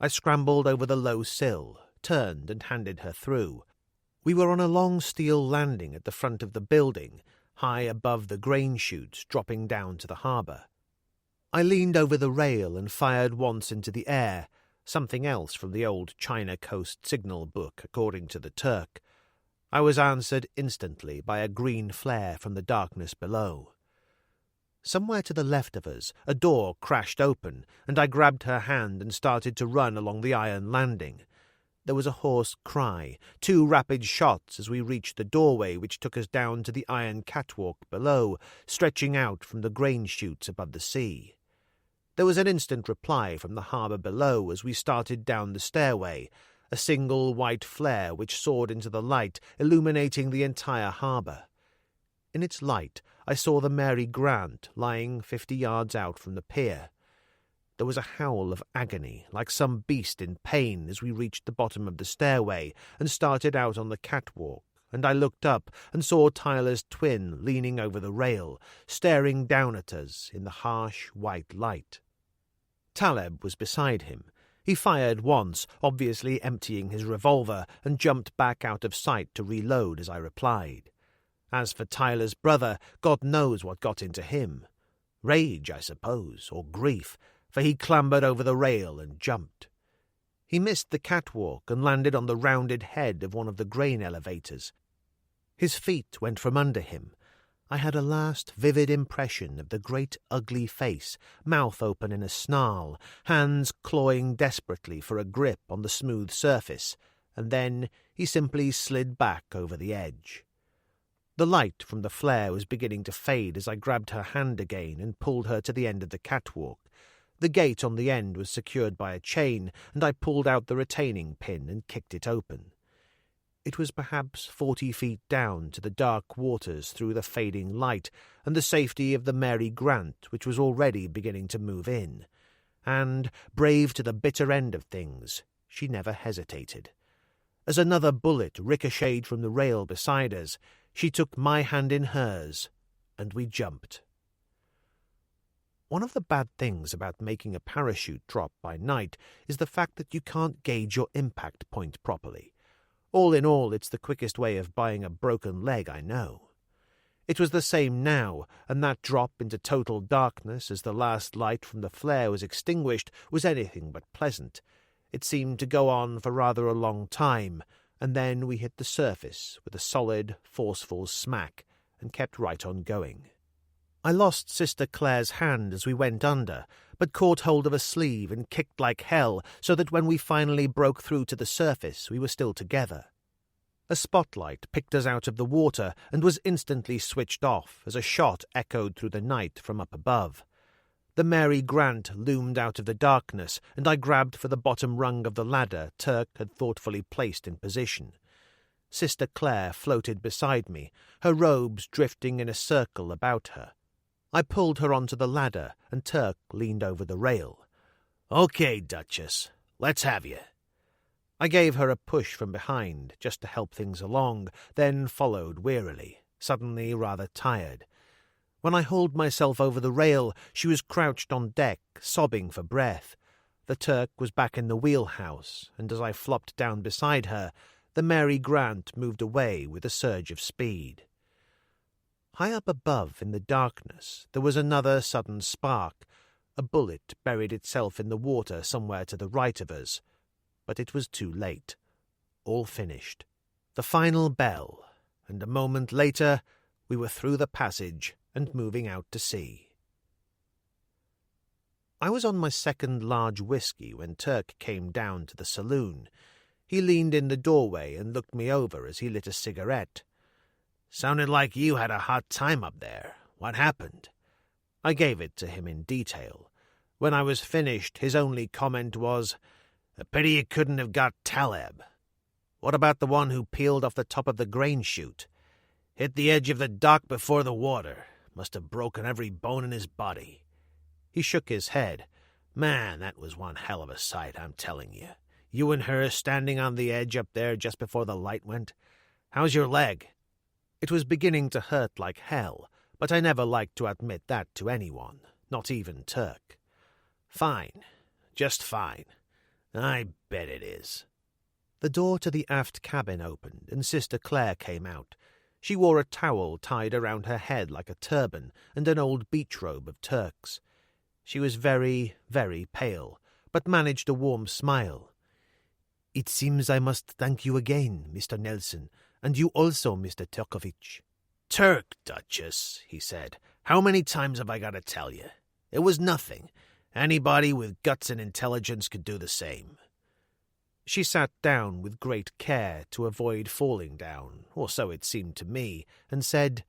I scrambled over the low sill, turned and handed her through. We were on a long steel landing at the front of the building, high above the grain chutes dropping down to the harbour. I leaned over the rail and fired once into the air, something else from the old China Coast signal book, according to the Turk. I was answered instantly by a green flare from the darkness below. Somewhere to the left of us, a door crashed open, and I grabbed her hand and started to run along the iron landing. There was a hoarse cry, 2 rapid shots as we reached the doorway which took us down to the iron catwalk below, stretching out from the grain chutes above the sea. There was an instant reply from the harbour below as we started down the stairway, a single white flare which soared into the light, illuminating the entire harbour. In its light, I saw the Mary Grant lying 50 yards out from the pier. There was a howl of agony, like some beast in pain, as we reached the bottom of the stairway and started out on the catwalk, and I looked up and saw Tyler's twin leaning over the rail, staring down at us in the harsh white light. Taleb was beside him. He fired once, obviously emptying his revolver, and jumped back out of sight to reload as I replied. As for Tyler's brother, God knows what got into him. Rage, I suppose, or grief, for he clambered over the rail and jumped. He missed the catwalk and landed on the rounded head of one of the grain elevators. His feet went from under him. I had a last vivid impression of the great ugly face, mouth open in a snarl, hands clawing desperately for a grip on the smooth surface, and then he simply slid back over the edge. The light from the flare was beginning to fade as I grabbed her hand again and pulled her to the end of the catwalk. The gate on the end was secured by a chain, and I pulled out the retaining pin and kicked it open. It was perhaps 40 feet down to the dark waters through the fading light and the safety of the Mary Grant, which was already beginning to move in. And, brave to the bitter end of things, she never hesitated. As another bullet ricocheted from the rail beside us, she took my hand in hers, and we jumped. One of the bad things about making a parachute drop by night is the fact that you can't gauge your impact point properly. All in all, it's the quickest way of buying a broken leg, I know. It was the same now, and that drop into total darkness as the last light from the flare was extinguished was anything but pleasant. It seemed to go on for rather a long time, and then we hit the surface with a solid, forceful smack, and kept right on going. I lost Sister Claire's hand as we went under, but caught hold of a sleeve and kicked like hell, so that when we finally broke through to the surface we were still together. A spotlight picked us out of the water and was instantly switched off as a shot echoed through the night from up above. The Mary Grant loomed out of the darkness, and I grabbed for the bottom rung of the ladder Turk had thoughtfully placed in position. Sister Claire floated beside me, her robes drifting in a circle about her. I pulled her onto the ladder, and Turk leaned over the rail. "Okay, Duchess, let's have you." I gave her a push from behind, just to help things along, then followed wearily, suddenly rather tired. When I hauled myself over the rail, she was crouched on deck, sobbing for breath. The Turk was back in the wheelhouse, and as I flopped down beside her, the Mary Grant moved away with a surge of speed. High up above in the darkness there was another sudden spark. A bullet buried itself in the water somewhere to the right of us. But it was too late. All finished. The final bell, and a moment later we were through the passage and moving out to sea. I was on my second large whisky when Turk came down to the saloon. He leaned in the doorway and looked me over as he lit a cigarette. "Sounded like you had a hot time up there. What happened?" I gave it to him in detail. When I was finished, his only comment was, "A pity you couldn't have got Taleb." "What about the one who peeled off the top of the grain chute?" "Hit the edge of the dock before the water. Must have broken every bone in his body." He shook his head. "Man, that was one hell of a sight, I'm telling you. You and her standing on the edge up there just before the light went. How's your leg?" It was beginning to hurt like hell, but I never liked to admit that to anyone, not even Turk. "Fine. Just fine. I bet it is." The door to the aft cabin opened, and Sister Claire came out. She wore a towel tied around her head like a turban, and an old beach robe of Turk's. She was very, very pale, but managed a warm smile. "It seems I must thank you again, Mr. Nelson, and you also, Mr. Turkovich." "Turk, Duchess," he said. "How many times have I got to tell you? It was nothing. Anybody with guts and intelligence could do the same." She sat down with great care to avoid falling down, or so it seemed to me, and said,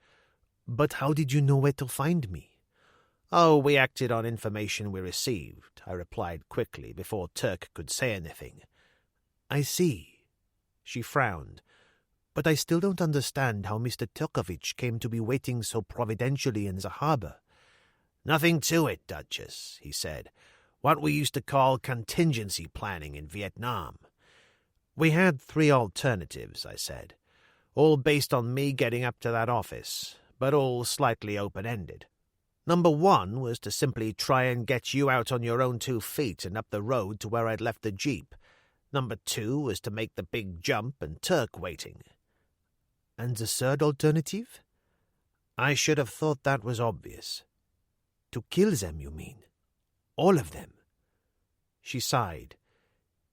"But how did you know where to find me?" "Oh, we acted on information we received," I replied quickly before Turk could say anything. "I see." She frowned. "But I still don't understand how Mr. Turkovich came to be waiting so providentially in the harbor." "Nothing to it, Duchess," he said. "What we used to call contingency planning in Vietnam." "We had 3 alternatives," I said, "all based on me getting up to that office, but all slightly open-ended. Number 1 was to simply try and get you out on your own 2 feet and up the road to where I'd left the jeep. Number 2 was to make the big jump and Turk waiting." "And the third alternative?" "I should have thought that was obvious." "To kill them, you mean? All of them?" She sighed.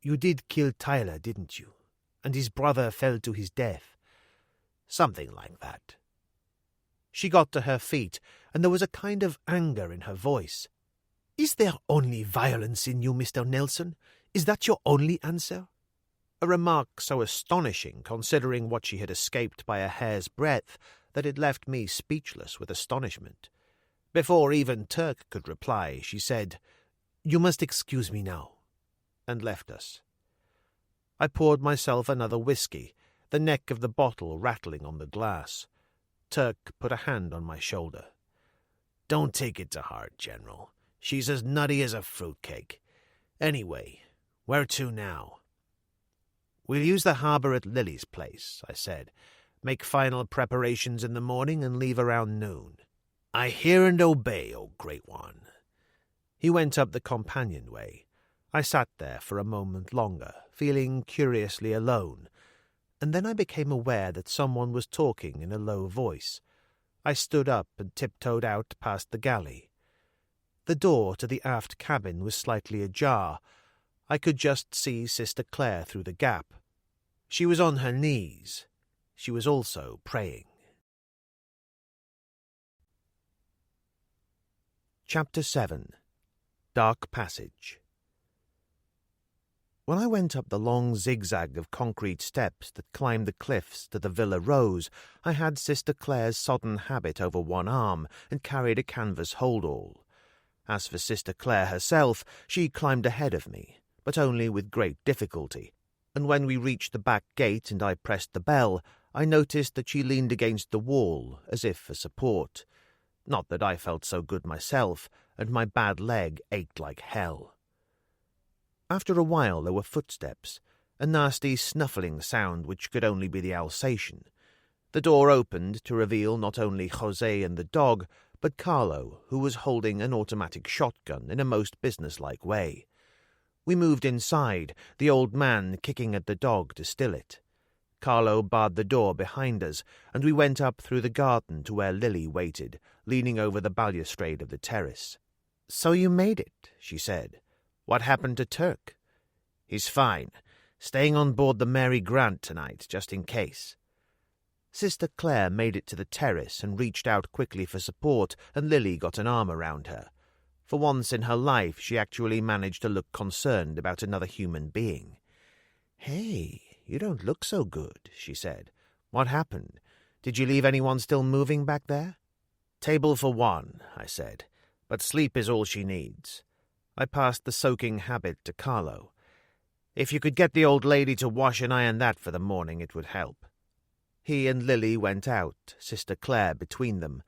"You did kill Tyler, didn't you? And his brother fell to his death." "Something like that." She got to her feet, and there was a kind of anger in her voice. "Is there only violence in you, Mr. Nelson? Is that your only answer?" A remark so astonishing, considering what she had escaped by a hair's breadth, that it left me speechless with astonishment. Before even Turk could reply, she said, "You must excuse me now," and left us. I poured myself another whiskey, the neck of the bottle rattling on the glass. Turk put a hand on my shoulder. "Don't take it to heart, General. She's as nutty as a fruitcake. Anyway, where to now?" "We'll use the harbour at Lily's place," I said. "Make final preparations in the morning and leave around noon." "I hear and obey, O Great One." He went up the companionway. I sat there for a moment longer, feeling curiously alone, and then I became aware that someone was talking in a low voice. I stood up and tiptoed out past the galley. The door to the aft cabin was slightly ajar. I could just see Sister Claire through the gap. She was on her knees. She was also praying. Chapter 7. Dark Passage. When I went up the long zigzag of concrete steps that climbed the cliffs to the Villa Rose, I had Sister Claire's sodden habit over one arm and carried a canvas hold-all. As for Sister Claire herself, she climbed ahead of me, but only with great difficulty, and when we reached the back gate and I pressed the bell, I noticed that she leaned against the wall as if for support. Not that I felt so good myself, and my bad leg ached like hell. After a while there were footsteps, a nasty snuffling sound which could only be the Alsatian. The door opened to reveal not only José and the dog, but Carlo, who was holding an automatic shotgun in a most businesslike way. We moved inside, the old man kicking at the dog to still it. Carlo barred the door behind us, and we went up through the garden to where Lily waited, leaning over the balustrade of the terrace. "So you made it," she said. "What happened to Turk?" "He's fine. Staying on board the Mary Grant tonight, just in case." Sister Claire made it to the terrace and reached out quickly for support, and Lily got an arm around her. For once in her life, she actually managed to look concerned about another human being. "Hey, you don't look so good," she said. "What happened? Did you leave anyone still moving back there?" "Table for one," I said, "but sleep is all she needs." I passed the soaking habit to Carlo. "If you could get the old lady to wash and iron that for the morning, it would help." He and Lily went out, Sister Claire between them.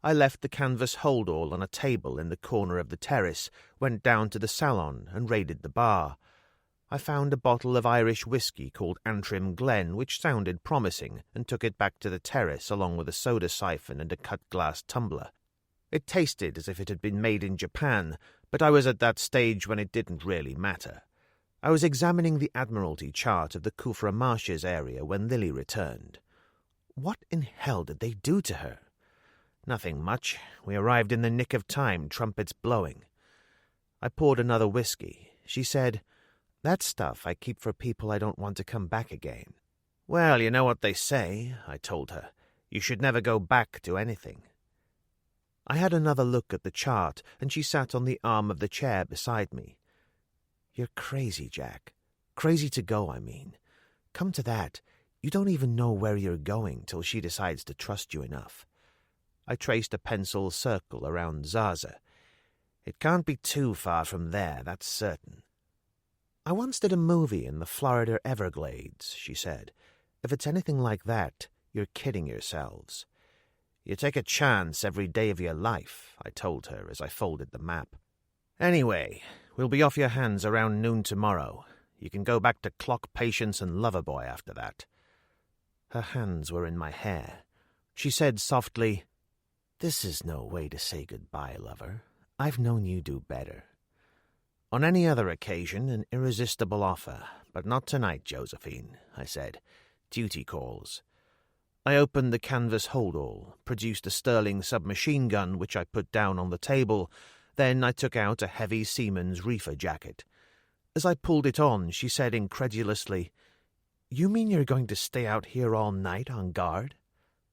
I left the canvas hold-all on a table in the corner of the terrace, went down to the salon and raided the bar. I found a bottle of Irish whiskey called Antrim Glen, which sounded promising, and took it back to the terrace along with a soda siphon and a cut-glass tumbler. It tasted as if it had been made in Japan, but I was at that stage when it didn't really matter. I was examining the Admiralty chart of the Khufra Marshes area when Lily returned. What in hell did they do to her? Nothing much. We arrived in the nick of time, trumpets blowing. I poured another whiskey. She said, "That stuff I keep for people I don't want to come back again." "Well, you know what they say," I told her. "You should never go back to anything." I had another look at the chart, and she sat on the arm of the chair beside me. "You're crazy, Jack. Crazy to go, I mean. Come to that, you don't even know where you're going till she decides to trust you enough." I traced a pencil circle around Zaza. "It can't be too far from there, that's certain." "I once did a movie in the Florida Everglades," she said. "If it's anything like that, you're kidding yourselves." "You take a chance every day of your life," I told her as I folded the map. "Anyway, we'll be off your hands around noon tomorrow. You can go back to clock patience and Loverboy after that." Her hands were in my hair. She said softly, "This is no way to say goodbye, lover. I've known you do better." "On any other occasion, an irresistible offer, but not tonight, Josephine," I said. "Duty calls." I opened the canvas hold-all, produced a Sterling submachine gun, which I put down on the table. Then I took out a heavy seaman's reefer jacket. As I pulled it on, she said incredulously, "You mean you're going to stay out here all night on guard?"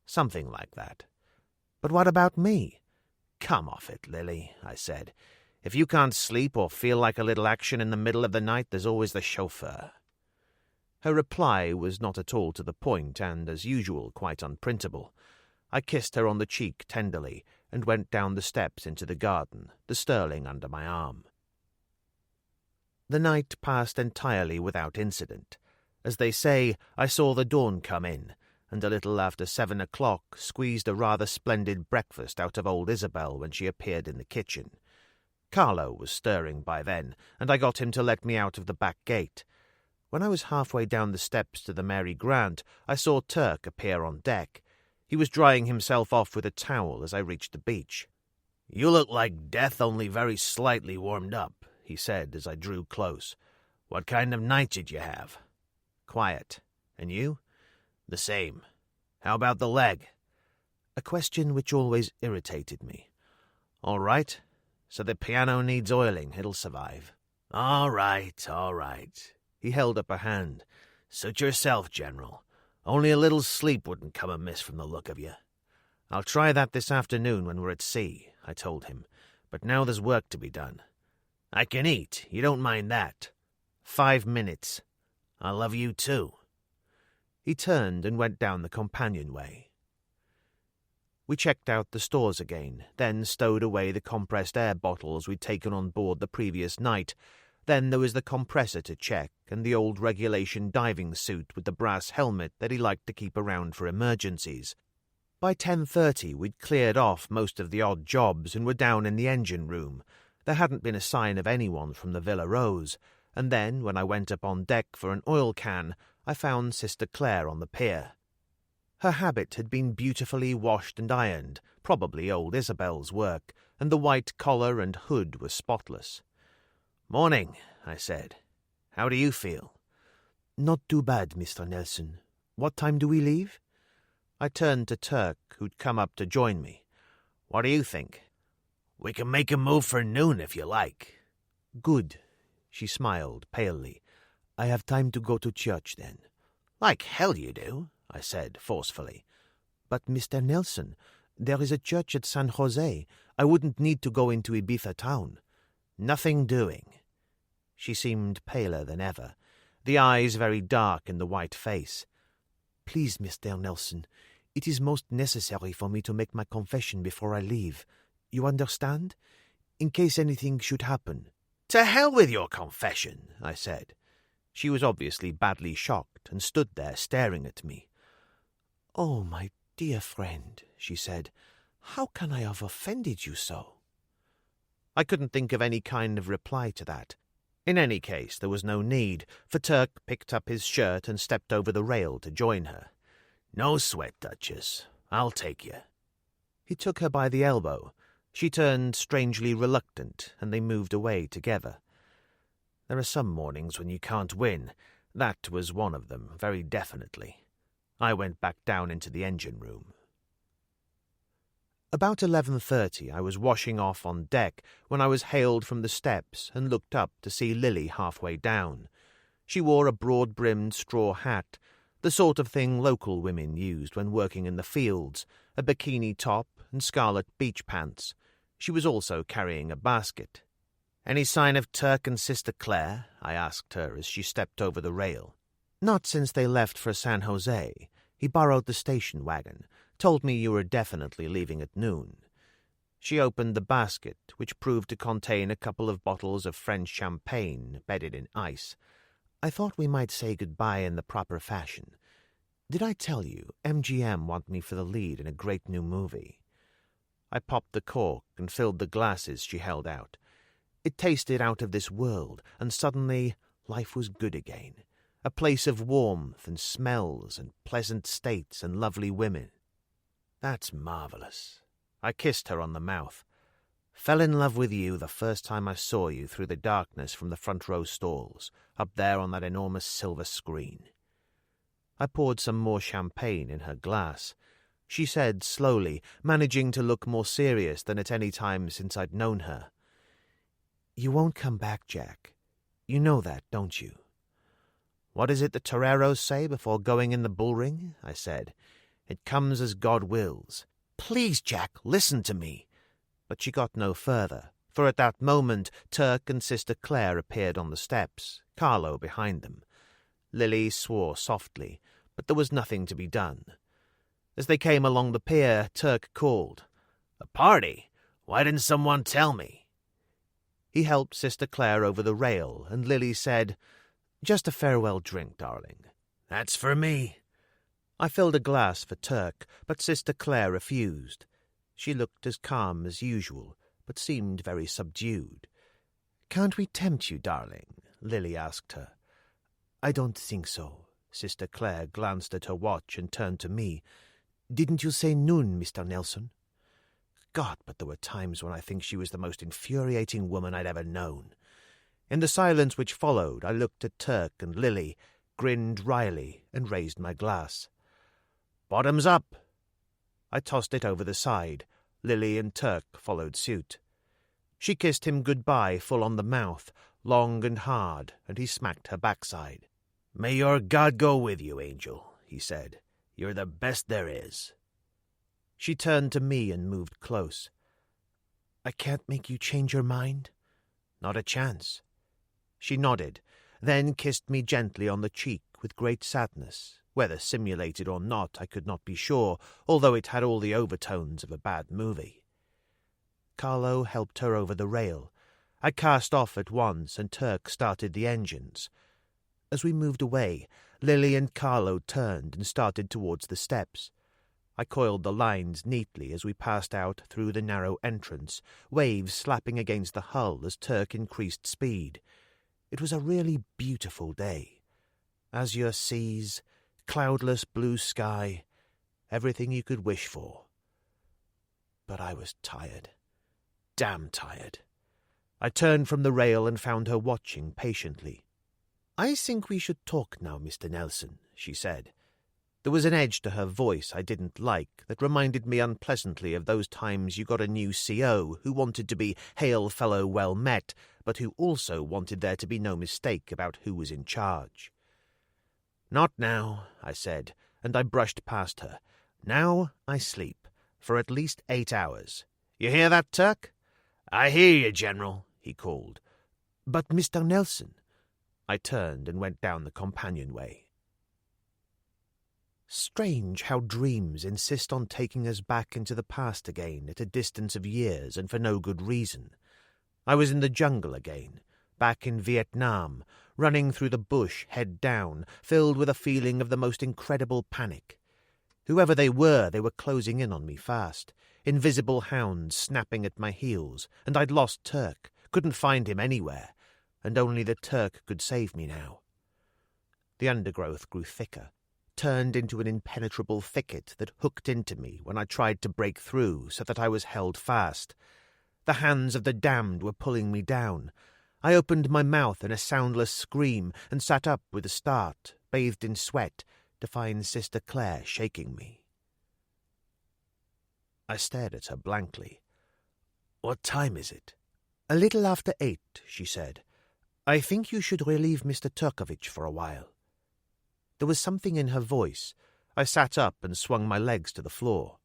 "Something like that." "But what about me?" "Come off it, Lily," I said. "If you can't sleep or feel like a little action in the middle of the night, there's always the chauffeur." Her reply was not at all to the point and, as usual, quite unprintable. I kissed her on the cheek tenderly and went down the steps into the garden, the sterling under my arm. The night passed entirely without incident. As they say, I saw the dawn come in, and a little after 7 o'clock squeezed a rather splendid breakfast out of old Isabel when she appeared in the kitchen. Carlo was stirring by then, and I got him to let me out of the back gate. When I was halfway down the steps to the Mary Grant, I saw Turk appear on deck. He was drying himself off with a towel as I reached the beach. "You look like death, only very slightly warmed up," he said as I drew close. "What kind of night did you have?" "Quiet. And you?" "The same. How about the leg?" A question which always irritated me. "All right. So the piano needs oiling. It'll survive." All right. He held up a hand. "Suit yourself, General. Only a little sleep wouldn't come amiss from the look of you." "I'll try that this afternoon when we're at sea," I told him. "But now there's work to be done." "I can eat. You don't mind that." 5 minutes. "I love you too." He turned and went down the companionway. We checked out the stores again, then stowed away the compressed air bottles we'd taken on board the previous night. Then there was the compressor to check, and the old regulation diving suit with the brass helmet that he liked to keep around for emergencies. By 10:30 we'd cleared off most of the odd jobs and were down in the engine room. There hadn't been a sign of anyone from the Villa Rose, and then, when I went up on deck for an oil can, I found Sister Claire on the pier. Her habit had been beautifully washed and ironed, probably old Isabel's work, and the white collar and hood were spotless. "Morning," I said. "How do you feel?" "Not too bad, Mr. Nelson. What time do we leave?" I turned to Turk, who'd come up to join me. "What do you think?" "We can make a move for noon if you like." "Good." She smiled palely. "I have time to go to church then." "Like hell you do," I said forcefully. "But, Mr. Nelson, there is a church at San Jose. I wouldn't need to go into Ibiza town." "Nothing doing." She seemed paler than ever, the eyes very dark in the white face. "Please, Mr. Nelson, it is most necessary for me to make my confession before I leave. You understand? In case anything should happen." "To hell with your confession," I said. She was obviously badly shocked and stood there staring at me. "Oh, my dear friend," she said, "how can I have offended you so?" I couldn't think of any kind of reply to that. In any case, there was no need, for Turk picked up his shirt and stepped over the rail to join her. "No sweat, Duchess. I'll take you." He took her by the elbow. She turned strangely reluctant, and they moved away together. There are some mornings when you can't win. That was one of them, very definitely. I went back down into the engine room. About 11:30 I was washing off on deck when I was hailed from the steps and looked up to see Lily halfway down. She wore a broad-brimmed straw hat, the sort of thing local women used when working in the fields, a bikini top and scarlet beach pants. She was also carrying a basket. "Any sign of Turk and Sister Claire?" I asked her as she stepped over the rail. "Not since they left for San Jose. He borrowed the station wagon, told me you were definitely leaving at noon." She opened the basket, which proved to contain a couple of bottles of French champagne bedded in ice. "I thought we might say goodbye in the proper fashion. Did I tell you MGM want me for the lead in a great new movie?" I popped the cork and filled the glasses she held out. It tasted out of this world, and suddenly life was good again. A place of warmth and smells and pleasant states and lovely women. "That's marvelous." I kissed her on the mouth. "Fell in love with you the first time I saw you through the darkness from the front row stalls, up there on that enormous silver screen." I poured some more champagne in her glass. She said slowly, managing to look more serious than at any time since I'd known her, "You won't come back, Jack. You know that, don't you?" "What is it the toreros say before going in the bull ring?" I said. "It comes as God wills." "Please, Jack, listen to me." But she got no further, for at that moment Turk and Sister Claire appeared on the steps, Carlo behind them. Lily swore softly, but there was nothing to be done. As they came along the pier, Turk called. "A party? Why didn't someone tell me?" He helped Sister Claire over the rail, and Lily said, "Just a farewell drink, darling." "That's for me." I filled a glass for Turk, but Sister Claire refused. She looked as calm as usual, but seemed very subdued. "Can't we tempt you, darling?" Lily asked her. "I don't think so." Sister Claire glanced at her watch and turned to me. "Didn't you say noon, Mr. Nelson?" God, but there were times when I think she was the most infuriating woman I'd ever known. In the silence which followed, I looked at Turk and Lily, grinned wryly, and raised my glass. "Bottoms up." I tossed it over the side. Lily and Turk followed suit. She kissed him goodbye full on the mouth, long and hard, and he smacked her backside. "May your God go with you, Angel," he said. "You're the best there is." She turned to me and moved close. "I can't make you change your mind?" "Not a chance." She nodded, then kissed me gently on the cheek with great sadness. Whether simulated or not, I could not be sure, although it had all the overtones of a bad movie. Carlo helped her over the rail. I cast off at once, and Turk started the engines. As we moved away, Lily and Carlo turned and started towards the steps. I coiled the lines neatly as we passed out through the narrow entrance, waves slapping against the hull as Turk increased speed. It was a really beautiful day. Azure seas, cloudless blue sky, everything you could wish for. But I was tired. Damn tired. I turned from the rail and found her watching patiently. "I think we should talk now, Mr. Nelson," she said. There was an edge to her voice I didn't like that reminded me unpleasantly of those times you got a new CO who wanted to be hail fellow well met, but who also wanted there to be no mistake about who was in charge. "Not now," I said, and I brushed past her. "Now I sleep, for at least 8 hours. You hear that, Turk?" "I hear you, General," he called. "But Mr. Nelson—" I turned and went down the companionway. Strange how dreams insist on taking us back into the past again at a distance of years and for no good reason. I was in the jungle again, back in Vietnam, running through the bush head down, filled with a feeling of the most incredible panic. Whoever they were closing in on me fast. Invisible hounds snapping at my heels, and I'd lost Turk, couldn't find him anywhere, and only the Turk could save me now. The undergrowth grew thicker, turned into an impenetrable thicket that hooked into me when I tried to break through so that I was held fast. The hands of the damned were pulling me down. I opened my mouth in a soundless scream and sat up with a start, bathed in sweat, to find Sister Claire shaking me. I stared at her blankly. "What time is it?" "A little after 8, she said. "I think you should relieve Mr. Turkovich for a while." There was something in her voice. I sat up and swung my legs to the floor.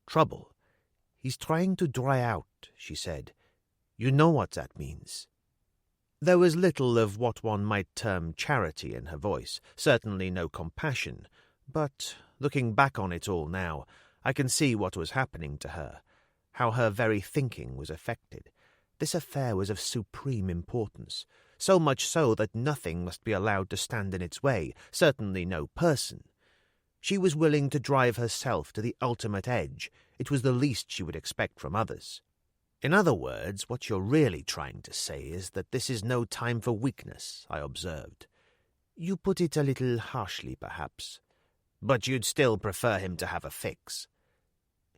"Trouble. He's trying to dry out," she said. "You know what that means." There was little of what one might term charity in her voice, certainly no compassion, but, looking back on it all now, I can see what was happening to her, how her very thinking was affected. This affair was of supreme importance, so much so that nothing must be allowed to stand in its way, certainly no person. She was willing to drive herself to the ultimate edge. It was the least she would expect from others. "In other words, what you're really trying to say is that this is no time for weakness," I observed. "You put it a little harshly, perhaps. But you'd still prefer him to have a fix."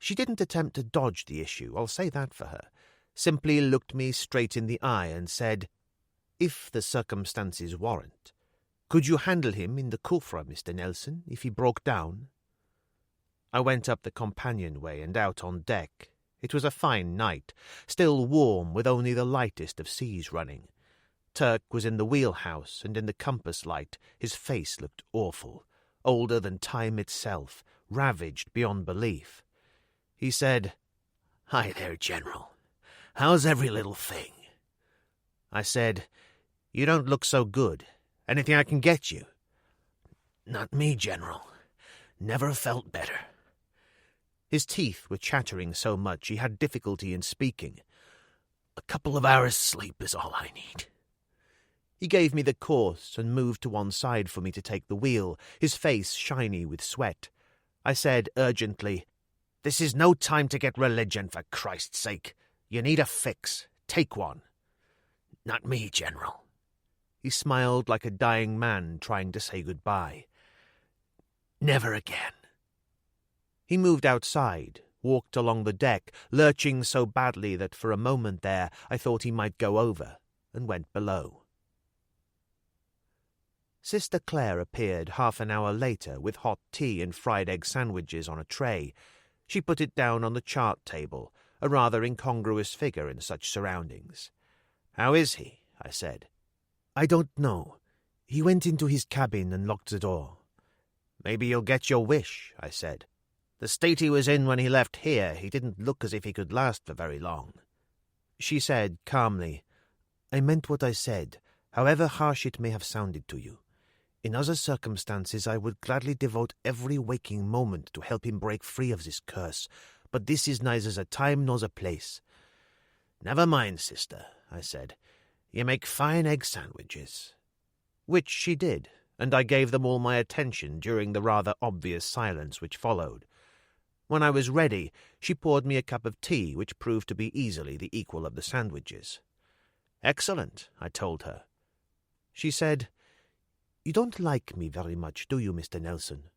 She didn't attempt to dodge the issue, I'll say that for her. Simply looked me straight in the eye and said, "If the circumstances warrant. Could you handle him in the Khufra, Mr. Nelson, if he broke down?" I went up the companionway and out on deck. It was a fine night, still warm with only the lightest of seas running. Turk was in the wheelhouse, and in the compass light his face looked awful, older than time itself, ravaged beyond belief. He said, "Hi there, General. How's every little thing?" I said, "You don't look so good. Anything I can get you?" "Not me, General. Never felt better. His teeth were chattering so much he had difficulty in speaking. "A couple of hours' sleep is all I need." He gave me the course and moved to one side for me to take the wheel, his face shiny with sweat. I said urgently, "This is no time to get religion, for Christ's sake. You need a fix. Take one." "Not me, General." He smiled like a dying man trying to say goodbye. "Never again." He moved outside, walked along the deck, lurching so badly that for a moment there I thought he might go over, and went below. Sister Claire appeared half an hour later with hot tea and fried egg sandwiches on a tray. She put it down on the chart table, a rather incongruous figure in such surroundings. "How is he?" I said. "I don't know. He went into his cabin and locked the door." "Maybe you'll get your wish," I said. "The state he was in when he left here, he didn't look as if he could last for very long." She said calmly, "I meant what I said, however harsh it may have sounded to you. In other circumstances I would gladly devote every waking moment to help him break free of this curse, but this is neither the time nor the place." "Never mind, sister," I said. "You make fine egg sandwiches." Which she did, and I gave them all my attention during the rather obvious silence which followed. When I was ready, she poured me a cup of tea which proved to be easily the equal of the sandwiches. "Excellent," I told her. She said, "You don't like me very much, do you, Mr. Nelson?"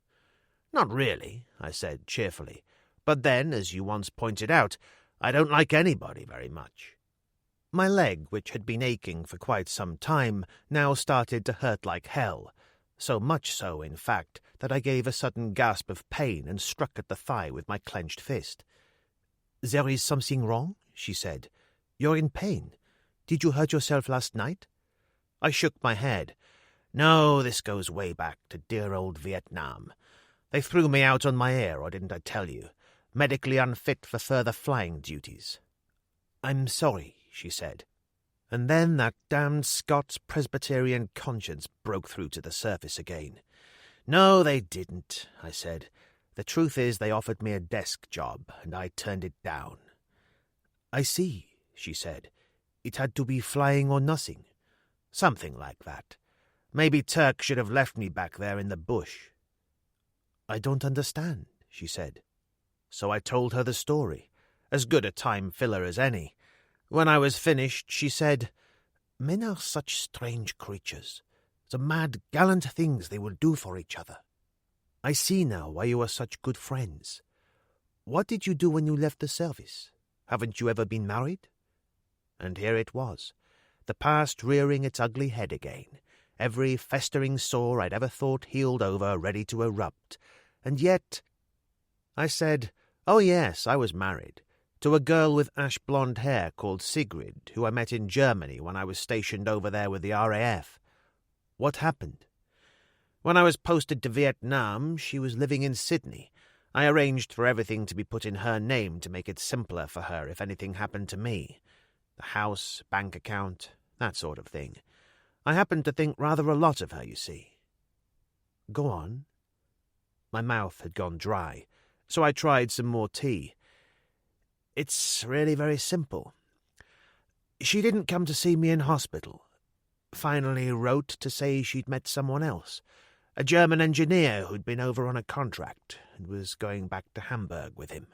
"Not really," I said cheerfully. "But then, as you once pointed out, I don't like anybody very much." My leg, which had been aching for quite some time, now started to hurt like hell, so much so, in fact, that I gave a sudden gasp of pain and struck at the thigh with my clenched fist. "There is something wrong?" she said. "You're in pain. Did you hurt yourself last night?" I shook my head. "No, this goes way back to dear old Vietnam. They threw me out on my air, or didn't I tell you? Medically unfit for further flying duties." "I'm sorry," she said. And then that damned Scots Presbyterian conscience broke through to the surface again. "No, they didn't," I said. "The truth is they offered me a desk job, and I turned it down." "I see," she said. "It had to be flying or nothing." "Something like that. Maybe Turk should have left me back there in the bush." "I don't understand," she said. So I told her the story, as good a time filler as any. When I was finished, she said, "Men are such strange creatures. The mad, gallant things they will do for each other. I see now why you are such good friends. What did you do when you left the service? Haven't you ever been married?" And here it was, the past rearing its ugly head again, every festering sore I'd ever thought healed over ready to erupt. And yet, I said, "Oh yes, I was married, to a girl with ash-blonde hair called Sigrid, who I met in Germany when I was stationed over there with the RAF. What happened?" "When I was posted to Vietnam, she was living in Sydney. I arranged for everything to be put in her name to make it simpler for her if anything happened to me. The house, bank account, that sort of thing. I happened to think rather a lot of her, you see." "Go on." My mouth had gone dry, so I tried some more tea. "It's really very simple. She didn't come to see me in hospital. Finally wrote to say she'd met someone else, a German engineer who'd been over on a contract and was going back to Hamburg with him."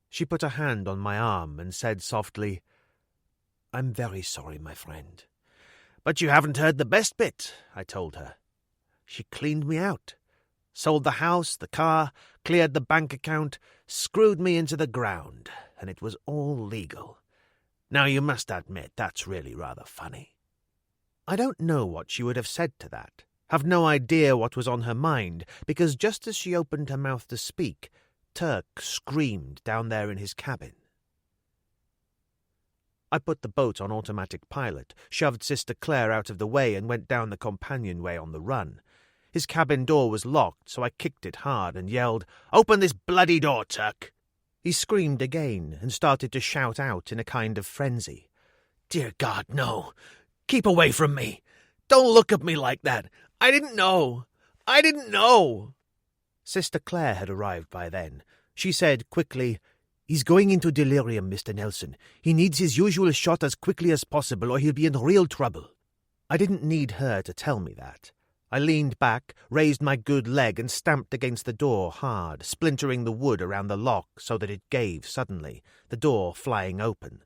She put a hand on my arm and said softly, "I'm very sorry, my friend." "But you haven't heard the best bit," I told her. "She cleaned me out. Sold the house, the car, cleared the bank account, screwed me into the ground, and it was all legal. Now you must admit that's really rather funny." I don't know what she would have said to that, have no idea what was on her mind, because just as she opened her mouth to speak, Turk screamed down there in his cabin. I put the boat on automatic pilot, shoved Sister Claire out of the way, and went down the companionway on the run. His cabin door was locked, so I kicked it hard and yelled, "Open this bloody door, Turk!" He screamed again and started to shout out in a kind of frenzy. "Dear God, no! Keep away from me! Don't look at me like that! I didn't know! I didn't know!" Sister Claire had arrived by then. She said quickly, "He's going into delirium, Mr. Nelson. He needs his usual shot as quickly as possible or he'll be in real trouble." I didn't need her to tell me that. I leaned back, raised my good leg and stamped against the door hard, splintering the wood around the lock so that it gave suddenly, the door flying open.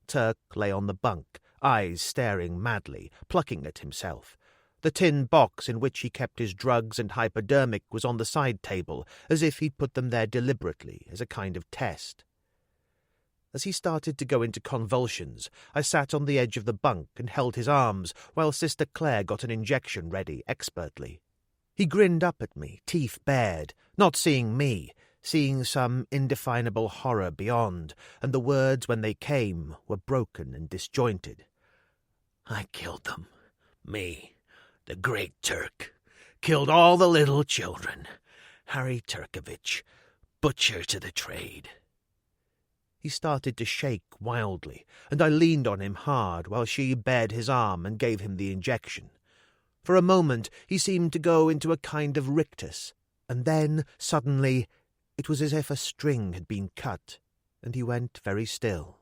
Turk lay on the bunk, eyes staring madly, plucking at himself. The tin box in which he kept his drugs and hypodermic was on the side table, as if he'd put them there deliberately, as a kind of test. As he started to go into convulsions, I sat on the edge of the bunk and held his arms while Sister Claire got an injection ready expertly. He grinned up at me, teeth bared, not seeing me, seeing some indefinable horror beyond, and the words when they came were broken and disjointed. "I killed them. Me. The great Turk. Killed all the little children. Harry Turkovich. Butcher to the trade." He started to shake wildly, and I leaned on him hard while she bared his arm and gave him the injection. For a moment he seemed to go into a kind of rictus, and then, suddenly, it was as if a string had been cut, and he went very still.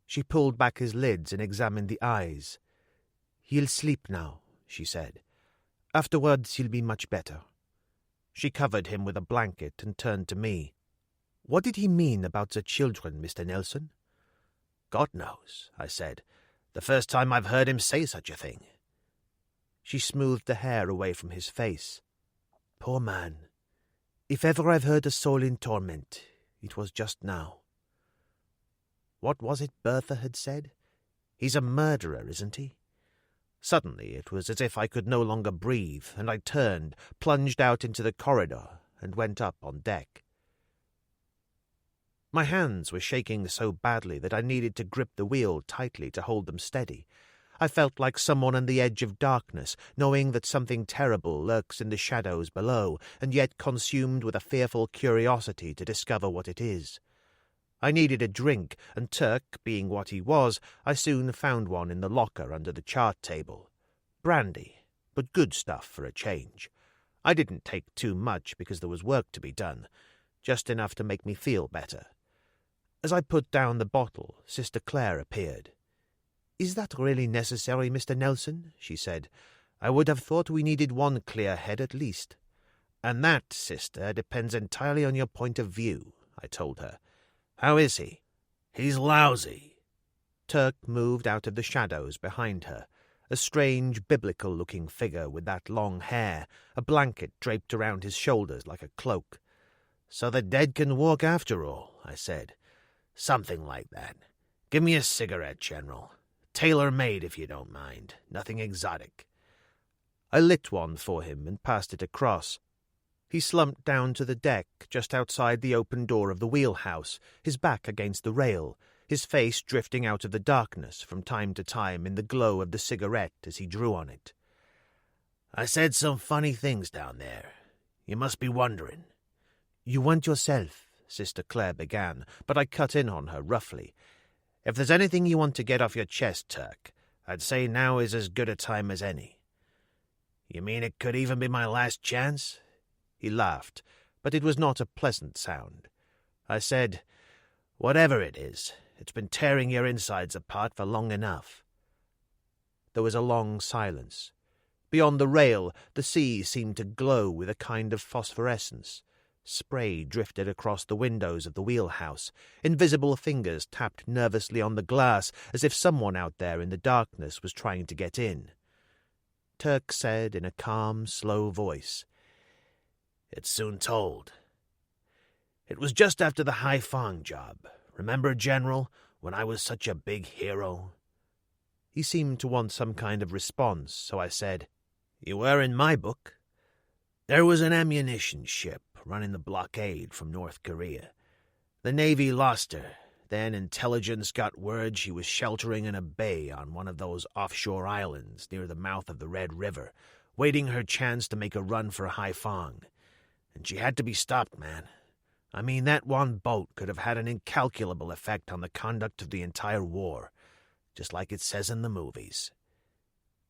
She pulled back his lids and examined the eyes. "He'll sleep now," she said. "Afterwards he'll be much better." She covered him with a blanket and turned to me. "What did he mean about the children, Mr. Nelson?" "God knows," I said. "The first time I've heard him say such a thing." She smoothed the hair away from his face. "Poor man. If ever I've heard a soul in torment, it was just now." What was it Bertha had said? "He's a murderer, isn't he?" Suddenly it was as if I could no longer breathe, and I turned, plunged out into the corridor, and went up on deck. My hands were shaking so badly that I needed to grip the wheel tightly to hold them steady. I felt like someone on the edge of darkness, knowing that something terrible lurks in the shadows below, and yet consumed with a fearful curiosity to discover what it is. I needed a drink, and Turk, being what he was, I soon found one in the locker under the chart table. Brandy, but good stuff for a change. I didn't take too much because there was work to be done, just enough to make me feel better. As I put down the bottle, Sister Claire appeared. "Is that really necessary, Mr. Nelson?" she said. "I would have thought we needed one clear head at least." "And that, sister, depends entirely on your point of view," I told her. "How is he?" "He's lousy." Turk moved out of the shadows behind her, a strange biblical-looking figure with that long hair, a blanket draped around his shoulders like a cloak. "So the dead can walk after all," I said. "Something like that. Give me a cigarette, General. Tailor-made, if you don't mind. Nothing exotic." I lit one for him and passed it across. He slumped down to the deck just outside the open door of the wheelhouse, his back against the rail, his face drifting out of the darkness from time to time in the glow of the cigarette as he drew on it. "I said some funny things down there. You must be wondering." "You weren't yourself," Sister Claire began, but I cut in on her roughly. "If there's anything you want to get off your chest, Turk, I'd say now is as good a time as any." "You mean it could even be my last chance?" He laughed, but it was not a pleasant sound. I said, "Whatever it is, it's been tearing your insides apart for long enough." There was a long silence. Beyond the rail, the sea seemed to glow with a kind of phosphorescence. Spray drifted across the windows of the wheelhouse. Invisible fingers tapped nervously on the glass as if someone out there in the darkness was trying to get in. Turk said in a calm, slow voice, "It's soon told. It was just after the Haiphong job. Remember, General, when I was such a big hero?" He seemed to want some kind of response, so I said, "You were in my book. There was an ammunition ship running the blockade from North Korea. The Navy lost her. Then intelligence got word she was sheltering in a bay on one of those offshore islands near the mouth of the Red River, waiting her chance to make a run for Haiphong. And she had to be stopped, man. I mean, that one boat could have had an incalculable effect on the conduct of the entire war, just like it says in the movies."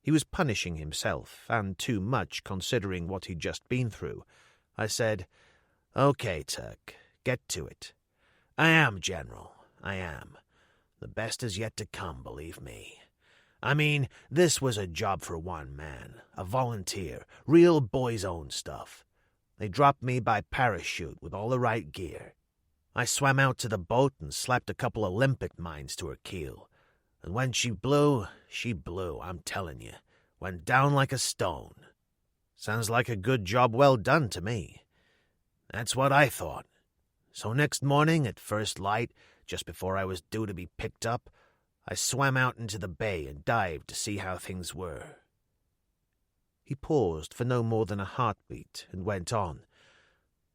He was punishing himself, and too much considering what he'd just been through. I said, Okay, Turk, get to it. I am, General, I am. The best is yet to come, believe me. I mean, this was a job for one man, a volunteer, real boy's own stuff. They dropped me by parachute with all the right gear. I swam out to the boat and slapped a couple of limpet mines to her keel. And when she blew, I'm telling you. Went down like a stone. Sounds like a good job well done to me. That's what I thought. So next morning, at first light, just before I was due to be picked up, I swam out into the bay and dived to see how things were. He paused for no more than a heartbeat and went on.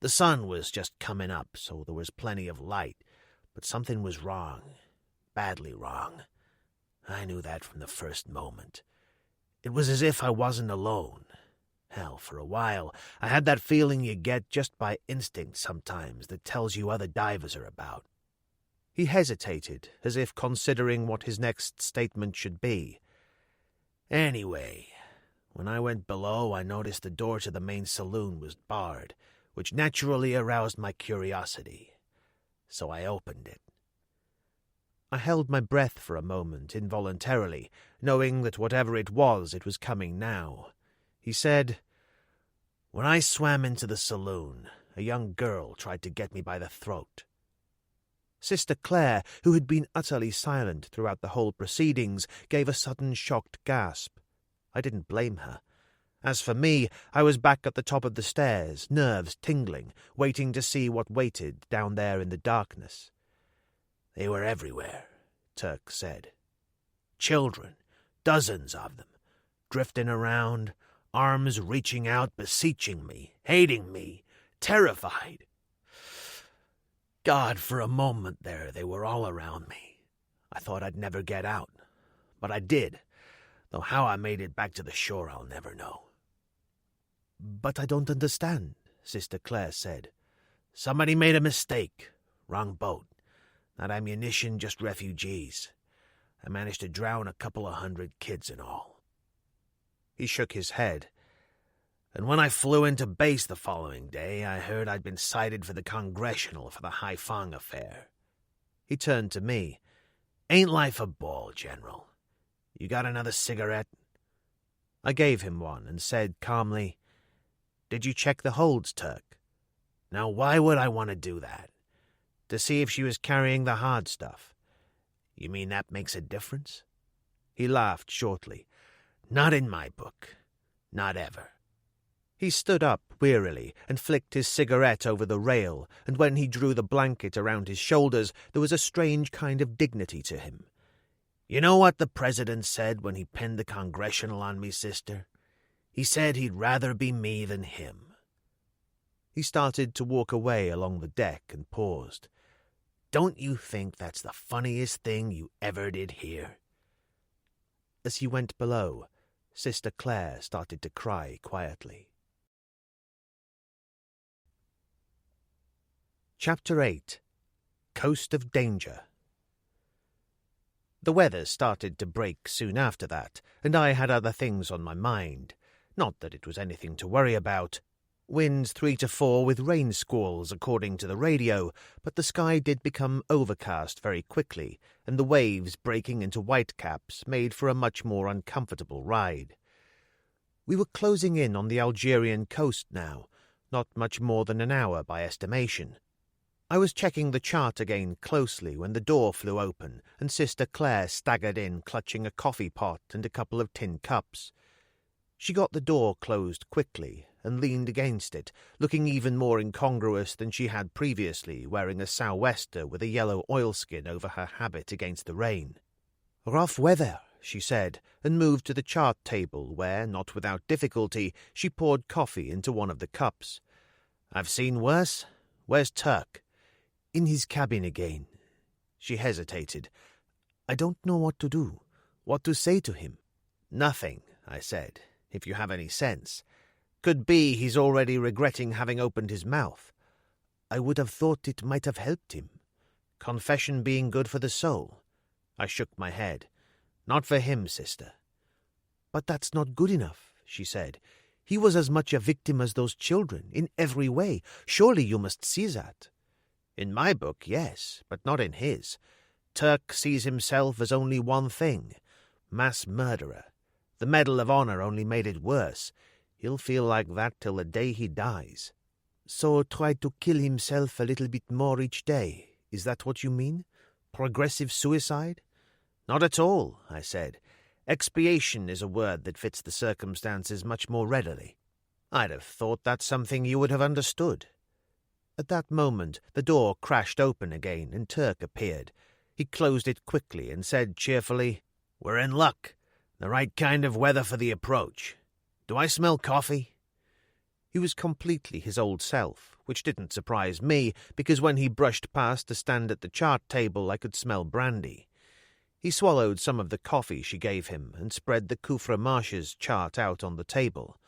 The sun was just coming up, so there was plenty of light, but something was wrong, badly wrong. I knew that from the first moment. It was as if I wasn't alone. Hell, for a while, I had that feeling you get just by instinct sometimes that tells you other divers are about. He hesitated, as if considering what his next statement should be. Anyway, when I went below, I noticed the door to the main saloon was barred, which naturally aroused my curiosity. So I opened it. I held my breath for a moment, involuntarily, knowing that whatever it was coming now. He said, "When I swam into the saloon, a young girl tried to get me by the throat." Sister Claire, who had been utterly silent throughout the whole proceedings, gave a sudden shocked gasp. I didn't blame her. As for me, I was back at the top of the stairs, nerves tingling, waiting to see what waited down there in the darkness. "They were everywhere," Turk said. "Children, dozens of them, drifting around, arms reaching out, beseeching me, hating me, terrified. God, for a moment there, they were all around me. I thought I'd never get out, but I did, though how I made it back to the shore I'll never know." "But I don't understand," Sister Claire said. "Somebody made a mistake. Wrong boat. Not ammunition, just refugees. I managed to drown a couple of 100 kids in all." He shook his head. "And when I flew into base the following day, I heard I'd been cited for the Congressional for the Haiphong affair." He turned to me. "Ain't life a ball, General? You got another cigarette?" I gave him one and said calmly, "Did you check the holds, Turk?" "Now why would I want to do that?" "To see if she was carrying the hard stuff." "You mean that makes a difference?" He laughed shortly. "Not in my book. Not ever." He stood up wearily and flicked his cigarette over the rail, and when he drew the blanket around his shoulders, there was a strange kind of dignity to him. "You know what the President said when he pinned the Congressional on me, sister? He said he'd rather be me than him." He started to walk away along the deck and paused. "Don't you think that's the funniest thing you ever did hear?" As he went below, Sister Claire started to cry quietly. Chapter 8. Coast of Danger. The weather started to break soon after that, and I had other things on my mind. Not that it was anything to worry about. Winds 3 to 4 with rain squalls according to the radio, but the sky did become overcast very quickly, and the waves breaking into whitecaps made for a much more uncomfortable ride. We were closing in on the Algerian coast now, not much more than an hour by estimation. I was checking the chart again closely when the door flew open and Sister Claire staggered in clutching a coffee pot and a couple of tin cups. She got the door closed quickly and leaned against it, looking even more incongruous than she had previously, wearing a sou'wester with a yellow oilskin over her habit against the rain. "Rough weather," she said, and moved to the chart table where, not without difficulty, she poured coffee into one of the cups. "I've seen worse. Where's Turk?" "In his cabin again." She hesitated. "I don't know what to do, what to say to him." "Nothing," I said, "if you have any sense. Could be he's already regretting having opened his mouth." "I would have thought it might have helped him." "Confession being good for the soul." I shook my head. "Not for him, sister." "But that's not good enough," she said. He was as much a victim as those children, in every way. Surely you must see that. In my book, yes, but not in his. Turk sees himself as only one thing: mass murderer. The Medal of Honor only made it worse. He'll feel like that till the day he dies. So try to kill himself a little bit more each day. Is that what you mean? Progressive suicide? Not at all, I said. Expiation is a word that fits the circumstances much more readily. I'd have thought that's something you would have understood. At that moment the door crashed open again and Turk appeared. He closed it quickly and said cheerfully, "We're in luck. The right kind of weather for the approach. Do I smell coffee?" He was completely his old self, which didn't surprise me, because when he brushed past to stand at the chart table I could smell brandy. He swallowed some of the coffee she gave him and spread the Khufra Marshes chart out on the table.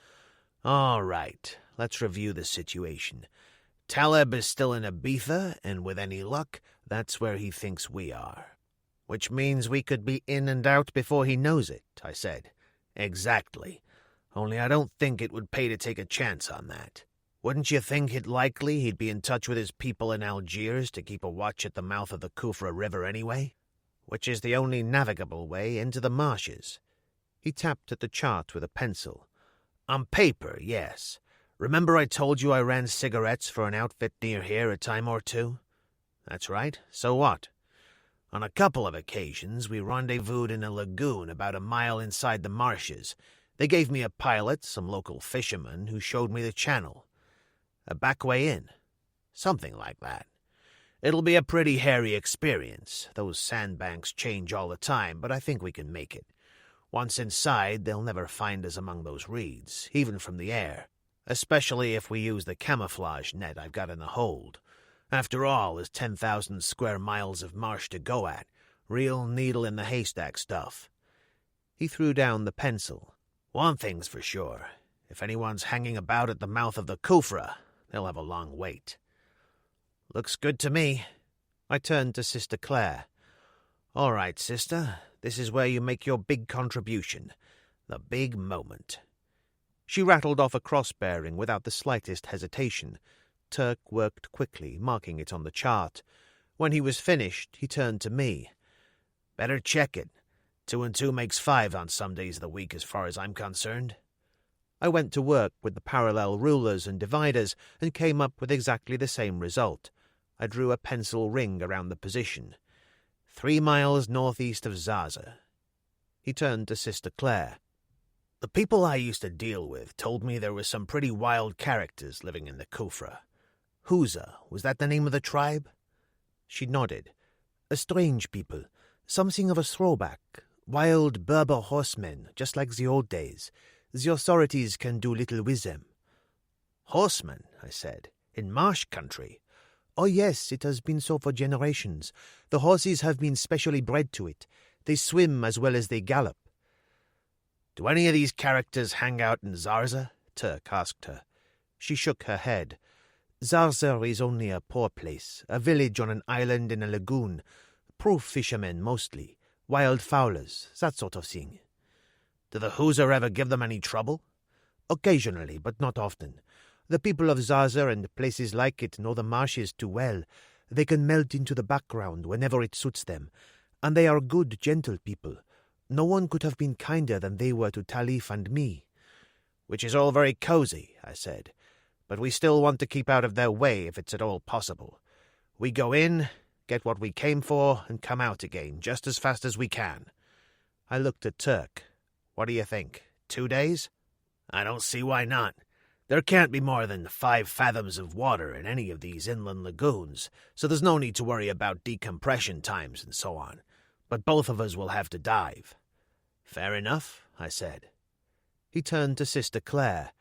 "All right, let's review the situation. Taleb is still in Ibiza, and with any luck, that's where he thinks we are." "Which means we could be in and out before he knows it," I said. "Exactly. Only I don't think it would pay to take a chance on that. Wouldn't you think it likely he'd be in touch with his people in Algiers to keep a watch at the mouth of the Khufra River anyway? Which is the only navigable way into the marshes." He tapped at the chart with a pencil. "On paper, yes. Remember I told you I ran cigarettes for an outfit near here a time or two?" "That's right. So what?" "On a couple of occasions we rendezvoused in a lagoon about a mile inside the marshes. They gave me a pilot, some local fishermen, who showed me the channel. A back way in. Something like that. It'll be a pretty hairy experience. Those sandbanks change all the time, but I think we can make it. Once inside, they'll never find us among those reeds, even from the air, especially if we use the camouflage net I've got in the hold. After all, there's 10,000 square miles of marsh to go at. Real needle-in-the-haystack stuff." He threw down the pencil. "One thing's for sure. If anyone's hanging about at the mouth of the Khufra, they'll have a long wait." "Looks good to me." I turned to Sister Claire. "All right, sister, this is where you make your big contribution. The big moment." She rattled off a cross-bearing without the slightest hesitation. Turk worked quickly, marking it on the chart. When he was finished, he turned to me. "Better check it. 2 and 2 makes 5 on some days of the week as far as I'm concerned." I went to work with the parallel rulers and dividers and came up with exactly the same result. I drew a pencil ring around the position. 3 miles northeast of Zaza. He turned to Sister Claire. "The people I used to deal with told me there were some pretty wild characters living in the Khufra. Huza, was that the name of the tribe?" She nodded. "A strange people. Something of a throwback. Wild Berber horsemen, just like the old days. The authorities can do little with them." "Horsemen," I said. "In marsh country?" "Oh, yes, it has been so for generations. The horses have been specially bred to it. They swim as well as they gallop." "Do any of these characters hang out in Zarza?" Turk asked her. She shook her head. "Zarza is only a poor place, a village on an island in a lagoon. Proof fishermen mostly, wild fowlers, that sort of thing." "Do the Huza ever give them any trouble?" "Occasionally, but not often. The people of Zaza and places like it know the marshes too well. They can melt into the background whenever it suits them. And they are good, gentle people. No one could have been kinder than they were to Talif and me." "Which is all very cozy," I said. "But we still want to keep out of their way if it's at all possible. We go in, get what we came for, and come out again just as fast as we can." I looked at Turk. "What do you think? 2 days?" "I don't see why not. There can't be more than 5 fathoms of water in any of these inland lagoons, so there's no need to worry about decompression times and so on. But both of us will have to dive." "Fair enough," I said. He turned to Sister Claire.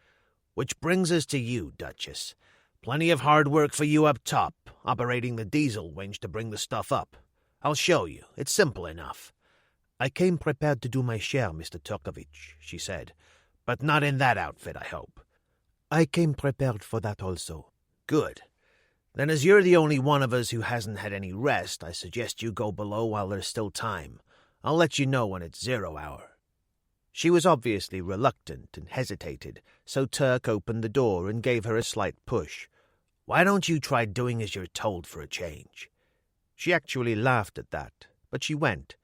"Which brings us to you, Duchess. Plenty of hard work for you up top, operating the diesel winch to bring the stuff up. I'll show you. It's simple enough." "I came prepared to do my share, Mr. Turkovich," she said. "But not in that outfit, I hope." "I came prepared for that also." "Good. Then as you're the only one of us who hasn't had any rest, I suggest you go below while there's still time. I'll let you know when it's 0 hour." She was obviously reluctant and hesitated, so Turk opened the door and gave her a slight push. "Why don't you try doing as you're told for a change?" She actually laughed at that, but she went.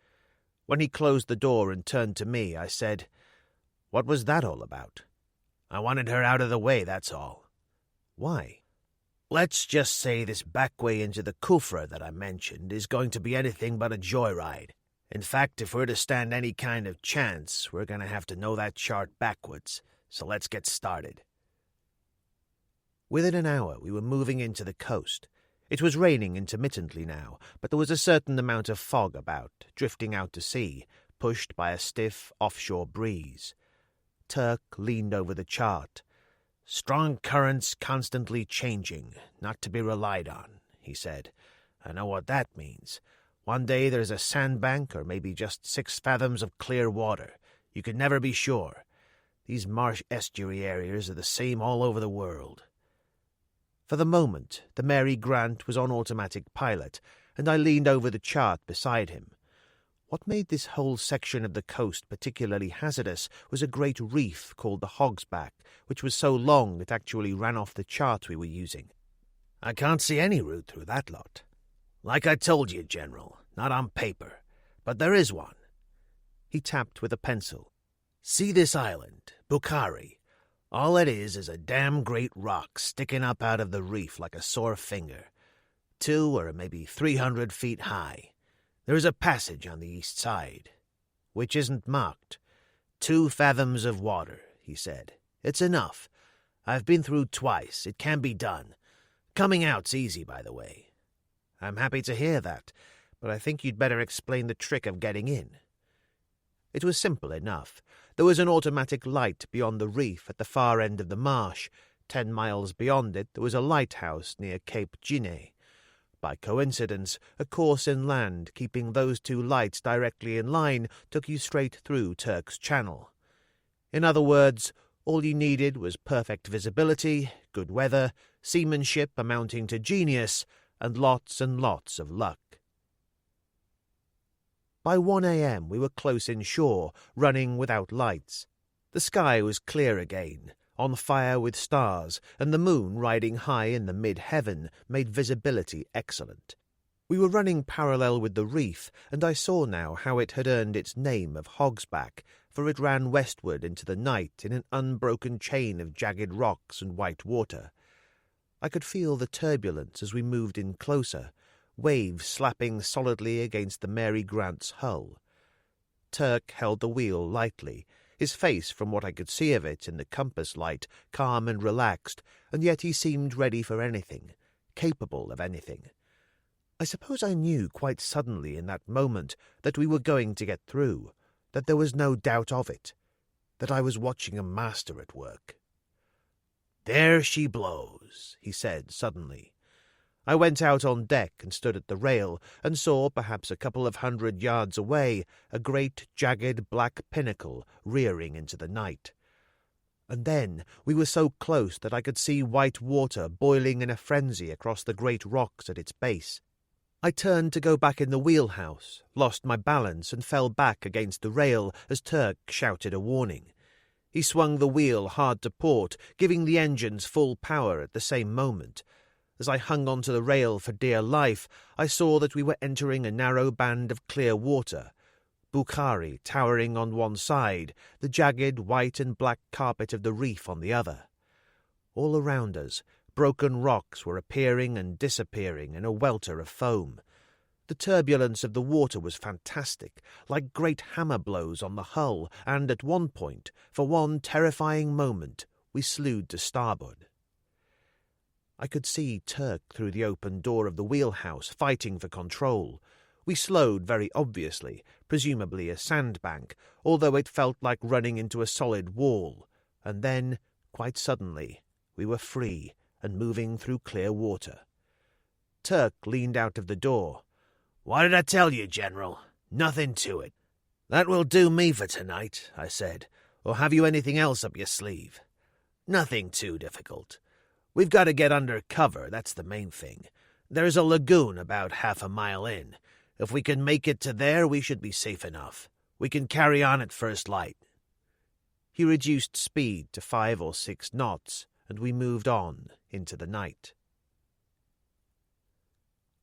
When he closed the door and turned to me, I said, "What was that all about?" "I wanted her out of the way, that's all." "Why?" "Let's just say this back way into the Khufra that I mentioned is going to be anything but a joyride. In fact, if we're to stand any kind of chance, we're going to have to know that chart backwards, so let's get started." Within an hour we were moving into the coast. It was raining intermittently now, but there was a certain amount of fog about, drifting out to sea, pushed by a stiff offshore breeze. Turk leaned over the chart. "Strong currents constantly changing, not to be relied on," he said. "I know what that means. One day there's a sandbank or maybe just 6 fathoms of clear water. You can never be sure. These marsh estuary areas are the same all over the world." For the moment, the Mary Grant was on automatic pilot, and I leaned over the chart beside him. What made this whole section of the coast particularly hazardous was a great reef called the Hog's Back, which was so long it actually ran off the chart we were using. "I can't see any route through that lot. Like I told you, General, not on paper. But there is one." He tapped with a pencil. "See this island, Bukhari? All it is a damn great rock sticking up out of the reef like a sore finger. 2 or maybe 300 feet high. There's a passage on the east side, which isn't marked. 2 fathoms of water," he said. "It's enough. I've been through twice. It can be done. Coming out's easy, by the way." "I'm happy to hear that, but I think you'd better explain the trick of getting in." It was simple enough. There was an automatic light beyond the reef at the far end of the marsh. 10 miles beyond it there was a lighthouse near Cape Gine. By coincidence, a course inland keeping those 2 lights directly in line took you straight through Turk's Channel. In other words, all you needed was perfect visibility, good weather, seamanship amounting to genius, and lots of luck. By 1 a.m. we were close inshore, running without lights. The sky was clear again, on fire with stars, and the moon riding high in the mid-heaven made visibility excellent. We were running parallel with the reef, and I saw now how it had earned its name of Hog's Back, for it ran westward into the night in an unbroken chain of jagged rocks and white water. I could feel the turbulence as we moved in closer, waves slapping solidly against the Mary Grant's hull. Turk held the wheel lightly, his face, from what I could see of it in the compass light, calm and relaxed, and yet he seemed ready for anything, capable of anything. I suppose I knew quite suddenly in that moment that we were going to get through, that there was no doubt of it, that I was watching a master at work. "There she blows," he said suddenly. I went out on deck and stood at the rail and saw, perhaps a couple of 100 yards away, a great jagged black pinnacle rearing into the night. And then we were so close that I could see white water boiling in a frenzy across the great rocks at its base. I turned to go back in the wheelhouse, lost my balance and fell back against the rail as Turk shouted a warning. He swung the wheel hard to port, giving the engines full power at the same moment. As I hung onto the rail for dear life, I saw that we were entering a narrow band of clear water, Bukhari towering on one side, the jagged white and black carpet of the reef on the other. All around us, broken rocks were appearing and disappearing in a welter of foam. The turbulence of the water was fantastic, like great hammer blows on the hull, and at one point, for one terrifying moment, we slewed to starboard. I could see Turk through the open door of the wheelhouse fighting for control. We slowed very obviously, presumably a sandbank, although it felt like running into a solid wall, and then, quite suddenly, we were free and moving through clear water. Turk leaned out of the door. "What did I tell you, General? Nothing to it." "That will do me for tonight," I said. "Or have you anything else up your sleeve?" "Nothing too difficult. We've got to get under cover, that's the main thing. There's a lagoon about half a mile in. If we can make it to there, we should be safe enough. We can carry on at first light." He reduced speed to 5 or 6 knots, and we moved on into the night.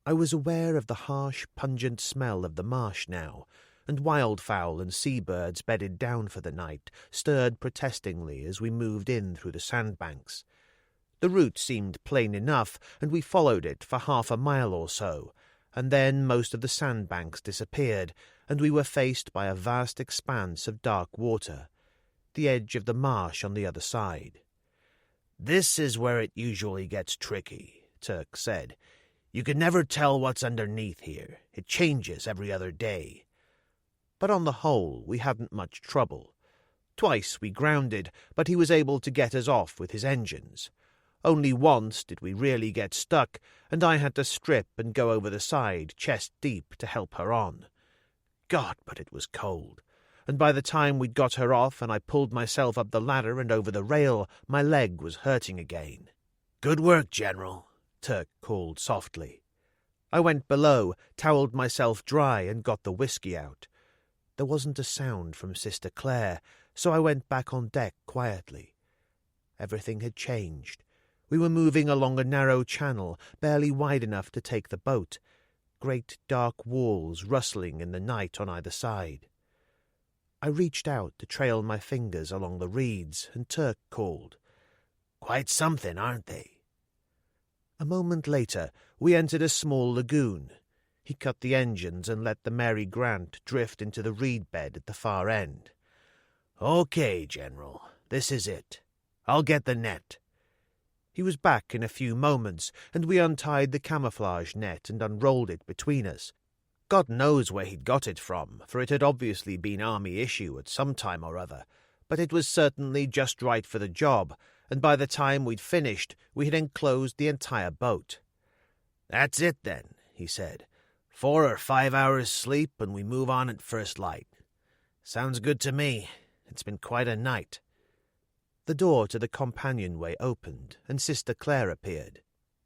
I was aware of the harsh, pungent smell of the marsh now, and wildfowl and seabirds bedded down for the night stirred protestingly as we moved in through the sandbanks. The route seemed plain enough, and we followed it for 1/2 mile or so, and then most of the sandbanks disappeared, and we were faced by a vast expanse of dark water, the edge of the marsh on the other side. "This is where it usually gets tricky," Turk said. "You can never tell what's underneath here. It changes every other day." But on the whole we hadn't much trouble. Twice we grounded, but he was able to get us off with his engines. Only once did we really get stuck, and I had to strip and go over the side chest deep to help her on. God, but it was cold, and by the time we'd got her off and I pulled myself up the ladder and over the rail, my leg was hurting again. "Good work, General," Turk called softly. I went below, towelled myself dry, and got the whiskey out. There wasn't a sound from Sister Claire, so I went back on deck quietly. Everything had changed. We were moving along a narrow channel, barely wide enough to take the boat, great dark walls rustling in the night on either side. I reached out to trail my fingers along the reeds, and Turk called, "Quite something, aren't they?" A moment later, we entered a small lagoon. He cut the engines and let the Mary Grant drift into the reed bed at the far end. "Okay, General, this is it. I'll get the net." He was back in a few moments, and we untied the camouflage net and unrolled it between us. God knows where he'd got it from, for it had obviously been Army issue at some time or other, but it was certainly just right for the job, and by the time we'd finished, we had enclosed the entire boat. "That's it, then," he said. 4 or 5 hours sleep, and we move on at first light. Sounds good to me. It's been quite a night." The door to the companionway opened, and Sister Claire appeared.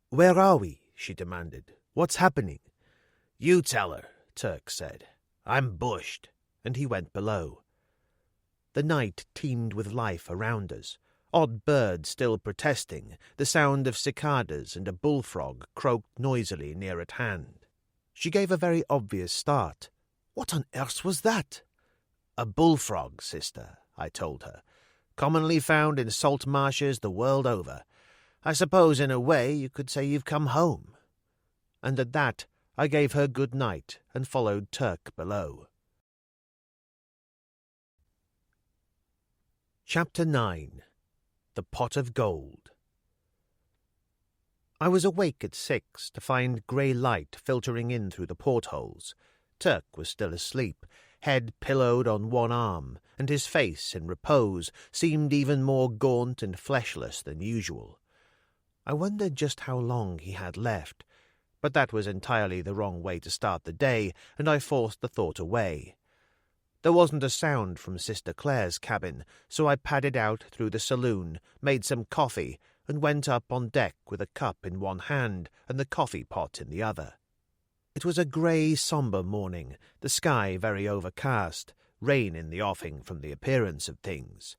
"Where are we?" she demanded. "What's happening?" "You tell her," Turk said. "I'm bushed." And he went below. The night teemed with life around us. Odd birds still protesting, the sound of cicadas and a bullfrog croaked noisily near at hand. She gave a very obvious start. "What on earth was that?" "A bullfrog, sister," I told her. "Commonly found in salt marshes the world over. I suppose in a way you could say you've come home." And at that I gave her good night and followed Turk below. Chapter 9. The Pot of Gold. I was awake at 6 to find grey light filtering in through the portholes. Turk was still asleep, head pillowed on one arm, and his face, in repose, seemed even more gaunt and fleshless than usual. I wondered just how long he had left, but that was entirely the wrong way to start the day, and I forced the thought away. There wasn't a sound from Sister Claire's cabin, so I padded out through the saloon, made some coffee, and went up on deck with a cup in one hand and the coffee pot in the other. It was a grey, sombre morning, the sky very overcast, rain in the offing from the appearance of things.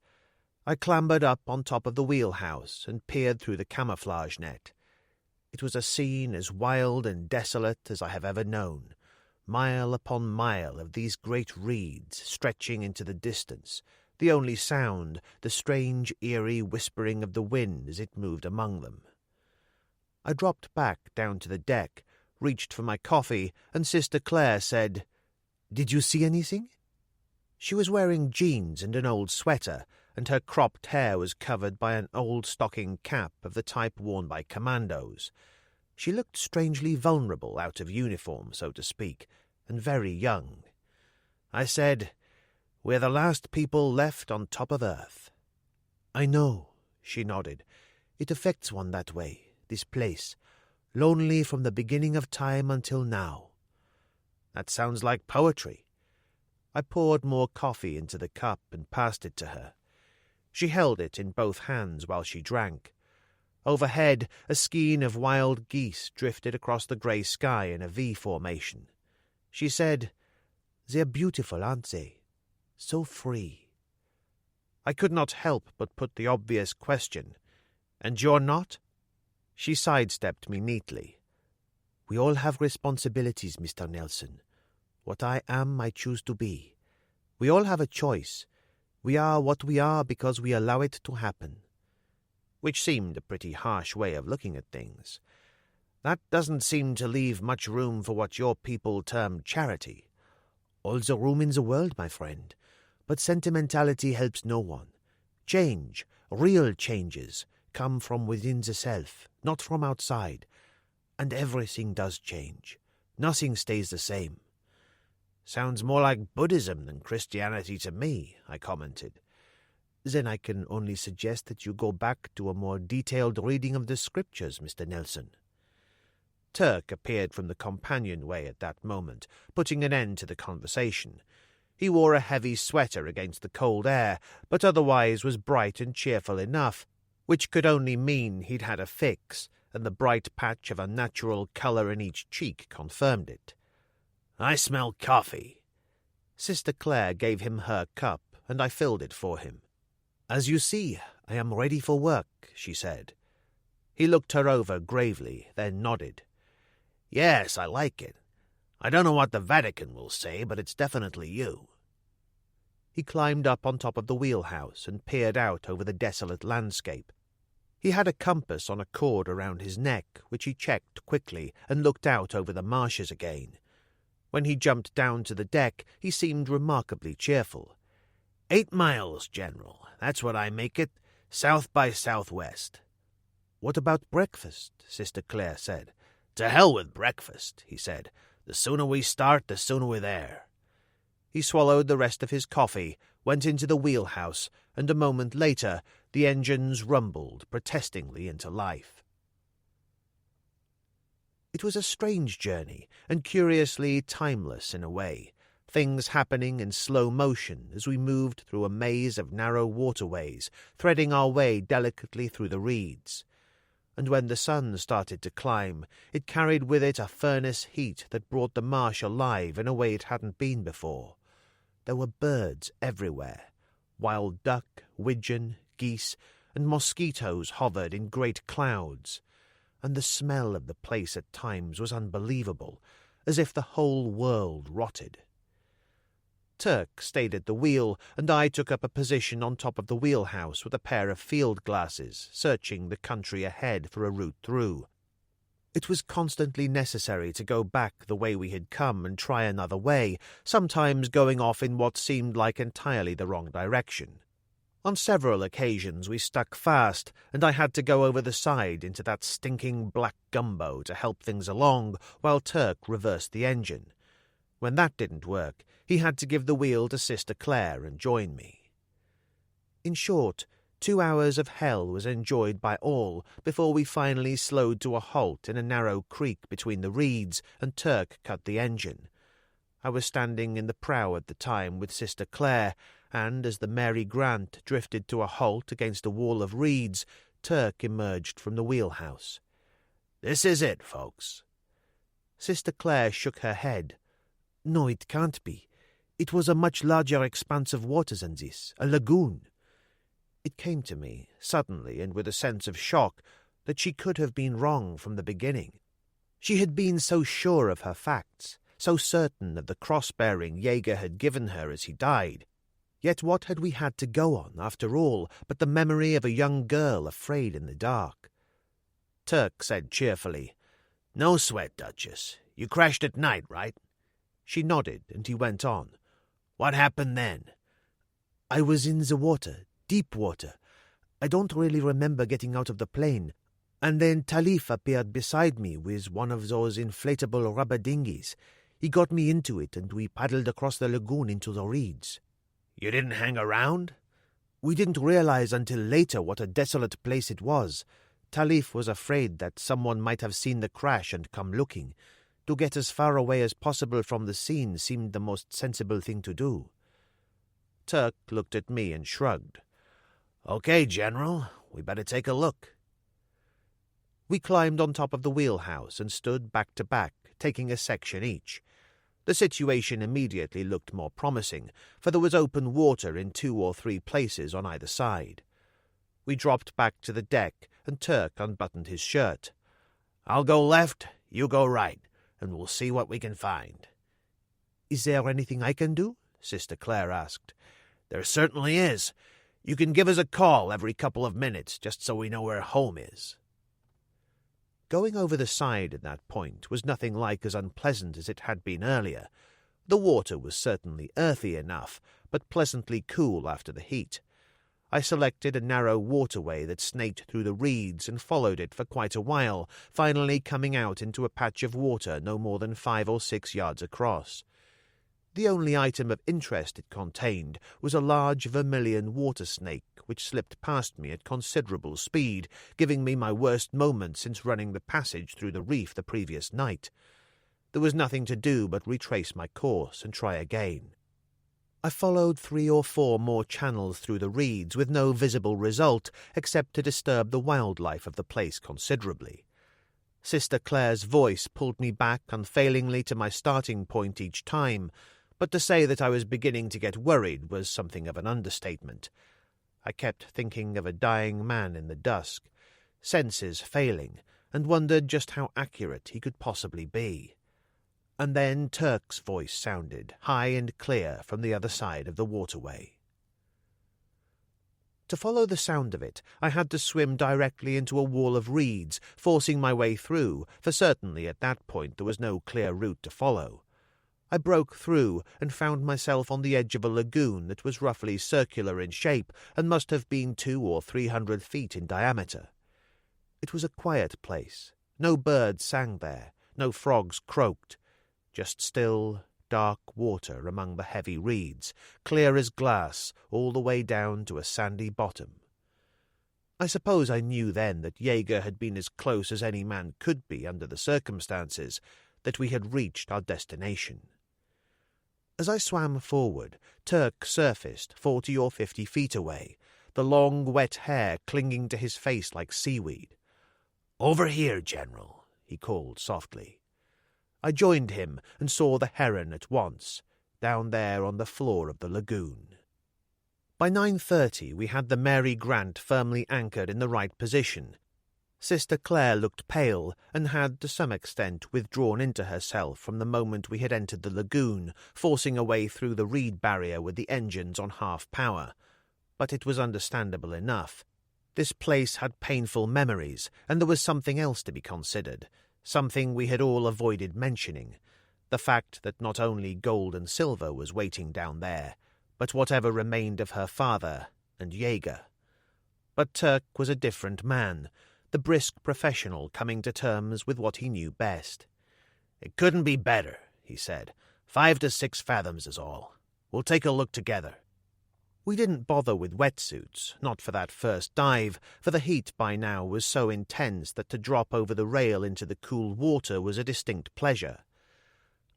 I clambered up on top of the wheelhouse and peered through the camouflage net. It was a scene as wild and desolate as I have ever known. Mile upon mile of these great reeds stretching into the distance, the only sound, the strange, eerie whispering of the wind as it moved among them. I dropped back down to the deck, reached for my coffee, and Sister Claire said, "Did you see anything?" She was wearing jeans and an old sweater, and her cropped hair was covered by an old stocking cap of the type worn by commandos. She looked strangely vulnerable out of uniform, so to speak, and very young. I said, "We're the last people left on top of Earth." "I know," she nodded. "It affects one that way, this place. Lonely from the beginning of time until now." "That sounds like poetry." I poured more coffee into the cup and passed it to her. She held it in both hands while she drank. Overhead, a skein of wild geese drifted across the grey sky in a V formation. She said, "They're beautiful, aren't they? So free." I could not help but put the obvious question. "And you're not?" She sidestepped me neatly. "We all have responsibilities, Mr. Nelson. What I am, I choose to be. We all have a choice. We are what we are because we allow it to happen." Which seemed a pretty harsh way of looking at things. "That doesn't seem to leave much room for what your people term charity." "All the room in the world, my friend. But sentimentality helps no one. Change, real changes, come from within the self, not from outside. And everything does change. Nothing stays the same." "Sounds more like Buddhism than Christianity to me," I commented. "Then I can only suggest that you go back to a more detailed reading of the scriptures, Mr. Nelson." Turk appeared from the companionway at that moment, putting an end to the conversation. He wore a heavy sweater against the cold air, but otherwise was bright and cheerful enough, which could only mean he'd had a fix, and the bright patch of unnatural colour in each cheek confirmed it. "I smell coffee." Sister Claire gave him her cup, and I filled it for him. "As you see, I am ready for work," she said. He looked her over gravely, then nodded. "Yes, I like it. I don't know what the Vatican will say, but it's definitely you." He climbed up on top of the wheelhouse and peered out over the desolate landscape. He had a compass on a cord around his neck, which he checked quickly and looked out over the marshes again. When he jumped down to the deck, he seemed remarkably cheerful. 8 miles, General. That's what I make it. South by southwest." "What about breakfast?" Sister Claire said. "To hell with breakfast," he said. "The sooner we start, the sooner we're there." He swallowed the rest of his coffee, went into the wheelhouse, and a moment later the engines rumbled protestingly into life. It was a strange journey, and curiously timeless in a way, things happening in slow motion as we moved through a maze of narrow waterways, threading our way delicately through the reeds. And when the sun started to climb, it carried with it a furnace heat that brought the marsh alive in a way it hadn't been before. There were birds everywhere. Wild duck, widgeon, geese, and mosquitoes hovered in great clouds. And the smell of the place at times was unbelievable, as if the whole world rotted. Turk stayed at the wheel, and I took up a position on top of the wheelhouse with a pair of field glasses, searching the country ahead for a route through. It was constantly necessary to go back the way we had come and try another way, sometimes going off in what seemed like entirely the wrong direction. On several occasions we stuck fast, and I had to go over the side into that stinking black gumbo to help things along while Turk reversed the engine. When that didn't work, he had to give the wheel to Sister Claire and join me. In short, 2 hours of hell was enjoyed by all before we finally slowed to a halt in a narrow creek between the reeds, and Turk cut the engine. I was standing in the prow at the time with Sister Claire, and as the Mary Grant drifted to a halt against a wall of reeds, Turk emerged from the wheelhouse. "This is it, folks." Sister Claire shook her head. "No, it can't be. It was a much larger expanse of water than this, a lagoon." It came to me, suddenly and with a sense of shock, that she could have been wrong from the beginning. She had been so sure of her facts, so certain of the cross-bearing Jaeger had given her as he died. Yet what had we had to go on, after all, but the memory of a young girl afraid in the dark? Turk said cheerfully, "No sweat, Duchess. You crashed at night, right?" She nodded, and he went on. "What happened then?" "I was in the water, deep water. I don't really remember getting out of the plane. And then Talif appeared beside me with one of those inflatable rubber dinghies. He got me into it, and we paddled across the lagoon into the reeds." "You didn't hang around?" "We didn't realize until later what a desolate place it was. Talif was afraid that someone might have seen the crash and come looking. To get as far away as possible from the scene seemed the most sensible thing to do." Turk looked at me and shrugged. "Okay, General, we better take a look." We climbed on top of the wheelhouse and stood back to back, taking a section each. The situation immediately looked more promising, for there was open water in 2 or 3 places on either side. We dropped back to the deck, and Turk unbuttoned his shirt. "I'll go left, you go right, and we'll see what we can find." "Is there anything I can do?" Sister Claire asked. "There certainly is. You can give us a call every couple of minutes, just so we know where home is." Going over the side at that point was nothing like as unpleasant as it had been earlier. The water was certainly earthy enough, but pleasantly cool after the heat. I selected a narrow waterway that snaked through the reeds and followed it for quite a while, finally coming out into a patch of water no more than 5 or 6 yards across. The only item of interest it contained was a large vermilion water snake, which slipped past me at considerable speed, giving me my worst moment since running the passage through the reef the previous night. There was nothing to do but retrace my course and try again. I followed 3 or 4 more channels through the reeds with no visible result except to disturb the wildlife of the place considerably. Sister Claire's voice pulled me back unfailingly to my starting point each time, but to say that I was beginning to get worried was something of an understatement. I kept thinking of a dying man in the dusk, senses failing, and wondered just how accurate he could possibly be. And then Turk's voice sounded, high and clear, from the other side of the waterway. To follow the sound of it, I had to swim directly into a wall of reeds, forcing my way through, for certainly at that point there was no clear route to follow. I broke through and found myself on the edge of a lagoon that was roughly circular in shape and must have been 200 or 300 feet in diameter. It was a quiet place. No birds sang there, no frogs croaked, just still, dark water among the heavy reeds, clear as glass all the way down to a sandy bottom. I suppose I knew then that Jaeger had been as close as any man could be under the circumstances, that we had reached our destination. As I swam forward, Turk surfaced 40 or 50 feet away, the long wet hair clinging to his face like seaweed. "Over here, General," he called softly. I joined him and saw the heron at once, down there on the floor of the lagoon. By 9:30 we had the Mary Grant firmly anchored in the right position. Sister Claire looked pale and had, to some extent, withdrawn into herself from the moment we had entered the lagoon, forcing a way through the reed barrier with the engines on half power. But it was understandable enough. This place had painful memories, and there was something else to be considered, something we had all avoided mentioning, the fact that not only gold and silver was waiting down there, but whatever remained of her father and Jaeger. But Turk was a different man, the brisk professional coming to terms with what he knew best. "It couldn't be better," he said. 5 to 6 fathoms is all. We'll take a look together." We didn't bother with wetsuits, not for that first dive, for the heat by now was so intense that to drop over the rail into the cool water was a distinct pleasure.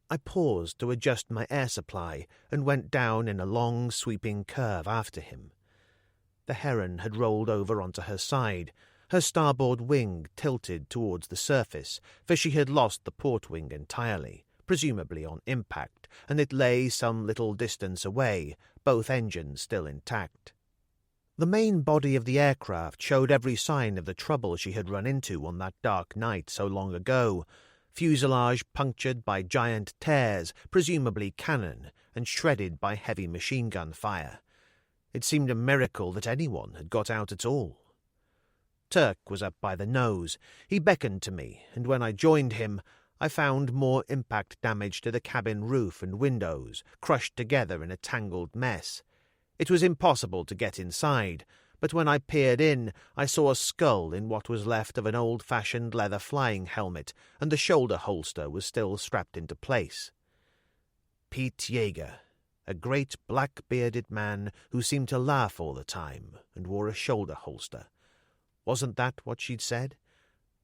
I paused to adjust my air supply and went down in a long sweeping curve after him. The heron had rolled over onto her side, her starboard wing tilted towards the surface, for she had lost the port wing entirely, presumably on impact, and it lay some little distance away, both engines still intact. The main body of the aircraft showed every sign of the trouble she had run into on that dark night so long ago, fuselage punctured by giant tears, presumably cannon, and shredded by heavy machine-gun fire. It seemed a miracle that anyone had got out at all. Turk was up by the nose. He beckoned to me, and when I joined him, I found more impact damage to the cabin roof and windows, crushed together in a tangled mess. It was impossible to get inside, but when I peered in, I saw a skull in what was left of an old-fashioned leather flying helmet, and the shoulder holster was still strapped into place. Pete Jaeger, a great black-bearded man who seemed to laugh all the time and wore a shoulder holster. Wasn't that what she'd said?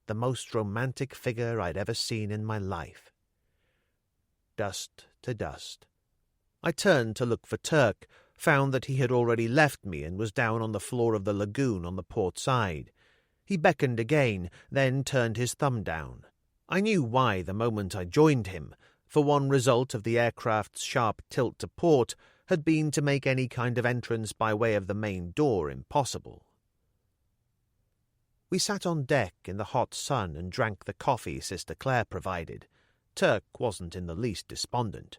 The most romantic figure I'd ever seen in my life. Dust to dust. I turned to look for Turk, found that he had already left me and was down on the floor of the lagoon on the port side. He beckoned again, then turned his thumb down. I knew why the moment I joined him. for one result of the aircraft's sharp tilt to port had been to make any kind of entrance by way of the main door impossible. We sat on deck in the hot sun and drank the coffee Sister Claire provided. Turk wasn't in the least despondent.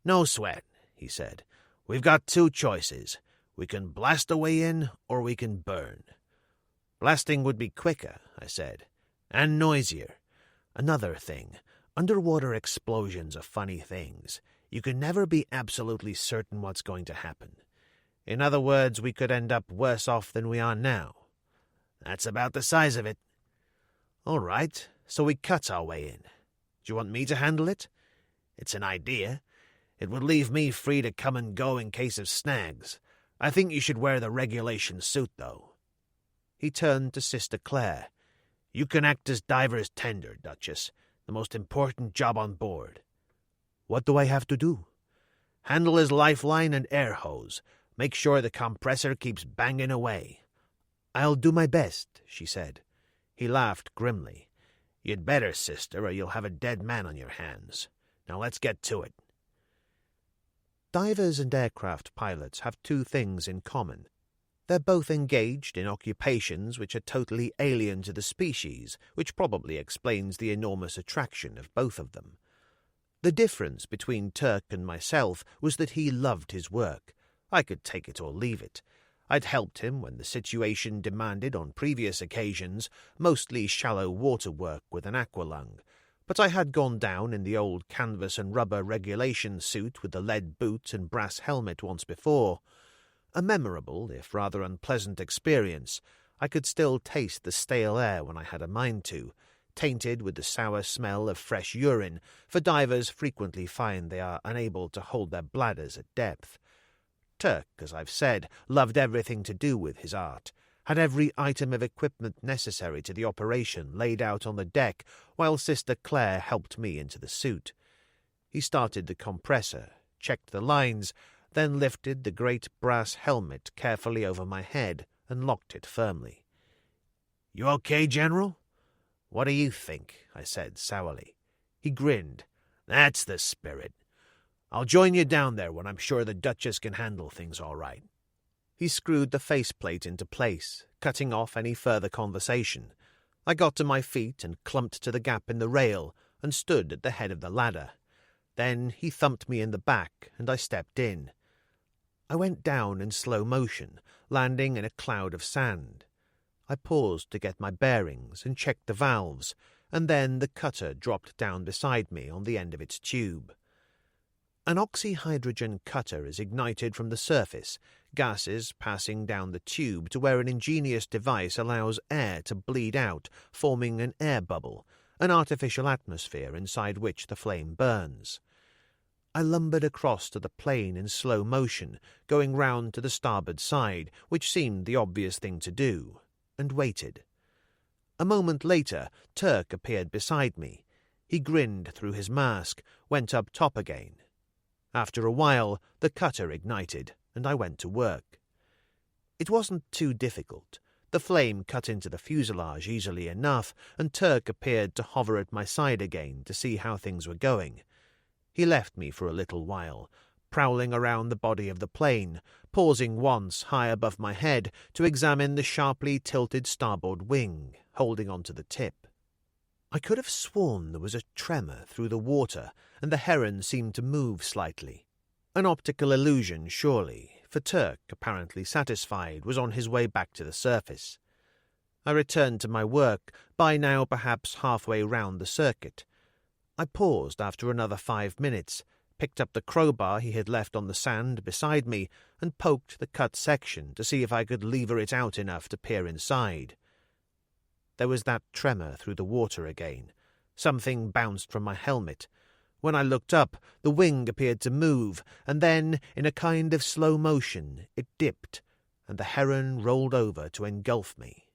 "No sweat," he said. "We've got two choices. We can blast a way in, or we can burn." "Blasting would be quicker," I said. "And noisier. Another thing, underwater explosions are funny things. You can never be absolutely certain what's going to happen. In other words, we could end up worse off than we are now." "That's about the size of it." "All right, so we cut our way in. Do you want me to handle it?" "It's an idea. It would leave me free to come and go in case of snags. I think you should wear the regulation suit, though." He turned to Sister Claire. "You can act as diver's tender, Duchess, the most important job on board." "What do I have to do?" "Handle his lifeline and air hose. Make sure the compressor keeps banging away." "I'll do my best," she said. He laughed grimly. "You'd better, sister, or you'll have a dead man on your hands. Now let's get to it." Divers and aircraft pilots have two things in common. They're both engaged in occupations which are totally alien to the species, which probably explains the enormous attraction of both of them. The difference between Turk and myself was that he loved his work. I could take it or leave it. I'd helped him when the situation demanded on previous occasions, mostly shallow water work with an aqualung, but I had gone down in the old canvas and rubber regulation suit with the lead boot and brass helmet once before. A memorable, if rather unpleasant experience. I could still taste the stale air when I had a mind to, tainted with the sour smell of fresh urine, for divers frequently find they are unable to hold their bladders at depth. Turk, as I've said, loved everything to do with his art, had every item of equipment necessary to the operation laid out on the deck, while Sister Claire helped me into the suit. He started the compressor, checked the lines, then lifted the great brass helmet carefully over my head and locked it firmly. "You okay, General?" "What do you think?" I said sourly. He grinned. "That's the spirit. I'll join you down there when I'm sure the Duchess can handle things all right." He screwed the faceplate into place, cutting off any further conversation. I got to my feet and clumped to the gap in the rail and stood at the head of the ladder. Then he thumped me in the back, and I stepped in. I went down in slow motion, landing in a cloud of sand. I paused to get my bearings and checked the valves, and then the cutter dropped down beside me on the end of its tube. An oxyhydrogen cutter is ignited from the surface, gases passing down the tube to where an ingenious device allows air to bleed out, forming an air bubble, an artificial atmosphere inside which the flame burns. I lumbered across to the plane in slow motion, going round to the starboard side, which seemed the obvious thing to do, and waited. A moment later, Turk appeared beside me. He grinned through his mask, went up top again. After a while, the cutter ignited, and I went to work. It wasn't too difficult. The flame cut into the fuselage easily enough, and Turk appeared to hover at my side again to see how things were going. He left me for a little while, prowling around the body of the plane, pausing once high above my head to examine the sharply tilted starboard wing, holding on to the tip. I could have sworn there was a tremor through the water, and the heron seemed to move slightly. An optical illusion, surely, for Turk, apparently satisfied, was on his way back to the surface. I returned to my work, by now perhaps halfway round the circuit. I paused after another 5 minutes, picked up the crowbar he had left on the sand beside me, and poked the cut section to see if I could lever it out enough to peer inside. There was that tremor through the water again. Something bounced from my helmet. When I looked up, the wing appeared to move, and then, in a kind of slow motion, it dipped, and the heron rolled over to engulf me.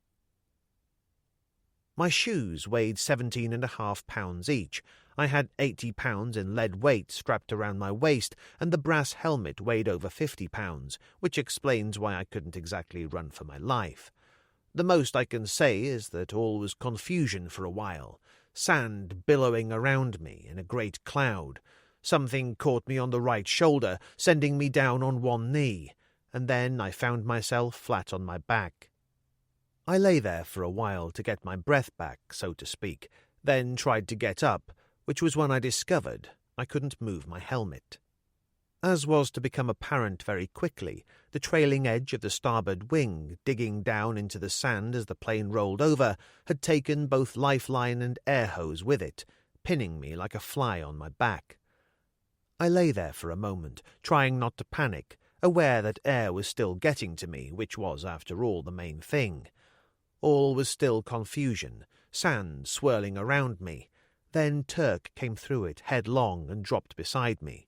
My shoes weighed 17.5 pounds each. I had 80 pounds in lead weight strapped around my waist, and the brass helmet weighed over 50 pounds, which explains why I couldn't exactly run for my life. The most I can say is that all was confusion for a while. sand billowing around me in a great cloud. Something caught me on the right shoulder, sending me down on one knee, and then I found myself flat on my back. I lay there for a while to get my breath back, so to speak, then tried to get up, which was when I discovered I couldn't move my helmet. As was to become apparent very quickly, the trailing edge of the starboard wing, digging down into the sand as the plane rolled over, had taken both lifeline and air hose with it, pinning me like a fly on my back. I lay there for a moment, trying not to panic, aware that air was still getting to me, which was, after all, the main thing. All was still confusion, sand swirling around me. Then Turk came through it headlong and dropped beside me.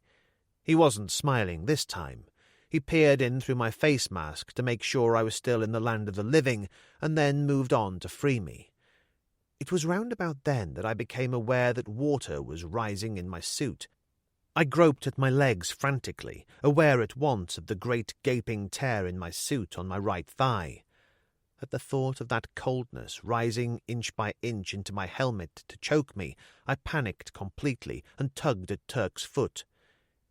He wasn't smiling this time. He peered in through my face mask to make sure I was still in the land of the living, and then moved on to free me. It was round about then that I became aware that water was rising in my suit. I groped at my legs frantically, aware at once of the great gaping tear in my suit on my right thigh. At the thought of that coldness rising inch by inch into my helmet to choke me, I panicked completely and tugged at Turk's foot.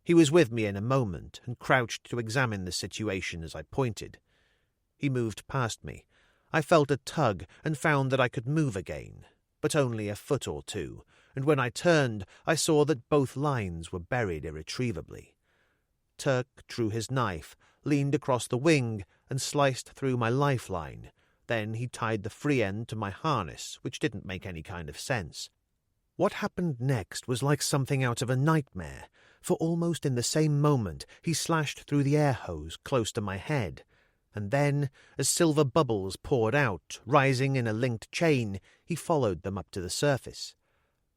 He was with me in a moment and crouched to examine the situation as I pointed. He moved past me. I felt a tug and found that I could move again, but only a foot or two, and when I turned I saw that both lines were buried irretrievably. Turk drew his knife, leaned across the wing, and sliced through my lifeline. Then he tied the free end to my harness, which didn't make any kind of sense. What happened next was like something out of a nightmare, for almost in the same moment he slashed through the air hose close to my head, and then, as silver bubbles poured out, rising in a linked chain, he followed them up to the surface.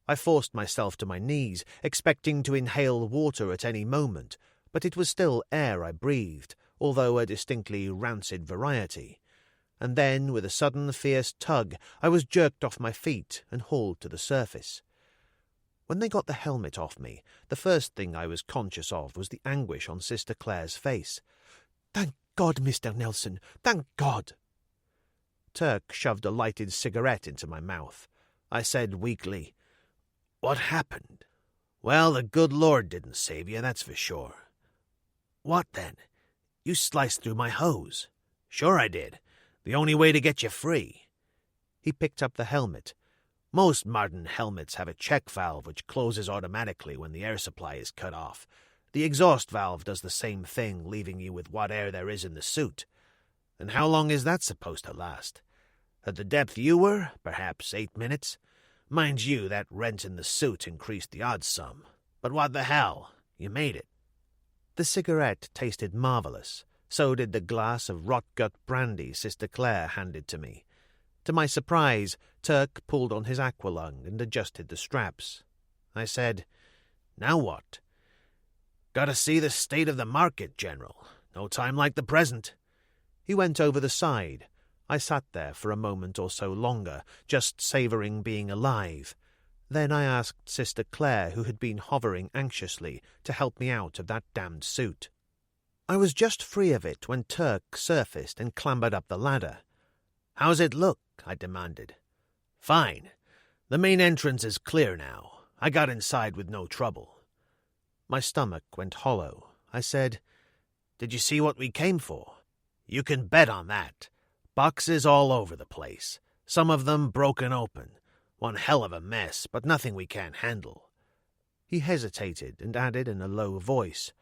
I forced myself to my knees, expecting to inhale water at any moment, but it was still air I breathed, although a distinctly rancid variety. And then, with a sudden fierce tug, I was jerked off my feet and hauled to the surface. When they got the helmet off me, the first thing I was conscious of was the anguish on Sister Clare's face. "Thank God, Mr. Nelson, thank God!" Turk shoved a lighted cigarette into my mouth. I said weakly, "What happened?" "Well, the good Lord didn't save you, that's for sure." "What then? You sliced through my hose." "Sure I did. The only way to get you free." He picked up the helmet. "Most modern helmets have a check valve which closes automatically when the air supply is cut off. The exhaust valve does the same thing, leaving you with what air there is in the suit. And how long is that supposed to last? At the depth you were, perhaps 8 minutes. Mind you, that rent in the suit increased the odds some. But what the hell? You made it." The cigarette tasted marvellous. So did the glass of rot-gut brandy Sister Clare handed to me. To my surprise, Turk pulled on his aqualung and adjusted the straps. I said, "Now what?" "Gotta see the state of the market, General. No time like the present." He went over the side. I sat there for a moment or so longer, just savouring being alive. Then I asked Sister Clare, who had been hovering anxiously, to help me out of that damned suit. I was just free of it when Turk surfaced and clambered up the ladder. "How's it look?" I demanded. "Fine. The main entrance is clear now. I got inside with no trouble." My stomach went hollow. I said, "Did you see what we came for?" "You can bet on that. Boxes all over the place. Some of them broken open. One hell of a mess, but nothing we can't handle." He hesitated and added in a low voice,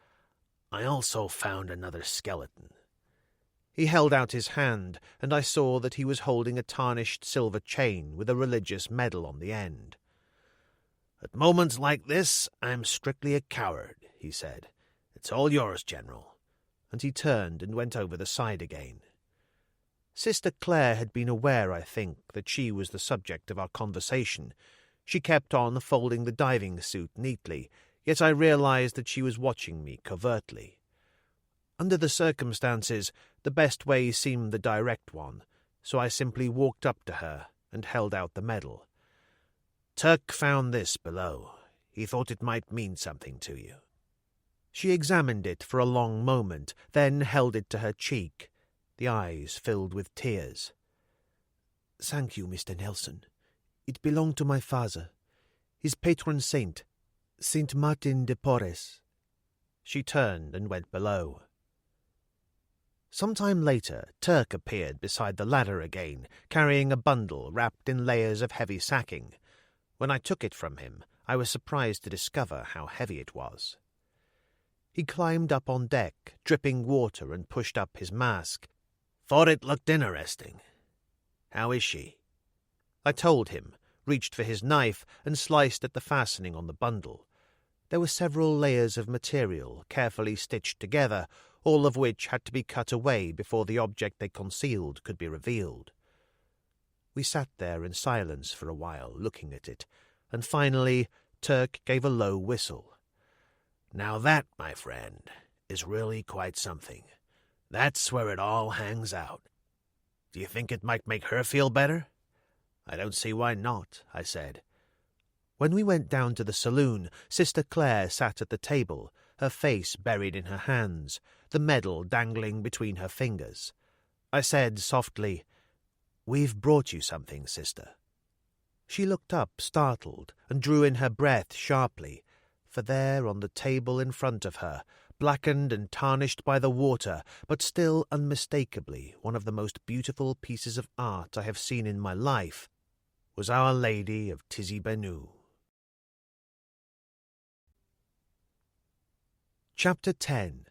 "I also found another skeleton." He held out his hand, and I saw that he was holding a tarnished silver chain with a religious medal on the end. "At moments like this, I'm strictly a coward," he said. "It's all yours, General." And he turned and went over the side again. Sister Clare had been aware, I think, that she was the subject of our conversation. She kept on folding the diving suit neatly, yet I realized that she was watching me covertly. Under the circumstances, the best way seemed the direct one, so I simply walked up to her and held out the medal. "Turk found this below. He thought it might mean something to you." She examined it for a long moment, then held it to her cheek. The eyes filled with tears. "Thank you, Mr. Nelson. It belonged to my father, his patron saint, Saint Martin de Porres." She turned and went below. Some time later, Turk appeared beside the ladder again, carrying a bundle wrapped in layers of heavy sacking. When I took it from him, I was surprised to discover how heavy it was. He climbed up on deck, dripping water, and pushed up his mask. "Thought it looked interesting. How is she?" I told him, reached for his knife, and sliced at the fastening on the bundle. There were several layers of material, carefully stitched together, all of which had to be cut away before the object they concealed could be revealed. We sat there in silence for a while, looking at it, and finally Turk gave a low whistle. "Now that, my friend, is really quite something. That's where it all hangs out. Do you think it might make her feel better?" "I don't see why not," I said. When we went down to the saloon, Sister Claire sat at the table, her face buried in her hands, the medal dangling between her fingers. I said softly, "We've brought you something, sister." She looked up, startled, and drew in her breath sharply, for there on the table in front of her, blackened and tarnished by the water, but still unmistakably one of the most beautiful pieces of art I have seen in my life, was Our Lady of Tizi Benu. Chapter 10.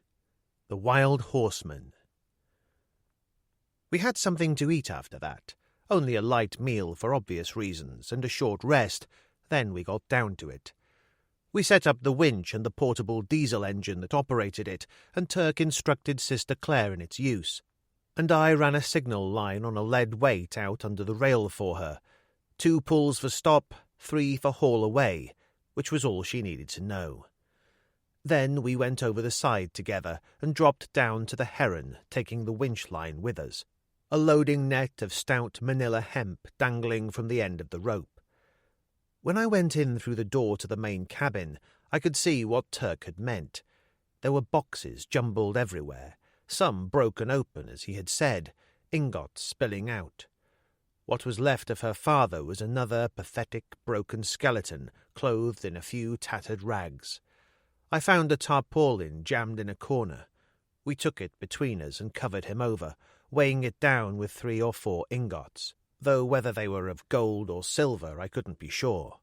The Wild Horseman. We had something to eat after that, only a light meal for obvious reasons, and a short rest. Then we got down to it. We set up the winch and the portable diesel engine that operated it, and Turk instructed Sister Claire in its use, and I ran a signal line on a lead weight out under the rail for her. 2 pulls for stop, 3 for haul away, which was all she needed to know. Then we went over the side together and dropped down to the Heron, taking the winch line with us, a loading net of stout manila hemp dangling from the end of the rope. When I went in through the door to the main cabin, I could see what Turk had meant. There were boxes jumbled everywhere, some broken open, as he had said, ingots spilling out. What was left of her father was another pathetic, broken skeleton, clothed in a few tattered rags. I found a tarpaulin jammed in a corner. We took it between us and covered him over, weighing it down with 3 or 4 ingots, though whether they were of gold or silver I couldn't be sure.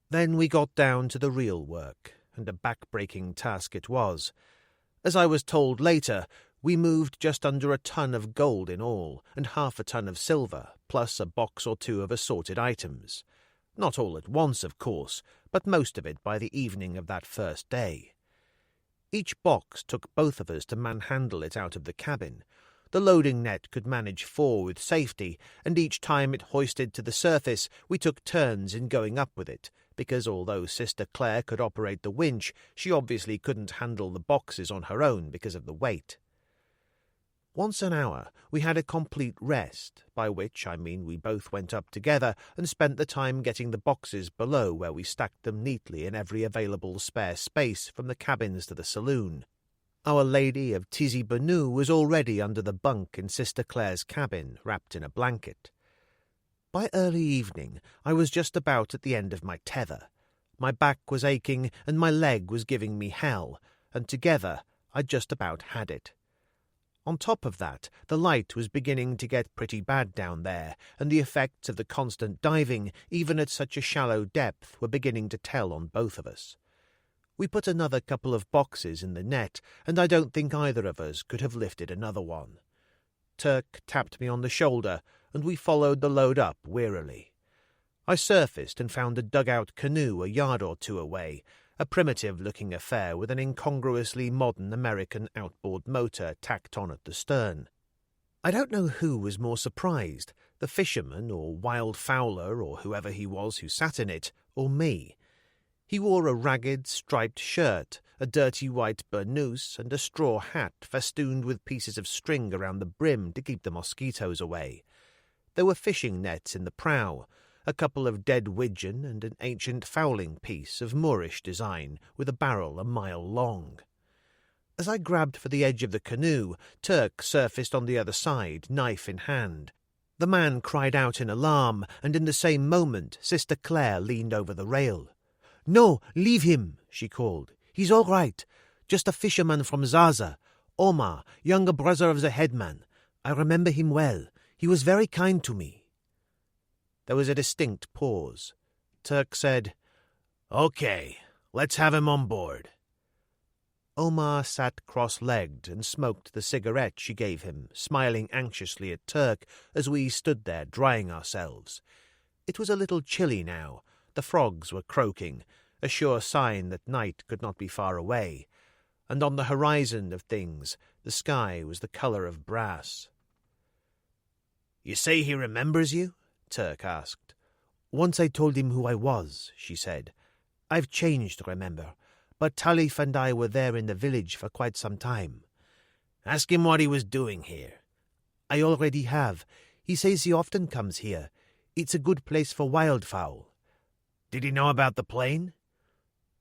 Then we got down to the real work, and a back-breaking task it was. As I was told later, we moved just under a ton of gold in all, and half a ton of silver, plus a box or 2 of assorted items. Not all at once, of course, but most of it by the evening of that first day. Each box took both of us to manhandle it out of the cabin. The loading net could manage 4 with safety, and each time it hoisted to the surface we took turns in going up with it, because although Sister Claire could operate the winch, she obviously couldn't handle the boxes on her own because of the weight. Once an hour we had a complete rest, by which I mean we both went up together and spent the time getting the boxes below where we stacked them neatly in every available spare space from the cabins to the saloon. Our Lady of Tizi Benu was already under the bunk in Sister Claire's cabin, wrapped in a blanket. By early evening I was just about at the end of my tether. My back was aching and my leg was giving me hell, and together I'd just about had it. On top of that, the light was beginning to get pretty bad down there, and the effects of the constant diving, even at such a shallow depth, were beginning to tell on both of us. We put another couple of boxes in the net, and I don't think either of us could have lifted another one. Turk tapped me on the shoulder, and we followed the load up wearily. I surfaced and found a dugout canoe a yard or 2 away, a primitive-looking affair with an incongruously modern American outboard motor tacked on at the stern. I don't know who was more surprised, the fisherman or wild fowler or whoever he was who sat in it, or me. He wore a ragged, striped shirt, a dirty white burnous, and a straw hat festooned with pieces of string around the brim to keep the mosquitoes away. There were fishing nets in the prow, a couple of dead widgeon and an ancient fowling piece of Moorish design with a barrel a mile long. As I grabbed for the edge of the canoe, Turk surfaced on the other side, knife in hand. The man cried out in alarm, and in the same moment Sister Claire leaned over the rail. "No, leave him," she called. "He's all right. Just a fisherman from Zaza. Omar, younger brother of the headman. I remember him well. He was very kind to me." There was a distinct pause. Turk said, "Okay, let's have him on board." Omar sat cross-legged and smoked the cigarette she gave him, smiling anxiously at Turk as we stood there drying ourselves. It was a little chilly now. The frogs were croaking, a sure sign that night could not be far away, and on the horizon of things the sky was the colour of brass. "You say he remembers you?" Turk asked. "Once I told him who I was," she said. "I've changed, remember, but Talif and I were there in the village for quite some time." "Ask him what he was doing here." "I already have. He says he often comes here. It's a good place for wildfowl." "Did he know about the plane?"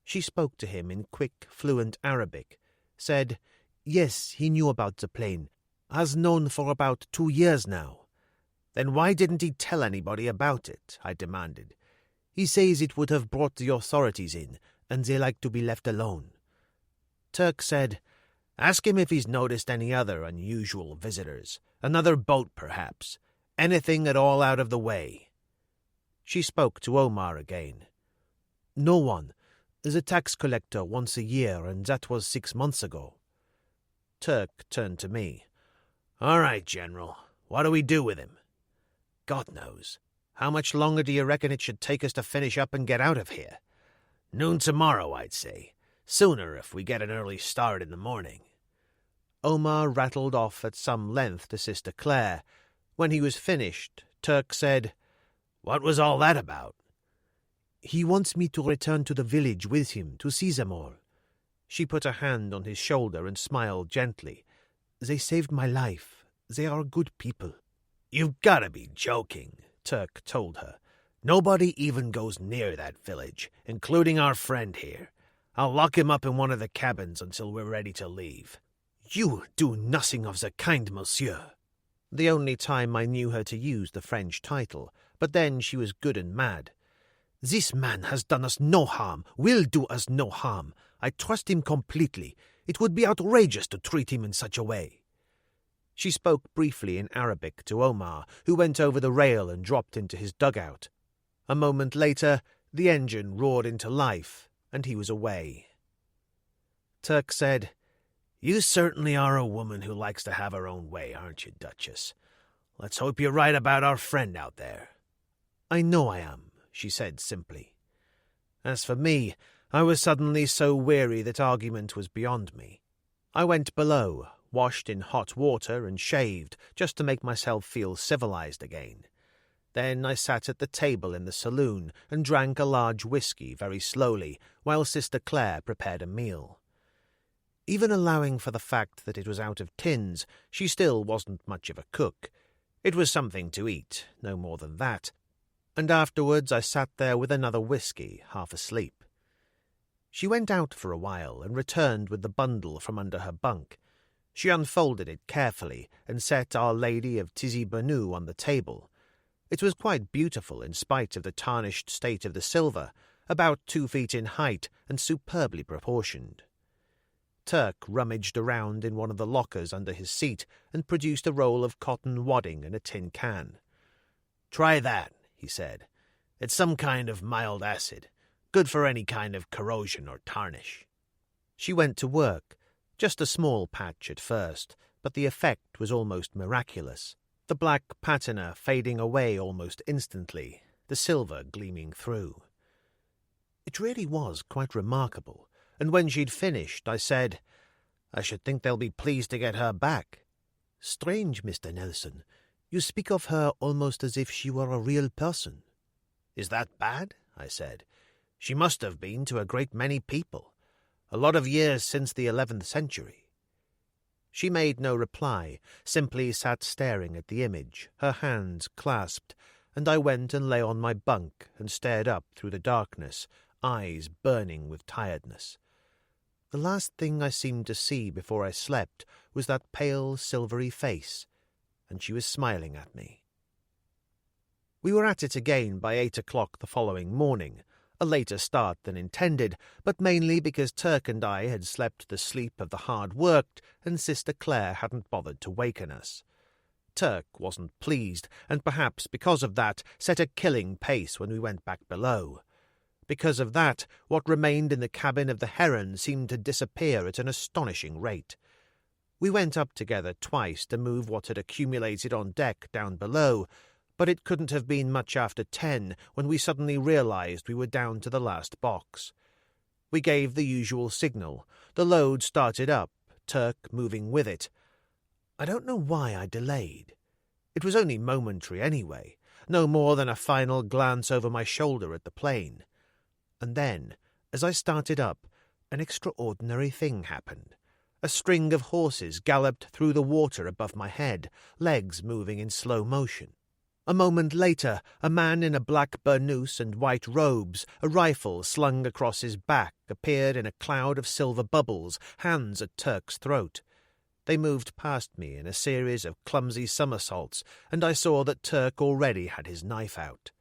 She spoke to him in quick, fluent Arabic, said, "Yes, he knew about the plane. Has known for about 2 years now." "Then why didn't he tell anybody about it?" I demanded. "He says it would have brought the authorities in, and they like to be left alone." Turk said, "Ask him if he's noticed any other unusual visitors. Another boat, perhaps. Anything at all out of the way." She spoke to Omar again. "No one. The tax collector once a year, and that was 6 months ago." Turk turned to me. "All right, General. What do we do with him?" "God knows. How much longer do you reckon it should take us to finish up and get out of here?" "Noon tomorrow, I'd say. Sooner if we get an early start in the morning." Omar rattled off at some length to Sister Claire. When he was finished, Turk said, "What was all that about?" "He wants me to return to the village with him to see them all." She put a hand on his shoulder and smiled gently. "They saved my life. They are good people." "You've got to be joking," Turk told her. "Nobody even goes near that village, including our friend here. I'll lock him up in one of the cabins until we're ready to leave." "You do nothing of the kind, monsieur." The only time I knew her to use the French title, but then she was good and mad. "This man has done us no harm, will do us no harm. I trust him completely. It would be outrageous to treat him in such a way." She spoke briefly in Arabic to Omar, who went over the rail and dropped into his dugout. A moment later, the engine roared into life, and he was away. Turk said, "You certainly are a woman who likes to have her own way, aren't you, Duchess? Let's hope you're right about our friend out there." "I know I am," she said simply. As for me, I was suddenly so weary that argument was beyond me. I went below, washed in hot water and shaved, just to make myself feel civilized again. Then I sat at the table in the saloon and drank a large whisky very slowly, while Sister Claire prepared a meal. Even allowing for the fact that it was out of tins, she still wasn't much of a cook. It was something to eat, no more than that, and afterwards I sat there with another whisky, half asleep. She went out for a while and returned with the bundle from under her bunk. She unfolded it carefully and set Our Lady of Tizi Banu on the table. It was quite beautiful in spite of the tarnished state of the silver, about 2 feet in height and superbly proportioned. Turk rummaged around in one of the lockers under his seat and produced a roll of cotton wadding and a tin can. "Try that," he said. "It's some kind of mild acid, good for any kind of corrosion or tarnish." She went to work, just a small patch at first, but the effect was almost miraculous. The black patina fading away almost instantly, the silver gleaming through. It really was quite remarkable, and when she'd finished, I said, "I should think they'll be pleased to get her back." "Strange, Mr. Nelson. You speak of her almost as if she were a real person." "Is that bad?" I said. "She must have been to a great many people. A lot of years since the 11th century. She made no reply, simply sat staring at the image, her hands clasped, and I went and lay on my bunk and stared up through the darkness, eyes burning with tiredness. The last thing I seemed to see before I slept was that pale, silvery face, and she was smiling at me. We were at it again by 8 o'clock the following morning, a later start than intended, but mainly because Turk and I had slept the sleep of the hard-worked and Sister Claire hadn't bothered to waken us. Turk wasn't pleased, and perhaps because of that set a killing pace when we went back below. Because of that, what remained in the cabin of the Heron seemed to disappear at an astonishing rate. We went up together twice to move what had accumulated on deck down below, but it couldn't have been much after 10 when we suddenly realized we were down to the last box. We gave the usual signal. The load started up, Turk moving with it. I don't know why I delayed. It was only momentary anyway, no more than a final glance over my shoulder at the plane. And then, as I started up, an extraordinary thing happened. A string of horses galloped through the water above my head, legs moving in slow motion. A moment later, a man in a black burnous and white robes, a rifle slung across his back, appeared in a cloud of silver bubbles, hands at Turk's throat. They moved past me in a series of clumsy somersaults, and I saw that Turk already had his knife out.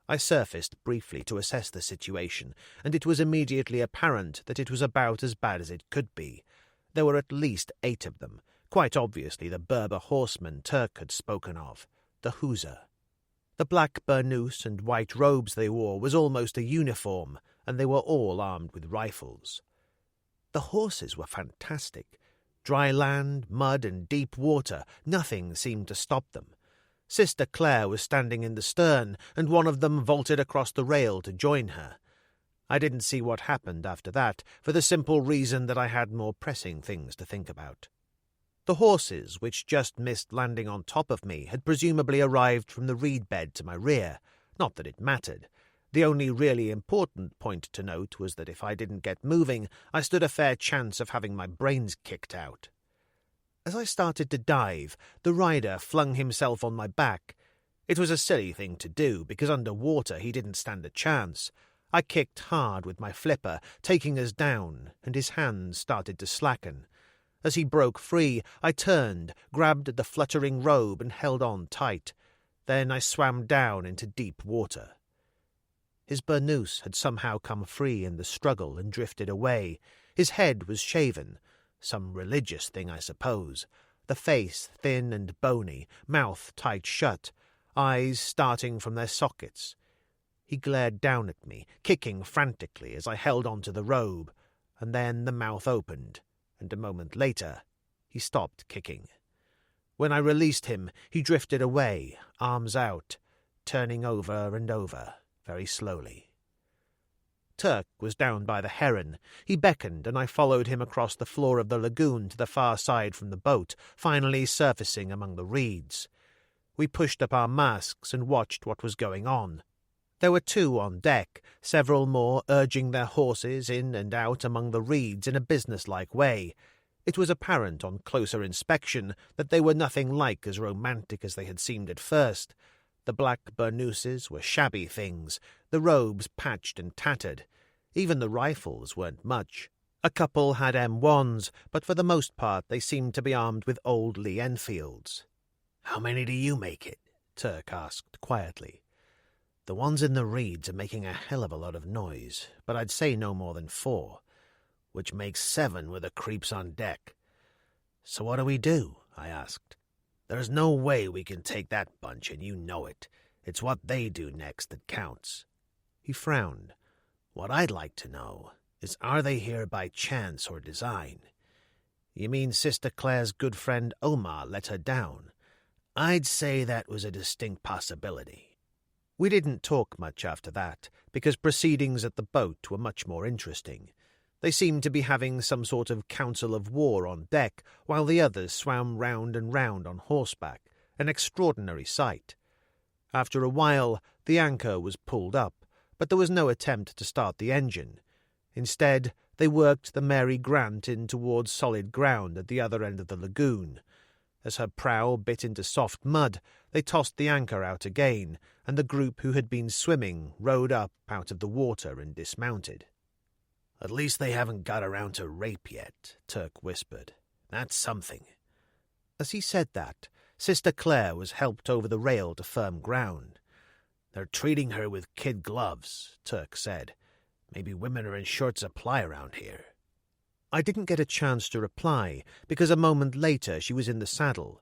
I surfaced briefly to assess the situation, and it was immediately apparent that it was about as bad as it could be. There were at least 8 of them, quite obviously the Berber horsemen Turk had spoken of, the Hussar. The black burnous and white robes they wore was almost a uniform, and they were all armed with rifles. The horses were fantastic. Dry land, mud, and deep water, nothing seemed to stop them. Sister Claire was standing in the stern, and one of them vaulted across the rail to join her. I didn't see what happened after that, for the simple reason that I had more pressing things to think about. The horses, which just missed landing on top of me, had presumably arrived from the reed bed to my rear. Not that it mattered. The only really important point to note was that if I didn't get moving, I stood a fair chance of having my brains kicked out. As I started to dive, the rider flung himself on my back. It was a silly thing to do, because under water he didn't stand a chance. I kicked hard with my flipper, taking us down, and his hands started to slacken. As he broke free, I turned, grabbed at the fluttering robe and held on tight. Then I swam down into deep water. His burnous had somehow come free in the struggle and drifted away. His head was shaven. Some religious thing, I suppose. The face thin and bony, mouth tight shut, eyes starting from their sockets. He glared down at me, kicking frantically as I held on to the robe, and then the mouth opened, and a moment later he stopped kicking. When I released him, he drifted away, arms out, turning over and over, very slowly. Turk was down by the Heron. He beckoned, and I followed him across the floor of the lagoon to the far side from the boat, finally surfacing among the reeds. We pushed up our masks and watched what was going on. There were 2 on deck, several more urging their horses in and out among the reeds in a businesslike way. It was apparent on closer inspection that they were nothing like as romantic as they had seemed at first. The black burnouses were shabby things, the robes patched and tattered. Even the rifles weren't much. A couple had M1s, but for the most part they seemed to be armed with old Lee Enfields. "How many do you make it?" Turk asked quietly. "The ones in the reeds are making a hell of a lot of noise, but I'd say no more than 4, which makes 7 with the creeps on deck." "So what do we do?" I asked. "There's no way we can take that bunch, and you know it. It's what they do next that counts." He frowned. "What I'd like to know is, are they here by chance or design?" "You mean Sister Claire's good friend Omar let her down?" "I'd say that was a distinct possibility." We didn't talk much after that, because proceedings at the boat were much more interesting. They seemed to be having some sort of council of war on deck, while the others swam round and round on horseback, an extraordinary sight. After a while, the anchor was pulled up, but there was no attempt to start the engine. Instead, they worked the Mary Grant in towards solid ground at the other end of the lagoon. As her prow bit into soft mud, they tossed the anchor out again, and the group who had been swimming rowed up out of the water and dismounted. "At least they haven't got around to rape yet," Turk whispered. "That's something." As he said that, Sister Claire was helped over the rail to firm ground. They're treating her with kid gloves, Turk said. Maybe women are in short supply around here. I didn't get a chance to reply, because a moment later she was in the saddle.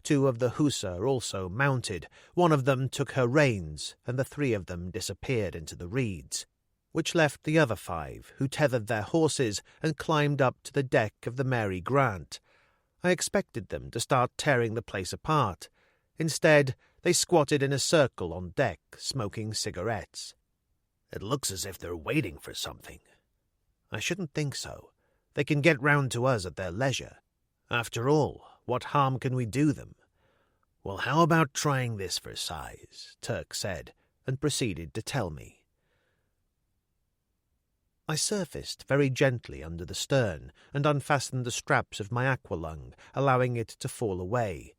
2 of the hussar also mounted. One of them took her reins, and the 3 of them disappeared into the reeds, which left the other 5, who tethered their horses and climbed up to the deck of the Mary Grant. I expected them to start tearing the place apart. Instead, they squatted in a circle on deck, smoking cigarettes. It looks as if they're waiting for something. I shouldn't think so. They can get round to us at their leisure. After all, what harm can we do them? Well, how about trying this for size? Turk said, and proceeded to tell me. I surfaced very gently under the stern and unfastened the straps of my aqualung, allowing it to fall away.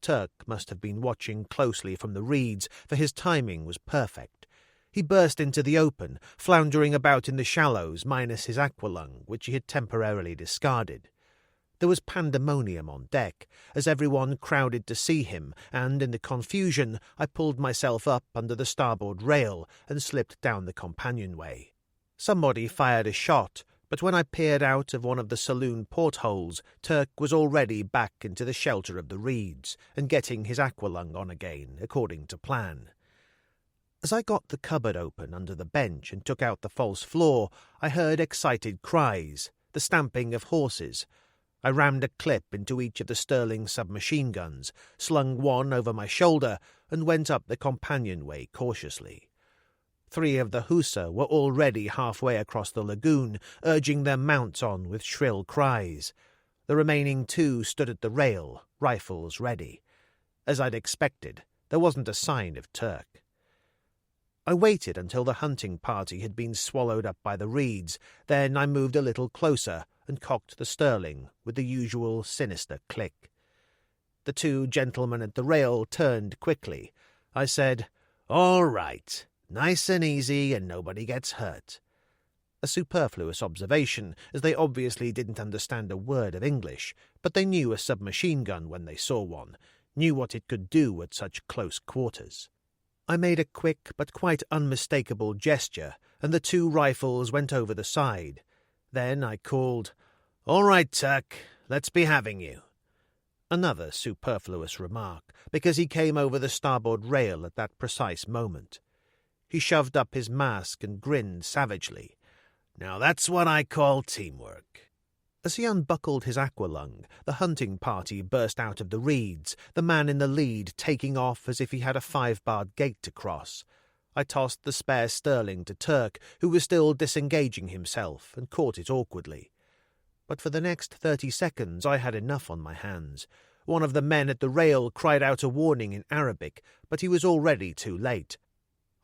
Turk must have been watching closely from the reeds, for his timing was perfect. He burst into the open, floundering about in the shallows minus his aqualung, which he had temporarily discarded. There was pandemonium on deck, as everyone crowded to see him, and in the confusion I pulled myself up under the starboard rail and slipped down the companionway. Somebody fired a shot, but when I peered out of one of the saloon portholes, Turk was already back into the shelter of the reeds, and getting his aqualung on again, according to plan. As I got the cupboard open under the bench and took out the false floor, I heard excited cries, the stamping of horses. I rammed a clip into each of the Sterling submachine guns, slung one over my shoulder, and went up the companionway cautiously. 3 of the hussar were already halfway across the lagoon, urging their mounts on with shrill cries. The remaining 2 stood at the rail, rifles ready. As I'd expected, there wasn't a sign of Turk. I waited until the hunting party had been swallowed up by the reeds. Then I moved a little closer and cocked the Sterling with the usual sinister click. The 2 gentlemen at the rail turned quickly. I said, "All right. Nice and easy, and nobody gets hurt." A superfluous observation, as they obviously didn't understand a word of English, but they knew a submachine gun when they saw one, knew what it could do at such close quarters. I made a quick but quite unmistakable gesture, and the 2 rifles went over the side. Then I called, "All right, Turk, let's be having you." Another superfluous remark, because he came over the starboard rail at that precise moment. He shoved up his mask and grinned savagely. "Now that's what I call teamwork." As he unbuckled his aqualung, the hunting party burst out of the reeds, the man in the lead taking off as if he had a 5-barred gate to cross. I tossed the spare Sterling to Turk, who was still disengaging himself, and caught it awkwardly. But for the next 30 seconds I had enough on my hands. One of the men at the rail cried out a warning in Arabic, but he was already too late.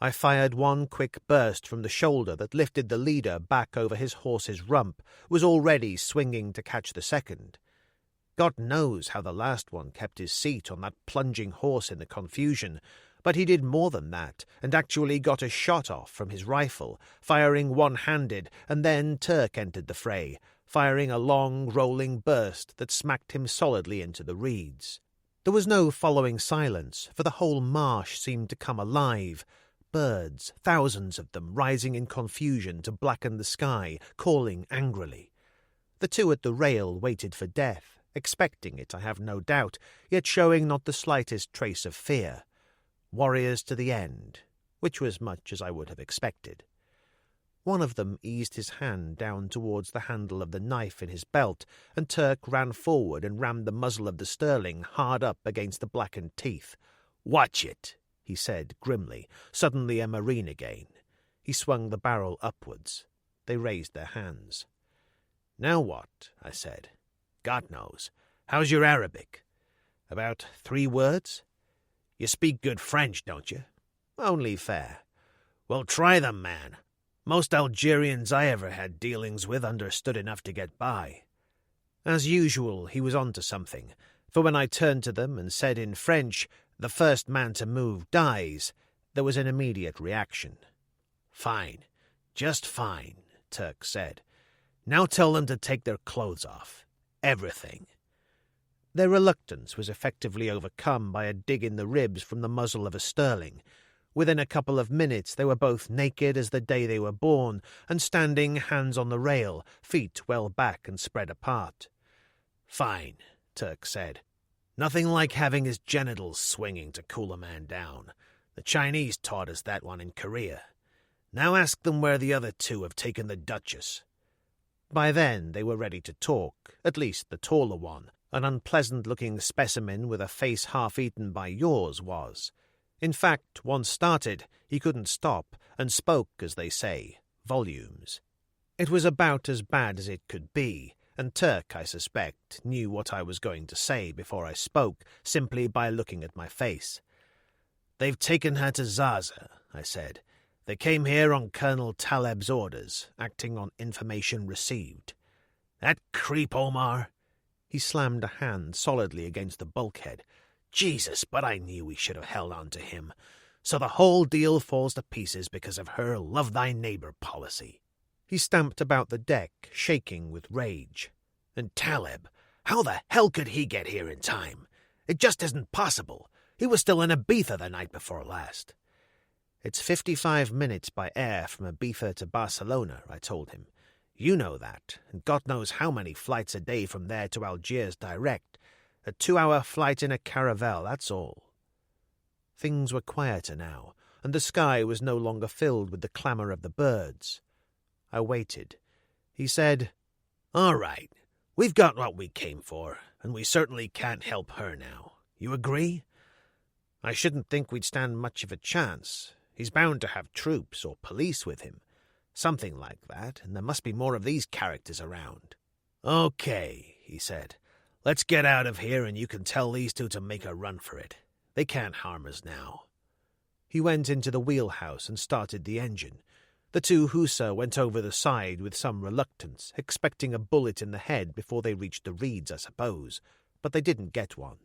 I fired one quick burst from the shoulder that lifted the leader back over his horse's rump, was already swinging to catch the second. God knows how the last one kept his seat on that plunging horse in the confusion, but he did more than that, and actually got a shot off from his rifle, firing one-handed, and then Turk entered the fray, firing a long, rolling burst that smacked him solidly into the reeds. There was no following silence, for the whole marsh seemed to come alive. Birds, thousands of them, rising in confusion to blacken the sky, calling angrily. The 2 at the rail waited for death, expecting it, I have no doubt, yet showing not the slightest trace of fear. Warriors to the end, which was much as I would have expected. One of them eased his hand down towards the handle of the knife in his belt, and Turk ran forward and rammed the muzzle of the Sterling hard up against the blackened teeth. "Watch it," he said grimly, suddenly a marine again. He swung the barrel upwards. They raised their hands. "Now what?" I said. "God knows. How's your Arabic?" "About 3 words." "You speak good French, don't you?" "Only fair." "Well, try them, man. Most Algerians I ever had dealings with understood enough to get by." As usual, he was on to something, for when I turned to them and said in French, "The first man to move dies," there was an immediate reaction. "Fine, just fine," Turk said. "Now tell them to take their clothes off. Everything." Their reluctance was effectively overcome by a dig in the ribs from the muzzle of a Sterling. Within a couple of minutes they were both naked as the day they were born, and standing hands on the rail, feet well back and spread apart. "Fine," Turk said. "Nothing like having his genitals swinging to cool a man down. The Chinese taught us that one in Korea. Now ask them where the other two have taken the Duchess." By then they were ready to talk, at least the taller one, an unpleasant-looking specimen with a face half-eaten by yours, was. In fact, once started, he couldn't stop, and spoke, as they say, volumes. It was about as bad as it could be, and Turk, I suspect, knew what I was going to say before I spoke, simply by looking at my face. "They've taken her to Zaza," I said. "They came here on Colonel Taleb's orders, acting on information received. That creep Omar." He slammed a hand solidly against the bulkhead. "Jesus, but I knew we should have held on to him. So the whole deal falls to pieces because of her love-thy-neighbor policy." He stamped about the deck, shaking with rage. "And Taleb, how the hell could he get here in time? It just isn't possible. He was still in Ibiza the night before last." "It's 55 minutes by air from Ibiza to Barcelona," I told him. "You know that, and God knows how many flights a day from there to Algiers direct. A 2-hour flight in a caravel, that's all." Things were quieter now, and the sky was no longer filled with the clamour of the birds. I waited. He said, "All right, we've got what we came for, and we certainly can't help her now. You agree?" "I shouldn't think we'd stand much of a chance. He's bound to have troops or police with him. Something like that, and there must be more of these characters around." "Okay," he said. "Let's get out of here, and you can tell these two to make a run for it. They can't harm us now." He went into the wheelhouse and started the engine. The two Hussar went over the side with some reluctance, expecting a bullet in the head before they reached the reeds, I suppose, but they didn't get one.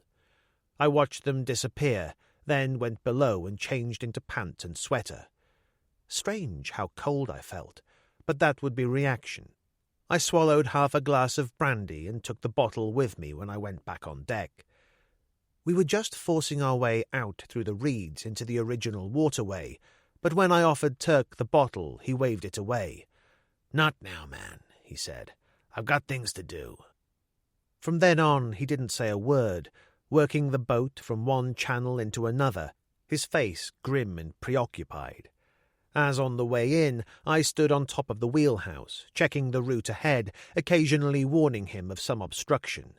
I watched them disappear, then went below and changed into pant and sweater. Strange how cold I felt, but that would be reaction. I swallowed half a glass of brandy and took the bottle with me when I went back on deck. We were just forcing our way out through the reeds into the original waterway, but when I offered Turk the bottle, he waved it away. "Not now, man," he said. "I've got things to do." From then on, he didn't say a word, working the boat from one channel into another, his face grim and preoccupied. As on the way in, I stood on top of the wheelhouse, checking the route ahead, occasionally warning him of some obstruction.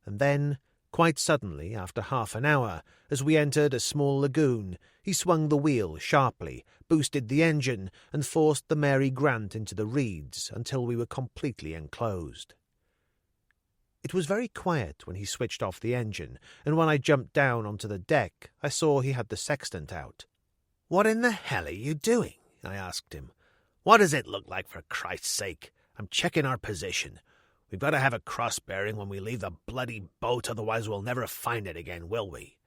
And then, quite suddenly, after half an hour, as we entered a small lagoon, he swung the wheel sharply, boosted the engine, and forced the Mary Grant into the reeds until we were completely enclosed. It was very quiet when he switched off the engine, and when I jumped down onto the deck, I saw he had the sextant out. "What in the hell are you doing?" I asked him. "What does it look like, for Christ's sake? I'm checking our position. We've got to have a cross-bearing when we leave the bloody boat, otherwise we'll never find it again, will we?"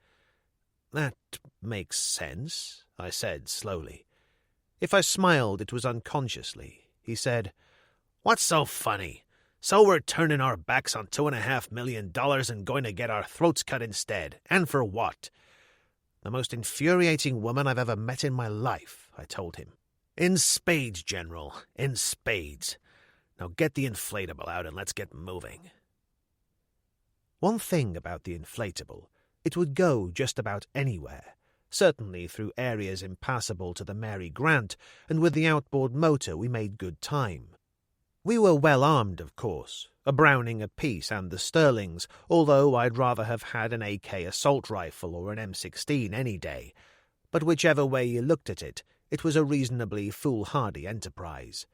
"That makes sense," I said slowly. If I smiled, it was unconsciously. He said, "What's so funny? So we're turning our backs on $2.5 million and going to get our throats cut instead. And for what?" "The most infuriating woman I've ever met in my life," I told him. "In spades, General, in spades. Now get the inflatable out and let's get moving." One thing about the inflatable, it would go just about anywhere, certainly through areas impassable to the Mary Grant, and with the outboard motor we made good time. We were well armed, of course, a Browning apiece and the Sterlings, although I'd rather have had an AK assault rifle or an M16 any day. But whichever way you looked at it, it was a reasonably foolhardy enterprise.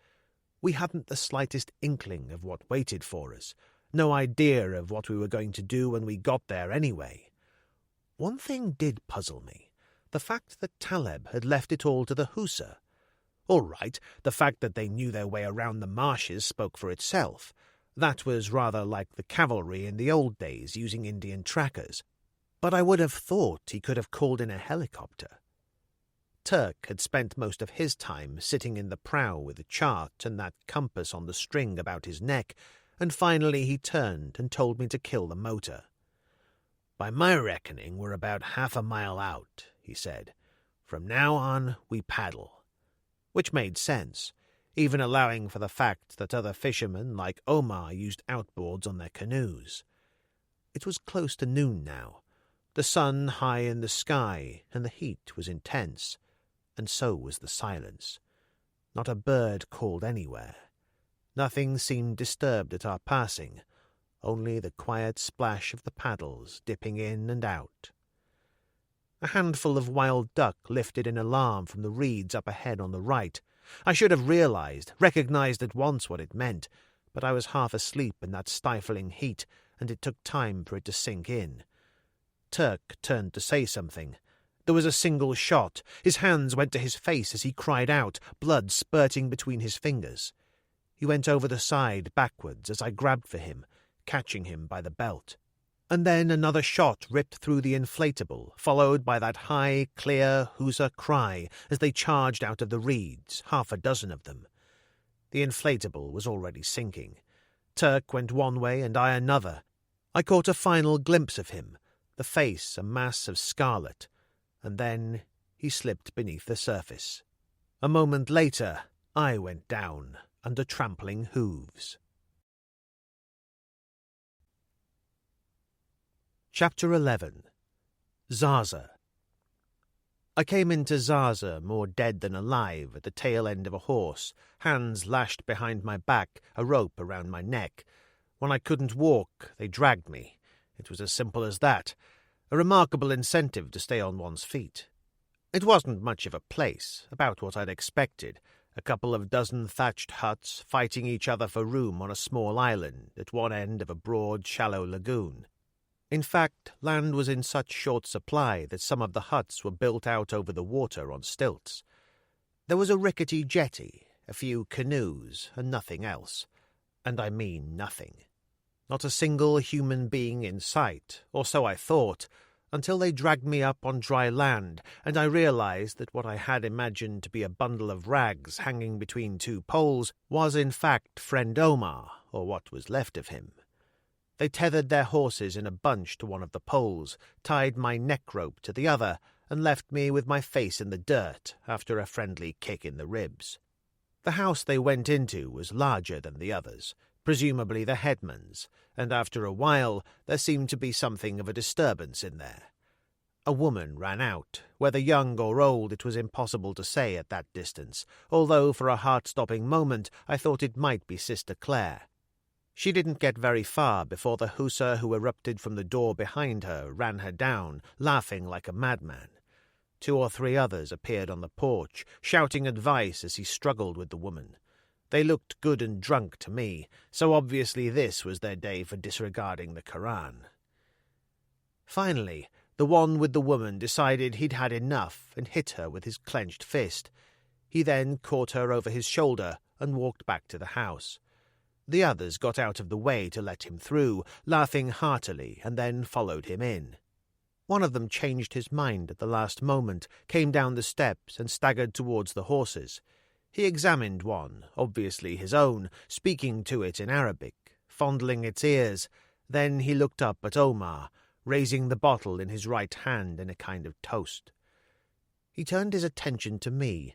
We hadn't the slightest inkling of what waited for us, no idea of what we were going to do when we got there anyway. One thing did puzzle me, the fact that Taleb had left it all to the Hussar. All right, the fact that they knew their way around the marshes spoke for itself. That was rather like the cavalry in the old days using Indian trackers. But I would have thought he could have called in a helicopter. Turk had spent most of his time sitting in the prow with a chart and that compass on the string about his neck, and finally he turned and told me to kill the motor. "By my reckoning, we're about half a mile out," he said. From now on, we paddle. Which made sense, even allowing for the fact that other fishermen like Omar used outboards on their canoes. It was close to noon now, the sun high in the sky, and the heat was intense, and so was the silence. Not a bird called anywhere. Nothing seemed disturbed at our passing, only the quiet splash of the paddles dipping in and out. A handful of wild duck lifted in alarm from the reeds up ahead on the right. I should have recognized at once what it meant, but I was half asleep in that stifling heat, and it took time for it to sink in. Turk turned to say something. There was a single shot. His hands went to his face as he cried out, blood spurting between his fingers. He went over the side backwards as I grabbed for him, catching him by the belt. And then another shot ripped through the inflatable, followed by that high, clear huzzah cry as they charged out of the reeds, 6 of them. The inflatable was already sinking. Turk went one way and I another. I caught a final glimpse of him, the face a mass of scarlet, and then he slipped beneath the surface. A moment later, I went down under trampling hooves. Chapter 11. Zaza. I came into Zaza more dead than alive at the tail end of a horse, hands lashed behind my back, a rope around my neck. When I couldn't walk, they dragged me. It was as simple as that. A remarkable incentive to stay on one's feet. It wasn't much of a place, about what I'd expected. A couple of dozen thatched huts fighting each other for room on a small island at one end of a broad, shallow lagoon. In fact, land was in such short supply that some of the huts were built out over the water on stilts. There was a rickety jetty, a few canoes, and nothing else. And I mean nothing. Not a single human being in sight, or so I thought, until they dragged me up on dry land, and I realized that what I had imagined to be a bundle of rags hanging between 2 poles was in fact friend Omar, or what was left of him. They tethered their horses in a bunch to one of the poles, tied my neck rope to the other, and left me with my face in the dirt after a friendly kick in the ribs. The house they went into was larger than the others, presumably the headman's, and after a while there seemed to be something of a disturbance in there. A woman ran out. Whether young or old it was impossible to say at that distance, although for a heart-stopping moment I thought it might be Sister Claire. She didn't get very far before the hussar who erupted from the door behind her ran her down, laughing like a madman. 2 or 3 others appeared on the porch, shouting advice as he struggled with the woman. They looked good and drunk to me, so obviously this was their day for disregarding the Koran. Finally, the one with the woman decided he'd had enough and hit her with his clenched fist. He then caught her over his shoulder and walked back to the house. The others got out of the way to let him through, laughing heartily, and then followed him in. One of them changed his mind at the last moment, came down the steps and staggered towards the horses. He examined one, obviously his own, speaking to it in Arabic, fondling its ears. Then he looked up at Omar, raising the bottle in his right hand in a kind of toast. He turned his attention to me,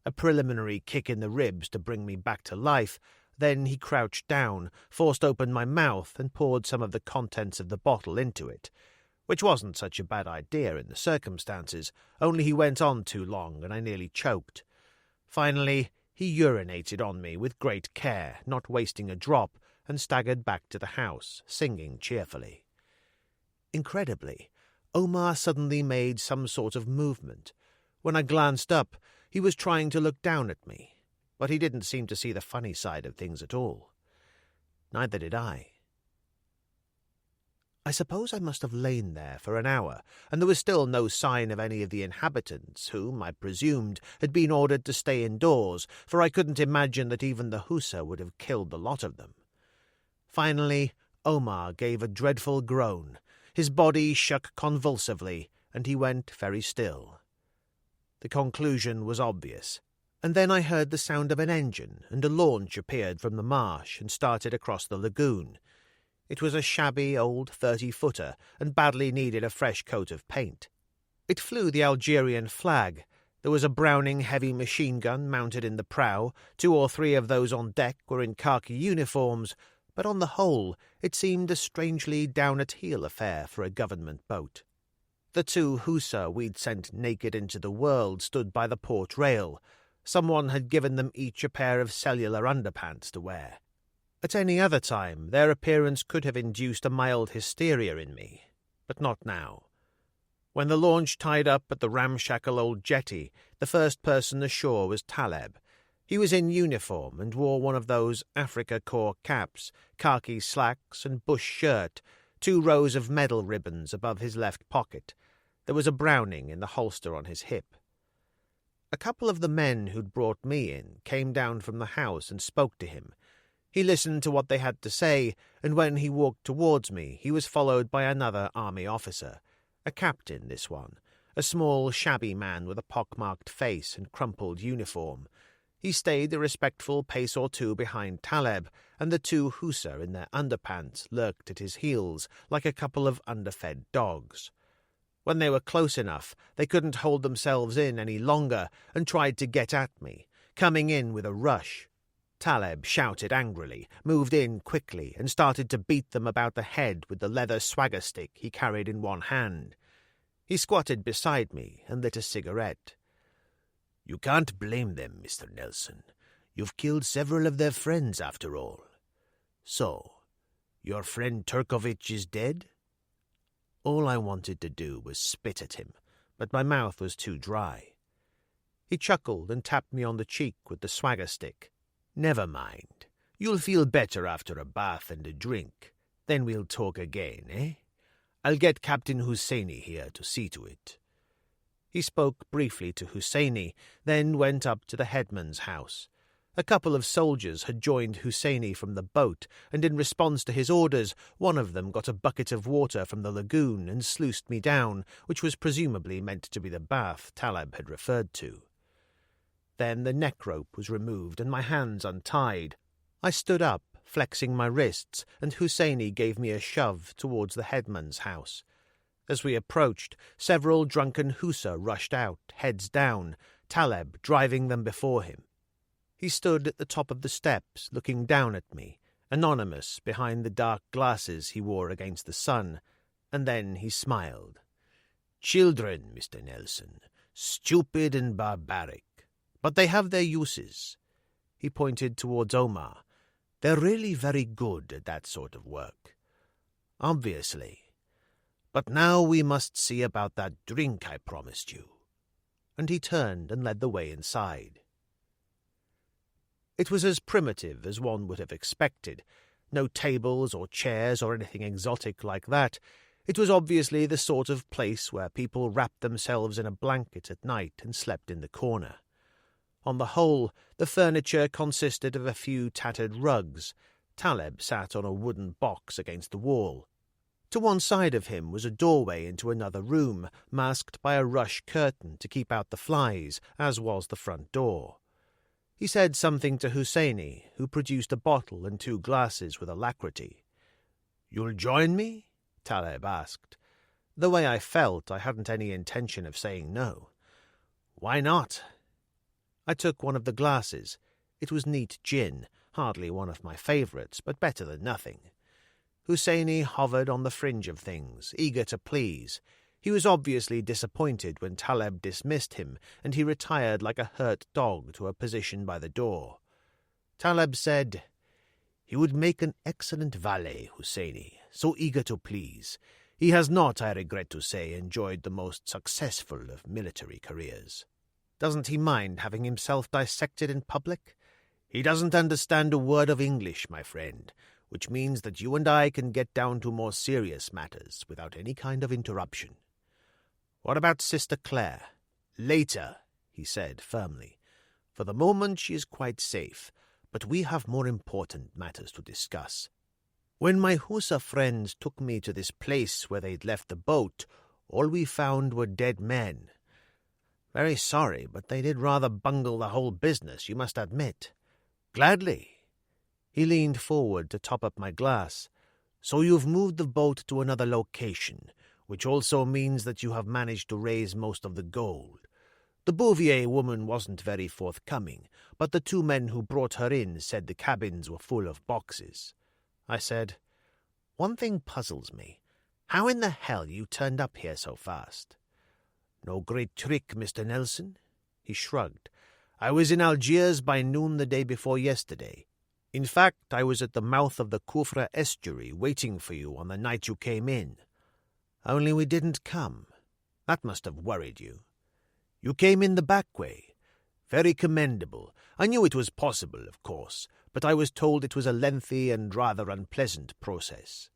a preliminary kick in the ribs to bring me back to life. Then he crouched down, forced open my mouth, and poured some of the contents of the bottle into it, which wasn't such a bad idea in the circumstances, only he went on too long and I nearly choked. Finally, he urinated on me with great care, not wasting a drop, and staggered back to the house, singing cheerfully. Incredibly, Omar suddenly made some sort of movement. When I glanced up, he was trying to look down at me, but he didn't seem to see the funny side of things at all. Neither did I. I suppose I must have lain there for an hour, and there was still no sign of any of the inhabitants, whom, I presumed, had been ordered to stay indoors, for I couldn't imagine that even the hussar would have killed the lot of them. Finally, Omar gave a dreadful groan. His body shook convulsively, and he went very still. The conclusion was obvious. And then I heard the sound of an engine, and a launch appeared from the marsh and started across the lagoon. It was a shabby old 30-footer and badly needed a fresh coat of paint. It flew the Algerian flag, There was a Browning heavy machine gun mounted in the prow. 2 or 3 of those on deck were in khaki uniforms, but on the whole it seemed a strangely down-at-heel affair for a government boat. The 2 hussar we'd sent naked into the world stood by the port rail. Someone had given them each a pair of cellular underpants to wear. At any other time, their appearance could have induced a mild hysteria in me, but not now. When the launch tied up at the ramshackle old jetty, the first person ashore was Taleb. He was in uniform and wore one of those Africa Corps caps, khaki slacks and bush shirt, 2 rows of medal ribbons above his left pocket. There was a Browning in the holster on his hip. A couple of the men who'd brought me in came down from the house and spoke to him. He listened to what they had to say, and when he walked towards me, he was followed by another army officer. A captain, this one, a small, shabby man with a pock-marked face and crumpled uniform. He stayed a respectful pace or 2 behind Taleb, and the 2 hussar in their underpants lurked at his heels like a couple of underfed dogs. When they were close enough, they couldn't hold themselves in any longer and tried to get at me, coming in with a rush. Taleb shouted angrily, moved in quickly, and started to beat them about the head with the leather swagger stick he carried in one hand. He squatted beside me and lit a cigarette. "You can't blame them, Mr. Nelson. You've killed several of their friends, after all. So, your friend Turkovich is dead?" All I wanted to do was spit at him, but my mouth was too dry. He chuckled and tapped me on the cheek with the swagger stick. "Never mind. You'll feel better after a bath and a drink. Then we'll talk again, eh? I'll get Captain Husseini here to see to it." He spoke briefly to Husseini, then went up to the headman's house. A couple of soldiers had joined Husseini from the boat, and in response to his orders, one of them got a bucket of water from the lagoon and sluiced me down, which was presumably meant to be the bath Taleb had referred to. Then the neck rope was removed and my hands untied. I stood up, flexing my wrists, and Husseini gave me a shove towards the headman's house. As we approached, several drunken hussar rushed out, heads down, Taleb driving them before him. He stood at the top of the steps, looking down at me, anonymous behind the dark glasses he wore against the sun, and then he smiled. "Children, Mr. Nelson, stupid and barbaric. But they have their uses." He pointed towards Omar. "They're really very good at that sort of work. Obviously. But now we must see about that drink I promised you." And he turned and led the way inside. It was as primitive as one would have expected. No tables or chairs or anything exotic like that. It was obviously the sort of place where people wrapped themselves in a blanket at night and slept in the corner. On the whole, the furniture consisted of a few tattered rugs. Taleb sat on a wooden box against the wall. To one side of him was a doorway into another room, masked by a rush curtain to keep out the flies, as was the front door. He said something to Husseini, who produced a bottle and 2 glasses with alacrity. "You'll join me?" Taleb asked. The way I felt, I hadn't any intention of saying no. "Why not?" I took one of the glasses. It was neat gin, hardly one of my favourites, but better than nothing. Husseini hovered on the fringe of things, eager to please. He was obviously disappointed when Taleb dismissed him, and he retired like a hurt dog to a position by the door. Taleb said, "He would make an excellent valet, Husseini, so eager to please. He has not, I regret to say, enjoyed the most successful of military careers. Doesn't he mind having himself dissected in public? He doesn't understand a word of English, my friend, which means that you and I can get down to more serious matters without any kind of interruption. What about Sister Claire?" "Later," he said firmly. "For the moment she is quite safe, but we have more important matters to discuss. When my Hussar friends took me to this place where they'd left the boat, all we found were dead men. Very sorry, but they did rather bungle the whole business, you must admit." "Gladly." He leaned forward to top up my glass. "So you've moved the boat to another location, which also means that you have managed to raise most of the gold. The Bouvier woman wasn't very forthcoming, but the 2 men who brought her in said the cabins were full of boxes. I said, "One thing puzzles me. How in the hell you turned up here so fast?" "No great trick, Mr. Nelson." He shrugged. "I was in Algiers by noon the day before yesterday. In fact, I was at the mouth of the Khufra estuary waiting for you on the night you came in. Only we didn't come. That must have worried you. You came in the back way. Very commendable. I knew it was possible, of course, but I was told it was a lengthy and rather unpleasant process."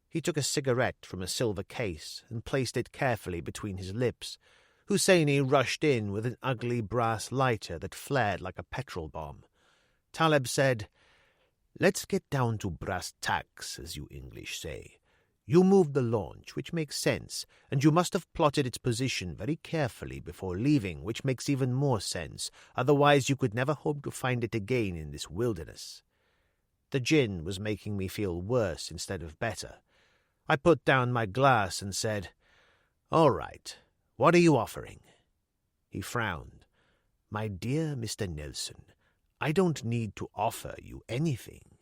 He took a cigarette from a silver case and placed it carefully between his lips. Husseini rushed in with an ugly brass lighter that flared like a petrol bomb. Taleb said, "Let's get down to brass tacks, as you English say. You moved the launch, which makes sense, and you must have plotted its position very carefully before leaving, which makes even more sense. Otherwise you could never hope to find it again in this wilderness." The gin was making me feel worse instead of better. I put down my glass and said, "All right, what are you offering?" He frowned. "My dear Mr. Nelson, I don't need to offer you anything."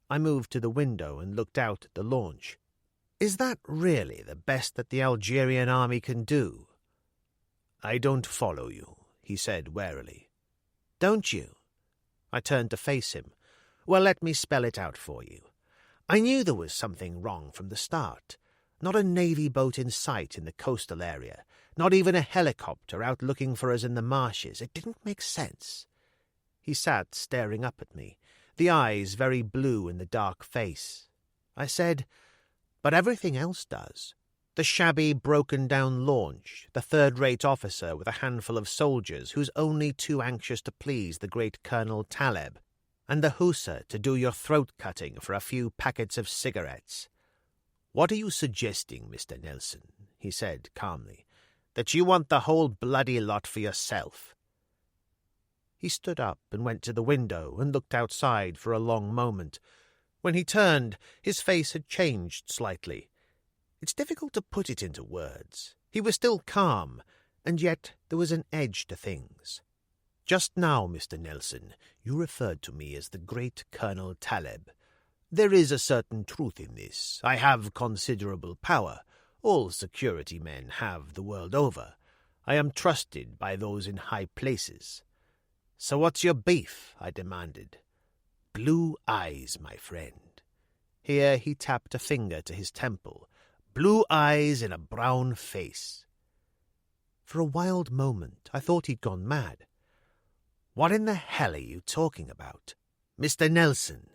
I moved to the window and looked out at the launch. "Is that really the best that the Algerian army can do?" "I don't follow you," he said warily. "Don't you?" I turned to face him. "Well, let me spell it out for you. I knew there was something wrong from the start. Not a navy boat in sight in the coastal area, not even a helicopter out looking for us in the marshes. It didn't make sense." He sat staring up at me, the eyes very blue in the dark face. I said, "But everything else does. The shabby, broken-down launch, the third-rate officer with a handful of soldiers who's only too anxious to please the great Colonel Taleb, and the hussar to do your throat-cutting for a few packets of cigarettes." "What are you suggesting, Mr. Nelson?" he said calmly. "That you want the whole bloody lot for yourself?" He stood up and went to the window and looked outside for a long moment. When he turned, his face had changed slightly. It's difficult to put it into words. He was still calm, and yet there was an edge to things. "Just now, Mr. Nelson, you referred to me as the great Colonel Taleb. There is a certain truth in this. I have considerable power. All security men have the world over. I am trusted by those in high places." "So what's your beef?" I demanded. "Blue eyes, my friend." Here he tapped a finger to his temple. "Blue eyes in a brown face." For a wild moment I thought he'd gone mad. "What in the hell are you talking about?" "Mr. Nelson,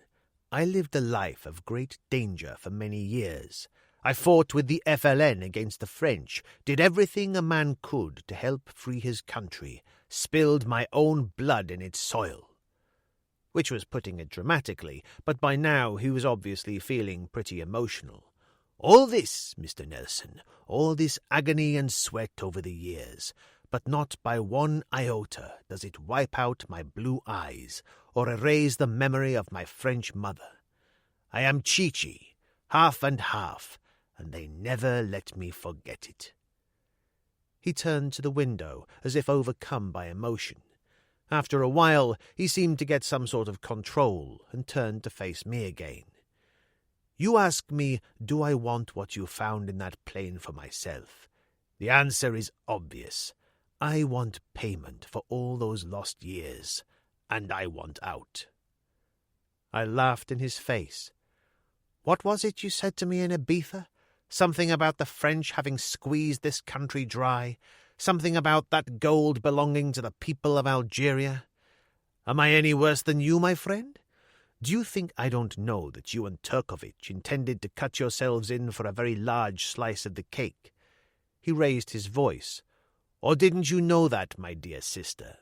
I lived a life of great danger for many years. I fought with the FLN against the French, did everything a man could to help free his country, spilled my own blood in its soil." Which was putting it dramatically, but by now he was obviously feeling pretty emotional. "All this, Mr. Nelson, all this agony and sweat over the years, but not by one iota does it wipe out my blue eyes or erase the memory of my French mother. I am Chi-Chi, half and half, and they never let me forget it." He turned to the window as if overcome by emotion. After a while, he seemed to get some sort of control and turned to face me again. "You ask me, do I want what you found in that plane for myself? The answer is obvious. I want payment for all those lost years, and I want out." I laughed in his face. "What was it you said to me in Ibiza? Something about the French having squeezed this country dry? Something about that gold belonging to the people of Algeria? Am I any worse than you, my friend? Do you think I don't know that you and Turkovich intended to cut yourselves in for a very large slice of the cake?" He raised his voice. "Or didn't you know that, my dear sister?"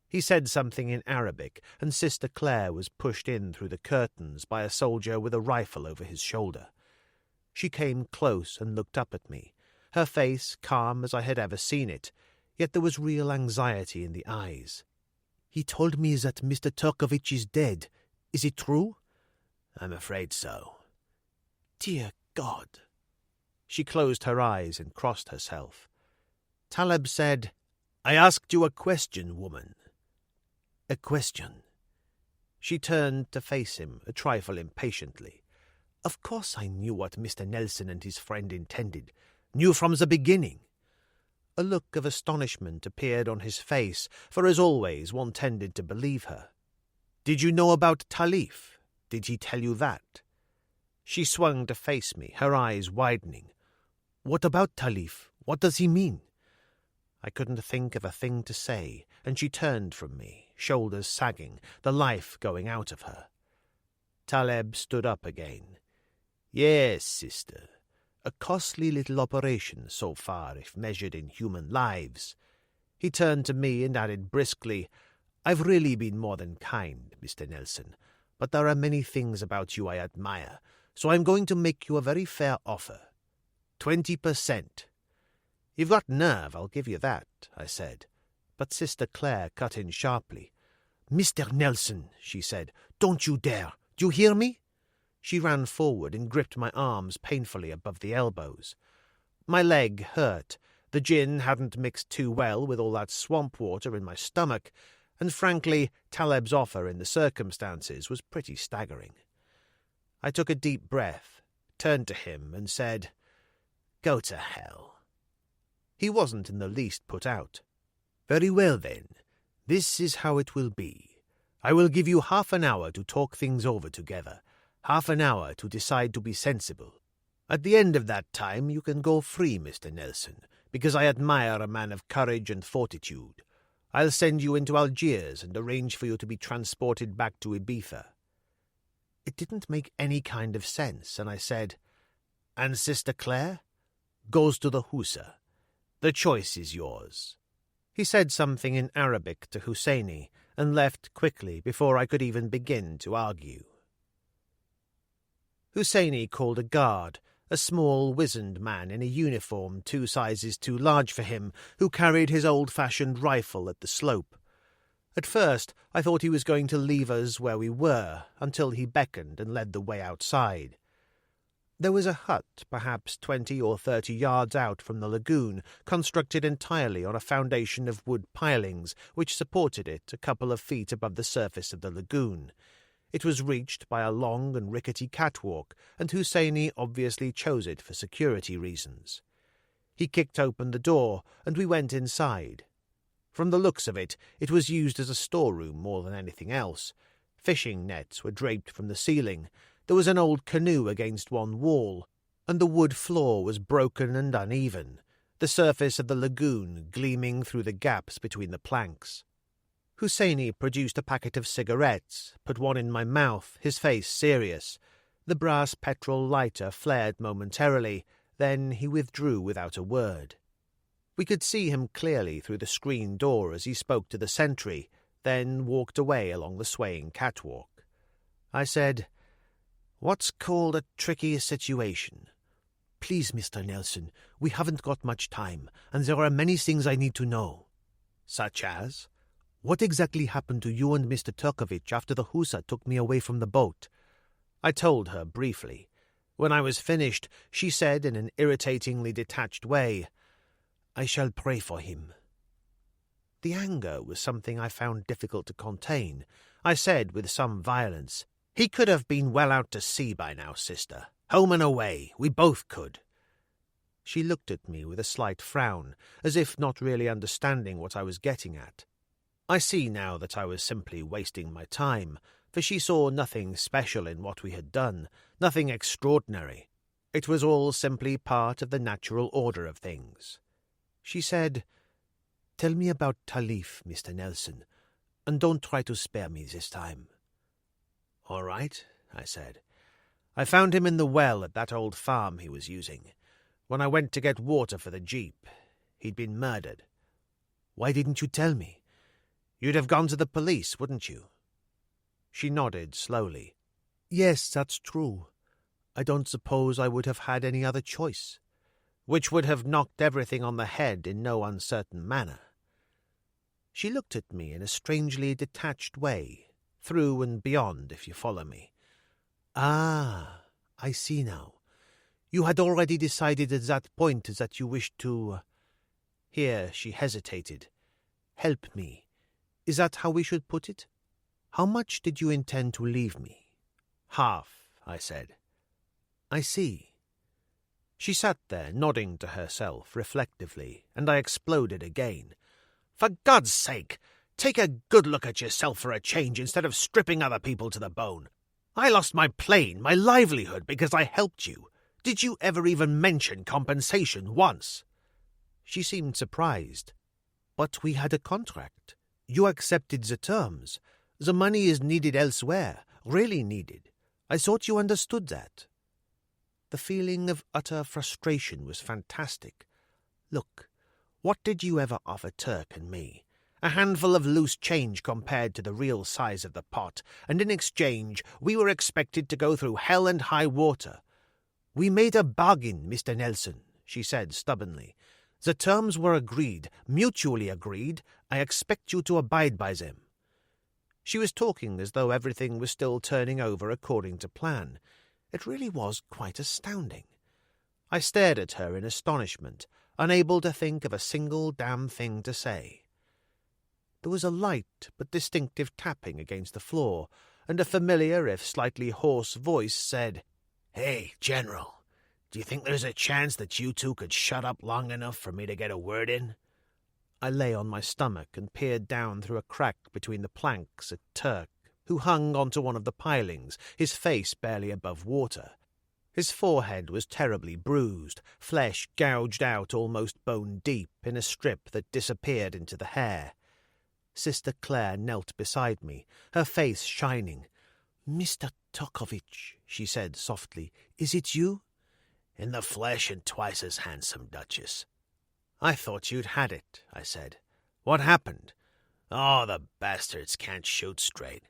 He said something in Arabic, and Sister Claire was pushed in through the curtains by a soldier with a rifle over his shoulder. She came close and looked up at me, her face calm as I had ever seen it, yet there was real anxiety in the eyes. "He told me that Mr. Turkovich is dead. Is it true?" "I'm afraid so." "Dear God!" She closed her eyes and crossed herself. Taleb said, I asked you a question, woman. A question. She turned to face him, a trifle impatiently. Of course I knew what Mr. Nelson and his friend intended. Knew from the beginning. A look of astonishment appeared on his face, for as always one tended to believe her. Did you know about Talif? Did he tell you that? She swung to face me, her eyes widening. What about Talif? What does he mean? I couldn't think of a thing to say, and she turned from me, shoulders sagging, the life going out of her. Taleb stood up again. Yes, sister. A costly little operation so far, if measured in human lives. He turned to me and added briskly, I've really been more than kind, Mr. Nelson, but there are many things about you I admire, so I'm going to make you a very fair offer. 20%. You've got nerve, I'll give you that, I said. But Sister Claire cut in sharply. Mr. Nelson, she said, don't you dare. Do you hear me? She ran forward and gripped my arms painfully above the elbows. My leg hurt. The gin hadn't mixed too well with all that swamp water in my stomach, and frankly, Taleb's offer in the circumstances was pretty staggering. I took a deep breath, turned to him, and said, Go to hell. He wasn't in the least put out. Very well, then. This is how it will be. I will give you half an hour to talk things over together, half an hour to decide to be sensible. At the end of that time you can go free, Mr. Nelson, because I admire a man of courage and fortitude. I'll send you into Algiers and arrange for you to be transported back to Ibiza. It didn't make any kind of sense, and I said, And Sister Claire? Goes to the Husa. The choice is yours. He said something in Arabic to Husseini and left quickly before I could even begin to argue. Husseini called a guard, a small, wizened man in a uniform 2 sizes too large for him, who carried his old-fashioned rifle at the slope. At first I thought he was going to leave us where we were, until he beckoned and led the way outside. There was a hut, perhaps 20 or 30 yards out from the lagoon, constructed entirely on a foundation of wood pilings, which supported it a couple of feet above the surface of the lagoon. It was reached by a long and rickety catwalk, and Husseini obviously chose it for security reasons. He kicked open the door, and we went inside. From the looks of it, it was used as a storeroom more than anything else. Fishing nets were draped from the ceiling. There was an old canoe against one wall, and the wood floor was broken and uneven, the surface of the lagoon gleaming through the gaps between the planks. Husseini produced a packet of cigarettes, put one in my mouth, his face serious. The brass petrol lighter flared momentarily, then he withdrew without a word. We could see him clearly through the screen door as he spoke to the sentry, then walked away along the swaying catwalk. I said, What's called a tricky situation? Please, Mr. Nelson, we haven't got much time, and there are many things I need to know. Such as? What exactly happened to you and Mr. Turkovich after the Husa took me away from the boat? I told her briefly. When I was finished, she said in an irritatingly detached way, I shall pray for him. The anger was something I found difficult to contain. I said with some violence, He could have been well out to sea by now, sister. Home and away. We both could. She looked at me with a slight frown, as if not really understanding what I was getting at. I see now that I was simply wasting my time, for she saw nothing special in what we had done, nothing extraordinary. It was all simply part of the natural order of things. She said, Tell me about Talif, Mr. Nelson, and don't try to spare me this time. All right, I said. I found him in the well at that old farm he was using. When I went to get water for the jeep, he'd been murdered. Why didn't you tell me? You'd have gone to the police, wouldn't you? She nodded slowly. Yes, that's true. I don't suppose I would have had any other choice. Which would have knocked everything on the head in no uncertain manner. She looked at me in a strangely detached way, through and beyond, if you follow me. Ah, I see now. You had already decided at that point that you wished to... Here she hesitated. help me. Is that how we should put it? How much did you intend to leave me? Half, I said. I see. She sat there, nodding to herself reflectively, and I exploded again. For God's sake, take a good look at yourself for a change instead of stripping other people to the bone. I lost my plane, my livelihood, because I helped you. Did you ever even mention compensation once? She seemed surprised. But we had a contract. You accepted the terms. The money is needed elsewhere, really needed. I thought you understood that. The feeling of utter frustration was fantastic. Look, what did you ever offer Turk and me? A handful of loose change compared to the real size of the pot, and in exchange we were expected to go through hell and high water. We made a bargain, Mr. Nelson, she said stubbornly. The terms were agreed, mutually agreed. I expect you to abide by them. She was talking as though everything was still turning over according to plan. It really was quite astounding. I stared at her in astonishment, unable to think of a single damn thing to say. There was a light but distinctive tapping against the floor, and a familiar, if slightly hoarse voice said, "Hey, General, do you think there's a chance that you two could shut up long enough for me to get a word in?" I lay on my stomach and peered down through a crack between the planks at Turk, who hung onto one of the pilings, his face barely above water. His forehead was terribly bruised, flesh gouged out almost bone-deep in a strip that disappeared into the hair. Sister Claire knelt beside me, her face shining. "Mr. Tokovich," she said softly, "is it you?" "In the flesh and twice as handsome, Duchess." "I thought you'd had it," I said. "What happened?" "Oh, the bastards can't shoot straight.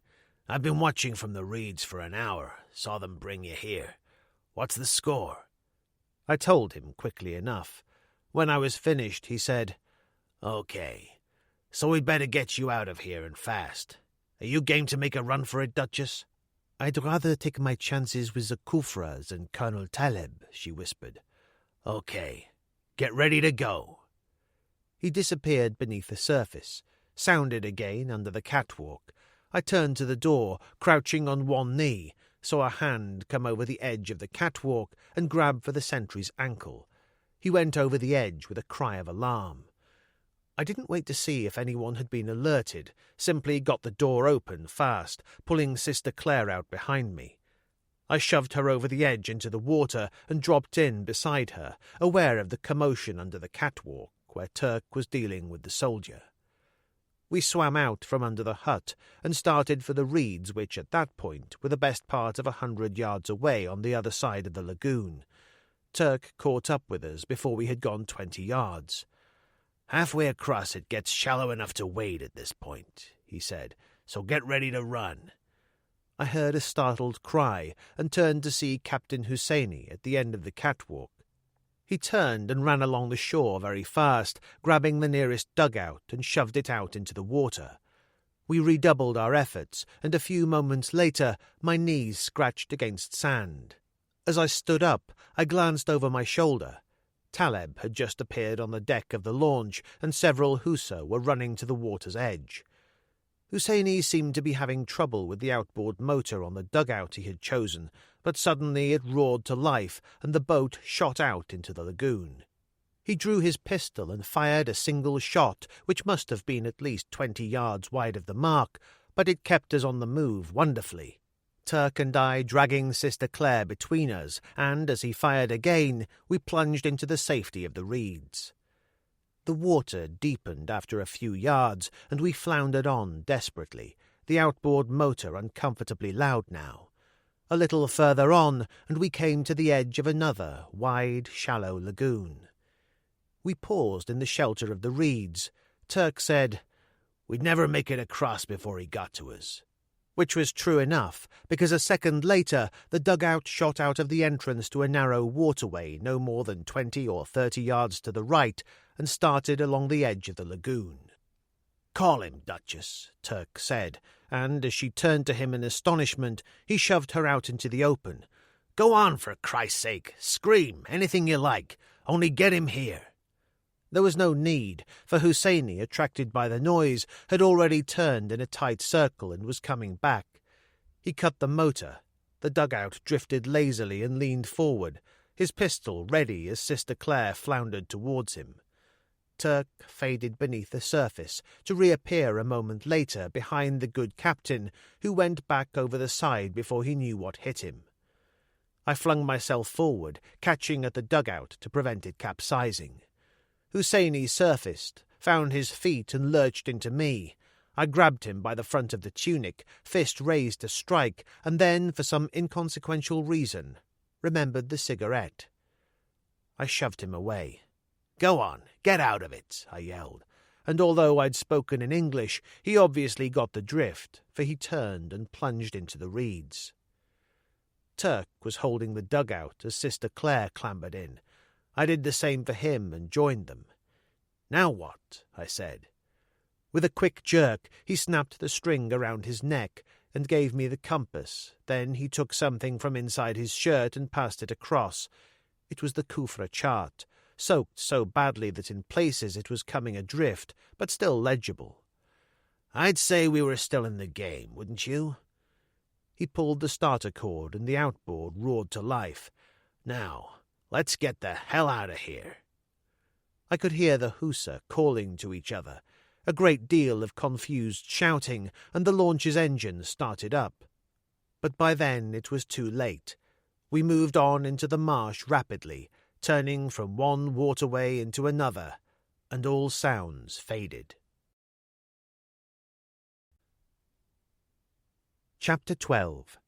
I've been watching from the reeds for an hour, saw them bring you here. What's the score?" I told him quickly enough. When I was finished, he said, "Okay, so we'd better get you out of here and fast. Are you game to make a run for it, Duchess?" "I'd rather take my chances with the Khufras and Colonel Taleb," she whispered. "Okay, get ready to go." He disappeared beneath the surface, sounded again under the catwalk. I turned to the door, crouching on one knee, saw a hand come over the edge of the catwalk and grab for the sentry's ankle. He went over the edge with a cry of alarm. I didn't wait to see if anyone had been alerted, simply got the door open fast, pulling Sister Claire out behind me. I shoved her over the edge into the water and dropped in beside her, aware of the commotion under the catwalk, where Turk was dealing with the soldier. We swam out from under the hut and started for the reeds which, at that point, were the best part of 100 yards away on the other side of the lagoon. Turk caught up with us before we had gone 20 yards. "Halfway across it gets shallow enough to wade at this point," he said, "so get ready to run." I heard a startled cry and turned to see Captain Husseini at the end of the catwalk. He turned and ran along the shore very fast, grabbing the nearest dugout and shoved it out into the water. We redoubled our efforts, and a few moments later my knees scratched against sand. As I stood up, I glanced over my shoulder. Taleb had just appeared on the deck of the launch, and several Hussar were running to the water's edge. Husseini seemed to be having trouble with the outboard motor on the dugout he had chosen, but suddenly it roared to life, and the boat shot out into the lagoon. He drew his pistol and fired a single shot, which must have been at least 20 yards wide of the mark, but it kept us on the move wonderfully. Turk and I dragging Sister Claire between us, and as he fired again, we plunged into the safety of the reeds. The water deepened after a few yards, and we floundered on desperately, the outboard motor uncomfortably loud now. A little further on, and we came to the edge of another wide, shallow lagoon. We paused in the shelter of the reeds. Turk said, "We'd never make it across before he got to us." Which was true enough, because a second later the dugout shot out of the entrance to a narrow waterway no more than 20 or 30 yards to the right and started along the edge of the lagoon. "Call him, Duchess," Turk said, and as she turned to him in astonishment, he shoved her out into the open. "Go on, for Christ's sake. Scream, anything you like. Only get him here." There was no need, for Husseini, attracted by the noise, had already turned in a tight circle and was coming back. He cut the motor. The dugout drifted lazily and leaned forward, his pistol ready as Sister Claire floundered towards him. Turk faded beneath the surface, to reappear a moment later behind the good captain, who went back over the side before he knew what hit him. I flung myself forward, catching at the dugout to prevent it capsizing. Husseini surfaced, found his feet and lurched into me. I grabbed him by the front of the tunic, fist raised to strike, and then, for some inconsequential reason, remembered the cigarette. I shoved him away. "Go on, get out of it," I yelled, and although I'd spoken in English, he obviously got the drift, for he turned and plunged into the reeds. Turk was holding the dugout as Sister Claire clambered in. I did the same for him and joined them. "Now what?" I said. With a quick jerk, he snapped the string around his neck and gave me the compass. Then he took something from inside his shirt and passed it across. It was the Khufra chart, soaked so badly that in places it was coming adrift, but still legible. "I'd say we were still in the game, wouldn't you?" He pulled the starter cord and the outboard roared to life. "Now, let's get the hell out of here." I could hear the Husa calling to each other, a great deal of confused shouting, and the launch's engine started up. But by then it was too late. We moved on into the marsh rapidly, turning from one waterway into another, and all sounds faded. Chapter 12.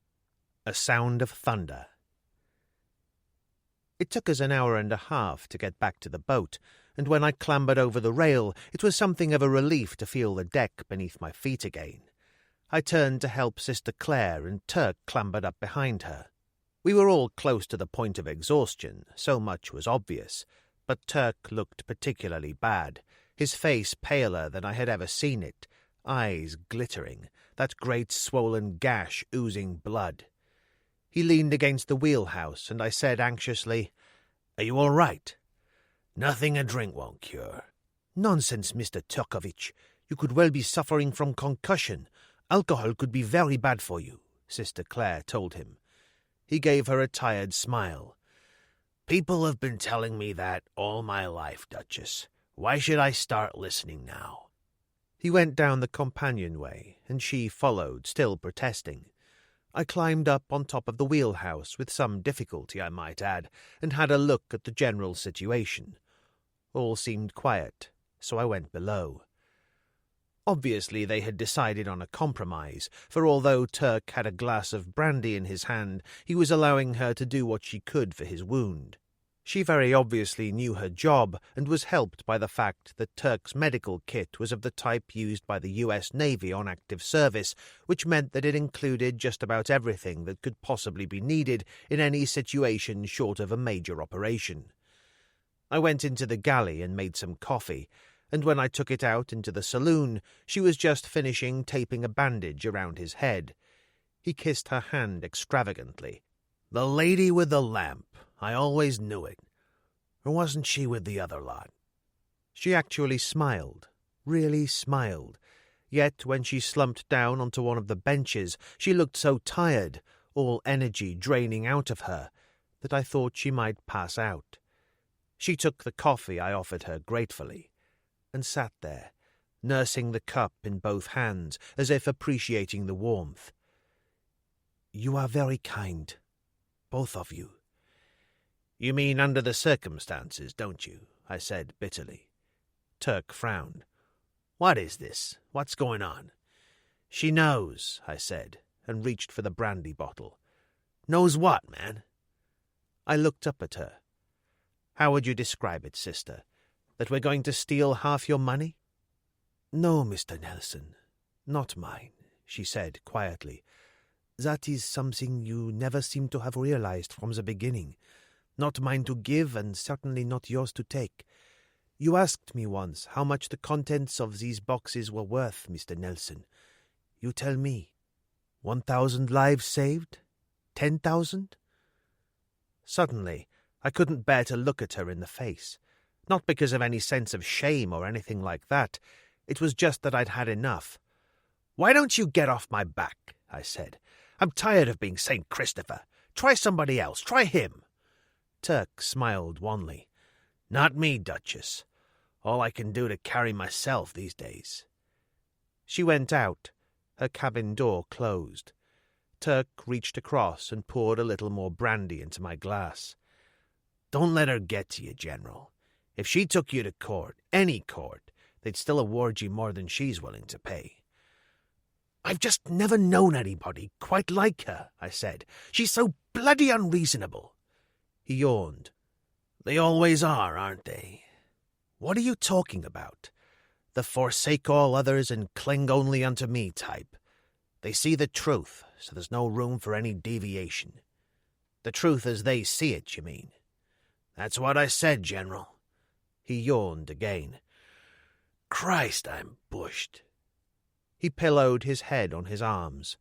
A Sound of Thunder. It took us an hour and a half to get back to the boat, and when I clambered over the rail, it was something of a relief to feel the deck beneath my feet again. I turned to help Sister Claire, and Turk clambered up behind her. We were all close to the point of exhaustion, so much was obvious, but Turk looked particularly bad, his face paler than I had ever seen it, eyes glittering, that great swollen gash oozing blood. He leaned against the wheelhouse, and I said anxiously, "Are you all right?" "Nothing a drink won't cure." "Nonsense, Mr. Turkovich. You could well be suffering from concussion. Alcohol could be very bad for you," Sister Claire told him. He gave her a tired smile. "People have been telling me that all my life, Duchess. Why should I start listening now?" He went down the companionway, and she followed, still protesting. I climbed up on top of the wheelhouse, with some difficulty, I might add, and had a look at the general situation. All seemed quiet, so I went below. Obviously they had decided on a compromise, for although Turk had a glass of brandy in his hand, he was allowing her to do what she could for his wound. She very obviously knew her job and was helped by the fact that Turk's medical kit was of the type used by the U.S. Navy on active service, which meant that it included just about everything that could possibly be needed in any situation short of a major operation. I went into the galley and made some coffee, and when I took it out into the saloon, she was just finishing taping a bandage around his head. He kissed her hand extravagantly. "The lady with the lamp. I always knew it. Or wasn't she with the other lot?" She actually smiled, really smiled. Yet when she slumped down onto one of the benches, she looked so tired, all energy draining out of her, that I thought she might pass out. She took the coffee I offered her gratefully, and sat there, nursing the cup in both hands, as if appreciating the warmth. "You are very kind, both of you." "You mean under the circumstances, don't you?" I said bitterly. Turk frowned. "What is this? What's going on?" "She knows," I said, and reached for the brandy bottle. "Knows what, man?" I looked up at her. "How would you describe it, sister? That we're going to steal half your money?" "No, Mr. Nelson, not mine," she said quietly. "That is something you never seem to have realized from the beginning. Not mine to give, and certainly not yours to take. You asked me once how much the contents of these boxes were worth, Mr. Nelson. You tell me. 1,000 lives saved? 10,000? Suddenly, I couldn't bear to look at her in the face. Not because of any sense of shame or anything like that. It was just that I'd had enough. "Why don't you get off my back?" I said. "I'm tired of being St. Christopher. Try somebody else. Try him." Turk smiled wanly. "Not me, Duchess. All I can do to carry myself these days." She went out. Her cabin door closed. Turk reached across and poured a little more brandy into my glass. "Don't let her get to you, General. If she took you to court, any court, they'd still award you more than she's willing to pay." "I've just never known anybody quite like her," I said. "She's so bloody unreasonable." He yawned. "They always are, aren't they?" "What are you talking about?" "The forsake all others and cling only unto me type. They see the truth, so there's no room for any deviation." "The truth as they see it, you mean?" "That's what I said, General." He yawned again. "Christ, I'm bushed." He pillowed his head on his arms.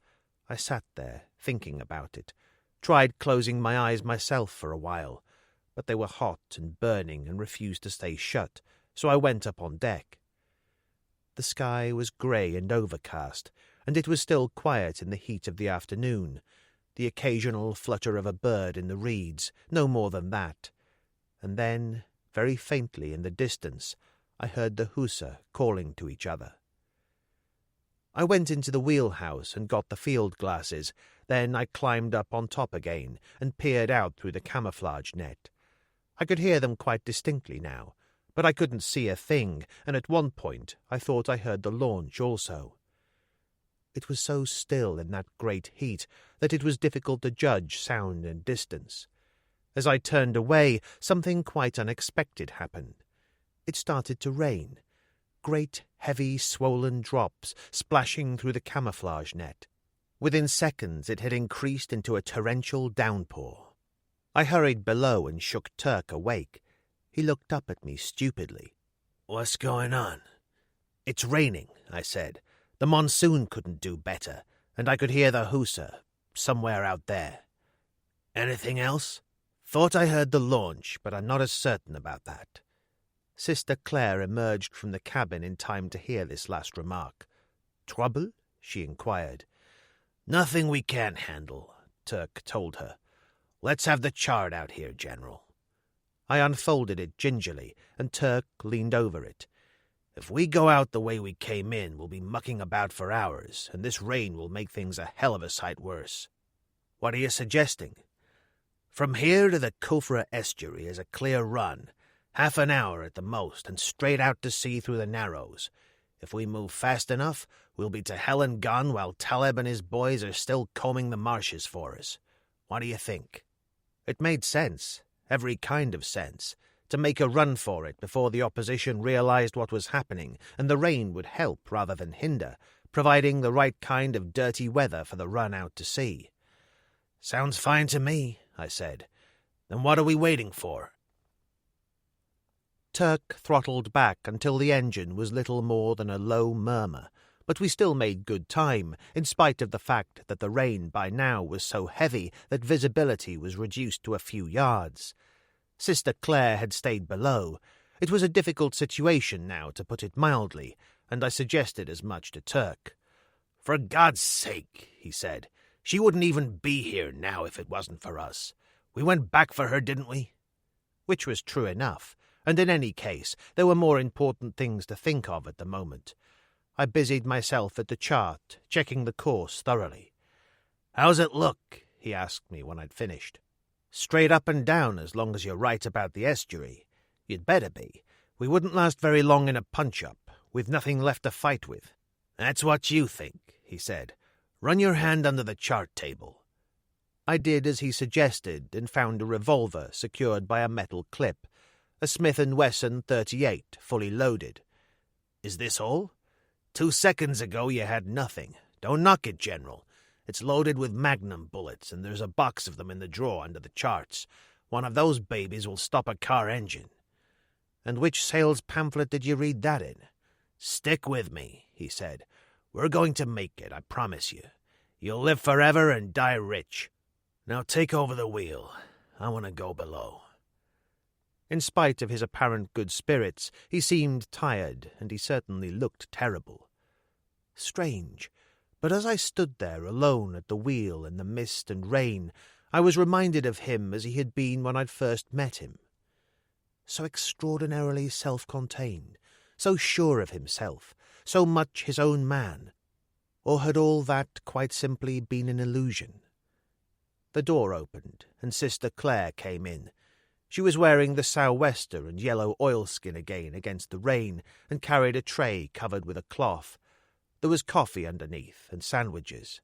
I sat there, thinking about it, tried closing my eyes myself for a while, but they were hot and burning and refused to stay shut, so I went up on deck. The sky was grey and overcast, and it was still quiet in the heat of the afternoon, the occasional flutter of a bird in the reeds, no more than that. And then, very faintly in the distance, I heard the hussar calling to each other. I went into the wheelhouse and got the field glasses. Then I climbed up on top again and peered out through the camouflage net. I could hear them quite distinctly now, but I couldn't see a thing, and at one point I thought I heard the launch also. It was so still in that great heat that it was difficult to judge sound and distance. As I turned away, something quite unexpected happened. It started to rain. Great, heavy, swollen drops splashing through the camouflage net. Within seconds it had increased into a torrential downpour. I hurried below and shook Turk awake. He looked up at me stupidly. "What's going on?" "It's raining," I said. "The monsoon couldn't do better, and I could hear the hussar, somewhere out there." "Anything else?" "Thought I heard the launch, but I'm not as certain about that." Sister Claire emerged from the cabin in time to hear this last remark. "Trouble?" she inquired. "Nothing we can't handle," Turk told her. "Let's have the chart out here, General." I unfolded it gingerly, and Turk leaned over it. "If we go out the way we came in, we'll be mucking about for hours, and this rain will make things a hell of a sight worse." "What are you suggesting?" "From here to the Khufra estuary is a clear run, half an hour at the most, and straight out to sea through the Narrows. If we move fast enough, we'll be to hell and gone while Taleb and his boys are still combing the marshes for us. What do you think?" It made sense, every kind of sense, to make a run for it before the opposition realized what was happening, and the rain would help rather than hinder, providing the right kind of dirty weather for the run out to sea. "Sounds fine to me," I said. "Then what are we waiting for?" Turk throttled back until the engine was little more than a low murmur, but we still made good time, in spite of the fact that the rain by now was so heavy that visibility was reduced to a few yards. Sister Claire had stayed below. It was a difficult situation now, to put it mildly, and I suggested as much to Turk. "For God's sake," he said, "she wouldn't even be here now if it wasn't for us. We went back for her, didn't we?" Which was true enough, and in any case there were more important things to think of at the moment. I busied myself at the chart, checking the course thoroughly. "How's it look?" he asked me when I'd finished. "Straight up and down, as long as you're right about the estuary. You'd better be. We wouldn't last very long in a punch-up, with nothing left to fight with." "That's what you think," he said. "Run your hand under the chart table." I did as he suggested and found a revolver secured by a metal clip, a Smith & Wesson .38, fully loaded. "Is this all? 2 seconds ago you had nothing. Don't knock it, General. It's loaded with Magnum bullets, and there's a box of them in the drawer under the charts. One of those babies will stop a car engine." "And which sales pamphlet did you read that in?" "Stick with me," he said. "We're going to make it, I promise you. You'll live forever and die rich. Now take over the wheel. I want to go below." In spite of his apparent good spirits, he seemed tired, and he certainly looked terrible. Strange, but as I stood there alone at the wheel in the mist and rain, I was reminded of him as he had been when I'd first met him. So extraordinarily self-contained, so sure of himself, so much his own man. Or had all that quite simply been an illusion? The door opened, and Sister Claire came in. She was wearing the sou'wester and yellow oilskin again against the rain, and carried a tray covered with a cloth. There was coffee underneath, and sandwiches.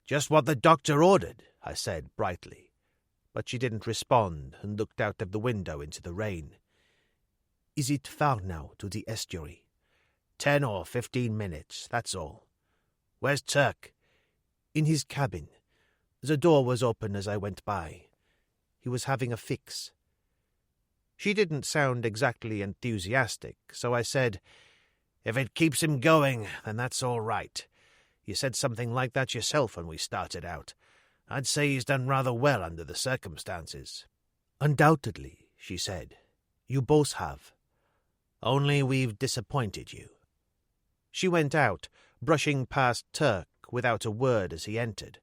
"Just what the doctor ordered," I said brightly. But she didn't respond, and looked out of the window into the rain. "Is it far now to the estuary?" 10 or 15 minutes, that's all." "Where's Turk?" "In his cabin. The door was open as I went by. He was having a fix." She didn't sound exactly enthusiastic, so I said, "If it keeps him going, then that's all right. You said something like that yourself when we started out. I'd say he's done rather well under the circumstances." "Undoubtedly," she said. "You both have. Only we've disappointed you." She went out, brushing past Turk without a word as he entered.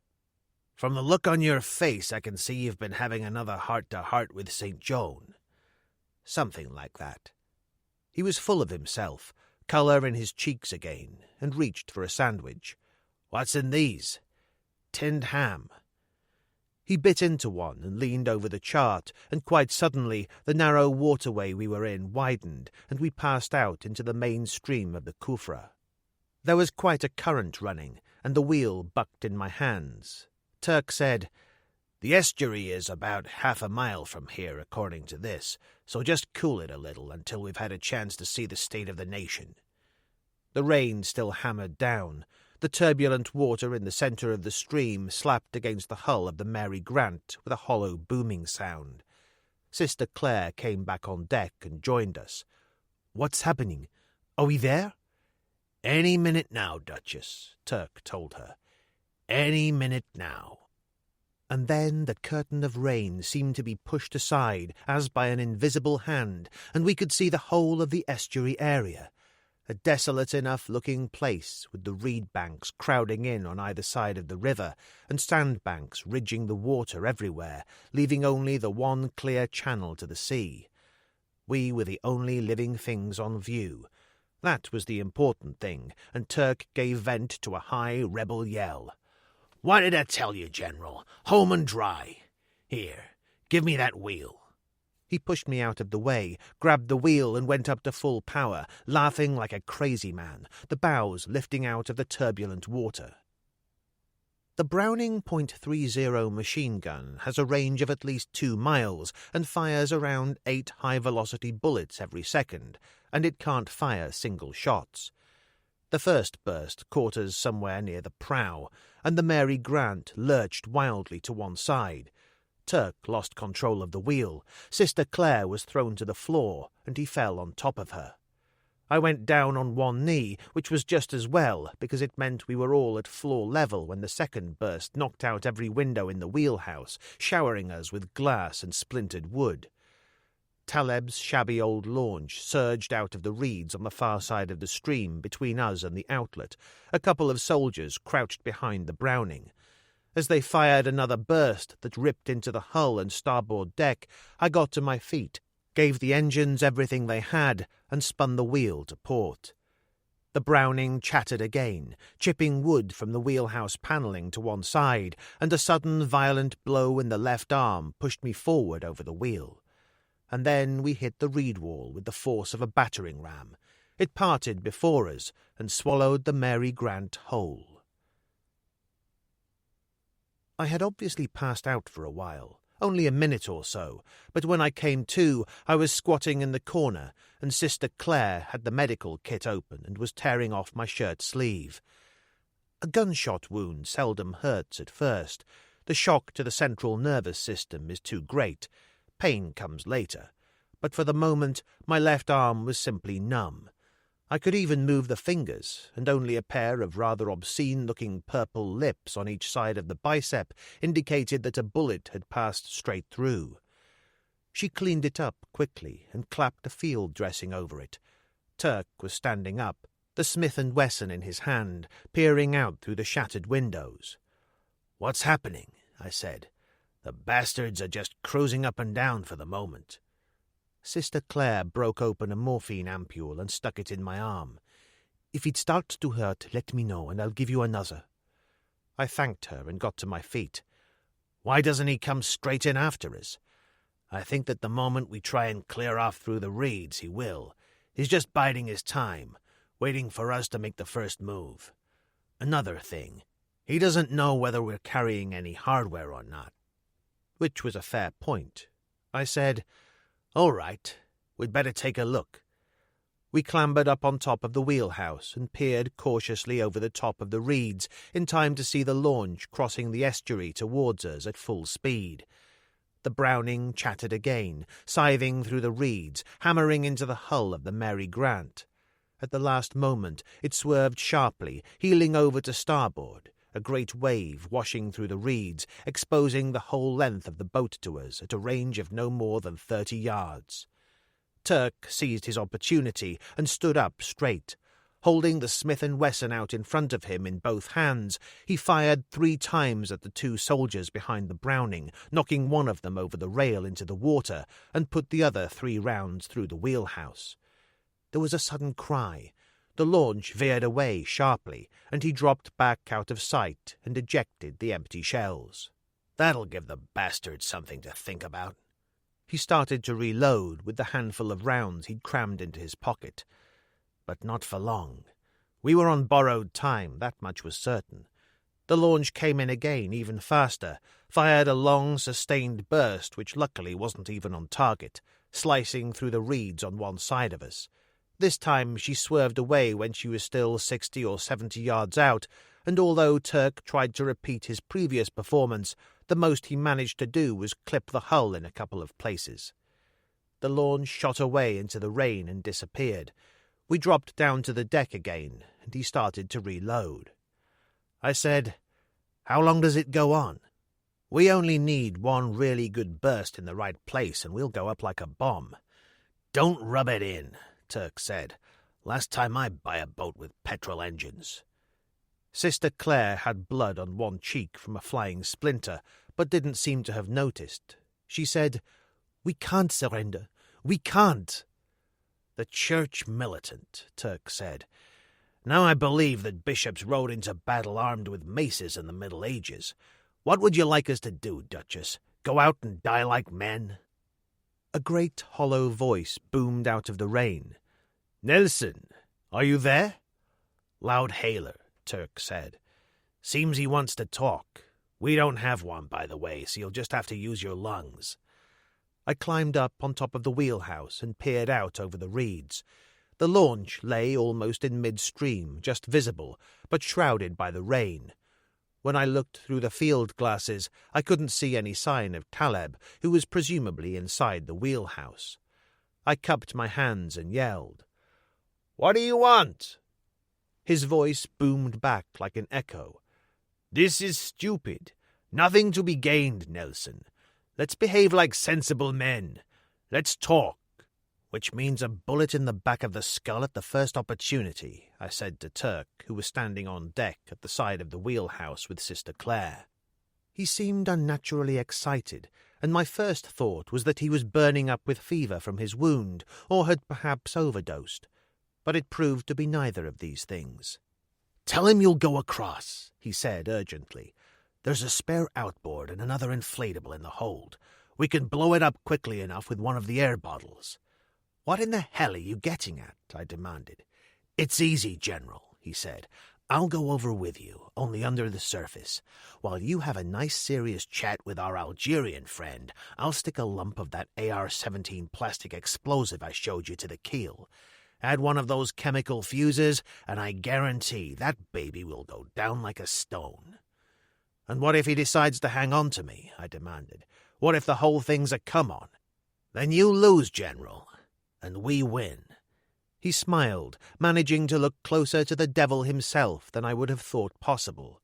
"From the look on your face, I can see you've been having another heart-to-heart with St. Joan." Something like that. He was full of himself, colour in his cheeks again, and reached for a sandwich. "What's in these?" "Tinned ham." He bit into one and leaned over the chart, and quite suddenly the narrow waterway we were in widened, and we passed out into the main stream of the Khufra. There was quite a current running, and the wheel bucked in my hands. Turk said, "The estuary is about half a mile from here, according to this, so just cool it a little until we've had a chance to see the state of the nation." The rain still hammered down. The turbulent water in the centre of the stream slapped against the hull of the Mary Grant with a hollow booming sound. Sister Claire came back on deck and joined us. "What's happening? Are we there?" "Any minute now, Duchess," Turk told her. "Any minute now." And then the curtain of rain seemed to be pushed aside as by an invisible hand, and we could see the whole of the estuary area, a desolate enough-looking place with the reed banks crowding in on either side of the river, and sandbanks ridging the water everywhere, leaving only the one clear channel to the sea. We were the only living things on view. That was the important thing, and Turk gave vent to a high rebel yell. "What did I tell you, General? Home and dry. Here, give me that wheel." He pushed me out of the way, grabbed the wheel and went up to full power, laughing like a crazy man, the bows lifting out of the turbulent water. The Browning .30 machine gun has a range of at least 2 miles and fires around 8 high-velocity bullets every second, and it can't fire single shots. The first burst caught us somewhere near the prow, and the Mary Grant lurched wildly to one side. Turk lost control of the wheel. Sister Claire was thrown to the floor, and he fell on top of her. I went down on one knee, which was just as well, because it meant we were all at floor level when the second burst knocked out every window in the wheelhouse, showering us with glass and splintered wood. Taleb's shabby old launch surged out of the reeds on the far side of the stream between us and the outlet. A couple of soldiers crouched behind the Browning. As they fired another burst that ripped into the hull and starboard deck, I got to my feet, gave the engines everything they had, and spun the wheel to port. The Browning chattered again, chipping wood from the wheelhouse panelling to one side, and a sudden violent blow in the left arm pushed me forward over the wheel. And then we hit the reed wall with the force of a battering ram. It parted before us and swallowed the Mary Grant whole. I had obviously passed out for a while, only a minute or so, but when I came to, I was squatting in the corner, and Sister Claire had the medical kit open and was tearing off my shirt sleeve. A gunshot wound seldom hurts at first. The shock to the central nervous system is too great. Pain comes later, but for the moment my left arm was simply numb. I could even move the fingers, and only a pair of rather obscene-looking purple lips on each side of the bicep indicated that a bullet had passed straight through. She cleaned it up quickly and clapped a field dressing over it. Turk was standing up, the Smith & Wesson in his hand, peering out through the shattered windows. "What's happening?" I said. "The bastards are just cruising up and down for the moment." Sister Claire broke open a morphine ampule and stuck it in my arm. "If it starts to hurt, let me know, and I'll give you another." I thanked her and got to my feet. "Why doesn't he come straight in after us? I think that the moment we try and clear off through the reeds, he will. He's just biding his time, waiting for us to make the first move. Another thing, he doesn't know whether we're carrying any hardware or not." Which was a fair point. I said, "All right, we'd better take a look." We clambered up on top of the wheelhouse and peered cautiously over the top of the reeds in time to see the launch crossing the estuary towards us at full speed. The Browning chattered again, scything through the reeds, hammering into the hull of the Mary Grant. At the last moment it swerved sharply, heeling over to starboard, a great wave washing through the reeds, exposing the whole length of the boat to us at a range of no more than 30 yards. Turk seized his opportunity and stood up straight. Holding the Smith & Wesson out in front of him in both hands, he fired 3 times at the 2 soldiers behind the Browning, knocking one of them over the rail into the water, and put the other 3 rounds through the wheelhouse. There was a sudden cry. The launch veered away sharply, and he dropped back out of sight and ejected the empty shells. "That'll give the bastards something to think about." He started to reload with the handful of rounds he'd crammed into his pocket. But not for long. We were on borrowed time, that much was certain. The launch came in again, even faster, fired a long, sustained burst which luckily wasn't even on target, slicing through the reeds on one side of us. This time she swerved away when she was still 60 or 70 yards out, and although Turk tried to repeat his previous performance, the most he managed to do was clip the hull in a couple of places. The launch shot away into the rain and disappeared. We dropped down to the deck again, and he started to reload. I said, "How long does it go on?" "We only need one really good burst in the right place, and we'll go up like a bomb." "Don't rub it in," Turk said. "Last time I buy a boat with petrol engines." Sister Claire had blood on one cheek from a flying splinter, but didn't seem to have noticed. She said, "We can't surrender. We can't." "The Church militant," Turk said. "Now I believe that bishops rode into battle armed with maces in the Middle Ages. What would you like us to do, Duchess? Go out and die like men?" A great hollow voice boomed out of the rain. "Nelson, are you there?" "Loud hailer," Turk said. "Seems he wants to talk. We don't have one, by the way, so you'll just have to use your lungs." I climbed up on top of the wheelhouse and peered out over the reeds. The launch lay almost in midstream, just visible, but shrouded by the rain. When I looked through the field glasses, I couldn't see any sign of Caleb, who was presumably inside the wheelhouse. I cupped my hands and yelled, "What do you want?" His voice boomed back like an echo. "This is stupid. Nothing to be gained, Nelson. Let's behave like sensible men. Let's talk." "Which means a bullet in the back of the skull at the first opportunity," I said to Turk, who was standing on deck at the side of the wheelhouse with Sister Claire. He seemed unnaturally excited, and my first thought was that he was burning up with fever from his wound, or had perhaps overdosed. But it proved to be neither of these things. "Tell him you'll go across," he said urgently. "There's a spare outboard and another inflatable in the hold. We can blow it up quickly enough with one of the air bottles." "What in the hell are you getting at?" I demanded. "It's easy, General," he said. "I'll go over with you, only under the surface. While you have a nice serious chat with our Algerian friend, I'll stick a lump of that AR-17 plastic explosive I showed you to the keel. Add one of those chemical fuses, and I guarantee that baby will go down like a stone." "And what if he decides to hang on to me?" I demanded. "What if the whole thing's a come-on?" "Then you lose, General, and we win." He smiled, managing to look closer to the devil himself than I would have thought possible.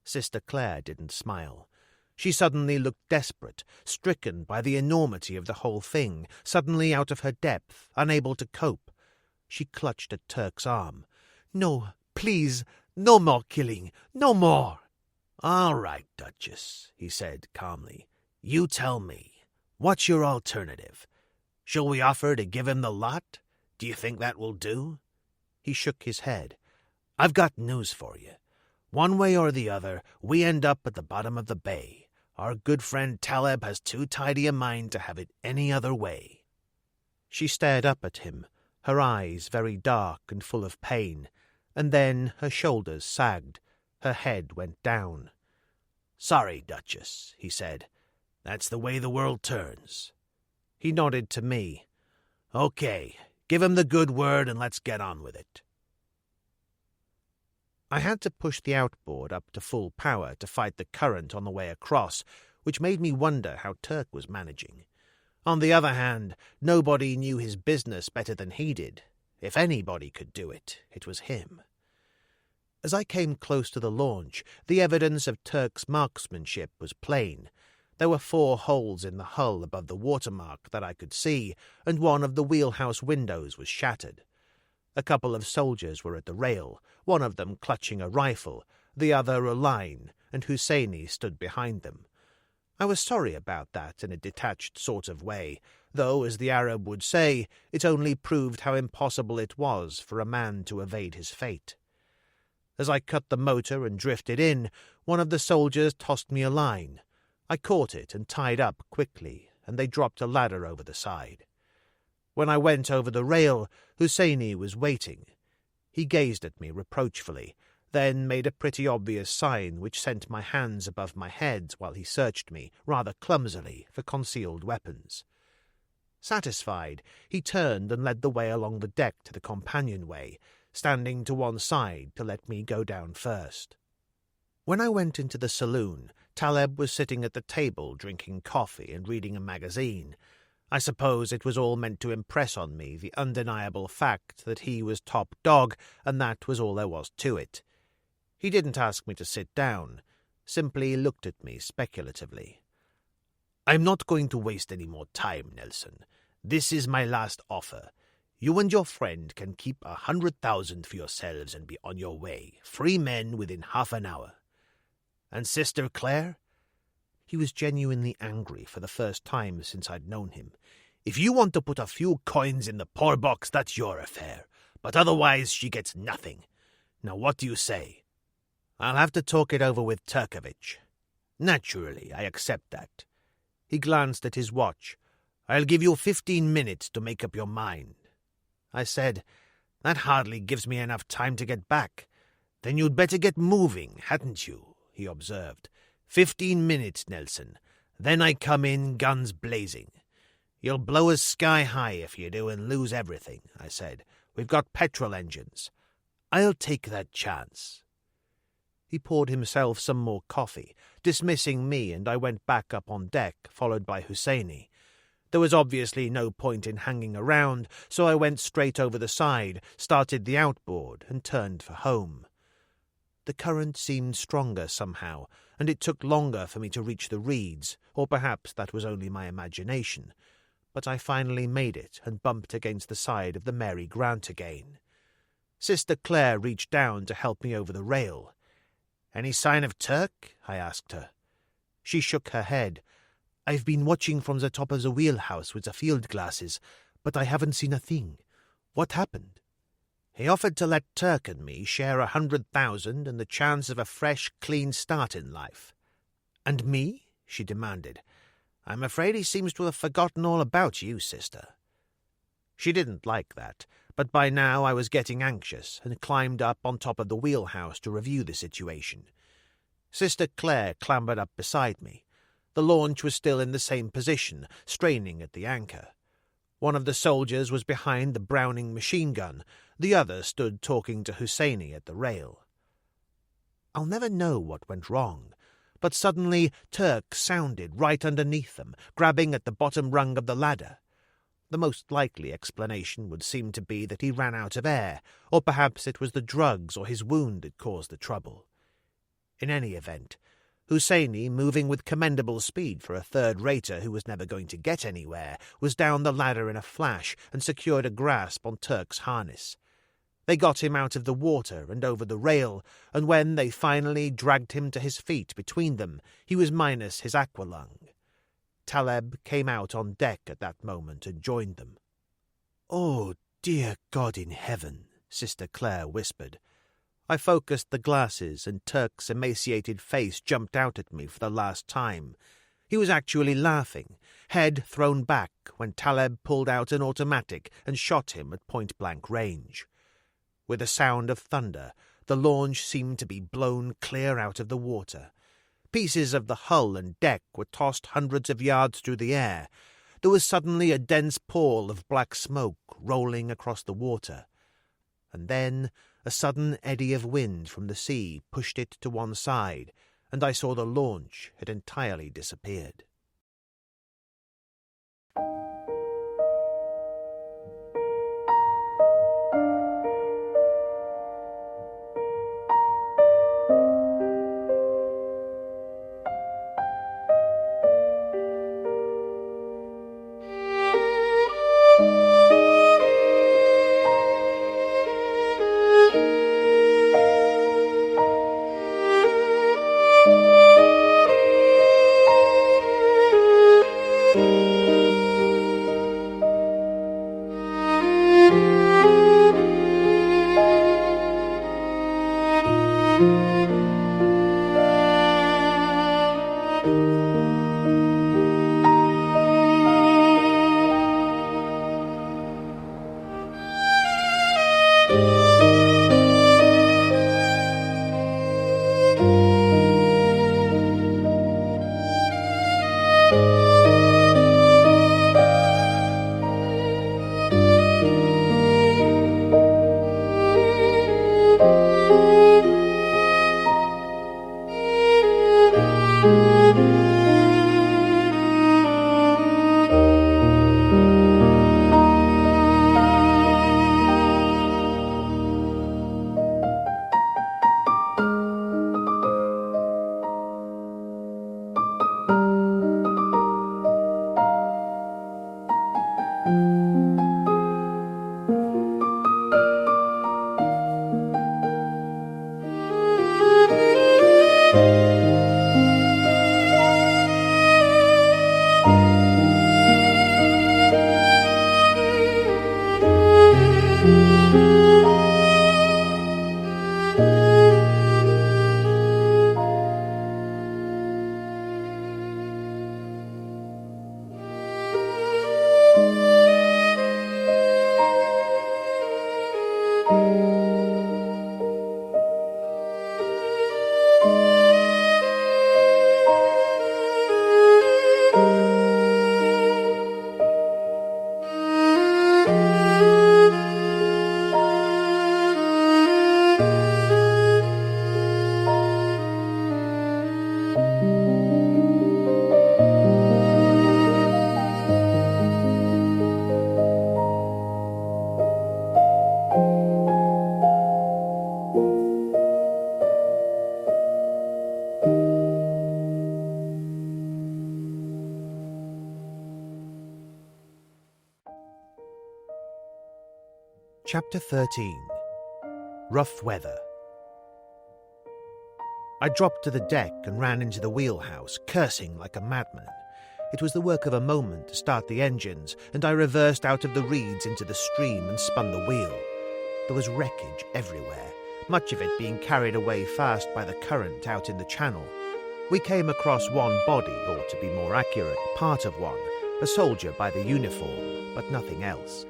Sister Claire didn't smile. She suddenly looked desperate, stricken by the enormity of the whole thing, suddenly out of her depth, unable to cope. She clutched at Turk's arm. "No, please, no more killing, no more." "All right, Duchess," he said calmly. "You tell me. What's your alternative? Shall we offer to give him the lot? Do you think that will do?" He shook his head. "I've got news for you. One way or the other, we end up at the bottom of the bay. Our good friend Taleb has too tidy a mind to have it any other way." She stared up at him, her eyes very dark and full of pain, and then her shoulders sagged, her head went down. "Sorry, Duchess," he said. "That's the way the world turns." He nodded to me. "Okay, give him the good word and let's get on with it." I had to push the outboard up to full power to fight the current on the way across, which made me wonder how Turk was managing. On the other hand, nobody knew his business better than he did. If anybody could do it, it was him. As I came close to the launch, the evidence of Turk's marksmanship was plain. There were 4 holes in the hull above the watermark that I could see, and one of the wheelhouse windows was shattered. A couple of soldiers were at the rail, one of them clutching a rifle, the other a line, and Husseini stood behind them. I was sorry about that in a detached sort of way, though, as the Arab would say, it only proved how impossible it was for a man to evade his fate. As I cut the motor and drifted in, one of the soldiers tossed me a line. I caught it and tied up quickly, and they dropped a ladder over the side. When I went over the rail, Husseini was waiting. He gazed at me reproachfully, then made a pretty obvious sign which sent my hands above my head while he searched me, rather clumsily, for concealed weapons. Satisfied, he turned and led the way along the deck to the companionway, standing to one side to let me go down first. When I went into the saloon, Taleb was sitting at the table drinking coffee and reading a magazine. I suppose it was all meant to impress on me the undeniable fact that he was top dog, and that was all there was to it. He didn't ask me to sit down, simply looked at me speculatively. "I'm not going to waste any more time, Nelson. This is my last offer. You and your friend can keep 100,000 for yourselves and be on your way, free men within half an hour. And Sister Claire?" He was genuinely angry for the first time since I'd known him. "If you want to put a few coins in the poor box, that's your affair. But otherwise she gets nothing. Now what do you say?" "I'll have to talk it over with Turkovich." "Naturally, I accept that." He glanced at his watch. "I'll give you 15 minutes to make up your mind." I said, "That hardly gives me enough time to get back." "Then you'd better get moving, hadn't you?" he observed. 15 minutes, Nelson. Then I come in, guns blazing." "You'll blow us sky high if you do and lose everything," I said. "We've got petrol engines." "I'll take that chance." He poured himself some more coffee, dismissing me, and I went back up on deck, followed by Husseini. There was obviously no point in hanging around, so I went straight over the side, started the outboard, and turned for home. The current seemed stronger somehow, and it took longer for me to reach the reeds, or perhaps that was only my imagination. But I finally made it and bumped against the side of the Mary Grant again. Sister Claire reached down to help me over the rail. "Any sign of Turk?" I asked her. She shook her head. "I've been watching from the top of the wheelhouse with the field glasses, but I haven't seen a thing. What happened?" "He offered to let Turk and me share 100,000 and the chance of a fresh, clean start in life." "And me?" she demanded. "I'm afraid he seems to have forgotten all about you, sister." She didn't like that, but by now I was getting anxious and climbed up on top of the wheelhouse to review the situation. Sister Claire clambered up beside me. The launch was still in the same position, straining at the anchor. One of the soldiers was behind the Browning machine gun. The other stood talking to Husseini at the rail. I'll never know what went wrong, but suddenly Turk sounded right underneath them, grabbing at the bottom rung of the ladder. The most likely explanation would seem to be that he ran out of air, or perhaps it was the drugs or his wound that caused the trouble. In any event, Husseini, moving with commendable speed for a third-rater who was never going to get anywhere, was down the ladder in a flash and secured a grasp on Turk's harness. They got him out of the water and over the rail, and when they finally dragged him to his feet between them, he was minus his aqualung. Taleb came out on deck at that moment and joined them. "Oh, dear God in heaven," Sister Claire whispered. I focused the glasses, and Turk's emaciated face jumped out at me for the last time. He was actually laughing, head thrown back, when Taleb pulled out an automatic and shot him at point-blank range. With a sound of thunder, the launch seemed to be blown clear out of the water. Pieces of the hull and deck were tossed hundreds of yards through the air. There was suddenly a dense pall of black smoke rolling across the water. And then a sudden eddy of wind from the sea pushed it to one side, and I saw the launch had entirely disappeared. Chapter 13. Rough Weather. I dropped to the deck and ran into the wheelhouse, cursing like a madman. It was the work of a moment to start the engines, and I reversed out of the reeds into the stream and spun the wheel. There was wreckage everywhere, much of it being carried away fast by the current out in the channel. We came across one body, or to be more accurate, part of one, a soldier by the uniform, but nothing else.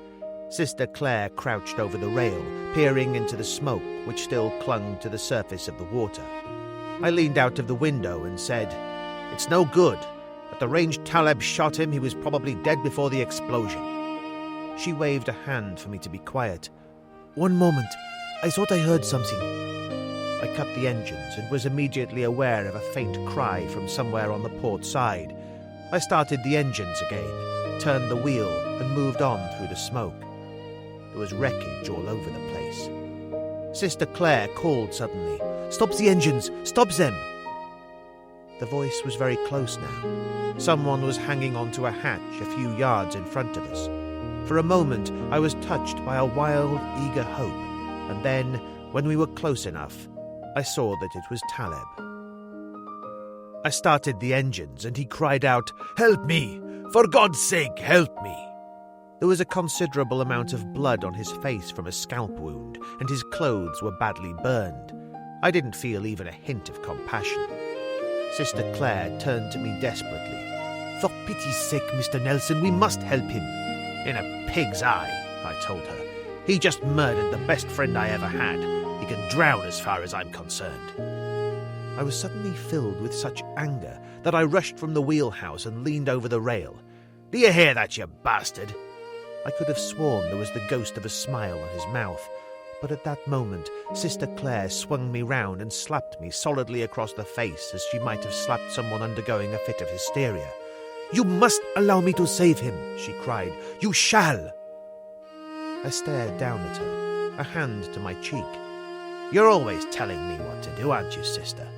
Sister Claire crouched over the rail, peering into the smoke which still clung to the surface of the water. I leaned out of the window and said, "It's no good. At the range Taleb shot him, he was probably dead before the explosion." She waved a hand for me to be quiet. "One moment. I thought I heard something." I cut the engines and was immediately aware of a faint cry from somewhere on the port side. I started the engines again, turned the wheel, and moved on through the smoke. There was wreckage all over the place. Sister Claire called suddenly, "Stop the engines! Stop them!" The voice was very close now. Someone was hanging onto a hatch a few yards in front of us. For a moment, I was touched by a wild, eager hope, and then, when we were close enough, I saw that it was Taleb. I started the engines, and he cried out, "Help me! For God's sake, help me!" There was a considerable amount of blood on his face from a scalp wound, and his clothes were badly burned. I didn't feel even a hint of compassion. Sister Claire turned to me desperately. "For pity's sake, Mr. Nelson, we must help him." "In a pig's eye," I told her. "He just murdered the best friend I ever had. He can drown as far as I'm concerned." I was suddenly filled with such anger that I rushed from the wheelhouse and leaned over the rail. "Do you hear that, you bastard?" I could have sworn there was the ghost of a smile on his mouth, but at that moment Sister Claire swung me round and slapped me solidly across the face as she might have slapped someone undergoing a fit of hysteria. "You must allow me to save him," she cried. "You shall!" I stared down at her, a hand to my cheek. "You're always telling me what to do, aren't you, sister?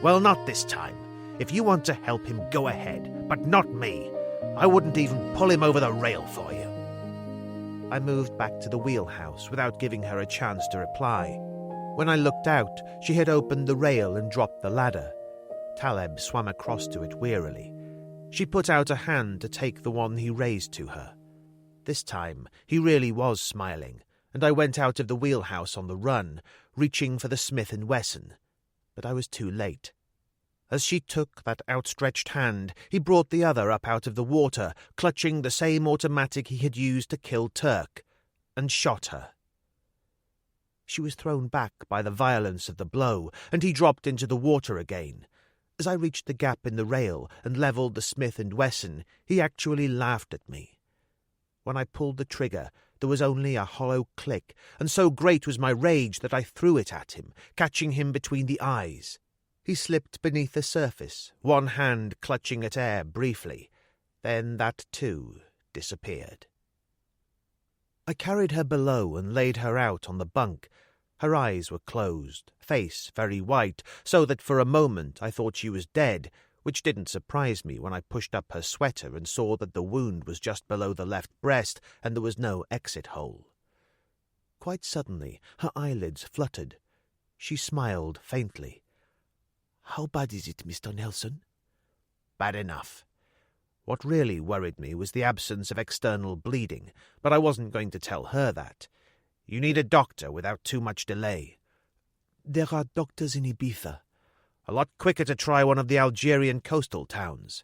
Well, not this time. If you want to help him, go ahead, but not me. I wouldn't even pull him over the rail for you." I moved back to the wheelhouse without giving her a chance to reply. When I looked out, she had opened the rail and dropped the ladder. Taleb swam across to it wearily. She put out a hand to take the one he raised to her. This time, he really was smiling, and I went out of the wheelhouse on the run, reaching for the Smith & Wesson. But I was too late. As she took that outstretched hand, he brought the other up out of the water, clutching the same automatic he had used to kill Turk, and shot her. She was thrown back by the violence of the blow, and he dropped into the water again. As I reached the gap in the rail and levelled the Smith & Wesson, he actually laughed at me. When I pulled the trigger, there was only a hollow click, and so great was my rage that I threw it at him, catching him between the eyes. He slipped beneath the surface, one hand clutching at air briefly. Then that, too, disappeared. I carried her below and laid her out on the bunk. Her eyes were closed, face very white, so that for a moment I thought she was dead, which didn't surprise me when I pushed up her sweater and saw that the wound was just below the left breast and there was no exit hole. Quite suddenly her eyelids fluttered. She smiled faintly. "How bad is it, Mr. Nelson?" "Bad enough." What really worried me was the absence of external bleeding, but I wasn't going to tell her that. "You need a doctor without too much delay." "There are doctors in Ibiza." "A lot quicker to try one of the Algerian coastal towns."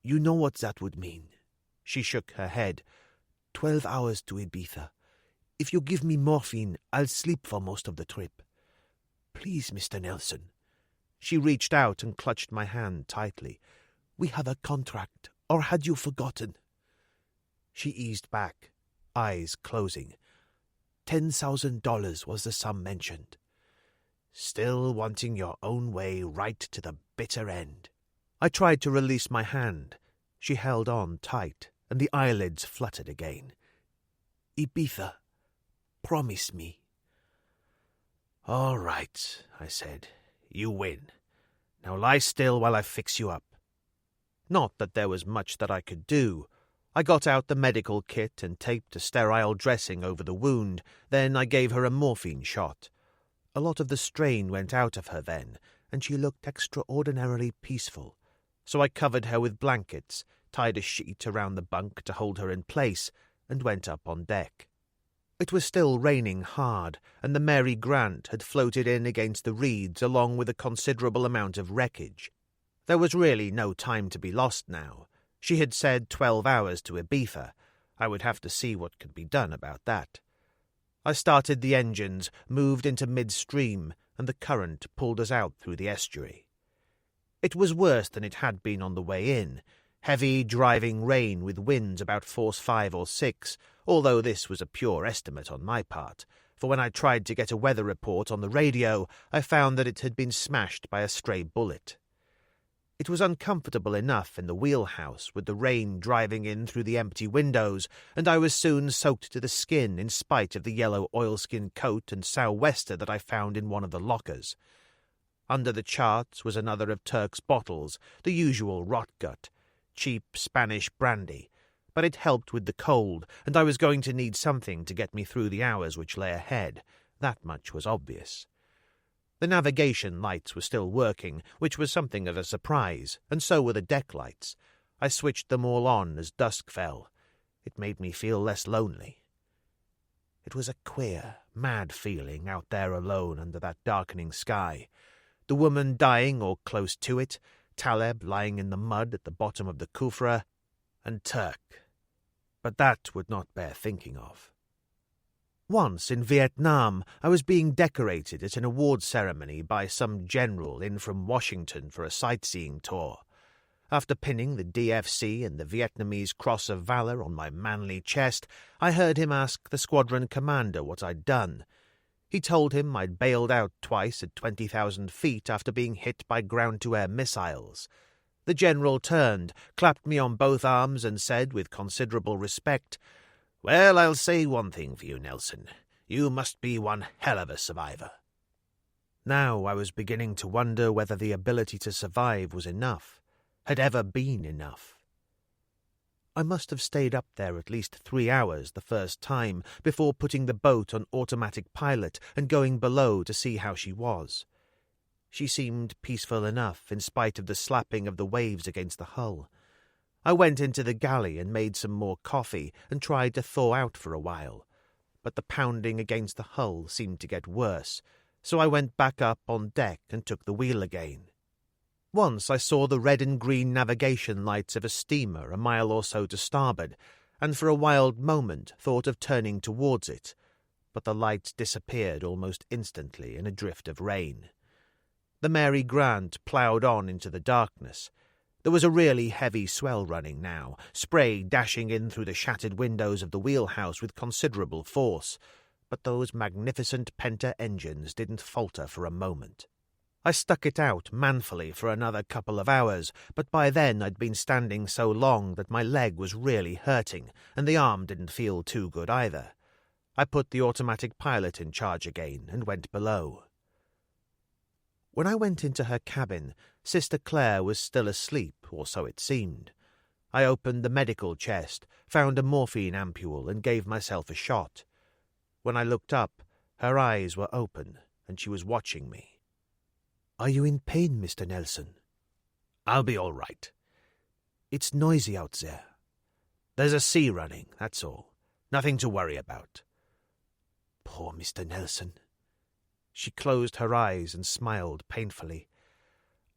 "You know what that would mean." She shook her head. 12 hours to Ibiza. If you give me morphine, I'll sleep for most of the trip." "Please, Mr. Nelson." She reached out and clutched my hand tightly. "We have a contract, or had you forgotten?" She eased back, eyes closing. $10,000 was the sum mentioned. "Still wanting your own way right to the bitter end." I tried to release my hand. She held on tight, and the eyelids fluttered again. "Ibiza, promise me." "All right," I said. "You win. Now lie still while I fix you up." Not that there was much that I could do. I got out the medical kit and taped a sterile dressing over the wound. Then I gave her a morphine shot. A lot of the strain went out of her then, and she looked extraordinarily peaceful. So I covered her with blankets, tied a sheet around the bunk to hold her in place, and went up on deck. It was still raining hard, and the Mary Grant had floated in against the reeds along with a considerable amount of wreckage. There was really no time to be lost now. She had said 12 hours to Ibiza. I would have to see what could be done about that. I started the engines, moved into midstream, and the current pulled us out through the estuary. It was worse than it had been on the way in. Heavy, driving rain with winds about force 5 or 6, although this was a pure estimate on my part, for when I tried to get a weather report on the radio, I found that it had been smashed by a stray bullet. It was uncomfortable enough in the wheelhouse with the rain driving in through the empty windows, and I was soon soaked to the skin in spite of the yellow oilskin coat and sou'wester that I found in one of the lockers. Under the charts was another of Turk's bottles, the usual rot-gut, cheap Spanish brandy, but it helped with the cold, and I was going to need something to get me through the hours which lay ahead. That much was obvious. The navigation lights were still working, which was something of a surprise, and so were the deck lights. I switched them all on as dusk fell. It made me feel less lonely. It was a queer, mad feeling out there alone under that darkening sky. The woman dying or close to it, Taleb lying in the mud at the bottom of the Khufra, and Turk. But that would not bear thinking of. Once in Vietnam, I was being decorated at an award ceremony by some general in from Washington for a sightseeing tour. After pinning the DFC and the Vietnamese Cross of Valor on my manly chest, I heard him ask the squadron commander what I'd done. He told him I'd bailed out twice at 20,000 feet after being hit by ground-to-air missiles. The general turned, clapped me on both arms, and said with considerable respect, "Well, I'll say one thing for you, Nelson. You must be one hell of a survivor." Now I was beginning to wonder whether the ability to survive was enough, had ever been enough. I must have stayed up there at least 3 hours the first time before putting the boat on automatic pilot and going below to see how she was. She seemed peaceful enough in spite of the slapping of the waves against the hull. I went into the galley and made some more coffee and tried to thaw out for a while, but the pounding against the hull seemed to get worse, so I went back up on deck and took the wheel again. Once I saw the red and green navigation lights of a steamer a mile or so to starboard, and for a wild moment thought of turning towards it, but the lights disappeared almost instantly in a drift of rain. The Mary Grant ploughed on into the darkness. There was a really heavy swell running now, spray dashing in through the shattered windows of the wheelhouse with considerable force, but those magnificent Penta engines didn't falter for a moment. I stuck it out manfully for another couple of hours, but by then I'd been standing so long that my leg was really hurting, and the arm didn't feel too good either. I put the automatic pilot in charge again and went below. When I went into her cabin, Sister Claire was still asleep, or so it seemed. I opened the medical chest, found a morphine ampule, and gave myself a shot. When I looked up, her eyes were open, and she was watching me. "Are you in pain, Mr. Nelson?" "I'll be all right." "It's noisy out there." "There's a sea running, that's all. Nothing to worry about." "Poor Mr. Nelson." She closed her eyes and smiled painfully.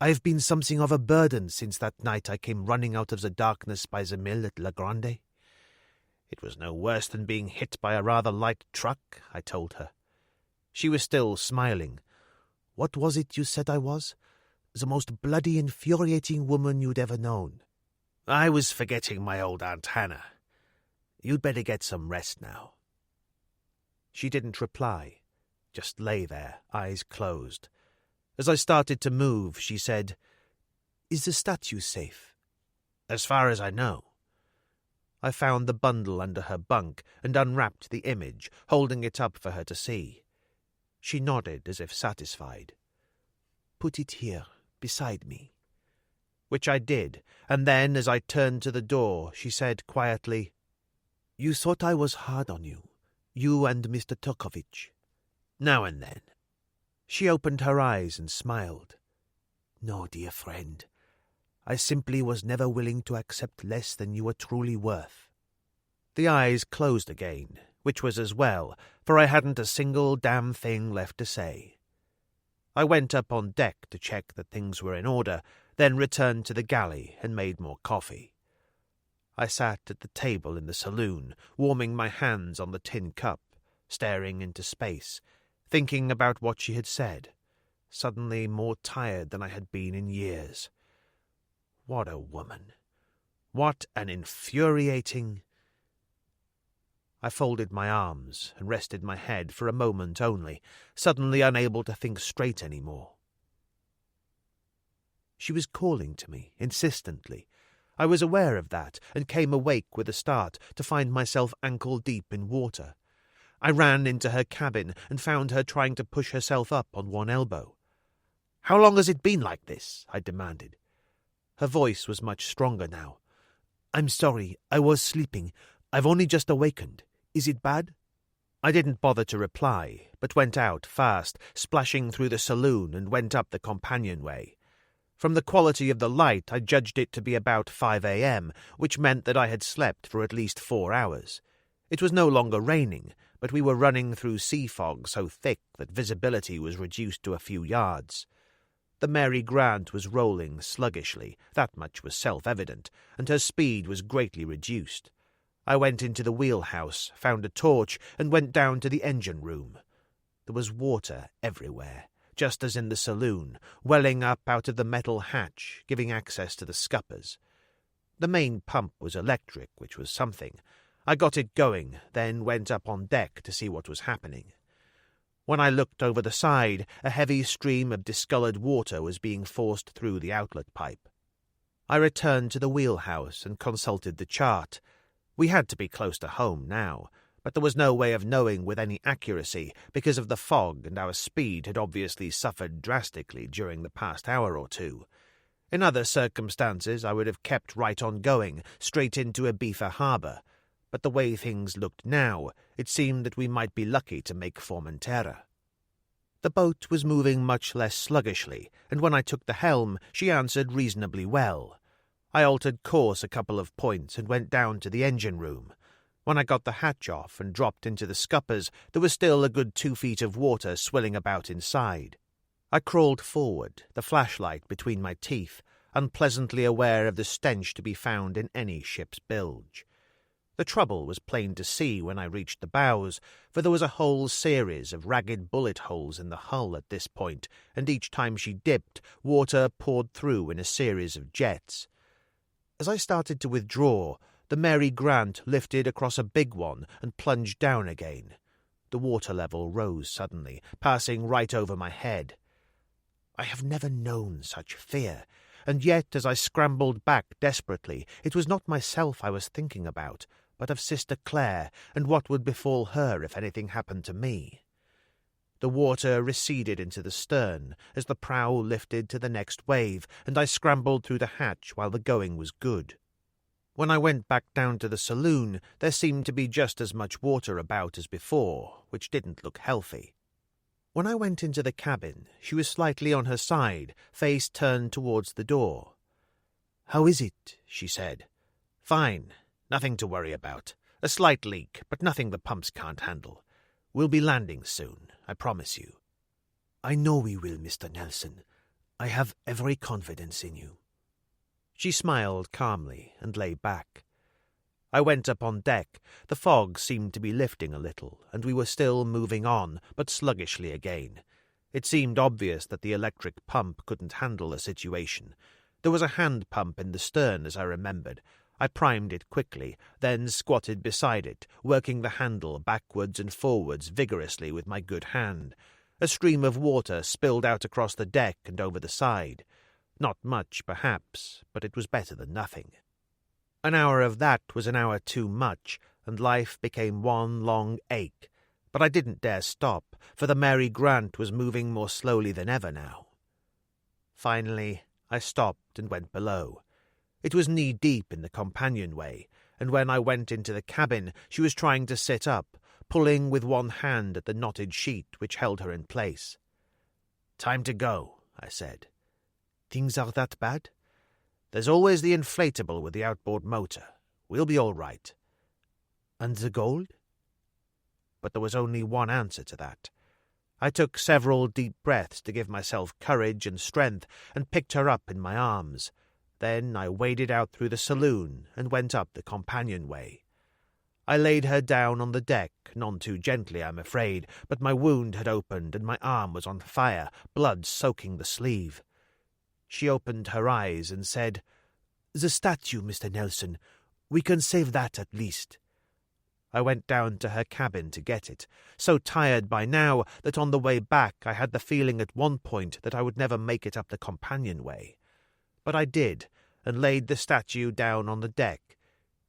"I've been something of a burden since that night I came running out of the darkness by the mill at La Grande." "It was no worse than being hit by a rather light truck," I told her. She was still smiling. "What was it you said I was? The most bloody, infuriating woman you'd ever known." "I was forgetting my old Aunt Hannah. You'd better get some rest now." She didn't reply, just lay there, eyes closed. As I started to move, she said, "Is the statue safe?" "As far as I know." I found the bundle under her bunk and unwrapped the image, holding it up for her to see. She nodded as if satisfied. "Put it here, beside me." Which I did, and then, as I turned to the door, she said quietly, "You thought I was hard on you, you and Mr. Turkovich." "Now and then." She opened her eyes and smiled. "No, dear friend. I simply was never willing to accept less than you were truly worth." The eyes closed again, which was as well, for I hadn't a single damn thing left to say. I went up on deck to check that things were in order, then returned to the galley and made more coffee. I sat at the table in the saloon, warming my hands on the tin cup, staring into space, thinking about what she had said, suddenly more tired than I had been in years. What a woman! What an infuriating... I folded my arms and rested my head for a moment only, suddenly unable to think straight any more. She was calling to me, insistently. I was aware of that, and came awake with a start to find myself ankle-deep in water. I ran into her cabin and found her trying to push herself up on one elbow. How long has it been like this?" I demanded. Her voice was much stronger now. "I'm sorry, I was sleeping. I've only just awakened. Is it bad?" I didn't bother to reply, but went out fast, splashing through the saloon and went up the companionway. From the quality of the light, I judged it to be about 5 a.m., which meant that I had slept for at least 4 hours. It was no longer raining, but we were running through sea fog so thick that visibility was reduced to a few yards. The Mary Grant was rolling sluggishly, that much was self-evident, and her speed was greatly reduced. I went into the wheelhouse, found a torch, and went down to the engine room. There was water everywhere, just as in the saloon, welling up out of the metal hatch, giving access to the scuppers. The main pump was electric, which was something. I got it going, then went up on deck to see what was happening. When I looked over the side, a heavy stream of discoloured water was being forced through the outlet pipe. I returned to the wheelhouse and consulted the chart. We had to be close to home now, but there was no way of knowing with any accuracy because of the fog, and our speed had obviously suffered drastically during the past hour or two. In other circumstances I would have kept right on going, straight into Ibiza harbour, but the way things looked now, it seemed that we might be lucky to make Formentera. The boat was moving much less sluggishly, and when I took the helm, she answered reasonably well. I altered course a couple of points and went down to the engine room. When I got the hatch off and dropped into the scuppers, there was still a good 2 feet of water swilling about inside. I crawled forward, the flashlight between my teeth, unpleasantly aware of the stench to be found in any ship's bilge. The trouble was plain to see when I reached the bows, for there was a whole series of ragged bullet holes in the hull at this point, and each time she dipped, water poured through in a series of jets. As I started to withdraw, the Mary Grant lifted across a big one and plunged down again. The water level rose suddenly, passing right over my head. I have never known such fear, and yet as I scrambled back desperately, it was not myself I was thinking about, but of Sister Claire and what would befall her if anything happened to me. The water receded into the stern as the prow lifted to the next wave, and I scrambled through the hatch while the going was good. When I went back down to the saloon, there seemed to be just as much water about as before, which didn't look healthy. When I went into the cabin, she was slightly on her side, face turned towards the door. "How is it?" she said. "Fine. Nothing to worry about. A slight leak, but nothing the pumps can't handle. We'll be landing soon, I promise you." "I know we will, Mr. Nelson. I have every confidence in you." She smiled calmly and lay back. I went up on deck. The fog seemed to be lifting a little, and we were still moving on, but sluggishly again. It seemed obvious that the electric pump couldn't handle the situation. There was a hand pump in the stern, as I remembered. I primed it quickly, then squatted beside it, working the handle backwards and forwards vigorously with my good hand. A stream of water spilled out across the deck and over the side. Not much, perhaps, but it was better than nothing. An hour of that was an hour too much, and life became one long ache. But I didn't dare stop, for the Mary Grant was moving more slowly than ever now. Finally, I stopped and went below. It was knee-deep in the companionway, and when I went into the cabin, she was trying to sit up, pulling with one hand at the knotted sheet which held her in place. "Time to go," I said. "Things are that bad?" "There's always the inflatable with the outboard motor. We'll be all right." "And the gold?" But there was only one answer to that. I took several deep breaths to give myself courage and strength, and picked her up in my arms. Then I waded out through the saloon and went up the companionway. I laid her down on the deck, none too gently, I'm afraid, but my wound had opened and my arm was on fire, blood soaking the sleeve. She opened her eyes and said, "The statue, Mr. Nelson. We can save that at least." I went down to her cabin to get it, so tired by now that on the way back I had the feeling at one point that I would never make it up the companionway. But I did, and laid the statue down on the deck.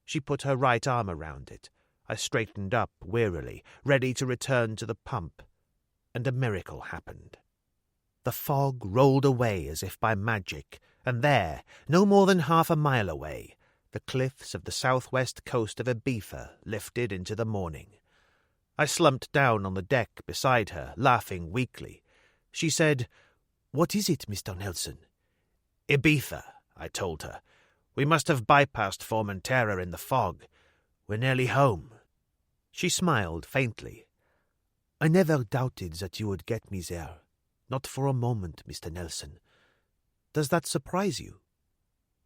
She put her right arm around it. I straightened up wearily, ready to return to the pump, and a miracle happened. The fog rolled away as if by magic, and there, no more than half a mile away, the cliffs of the southwest coast of Ibiza lifted into the morning. I slumped down on the deck beside her, laughing weakly. She said, "What is it, Mr. Nelson?" "Ibiza," I told her. "We must have bypassed Formentera in the fog. We're nearly home." She smiled faintly. "I never doubted that you would get me there. Not for a moment, Mr. Nelson. Does that surprise you?"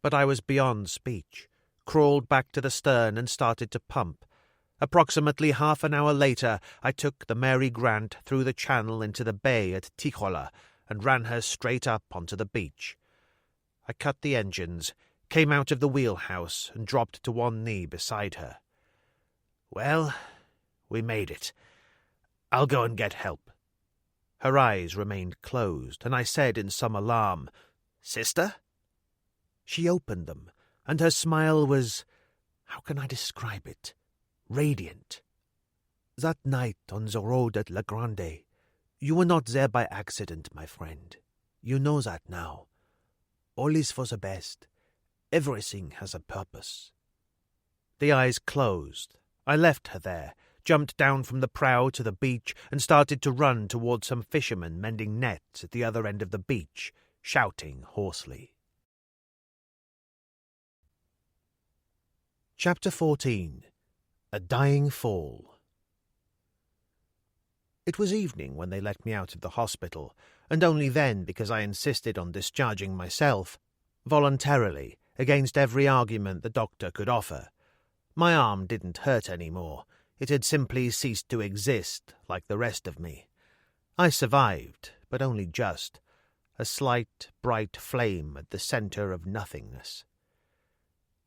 But I was beyond speech, crawled back to the stern and started to pump. Approximately half an hour later, I took the Mary Grant through the channel into the bay at Tijola and ran her straight up onto the beach. I cut the engines, came out of the wheelhouse, and dropped to one knee beside her. "Well, we made it. I'll go and get help." Her eyes remained closed, and I said in some alarm, "Sister?" She opened them, and her smile was, how can I describe it, radiant. "That night on the road at La Grande, you were not there by accident, my friend. You know that now. All is for the best. Everything has a purpose." The eyes closed. I left her there, jumped down from the prow to the beach, and started to run toward some fishermen mending nets at the other end of the beach, shouting hoarsely. Chapter 14. A Dying Fall. It was evening when they let me out of the hospital, and only then because I insisted on discharging myself, voluntarily, against every argument the doctor could offer. My arm didn't hurt any more. It had simply ceased to exist, like the rest of me. I survived, but only just. A slight, bright flame at the centre of nothingness.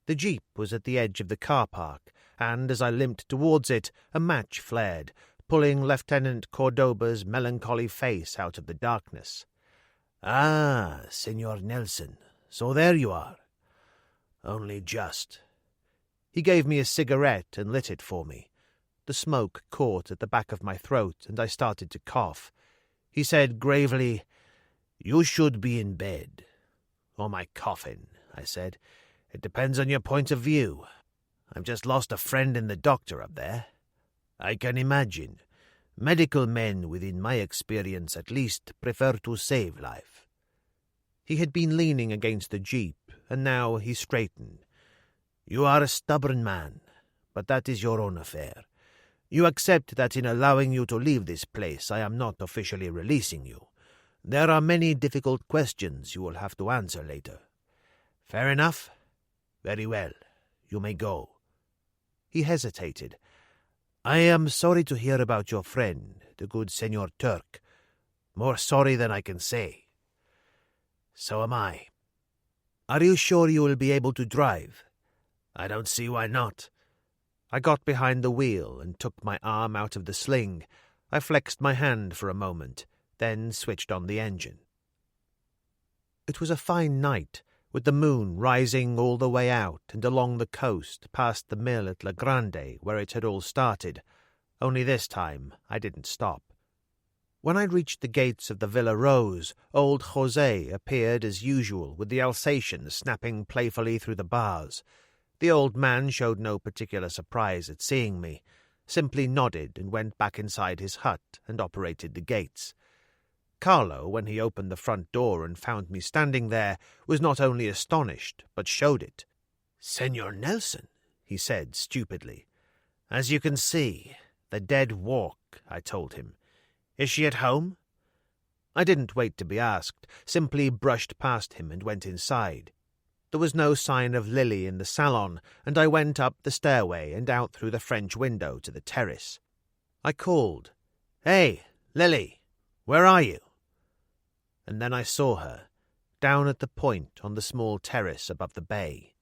The jeep was at the edge of the car park, and as I limped towards it, a match flared, pulling Lieutenant Cordoba's melancholy face out of the darkness. "Ah, Senor Nelson, so there you are. Only just." He gave me a cigarette and lit it for me. The smoke caught at the back of my throat, and I started to cough. He said gravely, "You should be in bed." "Or my coffin," I said. "It depends on your point of view. I've just lost a friend in the doctor up there. I can imagine. Medical men, within my experience at least, prefer to save life." He had been leaning against the jeep, and now he straightened. "You are a stubborn man, but that is your own affair. You accept that in allowing you to leave this place I am not officially releasing you. There are many difficult questions you will have to answer later. Fair enough? Very well. You may go." He hesitated. "I am sorry to hear about your friend, the good Senor Turk. More sorry than I can say." "So am I." "Are you sure you will be able to drive?" "I don't see why not." I got behind the wheel and took my arm out of the sling. I flexed my hand for a moment, then switched on the engine. It was a fine night, with the moon rising all the way out and along the coast past the mill at La Grande where it had all started, only this time I didn't stop. When I reached the gates of the Villa Rose, old José appeared as usual with the Alsatian snapping playfully through the bars. The old man showed no particular surprise at seeing me, simply nodded and went back inside his hut and operated the gates. Carlo, when he opened the front door and found me standing there, was not only astonished, but showed it. "Senor Nelson," he said stupidly. "As you can see, the dead walk," I told him. "Is she at home?" I didn't wait to be asked, simply brushed past him and went inside. There was no sign of Lily in the salon, and I went up the stairway and out through the French window to the terrace. I called, "Hey, Lily, where are you?" And then I saw her, down at the point on the small terrace above the bay.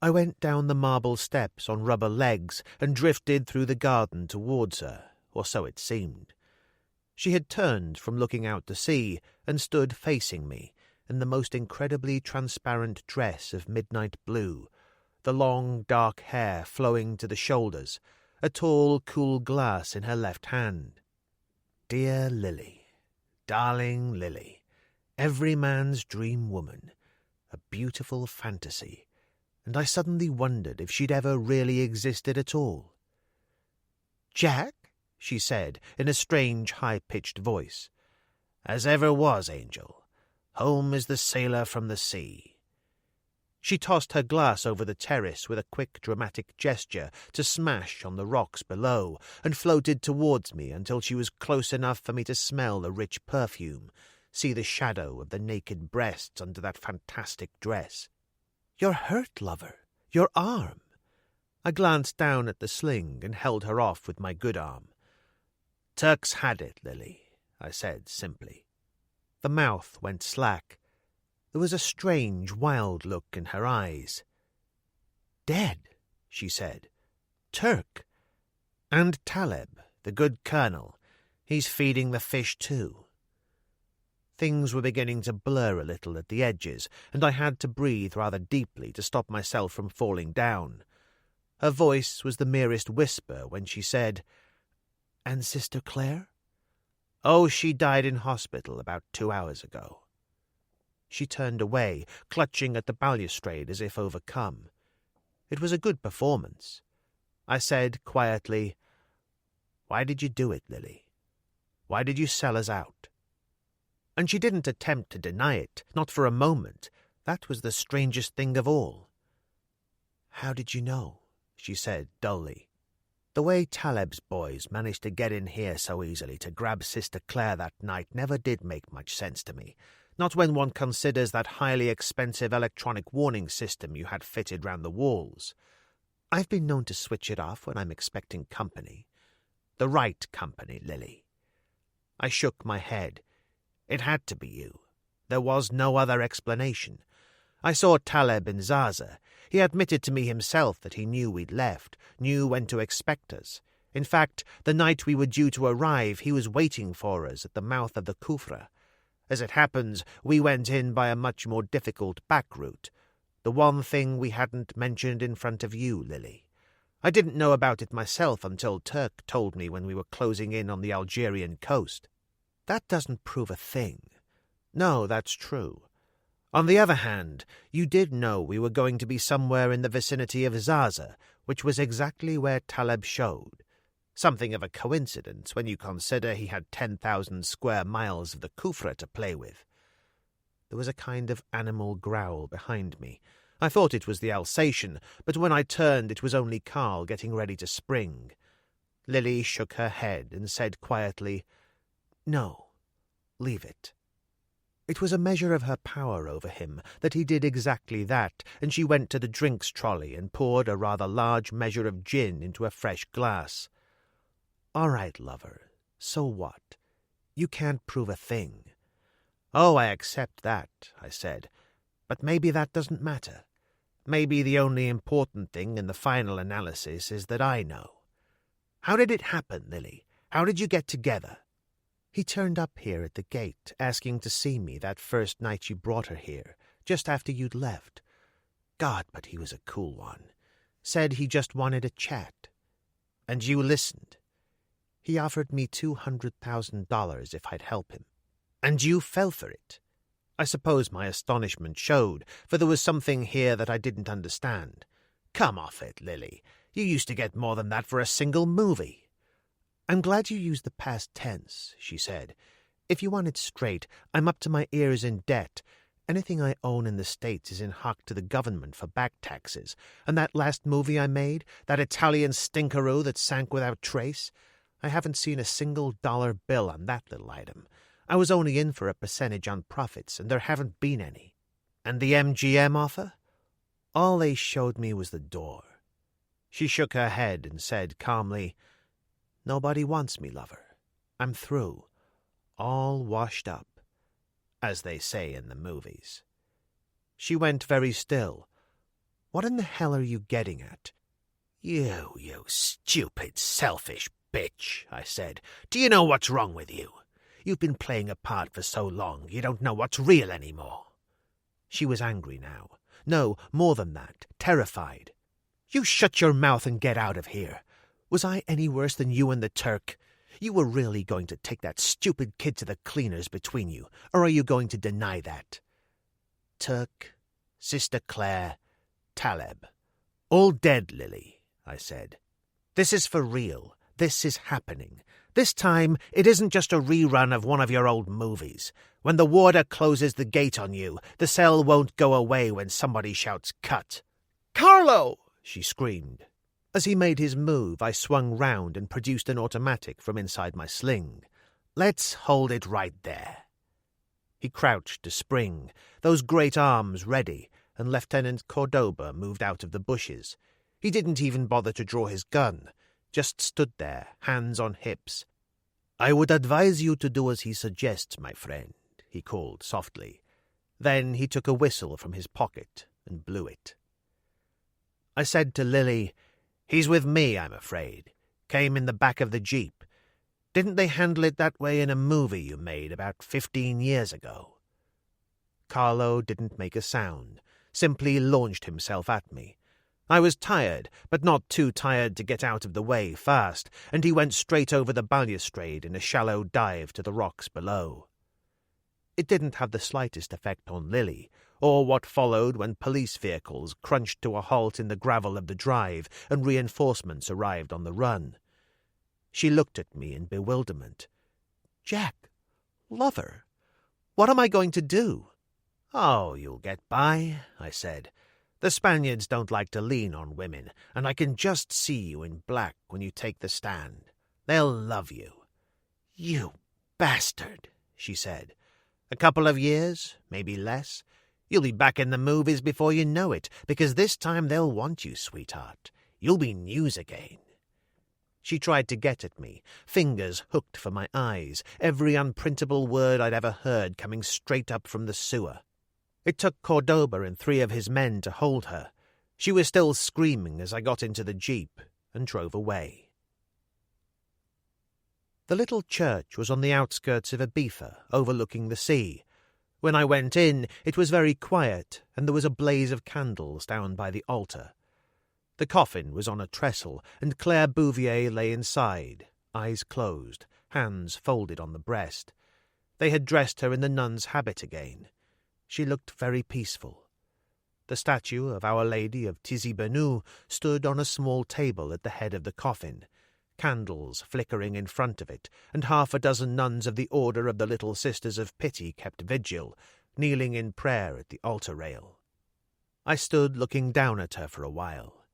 I went down the marble steps on rubber legs and drifted through the garden towards her, or so it seemed. She had turned from looking out to sea and stood facing me, in the most incredibly transparent dress of midnight blue, the long dark hair flowing to the shoulders, a tall cool glass in her left hand. Dear Lily, Darling Lily, every man's dream woman, a beautiful fantasy, and I suddenly wondered if she'd ever really existed at all. "Jack?" she said, in a strange, high-pitched voice. "As ever was, Angel. Home is the sailor from the sea." She tossed her glass over the terrace with a quick, dramatic gesture to smash on the rocks below, and floated towards me until she was close enough for me to smell the rich perfume, see the shadow of the naked breasts under that fantastic dress. "You're hurt, lover. Your arm." I glanced down at the sling and held her off with my good arm. "Turk's had it, Lily," I said simply. The mouth went slack. There was a strange, wild look in her eyes. "Dead," she said. "Turk. And Taleb, the good colonel. He's feeding the fish too." Things were beginning to blur a little at the edges, and I had to breathe rather deeply to stop myself from falling down. Her voice was the merest whisper when she said, "And Sister Claire?" "Oh, she died in hospital about 2 hours ago." She turned away, clutching at the balustrade as if overcome. It was a good performance. I said quietly, "Why did you do it, Lily? Why did you sell us out?" And she didn't attempt to deny it, not for a moment. That was the strangest thing of all. "How did you know?" she said dully. "The way Taleb's boys managed to get in here so easily to grab Sister Claire that night never did make much sense to me. Not when one considers that highly expensive electronic warning system you had fitted round the walls. I've been known to switch it off when I'm expecting company. The right company, Lily." I shook my head. "It had to be you. There was no other explanation. I saw Taleb in Zaza. He admitted to me himself that he knew we'd left, knew when to expect us. In fact, the night we were due to arrive, he was waiting for us at the mouth of the Khufra. As it happens, we went in by a much more difficult back route. The one thing we hadn't mentioned in front of you, Lily. I didn't know about it myself until Turk told me when we were closing in on the Algerian coast." "That doesn't prove a thing." "No, that's true. On the other hand, you did know we were going to be somewhere in the vicinity of Zaza, which was exactly where Taleb showed. Something of a coincidence when you consider he had 10,000 square miles of the Khufra to play with." There was a kind of animal growl behind me. I thought it was the Alsatian, but when I turned it was only Carl getting ready to spring. Lily shook her head and said quietly, "No, leave it." It was a measure of her power over him that he did exactly that, and she went to the drinks trolley and poured a rather large measure of gin into a fresh glass. "All right, lover. So what? You can't prove a thing." "Oh, I accept that," I said. "But maybe that doesn't matter. Maybe the only important thing in the final analysis is that I know. How did it happen, Lily? How did you get together?" "He turned up here at the gate, asking to see me that first night you brought her here, just after you'd left. God, but he was a cool one. Said he just wanted a chat. And you listened. He offered me $200,000 if I'd help him. And you fell for it." I suppose my astonishment showed, for there was something here that I didn't understand. "Come off it, Lily. You used to get more than that for a single movie." "I'm glad you used the past tense," she said. "If you want it straight, I'm up to my ears in debt. Anything I own in the States is in hock to the government for back taxes. And that last movie I made, that Italian stinkeroo that sank without trace, I haven't seen a single dollar bill on that little item. I was only in for a percentage on profits, and there haven't been any. And the MGM offer? All they showed me was the door." She shook her head and said calmly, "Nobody wants me, lover. I'm through. All washed up, as they say in the movies." She went very still. "What in the hell are you getting at?" You stupid, selfish bitch," I said. "Do you know what's wrong with you? You've been playing a part for so long you don't know what's real anymore." She was angry now. No, more than that, terrified. "You shut your mouth and get out of here. Was I any worse than you and the Turk? You were really going to take that stupid kid to the cleaners between you, or are you going to deny that? Turk, Sister Claire, Taleb. All dead, Lily, I said. This is for real. This is happening. This time, it isn't just a rerun of one of your old movies. When the warder closes the gate on you, the cell won't go away when somebody shouts cut. Carlo! She screamed. As he made his move, I swung round and produced an automatic from inside my sling. Let's hold it right there. He crouched to spring, those great arms ready, and Lieutenant Cordoba moved out of the bushes. He didn't even bother to draw his gun, just stood there, hands on hips. I would advise you to do as he suggests, my friend, he called softly. Then he took a whistle from his pocket and blew it. I said to Lily, He's with me, I'm afraid. Came in the back of the jeep. Didn't they handle it that way in a movie you made about 15 years ago? Carlo didn't make a sound, simply launched himself at me. I was tired, but not too tired to get out of the way fast, and he went straight over the balustrade in a shallow dive to the rocks below. It didn't have the slightest effect on Lily, or what followed when police vehicles crunched to a halt in the gravel of the drive and reinforcements arrived on the run. She looked at me in bewilderment. Jack, lover, what am I going to do? Oh, you'll get by, I said. The Spaniards don't like to lean on women, and I can just see you in black when you take the stand. They'll love you. You bastard, she said. A couple of years, maybe less. You'll be back in the movies before you know it, because this time they'll want you, sweetheart. You'll be news again. She tried to get at me, fingers hooked for my eyes, every unprintable word I'd ever heard coming straight up from the sewer. It took Cordoba and 3 of his men to hold her. She was still screaming as I got into the jeep and drove away. The little church was on the outskirts of Ibiza, overlooking the sea. When I went in, it was very quiet, and there was a blaze of candles down by the altar. The coffin was on a trestle, and Claire Bouvier lay inside, eyes closed, hands folded on the breast. They had dressed her in the nun's habit again. She looked very peaceful. The statue of Our Lady of Tizi Benu stood on a small table at the head of the coffin, candles flickering in front of it, and 6 nuns of the Order of the Little Sisters of Pity kept vigil, kneeling in prayer at the altar rail. I stood looking down at her for a while.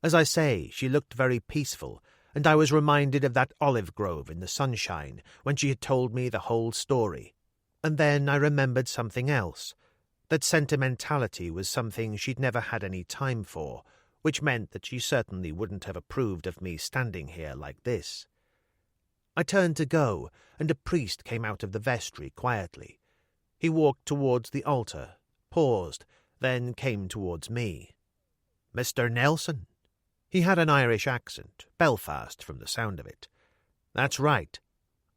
As I say, she looked very peaceful, and I was reminded of that olive grove in the sunshine when she had told me the whole story. And then I remembered something else, that sentimentality was something she'd never had any time for, which meant that she certainly wouldn't have approved of me standing here like this. I turned to go, and a priest came out of the vestry quietly. He walked towards the altar, paused, then came towards me. Mr. Nelson? He had an Irish accent, Belfast from the sound of it. That's right.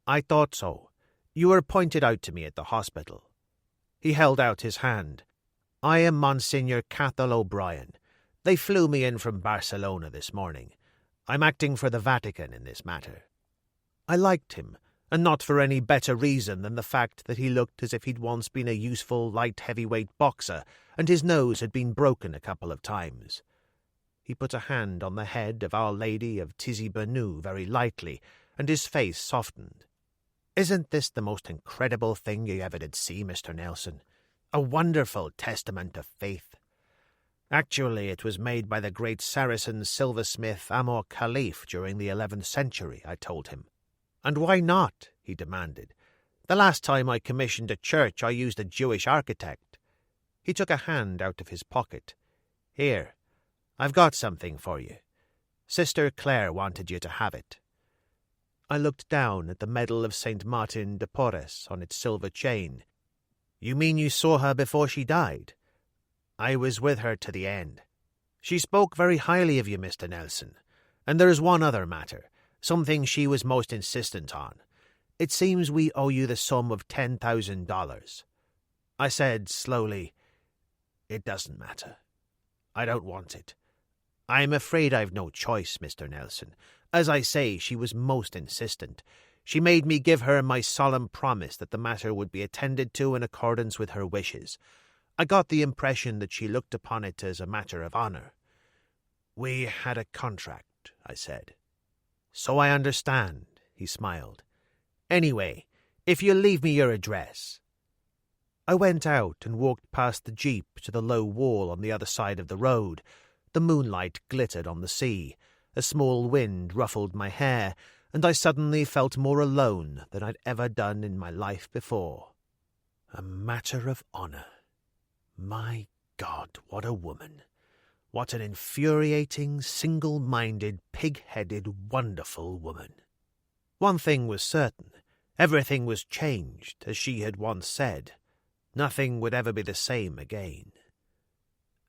I thought so. You were pointed out to me at the hospital. He held out his hand. I am Monsignor Cathal O'Brien. They flew me in from Barcelona this morning. I'm acting for the Vatican in this matter. I liked him, and not for any better reason than the fact that he looked as if he'd once been a useful light heavyweight boxer, and his nose had been broken a couple of times. He put a hand on the head of Our Lady of Tizi Benu very lightly, and his face softened. Isn't this the most incredible thing you ever did see, Mr. Nelson? A wonderful testament of faith. Actually, it was made by the great Saracen silversmith Amor Khalif during the 11th century, I told him. And why not? He demanded. The last time I commissioned a church, I used a Jewish architect. He took a hand out of his pocket. Here, I've got something for you. Sister Claire wanted you to have it. I looked down at the medal of St. Martin de Porres on its silver chain. You mean you saw her before she died? I was with her to the end. She spoke very highly of you, Mr. Nelson. And there is one other matter, something she was most insistent on. It seems we owe you the sum of $10,000. I said slowly, It doesn't matter. I don't want it. I'm afraid I've no choice, Mr. Nelson. As I say, she was most insistent. She made me give her my solemn promise that the matter would be attended to in accordance with her wishes. I got the impression that she looked upon it as a matter of honour. We had a contract, I said. So I understand, he smiled. Anyway, if you'll leave me your address. I went out and walked past the jeep to the low wall on the other side of the road. The moonlight glittered on the sea. A small wind ruffled my hair, and I suddenly felt more alone than I'd ever done in my life before. A matter of honour. My God, what a woman! What an infuriating, single-minded, pig-headed, wonderful woman! One thing was certain. Everything was changed, as she had once said. Nothing would ever be the same again.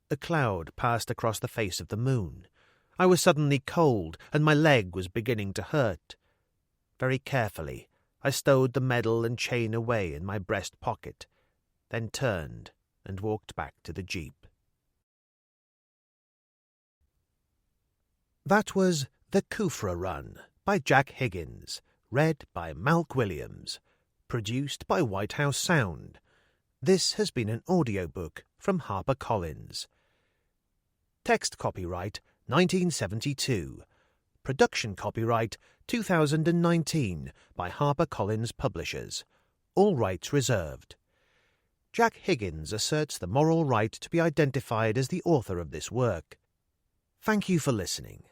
A cloud passed across the face of the moon. I was suddenly cold, and my leg was beginning to hurt. Very carefully, I stowed the medal and chain away in my breast pocket, then turned and walked back to the jeep. That was The Khufra Run by Jack Higgins, read by Malk Williams, produced by White House Sound. This has been an audiobook from HarperCollins. Text copyright 1972. Production copyright 2019 by HarperCollins Publishers. All rights reserved. Jack Higgins asserts the moral right to be identified as the author of this work. Thank you for listening.